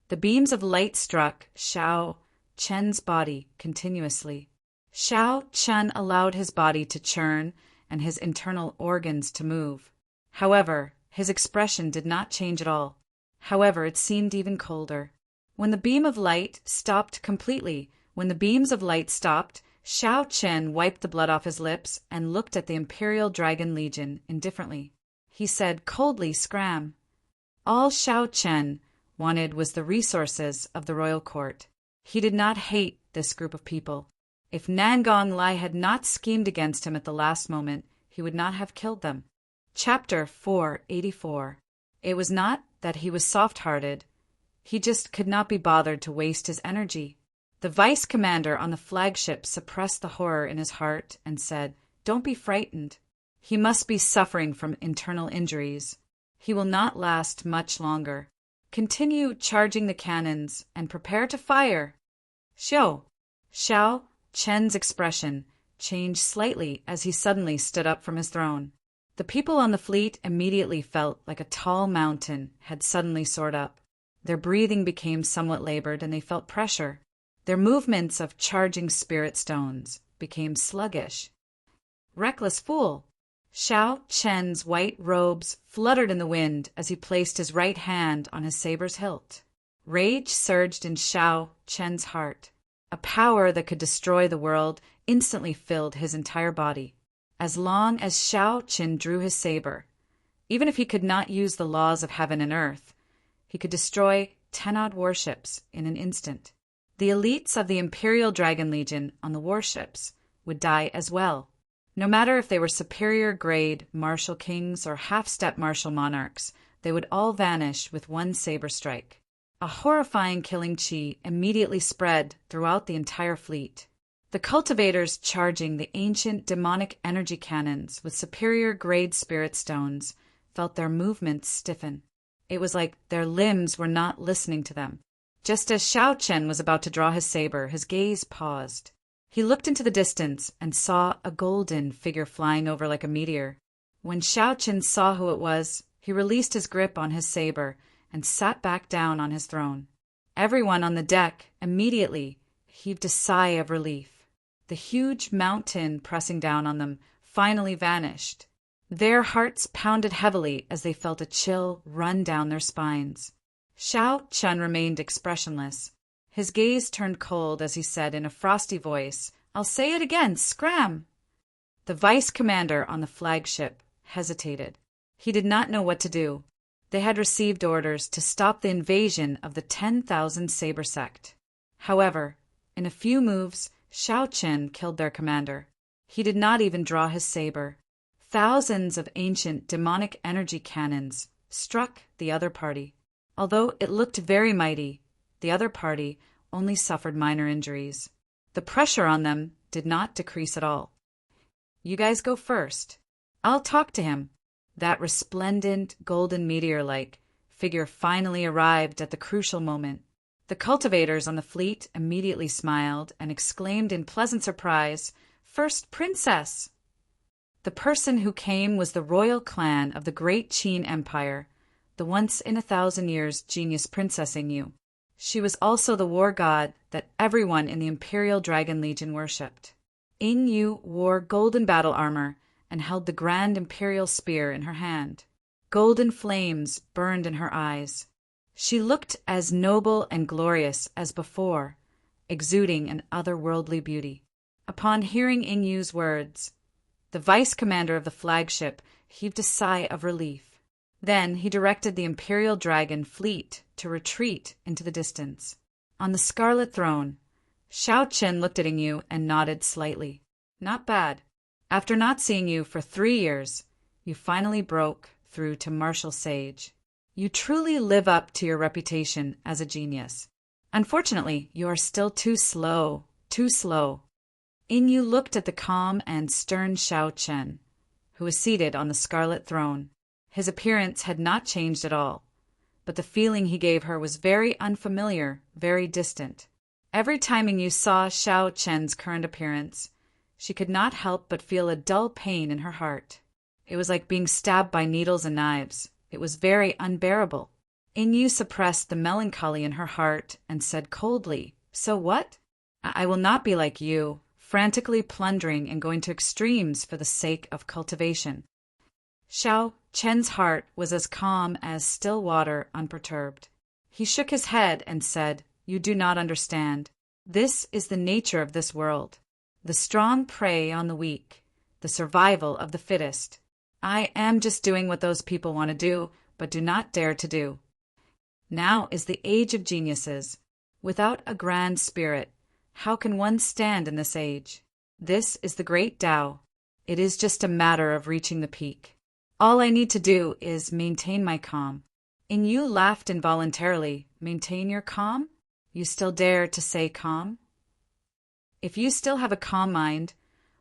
The beams of light struck Xiao Qin's body continuously. Xiao Qin allowed his body to churn and his internal organs to move. However, his expression did not change at all. However, it seemed even colder. When the beam of light stopped completely, Xiao Qin wiped the blood off his lips and looked at the Imperial Dragon Legion indifferently. He said coldly, "Scram." All Xiao Chen wanted was the resources of the royal court. He did not hate this group of people. If Nangong Lai had not schemed against him at the last moment, he would not have killed them. Chapter 484. It was not that he was soft-hearted. He just could not be bothered to waste his energy. The vice commander on the flagship suppressed the horror in his heart and said, "Don't be frightened. He must be suffering from internal injuries. He will not last much longer. Continue charging the cannons and prepare to fire." Xiao Chen's expression changed slightly as he suddenly stood up from his throne. The people on the fleet immediately felt like a tall mountain had suddenly soared up. Their breathing became somewhat labored and they felt pressure. Their movements of charging spirit stones became sluggish. Reckless fool! Xiao Chen's white robes fluttered in the wind as he placed his right hand on his saber's hilt. Rage surged in Xiao Chen's heart. A power that could destroy the world instantly filled his entire body. As long as Xiao Chen drew his saber, even if he could not use the laws of heaven and earth, he could destroy 10-odd warships in an instant. The elites of the Imperial Dragon Legion on the warships would die as well. No matter if they were superior grade martial kings or half-step martial monarchs, they would all vanish with one saber strike. A horrifying killing chi immediately spread throughout the entire fleet. The cultivators charging the ancient demonic energy cannons with superior grade spirit stones felt their movements stiffen. It was like their limbs were not listening to them. Just as Xiao Chen was about to draw his saber, his gaze paused. He looked into the distance and saw a golden figure flying over like a meteor. When Xiao Chen saw who it was, he released his grip on his saber and sat back down on his throne. Everyone on the deck immediately heaved a sigh of relief. The huge mountain pressing down on them finally vanished. Their hearts pounded heavily as they felt a chill run down their spines. Xiao Chen remained expressionless. His gaze turned cold as he said in a frosty voice, "I'll say it again, scram!" The vice commander on the flagship hesitated. He did not know what to do. They had received orders to stop the invasion of the 10,000 Saber sect. However, in a few moves, Xiao Chen killed their commander. He did not even draw his saber. Thousands of ancient demonic energy cannons struck the other party. Although it looked very mighty, the other party only suffered minor injuries. The pressure on them did not decrease at all. "You guys go first. I'll talk to him." That resplendent, golden meteor-like figure finally arrived at the crucial moment. The cultivators on the fleet immediately smiled and exclaimed in pleasant surprise, "First princess!" The person who came was the royal clan of the great Qin Empire, the once-in-a-thousand-years genius Princess Ingyu. She was also the war god that everyone in the Imperial Dragon Legion worshipped. Ingyu wore golden battle armor and held the grand imperial spear in her hand. Golden flames burned in her eyes. She looked as noble and glorious as before, exuding an otherworldly beauty. Upon hearing Ingyu's words, the vice commander of the flagship heaved a sigh of relief. Then he directed the Imperial Dragon fleet to retreat into the distance. On the scarlet throne, Xiao Chen looked at Ingyu and nodded slightly. "Not bad. After not seeing you for 3 years, you finally broke through to martial sage. You truly live up to your reputation as a genius. Unfortunately, you are still too slow. Ingyu looked at the calm and stern Xiao Chen, who was seated on the scarlet throne. His appearance had not changed at all, but the feeling he gave her was very unfamiliar, very distant. Every time Ingyu saw Xiao Chen's current appearance, she could not help but feel a dull pain in her heart. It was like being stabbed by needles and knives. It was very unbearable. Ingyu suppressed the melancholy in her heart and said coldly, "So what? I will not be like you, frantically plundering and going to extremes for the sake of cultivation." Xiao Chen's heart was as calm as still water, unperturbed. He shook his head and said, "You do not understand. This is the nature of this world. The strong prey on the weak, the survival of the fittest. I am just doing what those people want to do, but do not dare to do. Now is the age of geniuses. Without a grand spirit, how can one stand in this age? This is the great Tao. It is just a matter of reaching the peak. All I need to do is maintain my calm. And you laughed involuntarily. Maintain your calm? You still dare to say calm? If you still have a calm mind,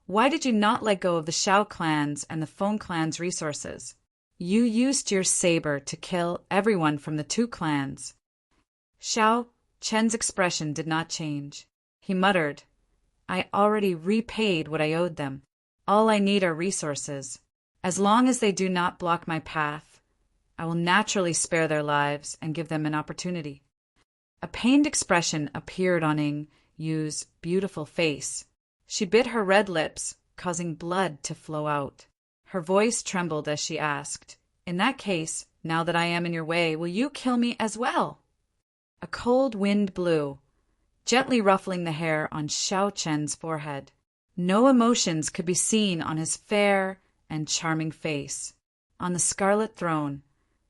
why did you not let go of the Shao clan's and the Feng clan's resources? You used your saber to kill everyone from the two clans. Shao Chen's expression did not change. He muttered, I already repaid what I owed them. All I need are resources. As long as they do not block my path, I will naturally spare their lives and give them an opportunity. A pained expression appeared on Ing Yu's beautiful face. She bit her red lips, causing blood to flow out. Her voice trembled as she asked, In that case, now that I am in your way, will you kill me as well? A cold wind blew, gently ruffling the hair on Shao Chen's forehead. No emotions could be seen on his fair and charming face. On the scarlet throne,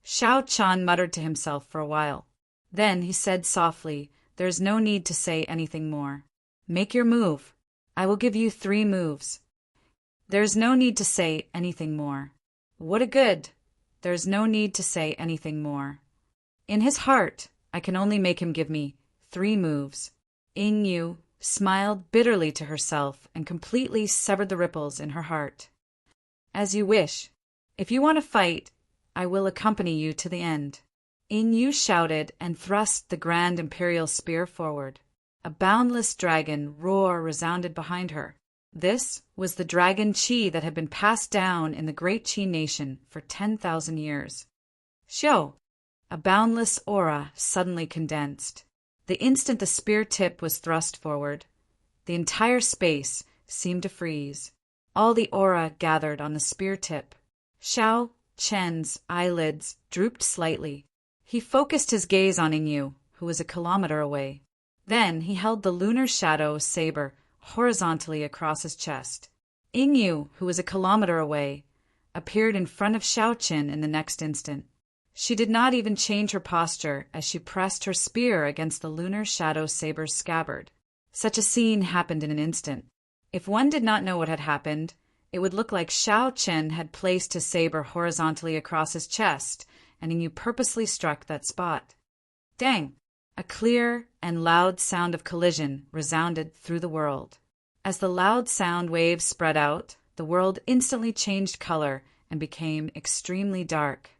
Shao Chen muttered to himself for a while. Then he said softly, There is no need to say anything more. Make your move. I will give you 3 moves. There is no need to say anything more. What a good. There is no need to say anything more. In his heart, I can only make him give me 3 moves. Ing Yu smiled bitterly to herself and completely severed the ripples in her heart. As you wish. If you want to fight, I will accompany you to the end. Ing Yu shouted and thrust the grand imperial spear forward. A boundless dragon roar resounded behind her. This was the dragon Qi that had been passed down in the great Qi nation for 10,000 years. Xiao! A boundless aura suddenly condensed. The instant the spear tip was thrust forward, the entire space seemed to freeze. All the aura gathered on the spear tip. Shao Chen's eyelids drooped slightly. He focused his gaze on Ing Yu, who was a kilometer away. Then he held the lunar shadow saber horizontally across his chest. Ing Yu, who was a kilometer away, appeared in front of Shao Chen in the next instant. She did not even change her posture as she pressed her spear against the lunar shadow saber's scabbard. Such a scene happened in an instant. If one did not know what had happened, it would look like Shao Chen had placed his saber horizontally across his chest, and Ing Yu purposely struck that spot. Dang! A clear and loud sound of collision resounded through the world. As the loud sound waves spread out, the world instantly changed color and became extremely dark.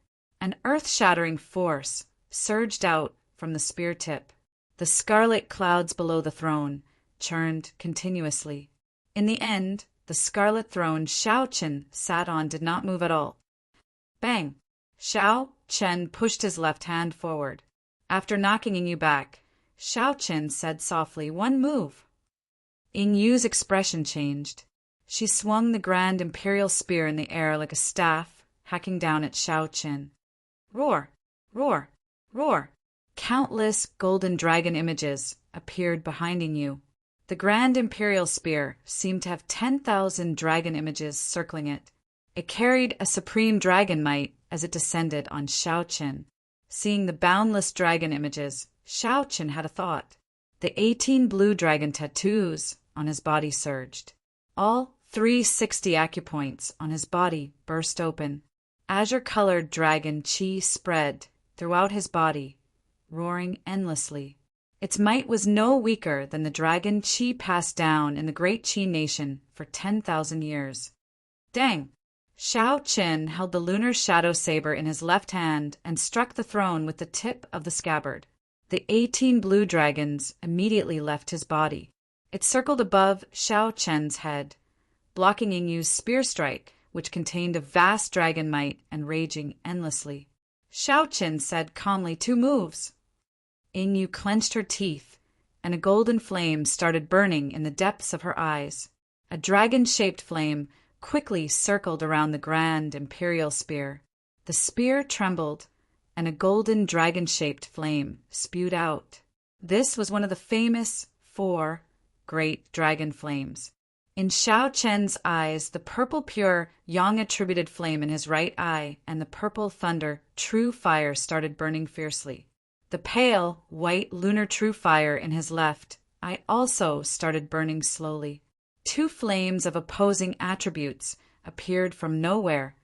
An earth-shattering force surged out from the spear tip. The scarlet clouds below the throne churned continuously. In the end, the scarlet throne Shao Chen sat on did not move at all. Bang! Shao Chen pushed his left hand forward. After knocking Ing Yu back, Shao Chen said softly, 1 move. Ing Yu's expression changed. She swung the grand imperial spear in the air like a staff, hacking down at Shao Chen. Roar! Roar! Roar! Countless golden dragon images appeared behind Ing Yu. The grand imperial spear seemed to have 10,000 dragon images circling it. It carried a supreme dragon might as it descended on Shao Chen. Seeing the boundless dragon images, Shao Chen had a thought. The 18 blue dragon tattoos on his body surged. All 360 acupoints on his body burst open. Azure-colored dragon Qi spread throughout his body, roaring endlessly. Its might was no weaker than the dragon Qi passed down in the great Qi nation for 10,000 years. Dang! Shao Chen held the lunar shadow saber in his left hand and struck the throne with the tip of the scabbard. The 18 blue dragons immediately left his body. It circled above Shao Chen's head, blocking Ing Yu's spear strike, which contained a vast dragon might and raging endlessly. Shao Chen said calmly, 2 moves. Ing Yu clenched her teeth, and a golden flame started burning in the depths of her eyes. A dragon-shaped flame quickly circled around the grand imperial spear. The spear trembled, and a golden dragon-shaped flame spewed out. This was one of the famous 4 great dragon flames. In Xiao Chen's eyes, the purple pure yang-attributed flame in his right eye and the purple thunder true fire started burning fiercely. The pale, white lunar true fire in his left eye also started burning slowly. Two flames of opposing attributes appeared from nowhere,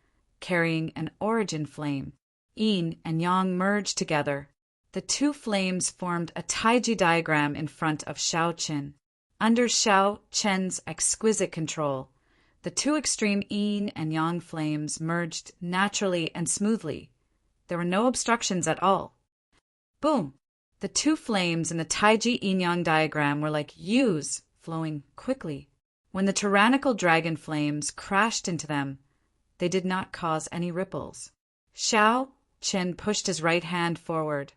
carrying an origin flame. Yin and yang merged together. The two flames formed a taiji diagram in front of Xiao Chen. Under Xiao Chen's exquisite control, the two extreme yin and yang flames merged naturally and smoothly. There were no obstructions at all. Boom! The two flames in the taiji yin-yang diagram were like U's flowing quickly. When the tyrannical dragon flames crashed into them, they did not cause any ripples. Xiao Chen pushed his right hand forward,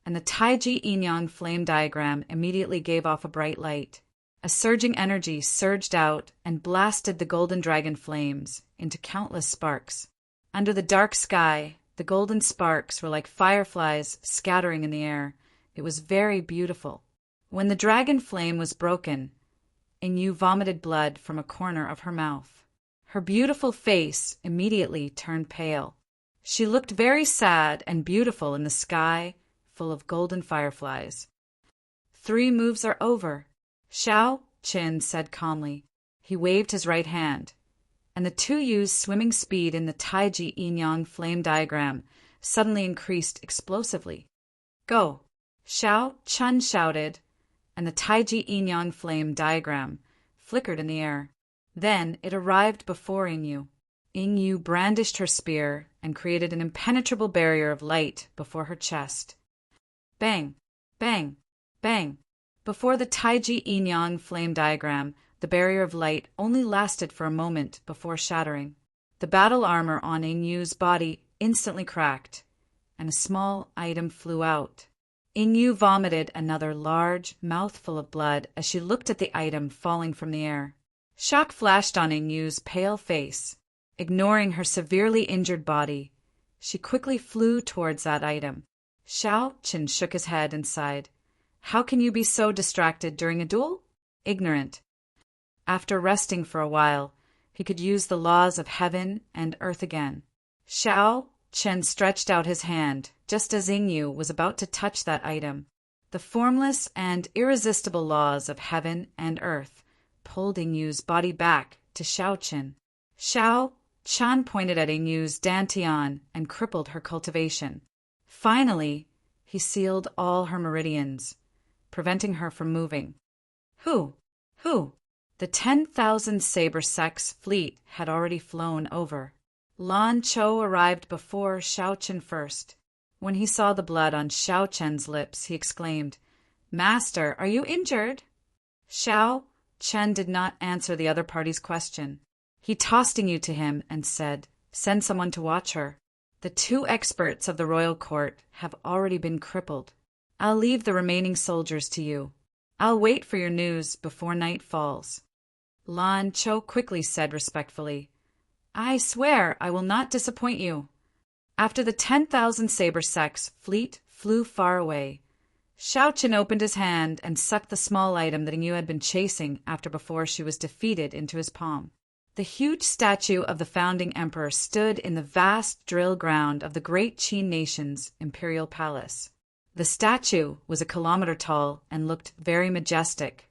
and the taiji yin-yang flame diagram immediately gave off a bright light. A surging energy surged out and blasted the golden dragon flames into countless sparks. Under the dark sky, the golden sparks were like fireflies scattering in the air. It was very beautiful. When the dragon flame was broken, Yu vomited blood from a corner of her mouth. Her beautiful face immediately turned pale. She looked very sad and beautiful in the sky full of golden fireflies. 3 moves are over, Xiao Chen said calmly. He waved his right hand, and the two Yu's swimming speed in the taiji yin-yang flame diagram suddenly increased explosively. Go! Xiao Chen shouted, and the taiji yin-yang flame diagram flickered in the air. Then it arrived before Yu. Yu brandished her spear and created an impenetrable barrier of light before her chest. Bang! Bang! Bang! Before the taiji yin-yang flame diagram, the barrier of light only lasted for a moment before shattering. The battle armor on Yu's body instantly cracked, and a small item flew out. Yu vomited another large mouthful of blood as she looked at the item falling from the air. Shock flashed on Yu's pale face. Ignoring her severely injured body, she quickly flew towards that item. Xiao Chen shook his head and sighed. How can you be so distracted during a duel? Ignorant. After resting for a while, he could use the laws of heaven and earth again. Xiao Chen stretched out his hand just as Yu was about to touch that item. The formless and irresistible laws of heaven and earth pulled Yu's body back to Xiao Chen. Xiao Chen pointed at Yu's dantian and crippled her cultivation. Finally, he sealed all her meridians, preventing her from moving. Who? The 10,000 saber sex fleet had already flown over. Lan Chou arrived before Xiao Chen first. When he saw the blood on Xiao Chen's lips, he exclaimed, Master, are you injured? Xiao Chen did not answer the other party's question. He tossed Yu to him and said, Send someone to watch her. The 2 experts of the royal court have already been crippled. I'll leave the remaining soldiers to you. I'll wait for your news before night falls. Lan Chou quickly said respectfully, I swear I will not disappoint you. After the 10,000 saber sex fleet flew far away, Xiao Chen opened his hand and sucked the small item that Yu had been chasing before she was defeated into his palm. The huge statue of the founding emperor stood in the vast drill ground of the great Qin nation's imperial palace. The statue was a kilometer tall and looked very majestic.